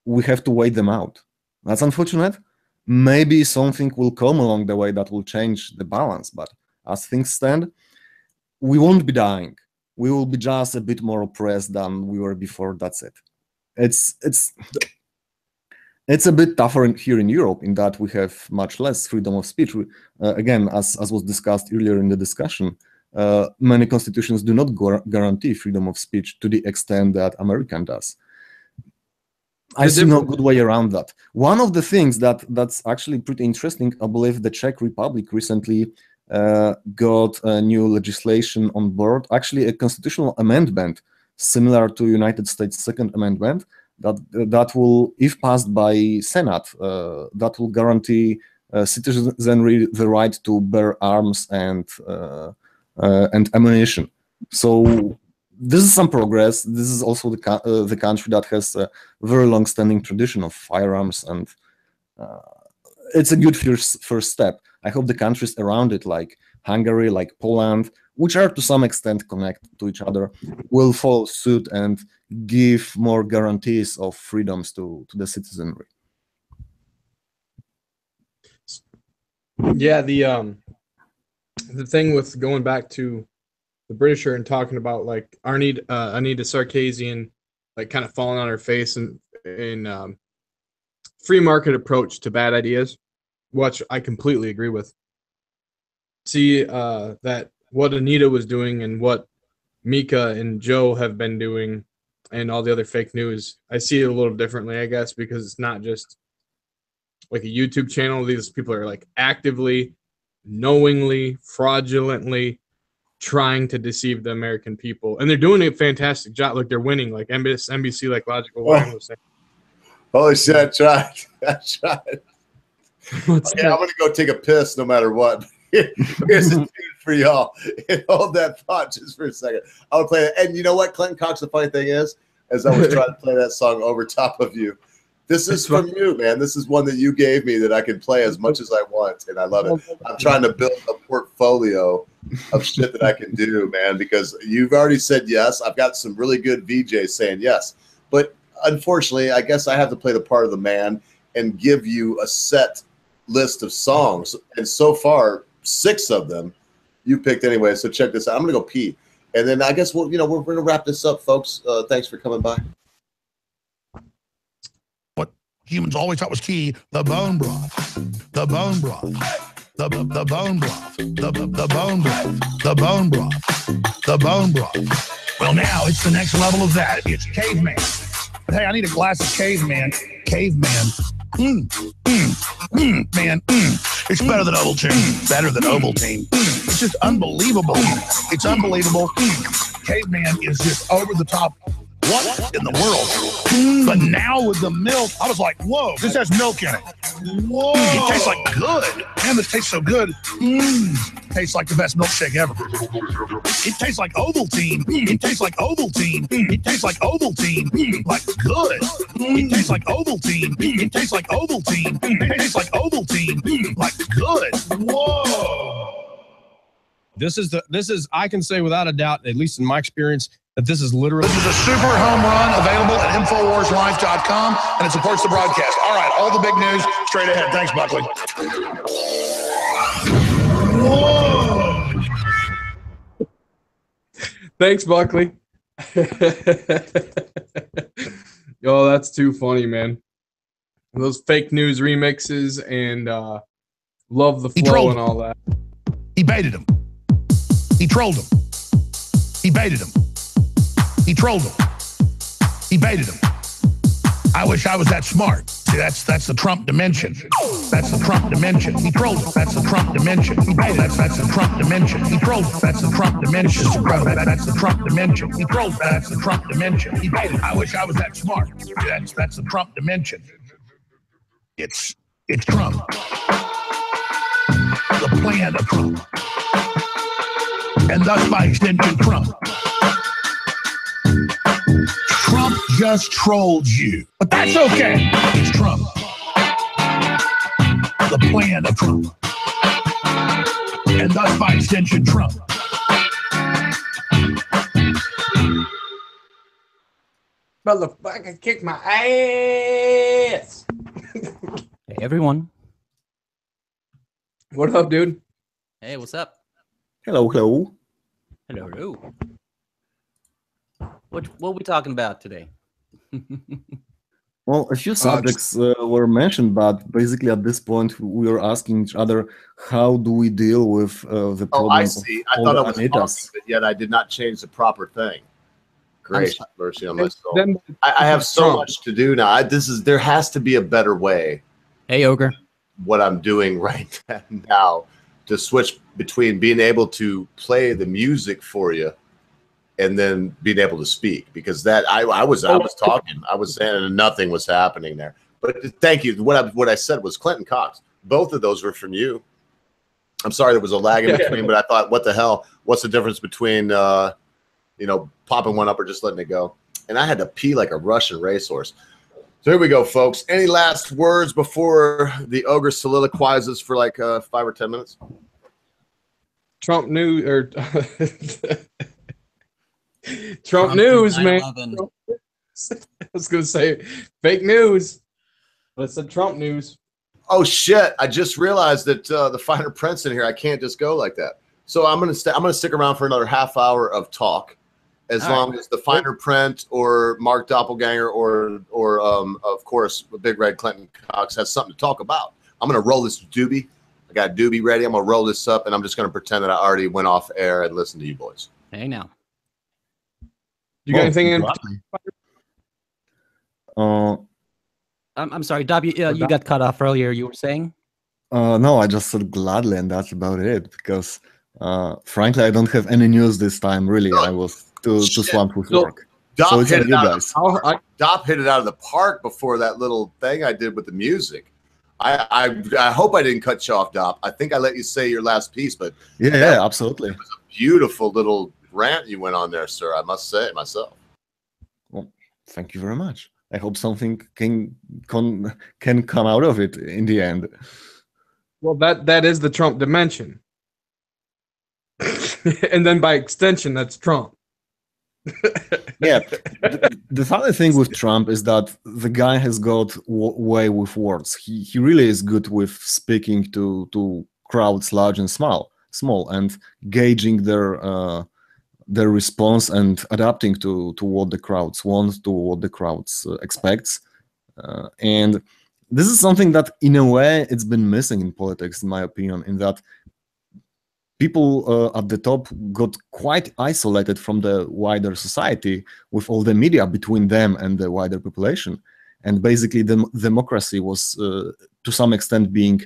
We have to wait them out. That's unfortunate. Maybe something will come along the way that will change the balance, but as things stand, we won't be dying. We will be just a bit more oppressed than we were before. That's it. It's a bit tougher here in Europe, in that we have much less freedom of speech. Again, as was discussed earlier in the discussion, many constitutions do not guarantee freedom of speech to the extent that American does. I see no good way around that. One of the things that's actually pretty interesting, I believe the Czech Republic recently got a new legislation on board, actually a constitutional amendment similar to United States' Second Amendment, that will, if passed by Senate, that will guarantee citizenry the right to bear arms and ammunition. So this is some progress. This is also the country that has a very long-standing tradition of firearms, and it's a good first step. I hope the countries around it, like Hungary, like Poland, which are to some extent connected to each other, will follow suit and give more guarantees of freedoms to the citizenry. Yeah, the thing with going back to the Britisher and talking about like Anita Sarkeesian, like kind of falling on her face and in free market approach to bad ideas, which I completely agree with. See that what Anita was doing and what Mika and Joe have been doing and all the other fake news, I see it a little differently, I guess, because it's not just like a YouTube channel. These people are like actively, knowingly, fraudulently trying to deceive the American people, and they're doing a fantastic job. Like they're winning, like NBC like Logical Wine was saying. Holy shit, I tried. Okay, I'm gonna go take a piss no matter what. Here's a tune for y'all. Hold that thought just for a second. I'll play it. And you know what, Clinton Cox, the funny thing is, as I was trying to play that song over top of you, this is from you, man. This is one that you gave me that I can play as much as I want, and I love it. I'm trying to build a portfolio of shit that I can do, man, because you've already said yes. I've got some really good VJs saying yes. But unfortunately, I guess I have to play the part of the man and give you a set list of songs. And so far, 6 of them you picked anyway. So check this out. I'm going to go pee. And then I guess we're going to wrap this up, folks. Thanks for coming by. Humans always thought was key: the bone broth, the bone broth, the bone broth, the bone broth, the bone broth, the bone broth. Well, now it's the next level of that. It's caveman. But hey, I need a glass of caveman. Caveman. Man. It's better than Ovaltine. Better than Ovaltine. It's just unbelievable. It's unbelievable. Caveman is just over the top. What in the world? But now with the milk, I was like, whoa, this has milk in it. Whoa. It tastes like good. Damn, this tastes so good. Tastes like the best milkshake ever. It tastes like Ovaltine. It tastes like Ovaltine. It tastes like Ovaltine. Like good. It tastes like Ovaltine. It tastes like Ovaltine. It tastes like Ovaltine. Like good. Whoa. This is I can say without a doubt, at least in my experience, that this is literally. This is a super home run available at InfoWarsLife.com, and it supports the broadcast. All right, all the big news straight ahead. Thanks, Buckley. Whoa. Thanks, Buckley. Yo, that's too funny, man. Those fake news remixes and love the flow and all that. He baited him. He trolled him. He baited him. He trolled him. He baited him. I wish I was that smart. See, that's the Trump dimension. That's the Trump dimension. He trolled him. That's the Trump dimension. He baited him. That's the Trump dimension. He trolled him. That's the Trump dimension. That's the Trump dimension. He trolled him. That's the Trump dimension. He baited him. I wish I was that smart. That's the Trump dimension. It's Trump. The plan of Trump. And thus by extension, Trump. Trump just trolled you. But that's okay. It's Trump. The plan of Trump. And thus by extension, Trump. Motherfucker, kick my ass. Hey, everyone. What up, dude? Hey, what's up? Hello, hello. Hello, hello. What are we talking about today? Well, a few subjects were mentioned, but basically at this point we were asking each other, how do we deal with the problem? Oh, I see. I thought I was Anitas? talking, but yet I did not change the proper thing. Great mercy on my soul. I have so much to do now. There has to be a better way. Hey, Ogre. What I'm doing right now to switch between being able to play the music for you and then being able to speak, because that I was talking, I was saying, and nothing was happening there. But thank you. What I said was Clinton Cox. Both of those were from you. I'm sorry there was a lag in between, but I thought, what the hell? What's the difference between popping one up or just letting it go? And I had to pee like a Russian racehorse. So here we go, folks. Any last words before the ogre soliloquizes for like 5 or 10 minutes? Trump news or Trump news, man. I was gonna say fake news, but it's the Trump news. Oh shit! I just realized that the finer print's in here. I can't just go like that. So I'm gonna stick around for another half hour of talk, as long as the finer print or Mark Doppelganger or of course Big Red Clinton Cox has something to talk about. I'm gonna roll this doobie. I got a doobie ready. I'm gonna roll this up, and I'm just gonna pretend that I already went off air and listened to you boys. Hey now. You got anything in? I'm sorry, Dob. You got cut off earlier. You were saying? No, I just said gladly, and that's about it. Because frankly, I don't have any news this time. Really, I was too swamped with work. So it's on you guys. Dop hit it out of the park before that little thing I did with the music. I hope I didn't cut you off, Dop. I think I let you say your last piece, but yeah, absolutely. It was a beautiful little rant you went on there, sir. I must say it myself. Well, thank you very much. I hope something can come out of it in the end. Well, that is the Trump dimension, and then by extension, that's Trump. Yeah, the funny thing with Trump is that the guy has got way with words. He really is good with speaking to crowds large and small, and gauging their response and adapting to what the crowds want, to what the crowds expects. And this is something that, in a way, it's been missing in politics, in my opinion, in that people at the top got quite isolated from the wider society, with all the media between them and the wider population. And basically, the democracy was, to some extent, being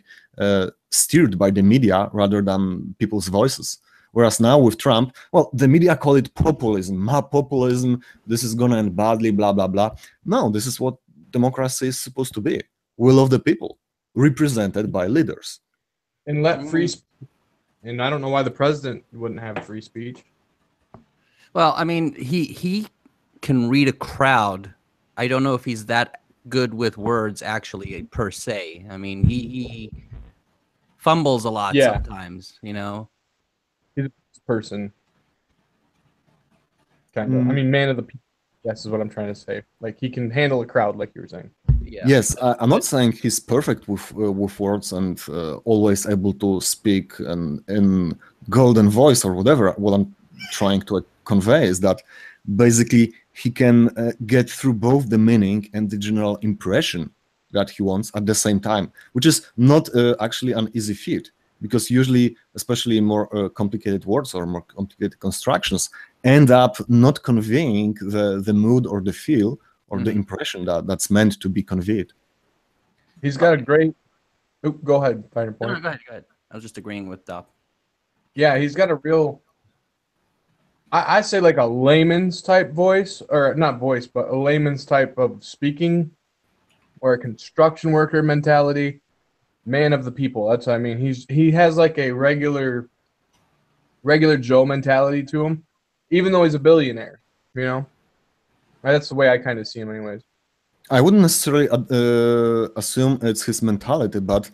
steered by the media rather than people's voices. Whereas now with Trump, well, the media call it populism. Populism, this is going to end badly, blah, blah, blah. No, this is what democracy is supposed to be. Will of the people. represented by leaders. And let free speech. And I don't know why the president wouldn't have free speech. Well, I mean, he can read a crowd. I don't know if he's that good with words, actually, per se. I mean, he fumbles a lot sometimes, you know. He's a person. Kind of. I mean, man of the people. This is what I'm trying to say. Like, he can handle a crowd, like you were saying. Yeah. Yes, I'm not saying he's perfect with words and always able to speak in golden voice or whatever. What I'm trying to convey is that basically he can get through both the meaning and the general impression that he wants at the same time, which is not actually an easy feat, because usually, especially in more complicated words or more complicated constructions, end up not conveying the mood or the feel or the impression that's meant to be conveyed. He's got a great... Oh, go ahead, finer point. No, go ahead. I was just agreeing with Doc. Yeah, he's got a real... I say like a layman's type voice, or not voice, but a layman's type of speaking, or a construction worker mentality. Man of the people. That's what I mean. He has like a regular Joe mentality to him, even though he's a billionaire. You know, that's the way I kind of see him, anyways. I wouldn't necessarily assume it's his mentality, but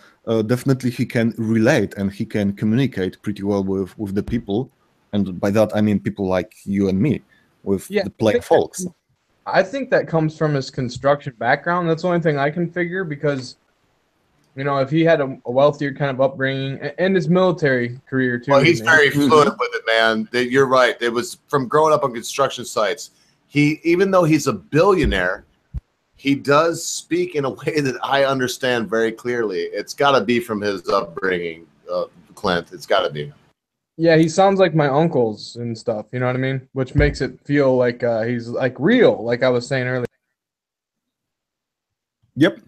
definitely he can relate and he can communicate pretty well with the people, and by that I mean people like you and me, with the plain folks. I think that comes from his construction background. That's the only thing I can figure, because, you know, if he had a wealthier kind of upbringing and his military career too. Well, he's very fluent with it, man. You're right. It was from growing up on construction sites. Even though he's a billionaire, he does speak in a way that I understand very clearly. It's got to be from his upbringing, Clint. It's got to be. Yeah, he sounds like my uncles and stuff. You know what I mean? Which makes it feel like he's like real, like I was saying earlier. Yep.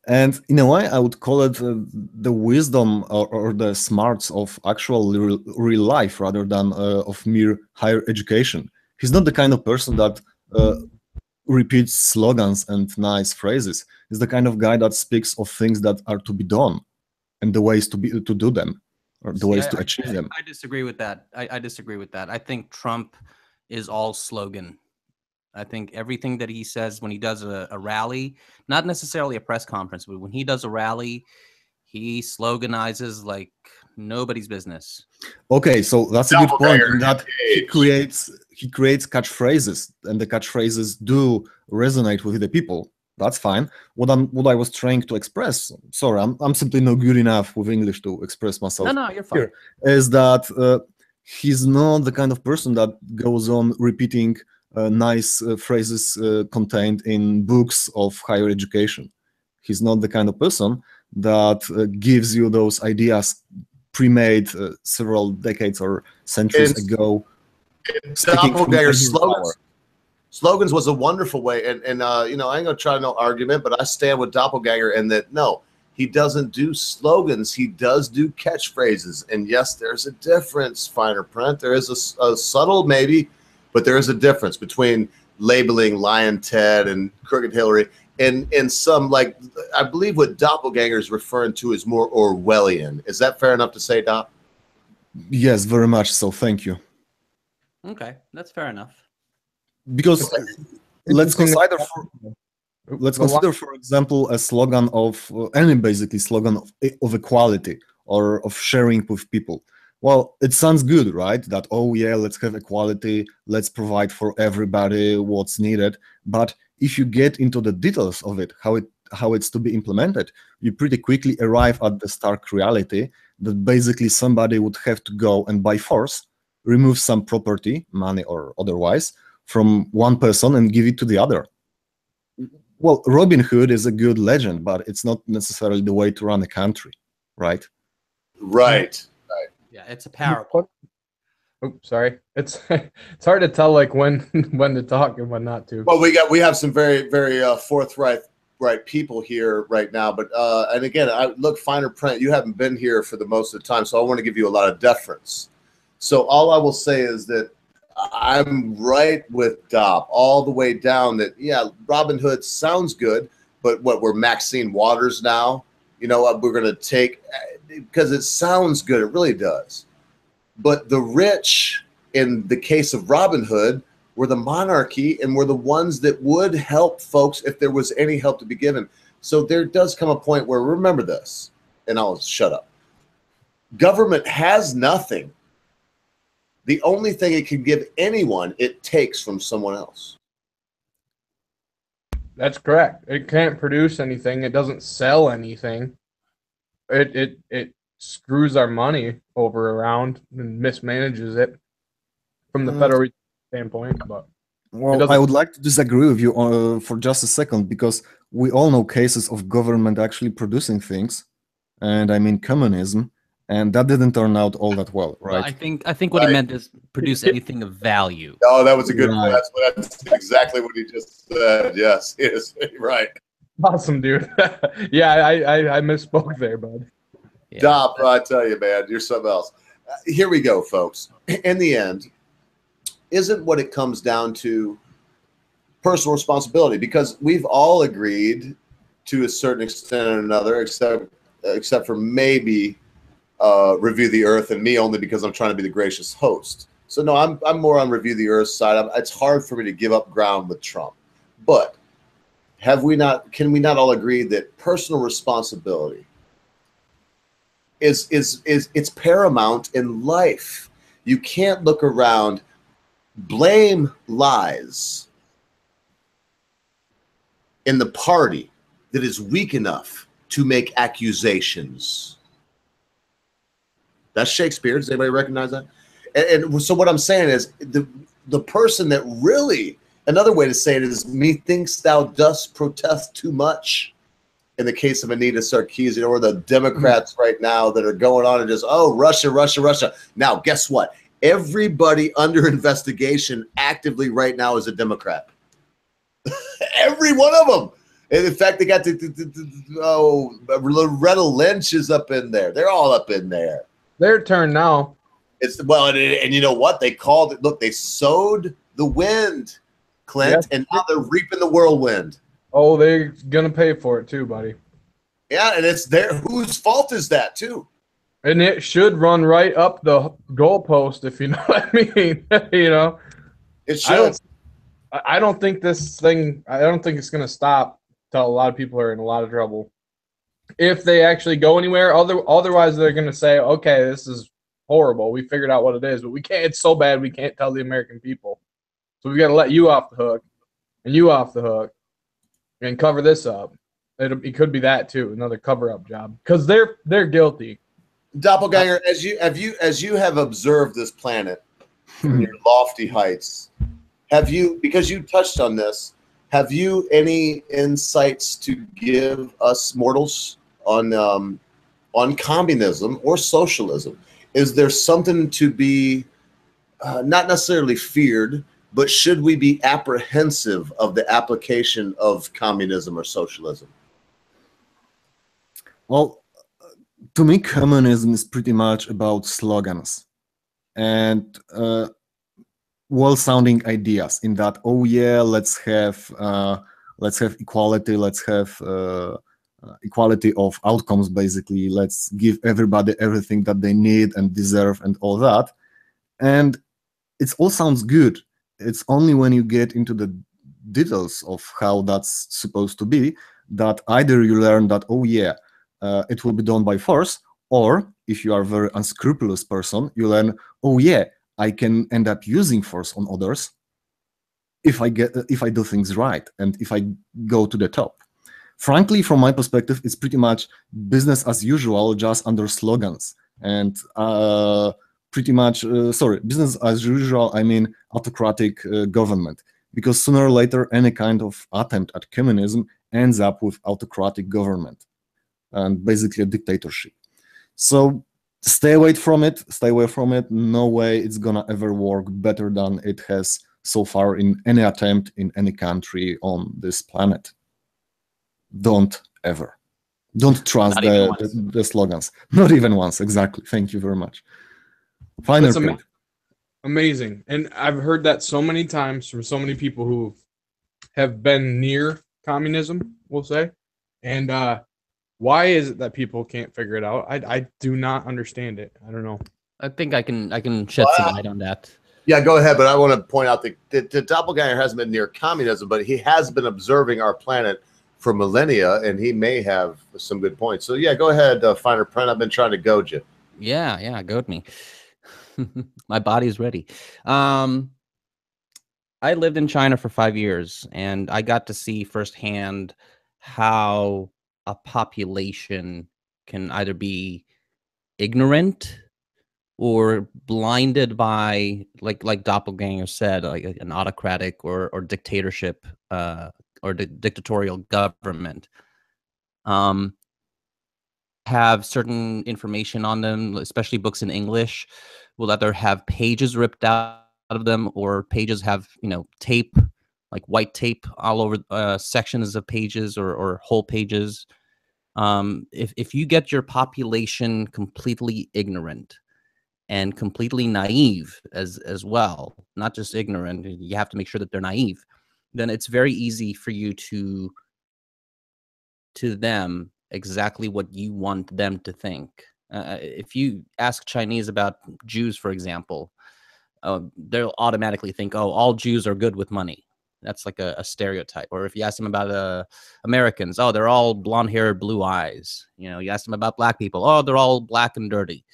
And in a way, I would call it the wisdom or the smarts of actual real life rather than of mere higher education. He's not the kind of person that repeats slogans and nice phrases. He's the kind of guy that speaks of things that are to be done and the ways to do them, or the ways to achieve them. I disagree with that. I disagree with that. I think Trump is all slogan. I think everything that he says when he does a rally, not necessarily a press conference, but when he does a rally, he sloganizes like nobody's business. Okay, so that's a good point in that he creates catchphrases, and the catchphrases do resonate with the people. That's fine. What I was trying to express, sorry, I'm simply not good enough with English to express myself. No, you're fine. Here, is that he's not the kind of person that goes on repeating nice phrases contained in books of higher education. He's not the kind of person that gives you those ideas pre-made several decades or centuries ago. Doppelganger slogans was a wonderful way, and you know, I ain't gonna try no argument, but I stand with Doppelganger in that no, he doesn't do slogans, he does do catchphrases, and yes, there's a difference, finer print. There is a subtle maybe, but there is a difference between labeling Lion Ted and Crooked Hillary and some, like, I believe what Doppelganger is referring to is more Orwellian. Is that fair enough to say, Doc? Yes, very much so. Thank you. Okay, that's fair enough. Because let's consider, for example, a slogan of any basically slogan of equality or of sharing with people. Well, it sounds good, right? That, oh yeah, let's have equality, let's provide for everybody what's needed. But if you get into the details of it, how it's to be implemented, you pretty quickly arrive at the stark reality that basically somebody would have to go and by force remove some property, money or otherwise, from one person and give it to the other. Well, Robin Hood is a good legend, but it's not necessarily the way to run a country, right? Right. Yeah, it's a parable. Oh, sorry. It's hard to tell like when to talk and when not to. Well, we have some very forthright people here right now, but and again, I look, finer print. You haven't been here for the most of the time, so I want to give you a lot of deference. So all I will say is that I'm right with Dop all the way down. That yeah, Robin Hood sounds good, but what, we're Maxine Waters now? you know what, we're going to take, because it sounds good, it really does. But the rich, in the case of Robin Hood, were the monarchy and were the ones that would help folks if there was any help to be given. So there does come a point where, remember this, and I'll shut up. Government has nothing. The only thing it can give anyone, it takes from someone else. That's correct. It can't produce anything. It doesn't sell anything. It screws our money over around and mismanages it from the federal standpoint. But well, I would like to disagree with you for just a second, because we all know cases of government actually producing things, and I mean communism, and that didn't turn out all that well, right? I think what he meant is produce anything of value. Oh, that was a good Right. point. That's exactly what he just said. Yes, yes, right. Awesome, dude. Yeah, I misspoke there, bud. Dop, I tell you, man, you're something else. Here we go, folks. In the end, isn't what it comes down to personal responsibility? Because we've all agreed to a certain extent or another, except for maybe Review the Earth, and me only because I'm trying to be the gracious host. So no, I'm more on Review the Earth side. It's hard for me to give up ground with Trump. But can we not all agree that personal responsibility is it's paramount in life? You can't look around, blame lies in the party that is weak enough to make accusations. That's Shakespeare. Does anybody recognize that? And so what I'm saying is the person that really, another way to say it is, methinks thou dost protest too much. In the case of Anita Sarkeesian, or the Democrats right now that are going on and just, oh, Russia, Russia, Russia. Now, guess what? Everybody under investigation actively right now is a Democrat. Every one of them. And in fact, they got Loretta Lynch is up in there. They're all up in there. Their turn now. It's well, and you know what? They called it. Look, they sowed the wind, Clint, Yes. and now they're reaping the whirlwind. Oh, they're gonna pay for it too, buddy. Yeah, and it's their whose fault is that too? And it should run right up the goalpost, if you know what I mean. You know, it should. I don't think this thing. I don't think it's gonna stop till a lot of people are in a lot of trouble. If they actually go anywhere, otherwise they're gonna say, okay, this is horrible. We figured out what it is, but we can't. It's so bad we can't tell the American people. So we got to let you off the hook, and you off the hook, and cover this up. It could be that too, another cover-up job, because they're guilty. Doppelganger, as you have observed this planet from your lofty heights, have you, because you touched on this, have you any insights to give us mortals on communism or socialism? Is there something to be not necessarily feared, but should we be apprehensive of the application of communism or socialism? Well, to me, communism is pretty much about slogans and well-sounding ideas. In that, oh yeah, let's have equality, let's have equality of outcomes. Basically, let's give everybody everything that they need and deserve, and all that. And it all sounds good. It's only when you get into the details of how that's supposed to be that either you learn that, oh yeah, it will be done by force, or if you are a very unscrupulous person, you learn, oh yeah, I can end up using force on others if I do things right and if I go to the top. Frankly, from my perspective, it's pretty much business as usual, just under slogans. And pretty much, business as usual, I mean autocratic government. Because sooner or later, any kind of attempt at communism ends up with autocratic government and basically a dictatorship. So stay away from it. Stay away from it. No way it's gonna ever work better than it has so far in any attempt in any country on this planet. Don't ever. Don't trust the slogans. Not even once. Exactly. Thank you very much. Final point. Amazing. And I've heard that so many times from so many people who have been near communism, we'll say. And Why is it that people can't figure it out? I do not understand it. I don't know. I think I can shed some light on that. Yeah, go ahead. But I want to point out that the doppelganger hasn't been near communism, but he has been observing our planet for millennia, and he may have some good points. So yeah, go ahead, Finer Print. I've been trying to goad you. Yeah, goad me. My body's ready. I lived in China for 5 years, and I got to see firsthand how a population can either be ignorant or blinded by, like Doppelganger said, like an autocratic or dictatorship or dictatorial government. Have certain information on them, especially books in English, will either have pages ripped out of them or pages have, tape, like white tape all over sections of pages or whole pages. If you get your population completely ignorant and completely naive as well, not just ignorant, you have to make sure that they're naive, then it's very easy for you to them exactly what you want them to think. If you ask Chinese about Jews, for example, they'll automatically think, oh, all Jews are good with money. That's like a stereotype. Or if you ask them about Americans, oh, they're all blonde hair, blue eyes. You ask them about black people, oh, they're all black and dirty.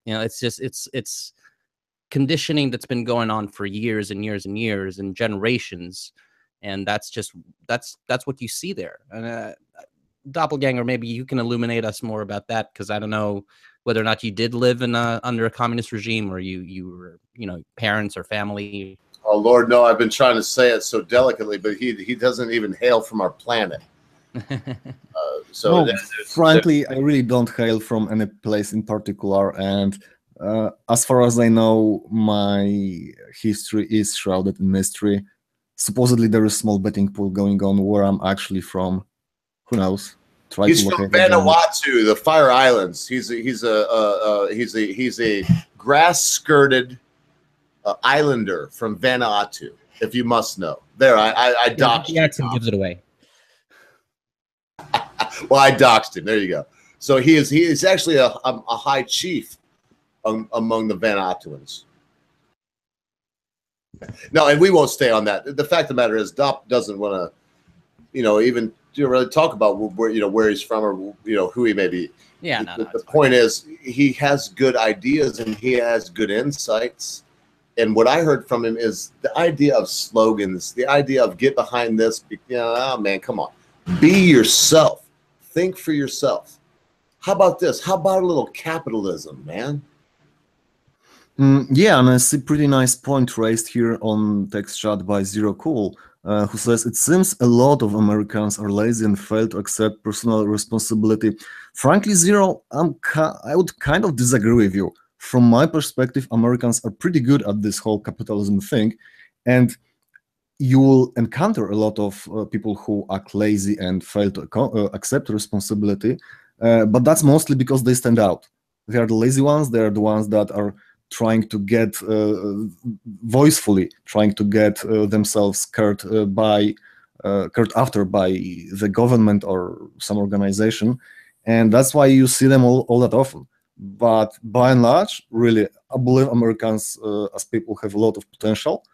It's just it's conditioning that's been going on for years and years and years and generations, and that's what you see there. And Doppelganger, maybe you can illuminate us more about that, because I don't know whether or not you did live in under a communist regime, or you were, parents or family. Oh Lord, no! I've been trying to say it so delicately, but he doesn't even hail from our planet. Frankly, I really don't hail from any place in particular, and as far as I know, my history is shrouded in mystery. Supposedly, there is a small betting pool going on where I'm actually from. Who knows? He's from Vanuatu, the Fire Islands. He's a grass-skirted islander from Vanuatu, if you must know. There, I doxed the accent gives it away. Well, I doxed him. There you go. So he is actually a high chief among the Vanuatuans. No, and we won't stay on that. The fact of the matter is, Dop doesn't want to, even really talk about where he's from or who he may be. Yeah, the point is, he has good ideas and he has good insights. And what I heard from him is the idea of slogans, the idea of get behind this. Oh man, come on, be yourself. Think for yourself. How about this? How about a little capitalism, man? Yeah, and I see pretty nice point raised here on text chat by Zero Cool, who says, it seems a lot of Americans are lazy and fail to accept personal responsibility. Frankly, Zero, I would kind of disagree with you. From my perspective, Americans are pretty good at this whole capitalism thing, and you will encounter a lot of people who act lazy and fail to accept responsibility, but that's mostly because they stand out. They are the lazy ones, they are the ones that are trying to get voicefully trying to get themselves cared after by the government or some organization, and that's why you see them all that often. But by and large, really, I believe Americans as people have a lot of potential,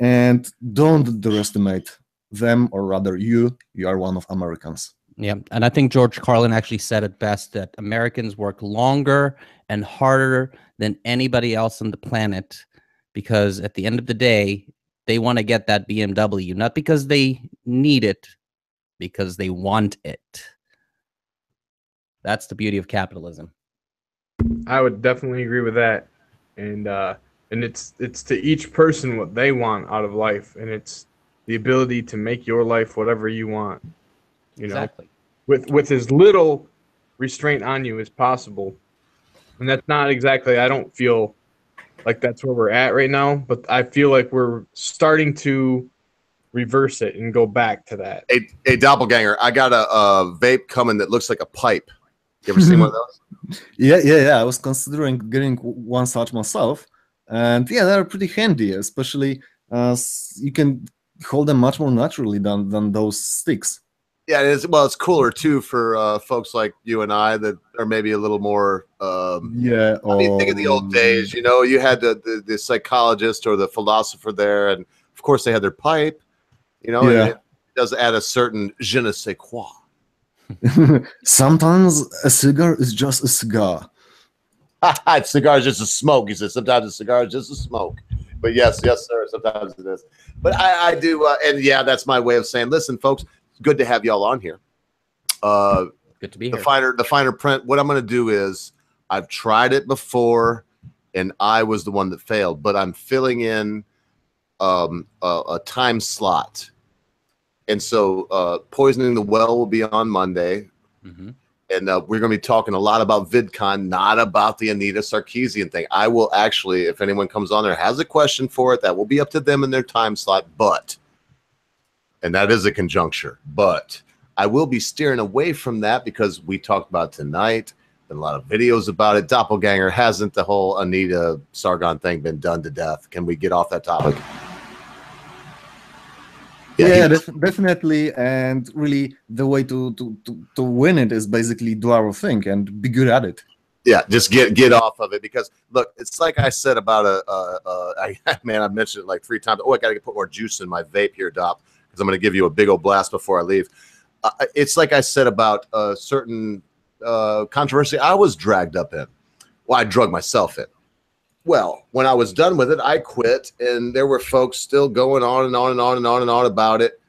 and don't underestimate them, or rather you are one of Americans. Yeah, and I think George Carlin actually said it best, that Americans work longer and harder than anybody else on the planet, because at the end of the day, they want to get that BMW, not because they need it, because they want it. That's the beauty of capitalism. I would definitely agree with that, and it's to each person what they want out of life, and it's the ability to make your life whatever you want. Exactly. With as little restraint on you as possible. And that's not exactly, I don't feel like that's where we're at right now, but I feel like we're starting to reverse it and go back to that. Hey Doppelganger, I got a vape coming that looks like a pipe. You ever seen one of those? Yeah. I was considering getting one such myself. And yeah, they're pretty handy, especially you can hold them much more naturally than those sticks. Yeah, it's cooler too for folks like you and I that are maybe a little more. Yeah. I mean, think of the old days. You know, you had the psychologist or the philosopher there, and of course they had their pipe. You know, and it does add a certain je ne sais quoi. Sometimes a cigar is just a cigar. A cigar is just a smoke. He says sometimes a cigar is just a smoke. But yes, sir. Sometimes it is. But I do, and yeah, that's my way of saying, listen, folks, good to have y'all on here. Good to be here. The finer print. What I'm going to do is I've tried it before, and I was the one that failed. But I'm filling in a time slot, and so Poisoning the Well will be on Monday. Mm-hmm. And we're going to be talking a lot about VidCon, not about the Anita Sarkeesian thing. I will actually, if anyone comes on there has a question for it, that will be up to them in their time slot. And that is a conjuncture, but I will be steering away from that because we talked about tonight and a lot of videos about it. Doppelganger, hasn't the whole Anita Sargon thing been done to death? Can we get off that topic? Yeah, definitely. And really, the way to win it is basically do our thing and be good at it. Yeah, just get off of it because look, it's like I said about man, I mentioned it like 3 times. Oh, I got to put more juice in my vape here, Dop, because I'm going to give you a big old blast before I leave. It's like I said about a certain controversy I was dragged up in. Well, I drug myself in. Well, when I was done with it, I quit, and there were folks still going on and on and on and on and on about it.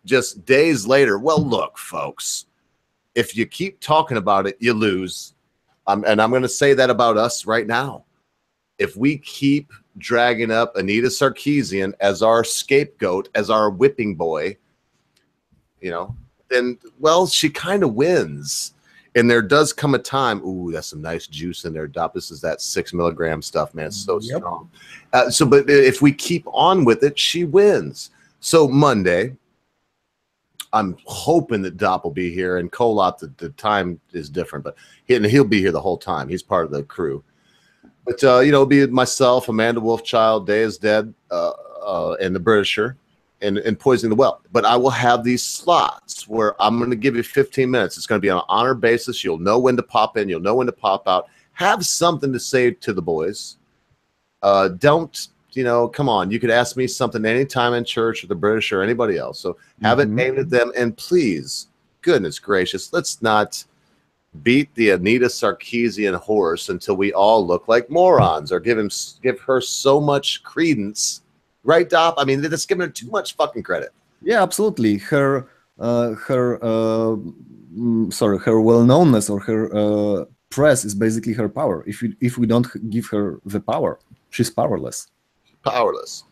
Just days later, well, look, folks, if you keep talking about it, you lose. And I'm going to say that about us right now. If we keep dragging up Anita Sarkeesian as our scapegoat, as our whipping boy, you know, then, well, she kind of wins. And there does come a time, ooh, that's some nice juice in there, Dop. This is that 6 milligram stuff, man. It's so strong. But if we keep on with it, she wins. So Monday, I'm hoping that Dop will be here, and Kolop, the time is different, but he'll be here the whole time. He's part of the crew. But, you know, it'll be myself, Amanda Wolfchild, Day is Dead, and the Britisher. And Poisoning the Well. But I will have these slots where I'm going to give you 15 minutes. It's going to be on an honor basis. You'll know when to pop in. You'll know when to pop out. Have something to say to the boys. Don't, you know, come on. You could ask me something anytime in church or the British or anybody else. So have it aimed at them. And please, goodness gracious, let's not beat the Anita Sarkeesian horse until we all look like morons or give her so much credence. Right, Dop? I mean, that's giving her too much fucking credit. Yeah, absolutely. Her well-knownness or her press is basically her power. If we don't give her the power, she's powerless. Powerless.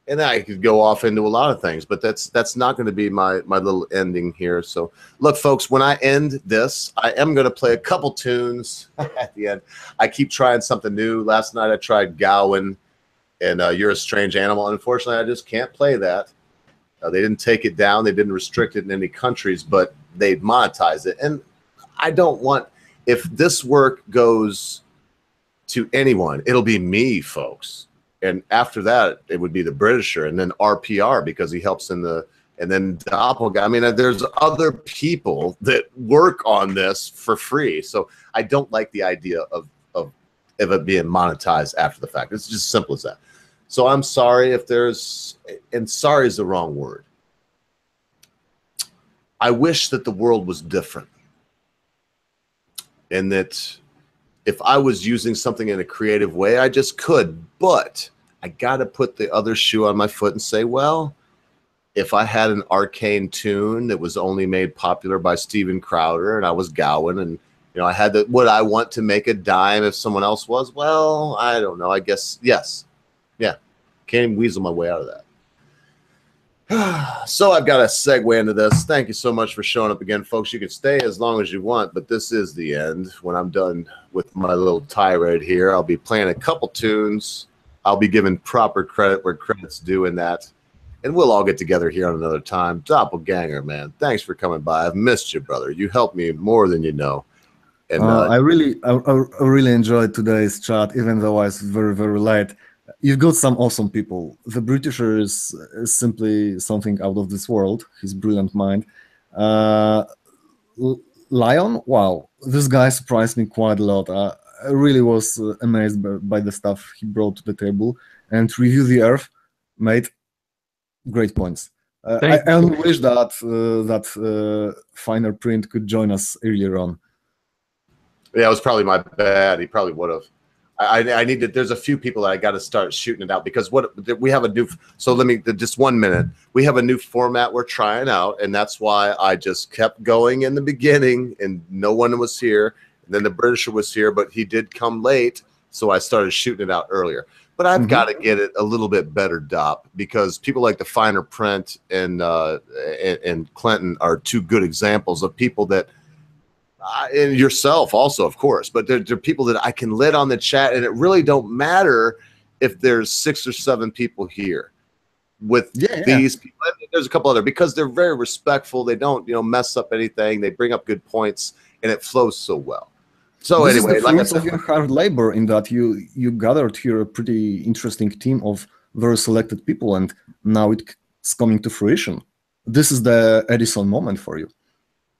And I could go off into a lot of things, but that's not going to be my little ending here. So, look, folks, when I end this, I am going to play a couple tunes at the end. I keep trying something new. Last night I tried Gowan and You're a Strange Animal. Unfortunately, I just can't play that. They didn't take it down. They didn't restrict it in any countries, but they monetize it. And I don't want, if this work goes to anyone, it'll be me, folks. And after that, it would be the Britisher and then RPR because he helps in the, and then Doppelganger. I mean, there's other people that work on this for free. So I don't like the idea of it being monetized after the fact. It's just simple as that. So I'm sorry if there's, and sorry is the wrong word. I wish that the world was different. And that if I was using something in a creative way, I just could. But I got to put the other shoe on my foot and say, well, if I had an arcane tune that was only made popular by Steven Crowder and I was Gowan and, you know, I had the, would I want to make a dime if someone else was? Well, I don't know. I guess, yes. Yeah. Can't even weasel my way out of that. So I've got to segue into this. Thank you so much for showing up again, folks. You can stay as long as you want, but this is the end. When I'm done with my little tirade here, I'll be playing a couple tunes. I'll be giving proper credit where credit's due in that. And we'll all get together here on another time. Doppelganger, man. Thanks for coming by. I've missed you, brother. You helped me more than you know. And I really enjoyed today's chat, even though I was very, very late. You've got some awesome people. The Britisher is simply something out of this world. His brilliant mind. Lion, wow, this guy surprised me quite a lot. I really was amazed by the stuff he brought to the table. And Review the Earth made great points. I only wish that Finer Print could join us earlier on. Yeah, it was probably my bad. He probably would have. I need to. There's a few people that I got to start shooting it out because what we have a new. So let me just 1 minute. We have a new format we're trying out, and that's why I just kept going in the beginning, and no one was here. And then the Britisher was here, but he did come late, so I started shooting it out earlier. But I've got to get it a little bit better, Dop, because people like the Finer Print and Clinton are two good examples of people that. And yourself also, of course, but they're people that I can let on the chat, and it really don't matter if there's 6 or 7 people here with these people. There's a couple other because they're very respectful. They don't, mess up anything. They bring up good points, and it flows so well. So this anyway, is the fruits of your hard labor in that you gathered here a pretty interesting team of very selected people, and now it's coming to fruition. This is the Edison moment for you.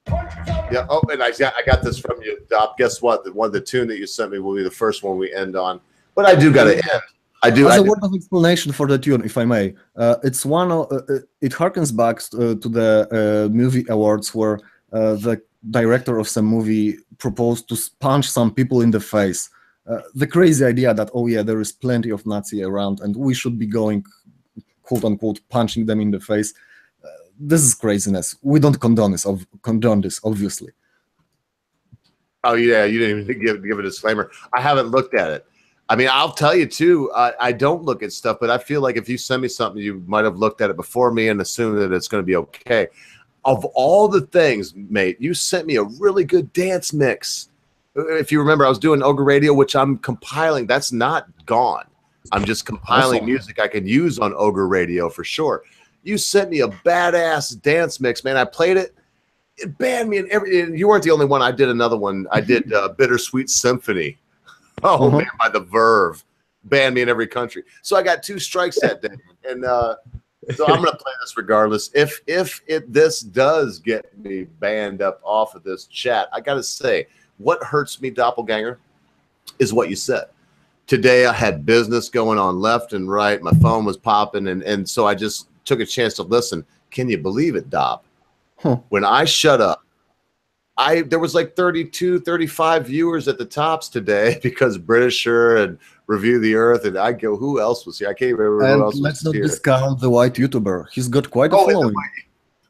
Yeah. Oh, and I got this from you, Dop. Guess what? The tune that you sent me will be the first one we end on. But I do got to end. As a word of explanation for the tune, if I may, it's one. It harkens back to the movie awards where the director of some movie proposed to punch some people in the face. The crazy idea that there is plenty of Nazi around and we should be going, quote unquote, punching them in the face. This is craziness. We don't condone this, obviously. Oh yeah, you didn't even give a disclaimer. I haven't looked at it. I mean, I'll tell you too. I don't look at stuff, but I feel like if you send me something, you might have looked at it before me and assumed that it's going to be okay. Of all the things, mate, you sent me a really good dance mix. If you remember, I was doing Ogre Radio, which I'm compiling. That's not gone. I'm just compiling music I can use on Ogre Radio for sure. You sent me a badass dance mix, man. I played it. It banned me in every. And you weren't the only one. I did another one. I did Bittersweet Symphony. Oh man, by the Verve, banned me in every country. So I got 2 strikes that day, and so I'm gonna play this regardless. If this does get me banned up off of this chat, I gotta say, what hurts me, Doppelganger, is what you said. Today I had business going on left and right. My phone was popping, and so I just took a chance to listen. Can you believe it, Dop? When I shut up, there was like 32, 35 viewers at the tops today because Britisher and Review the Earth, and I go, who else was here? I can't remember who else was here. Let's not discount the white YouTuber. He's got quite a following.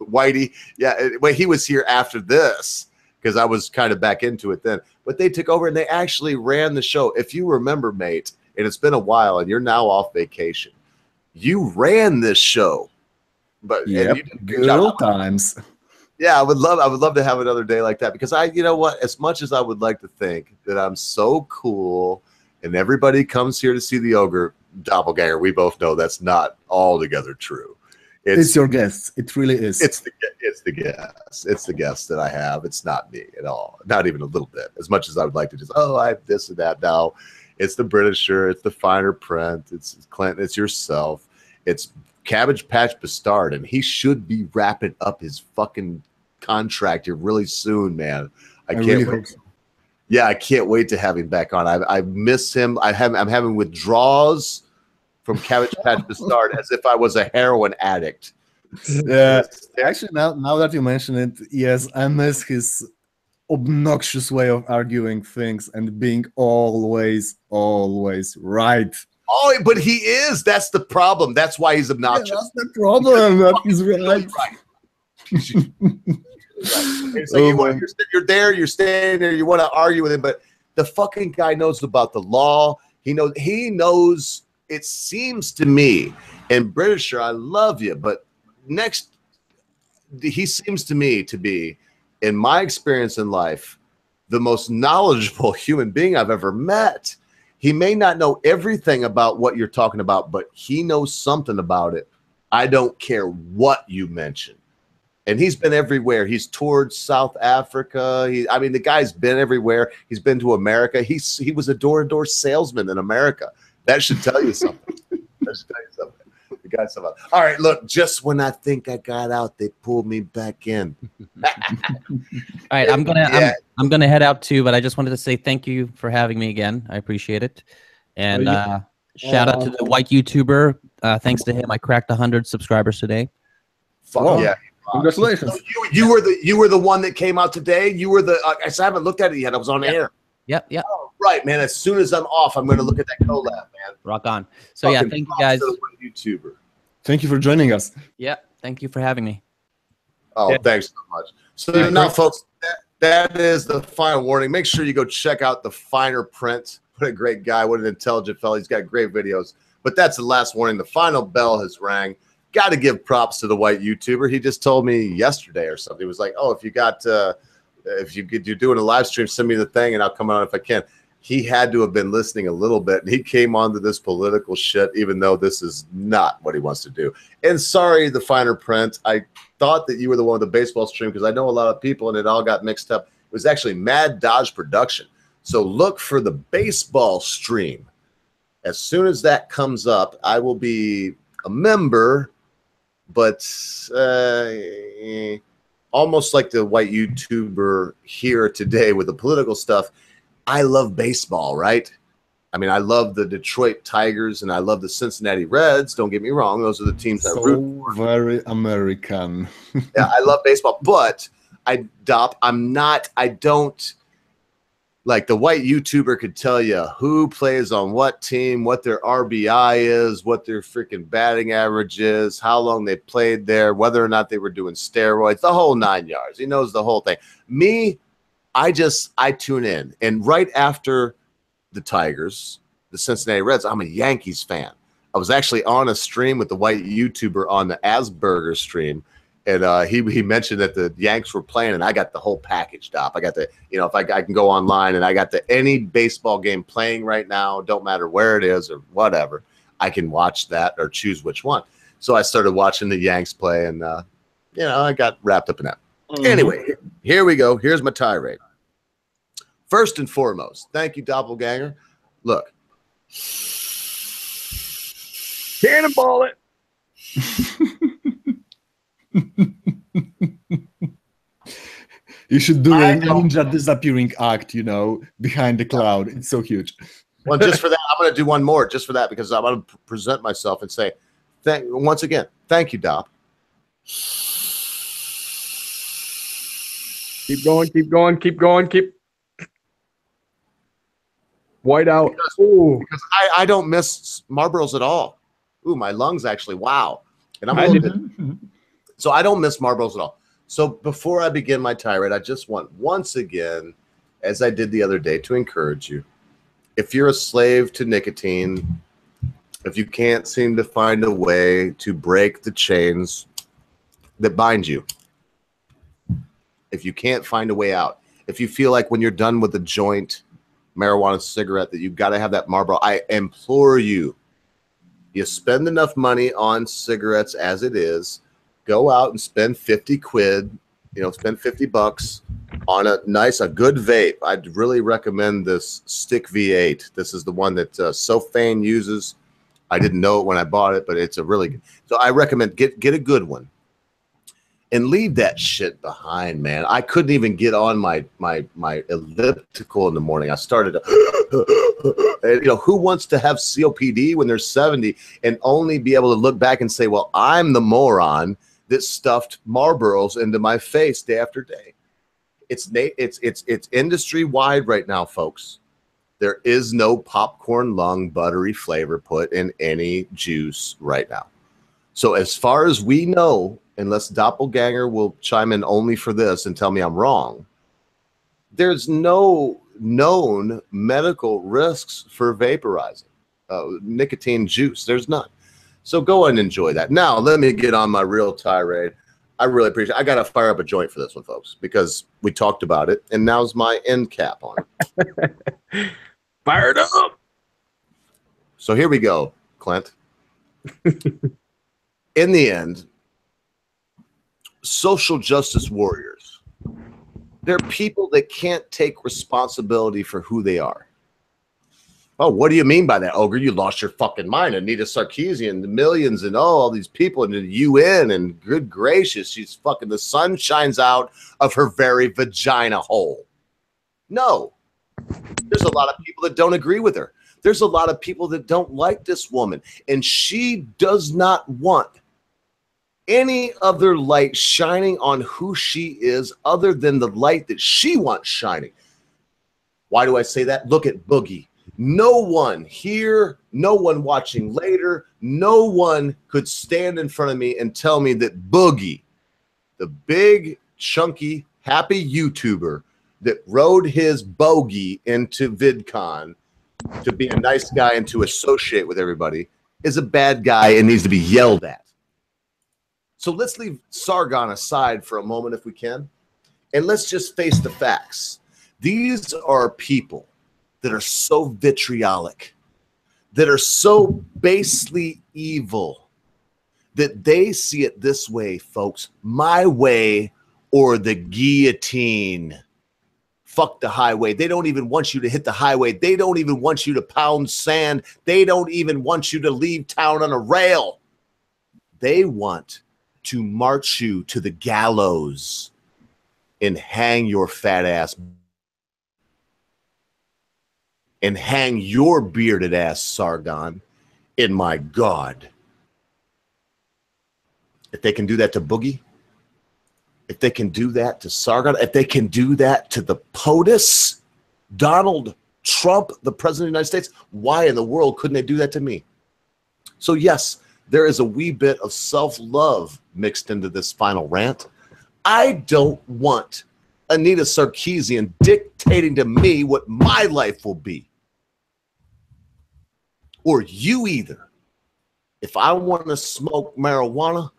Whitey, yeah. Well, he was here after this because I was kind of back into it then. But they took over and they actually ran the show. If you remember, mate, and it's been a while, and you're now off vacation. You ran this show, but good old times. Yeah, I would love to have another day like that because you know what? As much as I would like to think that I'm so cool and everybody comes here to see the Ogre, Doppelganger, we both know that's not altogether true. It's your guests. It really is. It's the guests. It's the guests that I have. It's not me at all. Not even a little bit. As much as I would like to just, I have this and that. No, it's the Britisher. It's the Finer Print. It's Clinton. It's yourself. It's Cabbage Patch Bastard, and he should be wrapping up his fucking contract here really soon, man. I can't really wait. hope so. Yeah, I can't wait to have him back on. I miss him. I'm having withdrawals from Cabbage Patch Bastard as if I was a heroin addict. Yeah, actually, now that you mention it, yes, I miss his obnoxious way of arguing things and being always right. Oh, but he is. That's the problem. That's why he's obnoxious. Yeah, that's the problem. That he's right. It's like you're there, you're standing there, you want to argue with him, but the fucking guy knows about the law. He knows. It seems to me, and Britisher, I love you, but he seems to me to be, in my experience in life, the most knowledgeable human being I've ever met. He may not know everything about what you're talking about, but he knows something about it. I don't care what you mention. And he's been everywhere. He's toured South Africa. The guy's been everywhere. He's been to America. He was a door-to-door salesman in America. That should tell you something. The got some. All right, look. Just when I think I got out, they pulled me back in. All right, I'm gonna head out too, but I just wanted to say thank you for having me again. I appreciate it, and shout out to the white YouTuber. Thanks to him, I cracked 100 subscribers today. Fuck yeah! Congratulations. So you were the one that came out today. You were the. I haven't looked at it yet. I was on air. Yep. Oh, right, man. As soon as I'm off, I'm going to look at that collab, man. Rock on. So yeah, thank you guys. YouTuber. Thank you for joining us. Yeah, thank you for having me. Oh, thanks so much. So now, folks, that is the final warning. Make sure you go check out the finer print. What a great guy. What an intelligent fellow. He's got great videos. But that's the last warning. The final bell has rang. Got to give props to the white YouTuber. He just told me yesterday or something. He was like, oh, if you got, you're doing a live stream, send me the thing and I'll come on if I can. He had to have been listening a little bit. And he came onto this political shit, even though this is not what he wants to do. And sorry, the finer print. I thought that you were the one with the baseball stream because I know a lot of people and it all got mixed up. It was actually Mad Dodge Production. So look for the baseball stream. As soon as that comes up, I will be a member, but almost like the white YouTuber here today with the political stuff. I love baseball, right? I mean, I love the Detroit Tigers and I love the Cincinnati Reds. Don't get me wrong. Those are the teams I root for. Very American. Yeah, I love baseball, but I don't, like the white YouTuber could tell you who plays on what team, what their RBI is, what their freaking batting average is, how long they played there, whether or not they were doing steroids, the whole 9 yards. He knows the whole thing. Me, I tune in. And right after the Tigers, the Cincinnati Reds, I'm a Yankees fan. I was actually on a stream with the white YouTuber on the Asperger stream. And he mentioned that the Yanks were playing, and I got the whole package, Dop. I got the, if I can go online and I got any baseball game playing right now, don't matter where it is or whatever, I can watch that or choose which one. So I started watching the Yanks play, and I got wrapped up in that. Anyway, here we go. Here's my tirade. First and foremost, thank you, Doppelganger. Look, cannonball it. You should do a ninja disappearing act, behind the cloud. It's so huge. Well, just for that, I'm going to do one more just for that because I'm going to present myself and say, once again, thank you, Dop. Keep going, keep going, keep going, keep. White out. Because I don't miss Marlboros at all. Ooh, my lungs actually, wow. And I'm a little bit. So I don't miss Marlboros at all. So before I begin my tirade, I just want once again, as I did the other day, to encourage you. If you're a slave to nicotine, if you can't seem to find a way to break the chains that bind you, if you can't find a way out, if you feel like when you're done with the joint, marijuana, cigarette, that you've got to have that Marlboro, I implore you, you spend enough money on cigarettes as it is, go out and spend 50 quid, spend $50 on a good vape. I'd really recommend this Stick V8. This is the one that Sofane uses. I didn't know it when I bought it, but it's a really good. So I recommend get a good one and leave that shit behind, man. I couldn't even get on my elliptical in the morning. I started who wants to have COPD when they're 70 and only be able to look back and say, well, I'm the moron that stuffed Marlboros into my face day after day. It's industry wide right now, folks. There is no popcorn lung buttery flavor put in any juice right now. So as far as we know, unless Doppelganger will chime in only for this and tell me I'm wrong, there's no known medical risks for vaporizing nicotine juice. There's none. So go and enjoy that. Now, let me get on my real tirade. I really appreciate it. I got to fire up a joint for this one, folks, because we talked about it, and now's my end cap on it. Fire it up. So here we go, Clint. In the end, social justice warriors, they're people that can't take responsibility for who they are. Oh, what do you mean by that, Ogre? You lost your fucking mind. Anita Sarkeesian, the millions and all these people in the UN, and good gracious, she's fucking, the sun shines out of her very vagina hole. No. There's a lot of people that don't agree with her. There's a lot of people that don't like this woman, and she does not want any other light shining on who she is other than the light that she wants shining. Why do I say that? Look at Boogie. No one here, no one watching later, no one could stand in front of me and tell me that Boogie, the big, chunky, happy YouTuber that rode his bogey into VidCon to be a nice guy and to associate with everybody, is a bad guy and needs to be yelled at. So let's leave Sargon aside for a moment if we can, and let's just face the facts. These are people that are so vitriolic, that are so basely evil, that they see it this way, folks: my way or the guillotine. Fuck the highway. They don't even want you to hit the highway. They don't even want you to pound sand. They don't even want you to leave town on a rail. They want to march you to the gallows and hang your fat ass and hang your bearded ass, Sargon. And my God, if they can do that to Boogie, if they can do that to Sargon, if they can do that to the POTUS, Donald Trump, the President of the United States, why in the world couldn't they do that to me? So yes, there is a wee bit of self-love mixed into this final rant. I don't want Anita Sarkeesian dictating to me what my life will be. Or you either. If I want to smoke marijuana,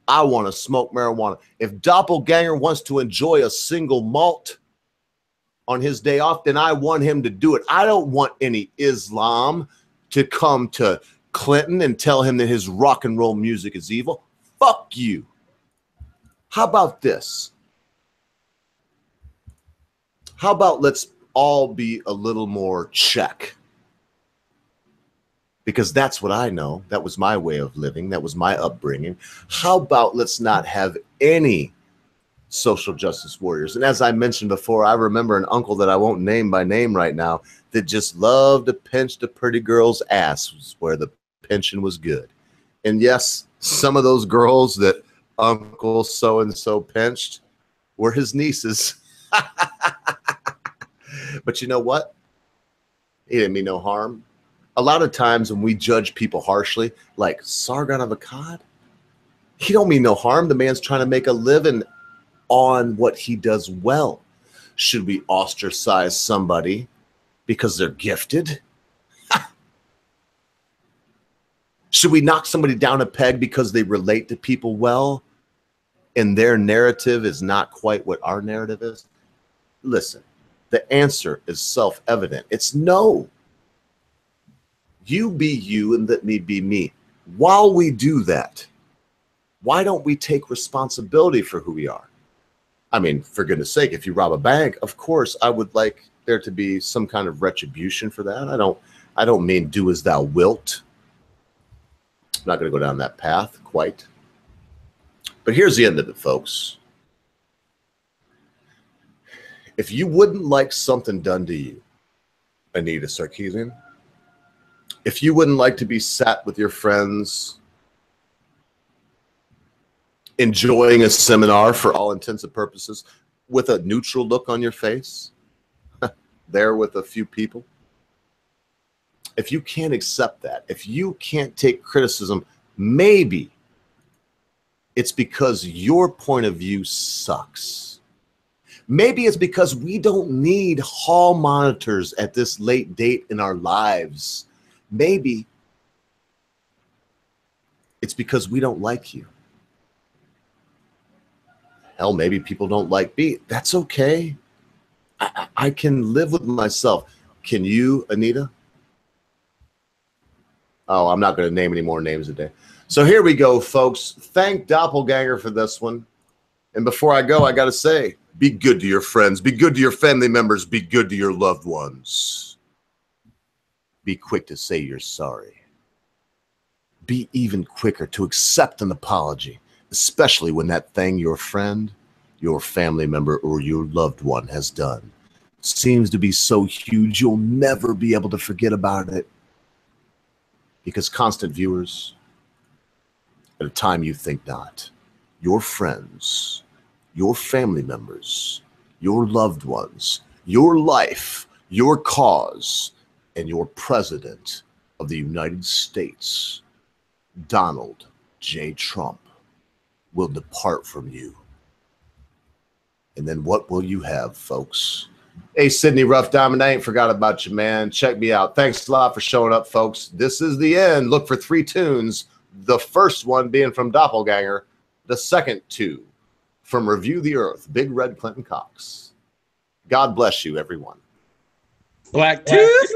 I want to smoke marijuana. If Doppelganger wants to enjoy a single malt on his day off, then I want him to do it. I don't want any Islam to come to Clinton and tell him that his rock and roll music is evil. Fuck you. How about this? How about let's all be a little more check? Because that's what I know. That was my way of living. That was my upbringing. How about let's not have any social justice warriors? And as I mentioned before, I remember an uncle that I won't name by name right now that just loved to pinch the pretty girl's ass where the pinching was good. And yes, some of those girls that Uncle so-and-so pinched were his nieces. But you know what? He didn't mean no harm. A lot of times when we judge people harshly, like Sargon of Akkad, he don't mean no harm. The man's trying to make a living on what he does well. Should we ostracize somebody because they're gifted? Should we knock somebody down a peg because they relate to people well and their narrative is not quite what our narrative is? Listen, the answer is self-evident. It's no. You be you and let me be me. While we do that, why don't we take responsibility for who we are? I mean, for goodness sake, if you rob a bank, of course, I would like there to be some kind of retribution for that. I don't mean do as thou wilt. I'm not going to go down that path quite. But here's the end of it, folks. If you wouldn't like something done to you, Anita Sarkeesian, if you wouldn't like to be sat with your friends enjoying a seminar for all intents and purposes with a neutral look on your face, there with a few people, if you can't accept that, if you can't take criticism, maybe it's because your point of view sucks. Maybe it's because we don't need hall monitors at this late date in our lives. Maybe it's because we don't like you. Hell, maybe people don't like me. That's okay. I can live with myself. Can you, Anita? Oh, I'm not going to name any more names today. So here we go, folks. Thank Doppelganger for this one. And before I go, I got to say, be good to your friends. Be good to your family members. Be good to your loved ones. Be quick to say you're sorry. Be even quicker to accept an apology, especially when that thing your friend, your family member, or your loved one has done seems to be so huge you'll never be able to forget about it. Because constant viewers, at a time you think not, your friends, your family members, your loved ones, your life, your cause, and your president of the United States, Donald J. Trump, will depart from you. And then what will you have, folks? Hey, Sydney Rough Diamond, I ain't forgot about you, man. Check me out. Thanks a lot for showing up, folks. This is the end. Look for 3 tunes. The first one being from Doppelganger. The second 2 from Review the Earth, Big Red Clinton Cox. God bless you, everyone. Black Tooth.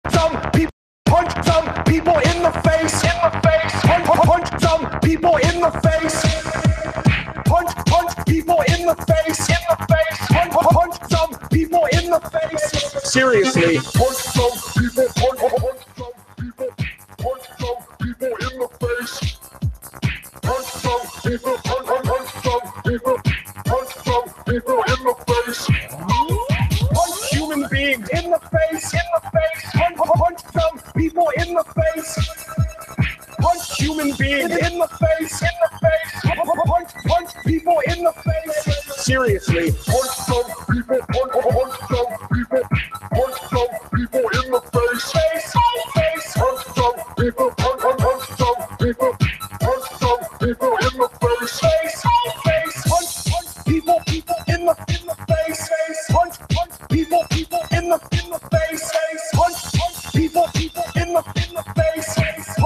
Some people punch some people in the face. Punch some people in the face. Punch people in the face. Punch some people in the face. Seriously. Punch some people. Punch some people. Punch some people in the face. Punch some people. Punch some people. Punch some people in the face. Punch human beings in the face. Punch some people in the face. Punch human beings in the face. Punch people in the face. Seriously. Punch some people. Punch some people. Punch some people in the face. Punch some people. Punch some people. Punch some people in the face. Punch people in the face. Punch people in the face. Punch people in the face.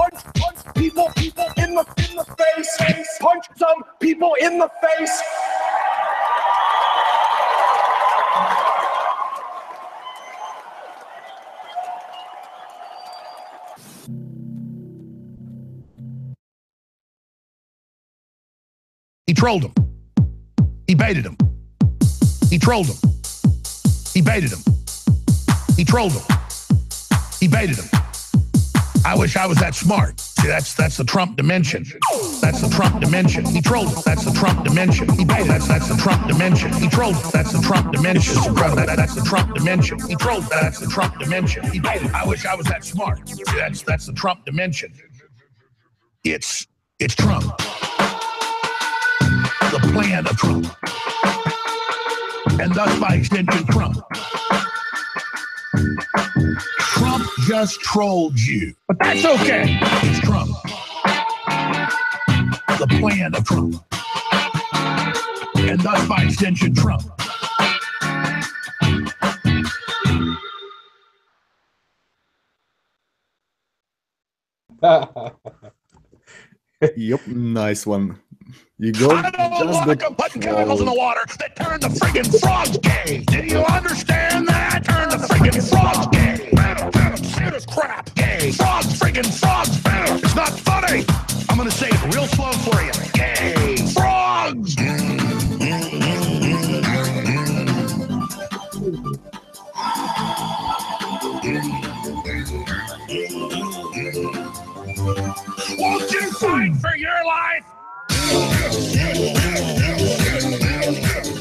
Punch people in the face. Punch some people in the face. He trolled him. He baited him. He trolled him. He baited him. He trolled him. He baited him. I wish I was that smart. See, that's the Trump dimension. That's the Trump dimension. He trolled him. That's the Trump dimension. He baited. That's the Trump dimension. He trolled him. That's the Trump dimension. That's the Trump dimension. He trolled. That's the Trump dimension. He baited. I wish I was that smart. See, that's the Trump dimension. It's Trump. The plan of Trump. And thus by extension, Trump. Trump just trolled you. But that's okay. It's Trump. The plan of Trump. And thus by extension, Trump. Yep, nice one. You go. I don't like them putting chemicals in the water that turn the friggin' frogs gay. Do you understand that? Turn the friggin' frogs gay. Shit is crap. Gay. Frogs, friggin' frogs. It's not funny. I'm gonna say it real slow for you. Gay. Frogs. Won't you fight for your life?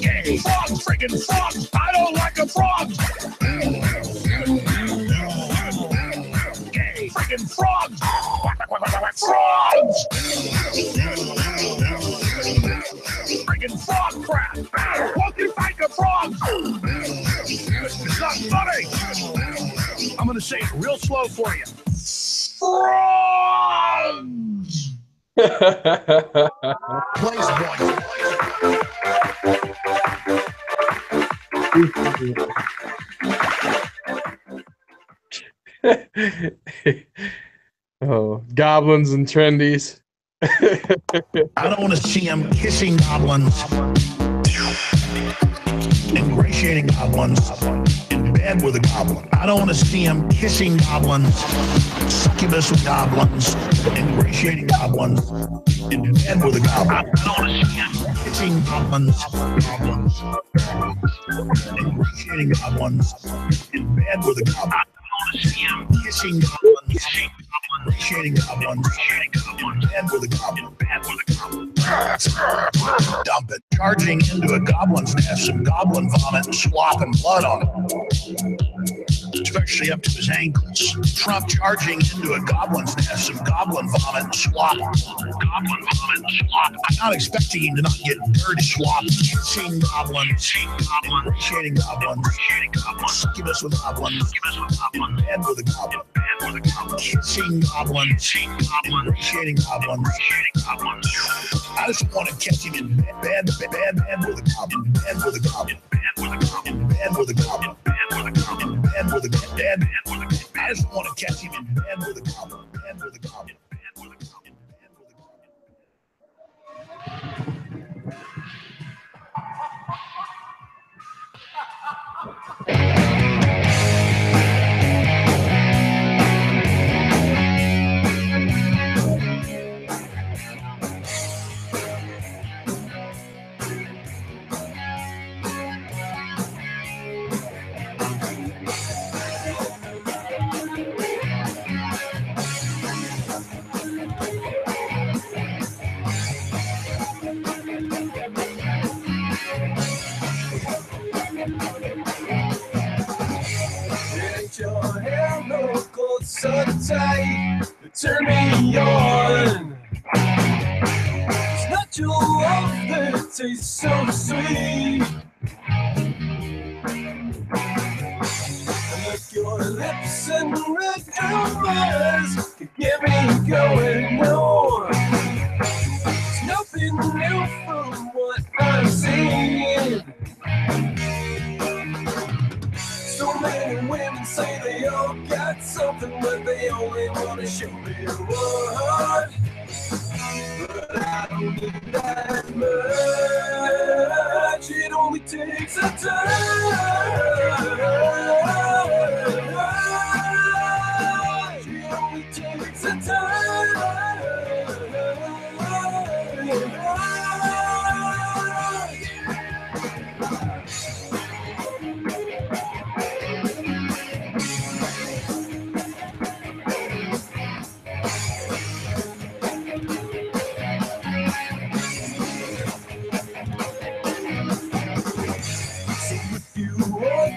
Gay. Frogs, friggin' frogs. I don't like a frog. Gay. Friggin' frogs. Frogs. Friggin' frog crap. Won't you fight the frogs? It's not funny. I'm gonna say it real slow for you. Frogs. Place boys. Oh, goblins and trendies. I don't want to see them kissing goblins. Ingratiating goblins. In bed with a goblin. I don't want to see him kissing goblins. Succubus with goblins. Ingratiating goblins. In bed with a goblin. I don't want to see him kissing goblins. Ingratiating goblins. In bed with a goblin. I don't want to see him kissing goblins. Ingratiating goblins. Bed with a goblin. Dump it. Charging into a goblin's nest, some goblin vomit and slop and blood on it, especially up to his ankles. Trump charging into a goblin's nest, some goblin vomit and slop. Goblin vomit and slop. I'm not expecting him to not get dirty slop. Kissing goblins. Ingratiating goblins. Succubus with goblins. Bed with a goblin. Kissing goblins. Ingratiating goblins. I just want to catch him in bed with a goblin. Bed with a goblin. Bed with a goblin. Bed with a goblin. Bed with a goblin. Bed with a goblin. I just want to catch him in bed with a goblin. Bed with a goblin. Bed with a goblin. Bed with a goblin. Your hair look cold so tight, turn me on. It's not your love that tastes so sweet. Look, your lips and red eyes can get me going on. It's nothing new from what I've seen. So many women say they all got something, but they only want to show me what. But I don't need that much. It only takes a touch. It only takes a touch.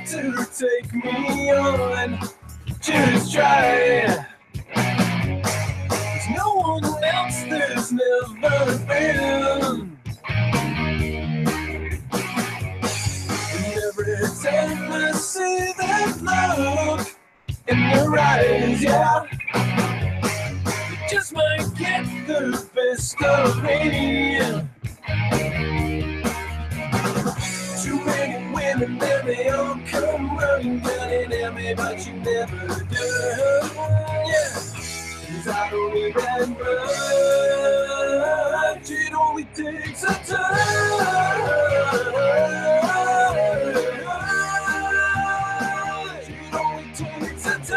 To take me on, just try it. There's no one else there's never been. And every time I see that look in your eyes, yeah, you just might get the best of me. Too many women, then they all come running down and at me, but you never do. Yeah, 'cause I don't need that much. It only takes a touch. It only takes a touch.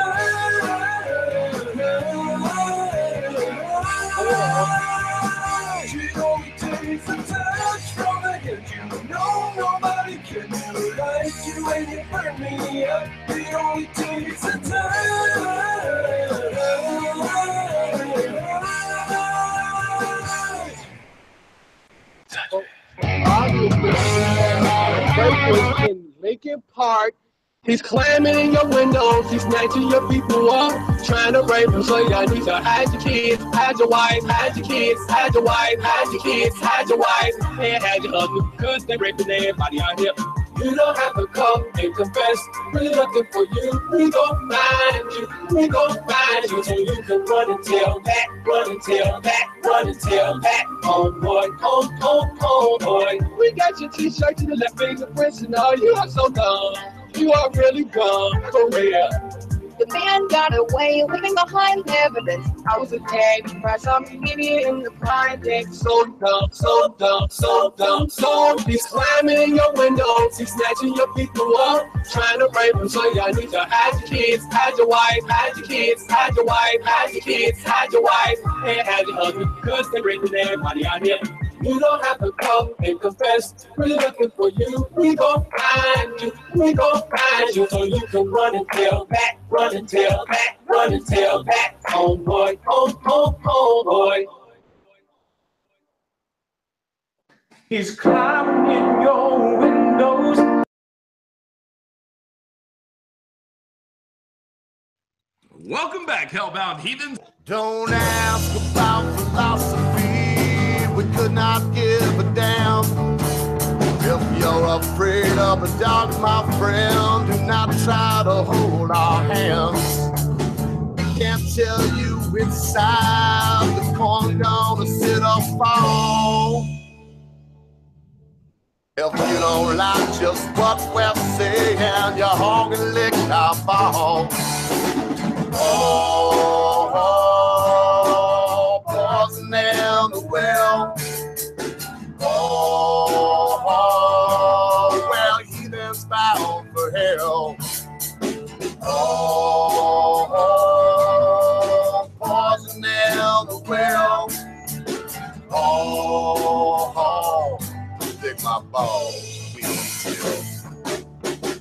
It only takes a touch from the head. You know nobody can do like you when you burn me up. It only takes a touch. In Lincoln Park, he's climbing in your windows, he's snatching your people up, trying to rape them. So y'all need to hide your kids, hide your wife, hide your kids, hide your wife, hide your kids, hide your wife, and hide your husband, because they raping everybody out here. You don't have to come and confess. We're looking for you. We gon' find you. We gon' find you. So you can run and tell that. Run and tell that. Run and tell that. Oh boy. Oh boy. We got your t-shirt to the left fingerprints and all. You are so dumb. You are really dumb. For real. The man got away, leaving behind evidence. I was attacked by some idiot in the project. So dumb, so dumb, so dumb, so dumb. He's climbing your windows, he's snatching your people up, trying to rape them. So y'all need to hide your kids, hide your wife, hide your kids, hide your wife, hide your kids, hide your wife, and hide your husband, because they're raping everybody out here. You don't have to come and confess. We're looking for you. We gon' find you. We gon' find you so you can run and tell back, run and tell back, run and tell back. Homeboy, homeboy. He's climbing in your windows. Welcome back, Hellbound Heathens. Don't ask about philosophy. We could not give a damn. If you're afraid of the dark, my friend, do not try to hold our hands. We can't tell you which side the corn gonna sit or fall. If you don't like just what we're saying, you're hogging lick our ball. Oh, poison in the well. Oh, well, heathens bound for hell. Oh, poison in the well. Oh, stick my balls, we will.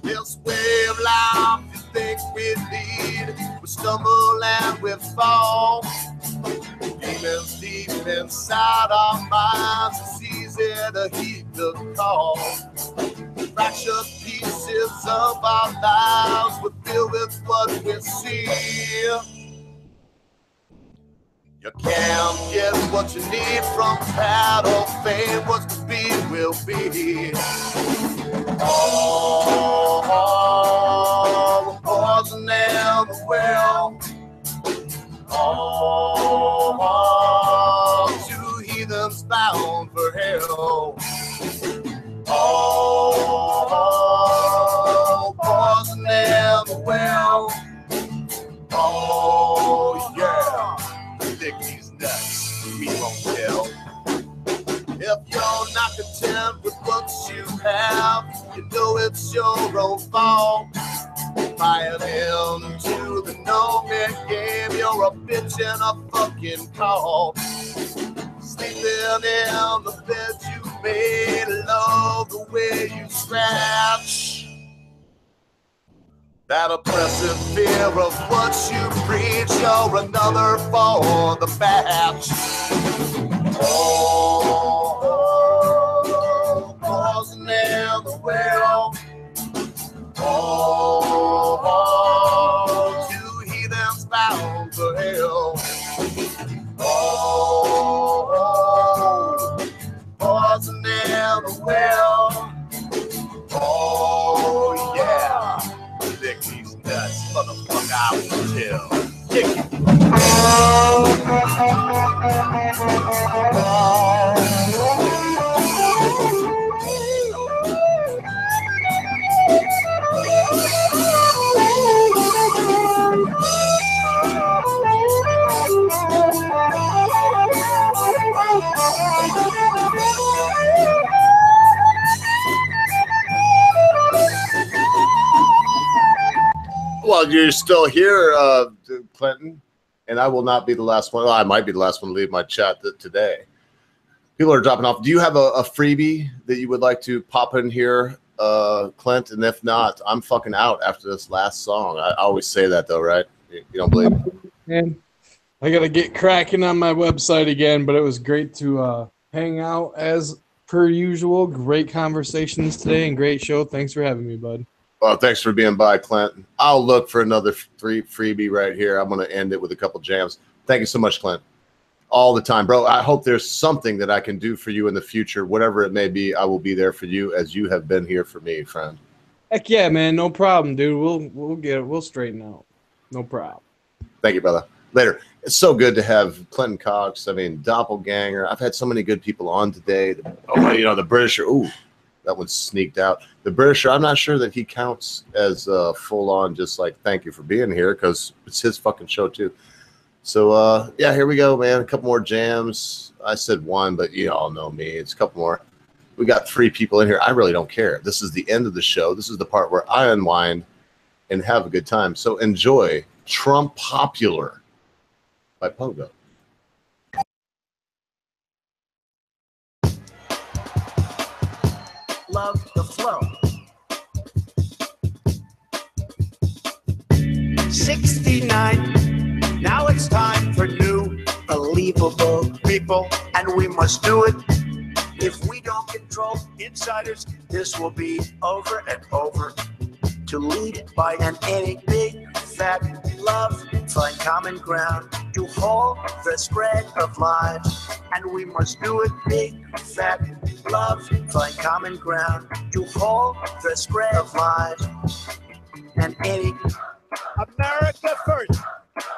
This way of life you think we lead, we stumble and we fall. Demons deep inside our minds, it's easy to heed the call. Fractured pieces of our lives, we fill with what we see. You can't get what you need from pad or fame. What's to be will be. Oh, we're poison in the well. Oh, two heathens bound for hell. Oh, poison in the well. Oh, yeah. Stick these nuts, we won't tell. If you're not content with what you have, you know it's your own fault. Fired into the no-man game, you're a bitch and a fucking call. Sleeping in the bed you made, love the way you scratch. That oppressive fear of what you preach, you're another for the batch. Oh, poison in the well. Oh, two heathens bound for hell. Oh, poison in the well. Oh, yeah. Lick these nuts, motherfucker, I will tell. Kick it. Well, you're still here, Clinton, and I will not be the last one. Well, I might be the last one to leave my chat today. People are dropping off. Do you have a freebie that you would like to pop in here, Clint? And if not, I'm fucking out after this last song. I always say that, though, right? You don't believe me? Man, I got to get cracking on my website again, but it was great to hang out as per usual. Great conversations today and great show. Thanks for having me, bud. Well, thanks for being by, Clint. I'll look for another freebie right here. I'm going to end it with a couple jams. Thank you so much, Clint. All the time, bro. I hope there's something that I can do for you in the future. Whatever it may be, I will be there for you as you have been here for me, friend. Heck yeah, man. No problem, dude. We'll get it. We'll straighten out. No problem. Thank you, brother. Later. It's so good to have Clinton Cox. I mean, Doppelganger. I've had so many good people on today. Oh, you know, the British are, ooh, That one sneaked out. The Britisher, I'm not sure that he counts as full on, just like thank you for being here, because it's his fucking show too. So yeah, here we go, man. A couple more jams. I said one, but you all know me. It's a couple more. We got 3 people in here. I really don't care. This is the end of the show. This is the part where I unwind and have a good time. So enjoy Trump Popular by Pogo. Love the flow. 69. Now it's time for new, believable people, and we must do it. If we don't control insiders, this will be over and over. To lead by an any big fat love, find common ground to halt the spread of lies, and we must do it big fat love, find common ground to halt the spread of lies, and any America first.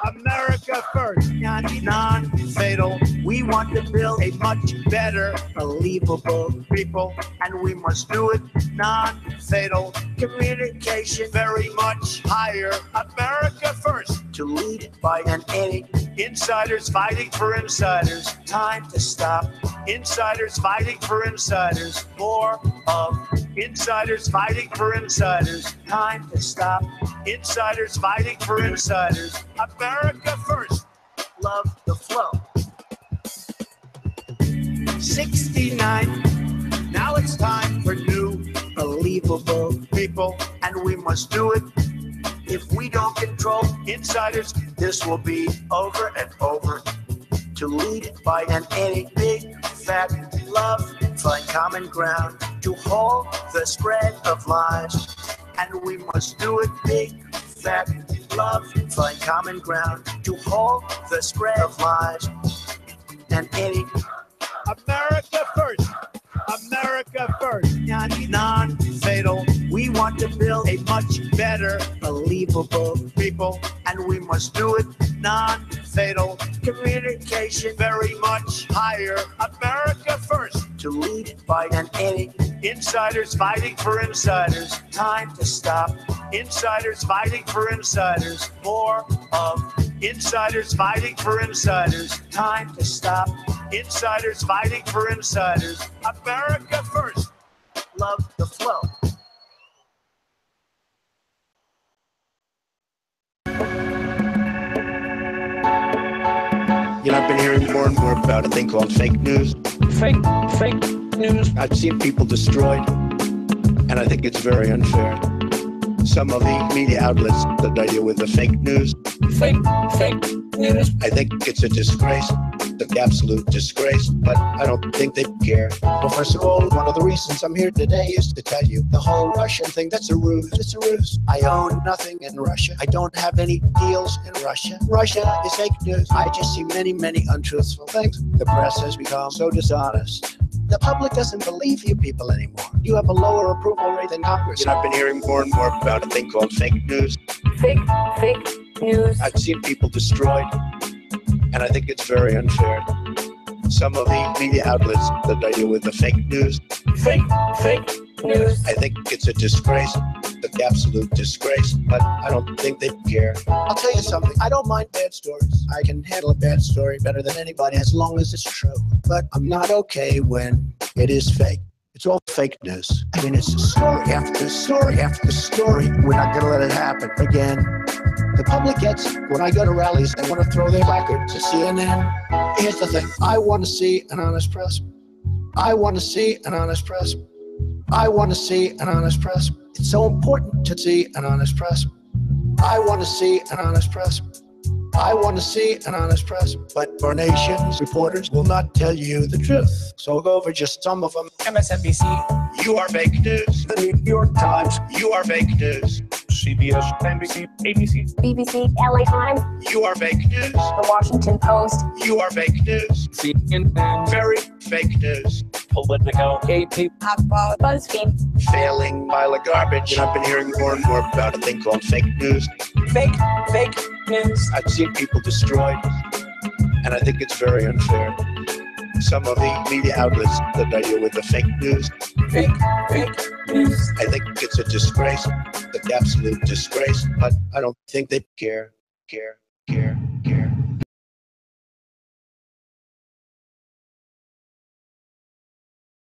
America first, non-fatal. We want to build a much better, believable people, and we must do it non-fatal. Communication very much higher. America first. To lead by an any insiders fighting for insiders. Time to stop. Insiders fighting for insiders. More of insiders fighting for insiders. Time to stop. Insiders fighting for insiders. America first. Love the flow. 69. Now it's time for new, believable people, and we must do it. If we don't control insiders, this will be over and over. To lead by an any big fat love, find common ground to halt the spread of lies, and we must do it big fat love, find common ground to halt the spread of lies, and any America first. America first. Non-fatal. We want to build a much better, believable people, and we must do it non-fatal. Communication very much higher. America first. To lead by an any insiders fighting for insiders. Time to stop. Insiders fighting for insiders. More of insiders fighting for insiders. Time to stop. Insiders fighting for insiders. America first. Love the flow. You know, I've been hearing more and more about a thing called fake news. Fake news. I've seen people destroyed, and I think it's very unfair. Some of the media outlets that I deal with the fake news. Fake news. I think it's a disgrace. An absolute disgrace, but I don't think they care. Well, first of all, one of the reasons I'm here today is to tell you the whole Russian thing, that's a ruse. It's a ruse. I own nothing in Russia. I don't have any deals in Russia. Russia is fake news. I just see many, many untruthful things. The press has become so dishonest. The public doesn't believe you people anymore. You have a lower approval rate than Congress. You know, I've been hearing more and more about a thing called fake news. Fake news. I've seen people destroyed, and I think it's very unfair. Some of the media outlets that I deal with the fake news. Fake news. I think it's a disgrace, an absolute disgrace, but I don't think they care. I'll tell you something, I don't mind bad stories. I can handle a bad story better than anybody as long as it's true. But I'm not okay when it is fake. It's all fake news. I mean, it's story after story after story. We're not gonna let it happen again. The public gets, when I go to rallies, they want to throw their record to CNN. Here's the thing, I want to see an honest press. I want to see an honest press. I want to see an honest press. It's so important to see an honest press. I want to see an honest press. I want to see an honest press, but our nation's reporters will not tell you the truth. So I'll go over just some of them. MSNBC, you are fake news. The New York Times, you are fake news. CBS, NBC, ABC, BBC, LA Times, you are fake news. The Washington Post, you are fake news. CNN, very fake news. Politico, AP, HuffPo, BuzzFeed, failing pile of garbage. And I've been hearing more and more about a thing called fake news. Fake news. I've seen people destroyed, and I think it's very unfair. some of the media outlets that I deal with, the fake news. Fake news. I think it's a disgrace, an absolute disgrace, but I don't think they care.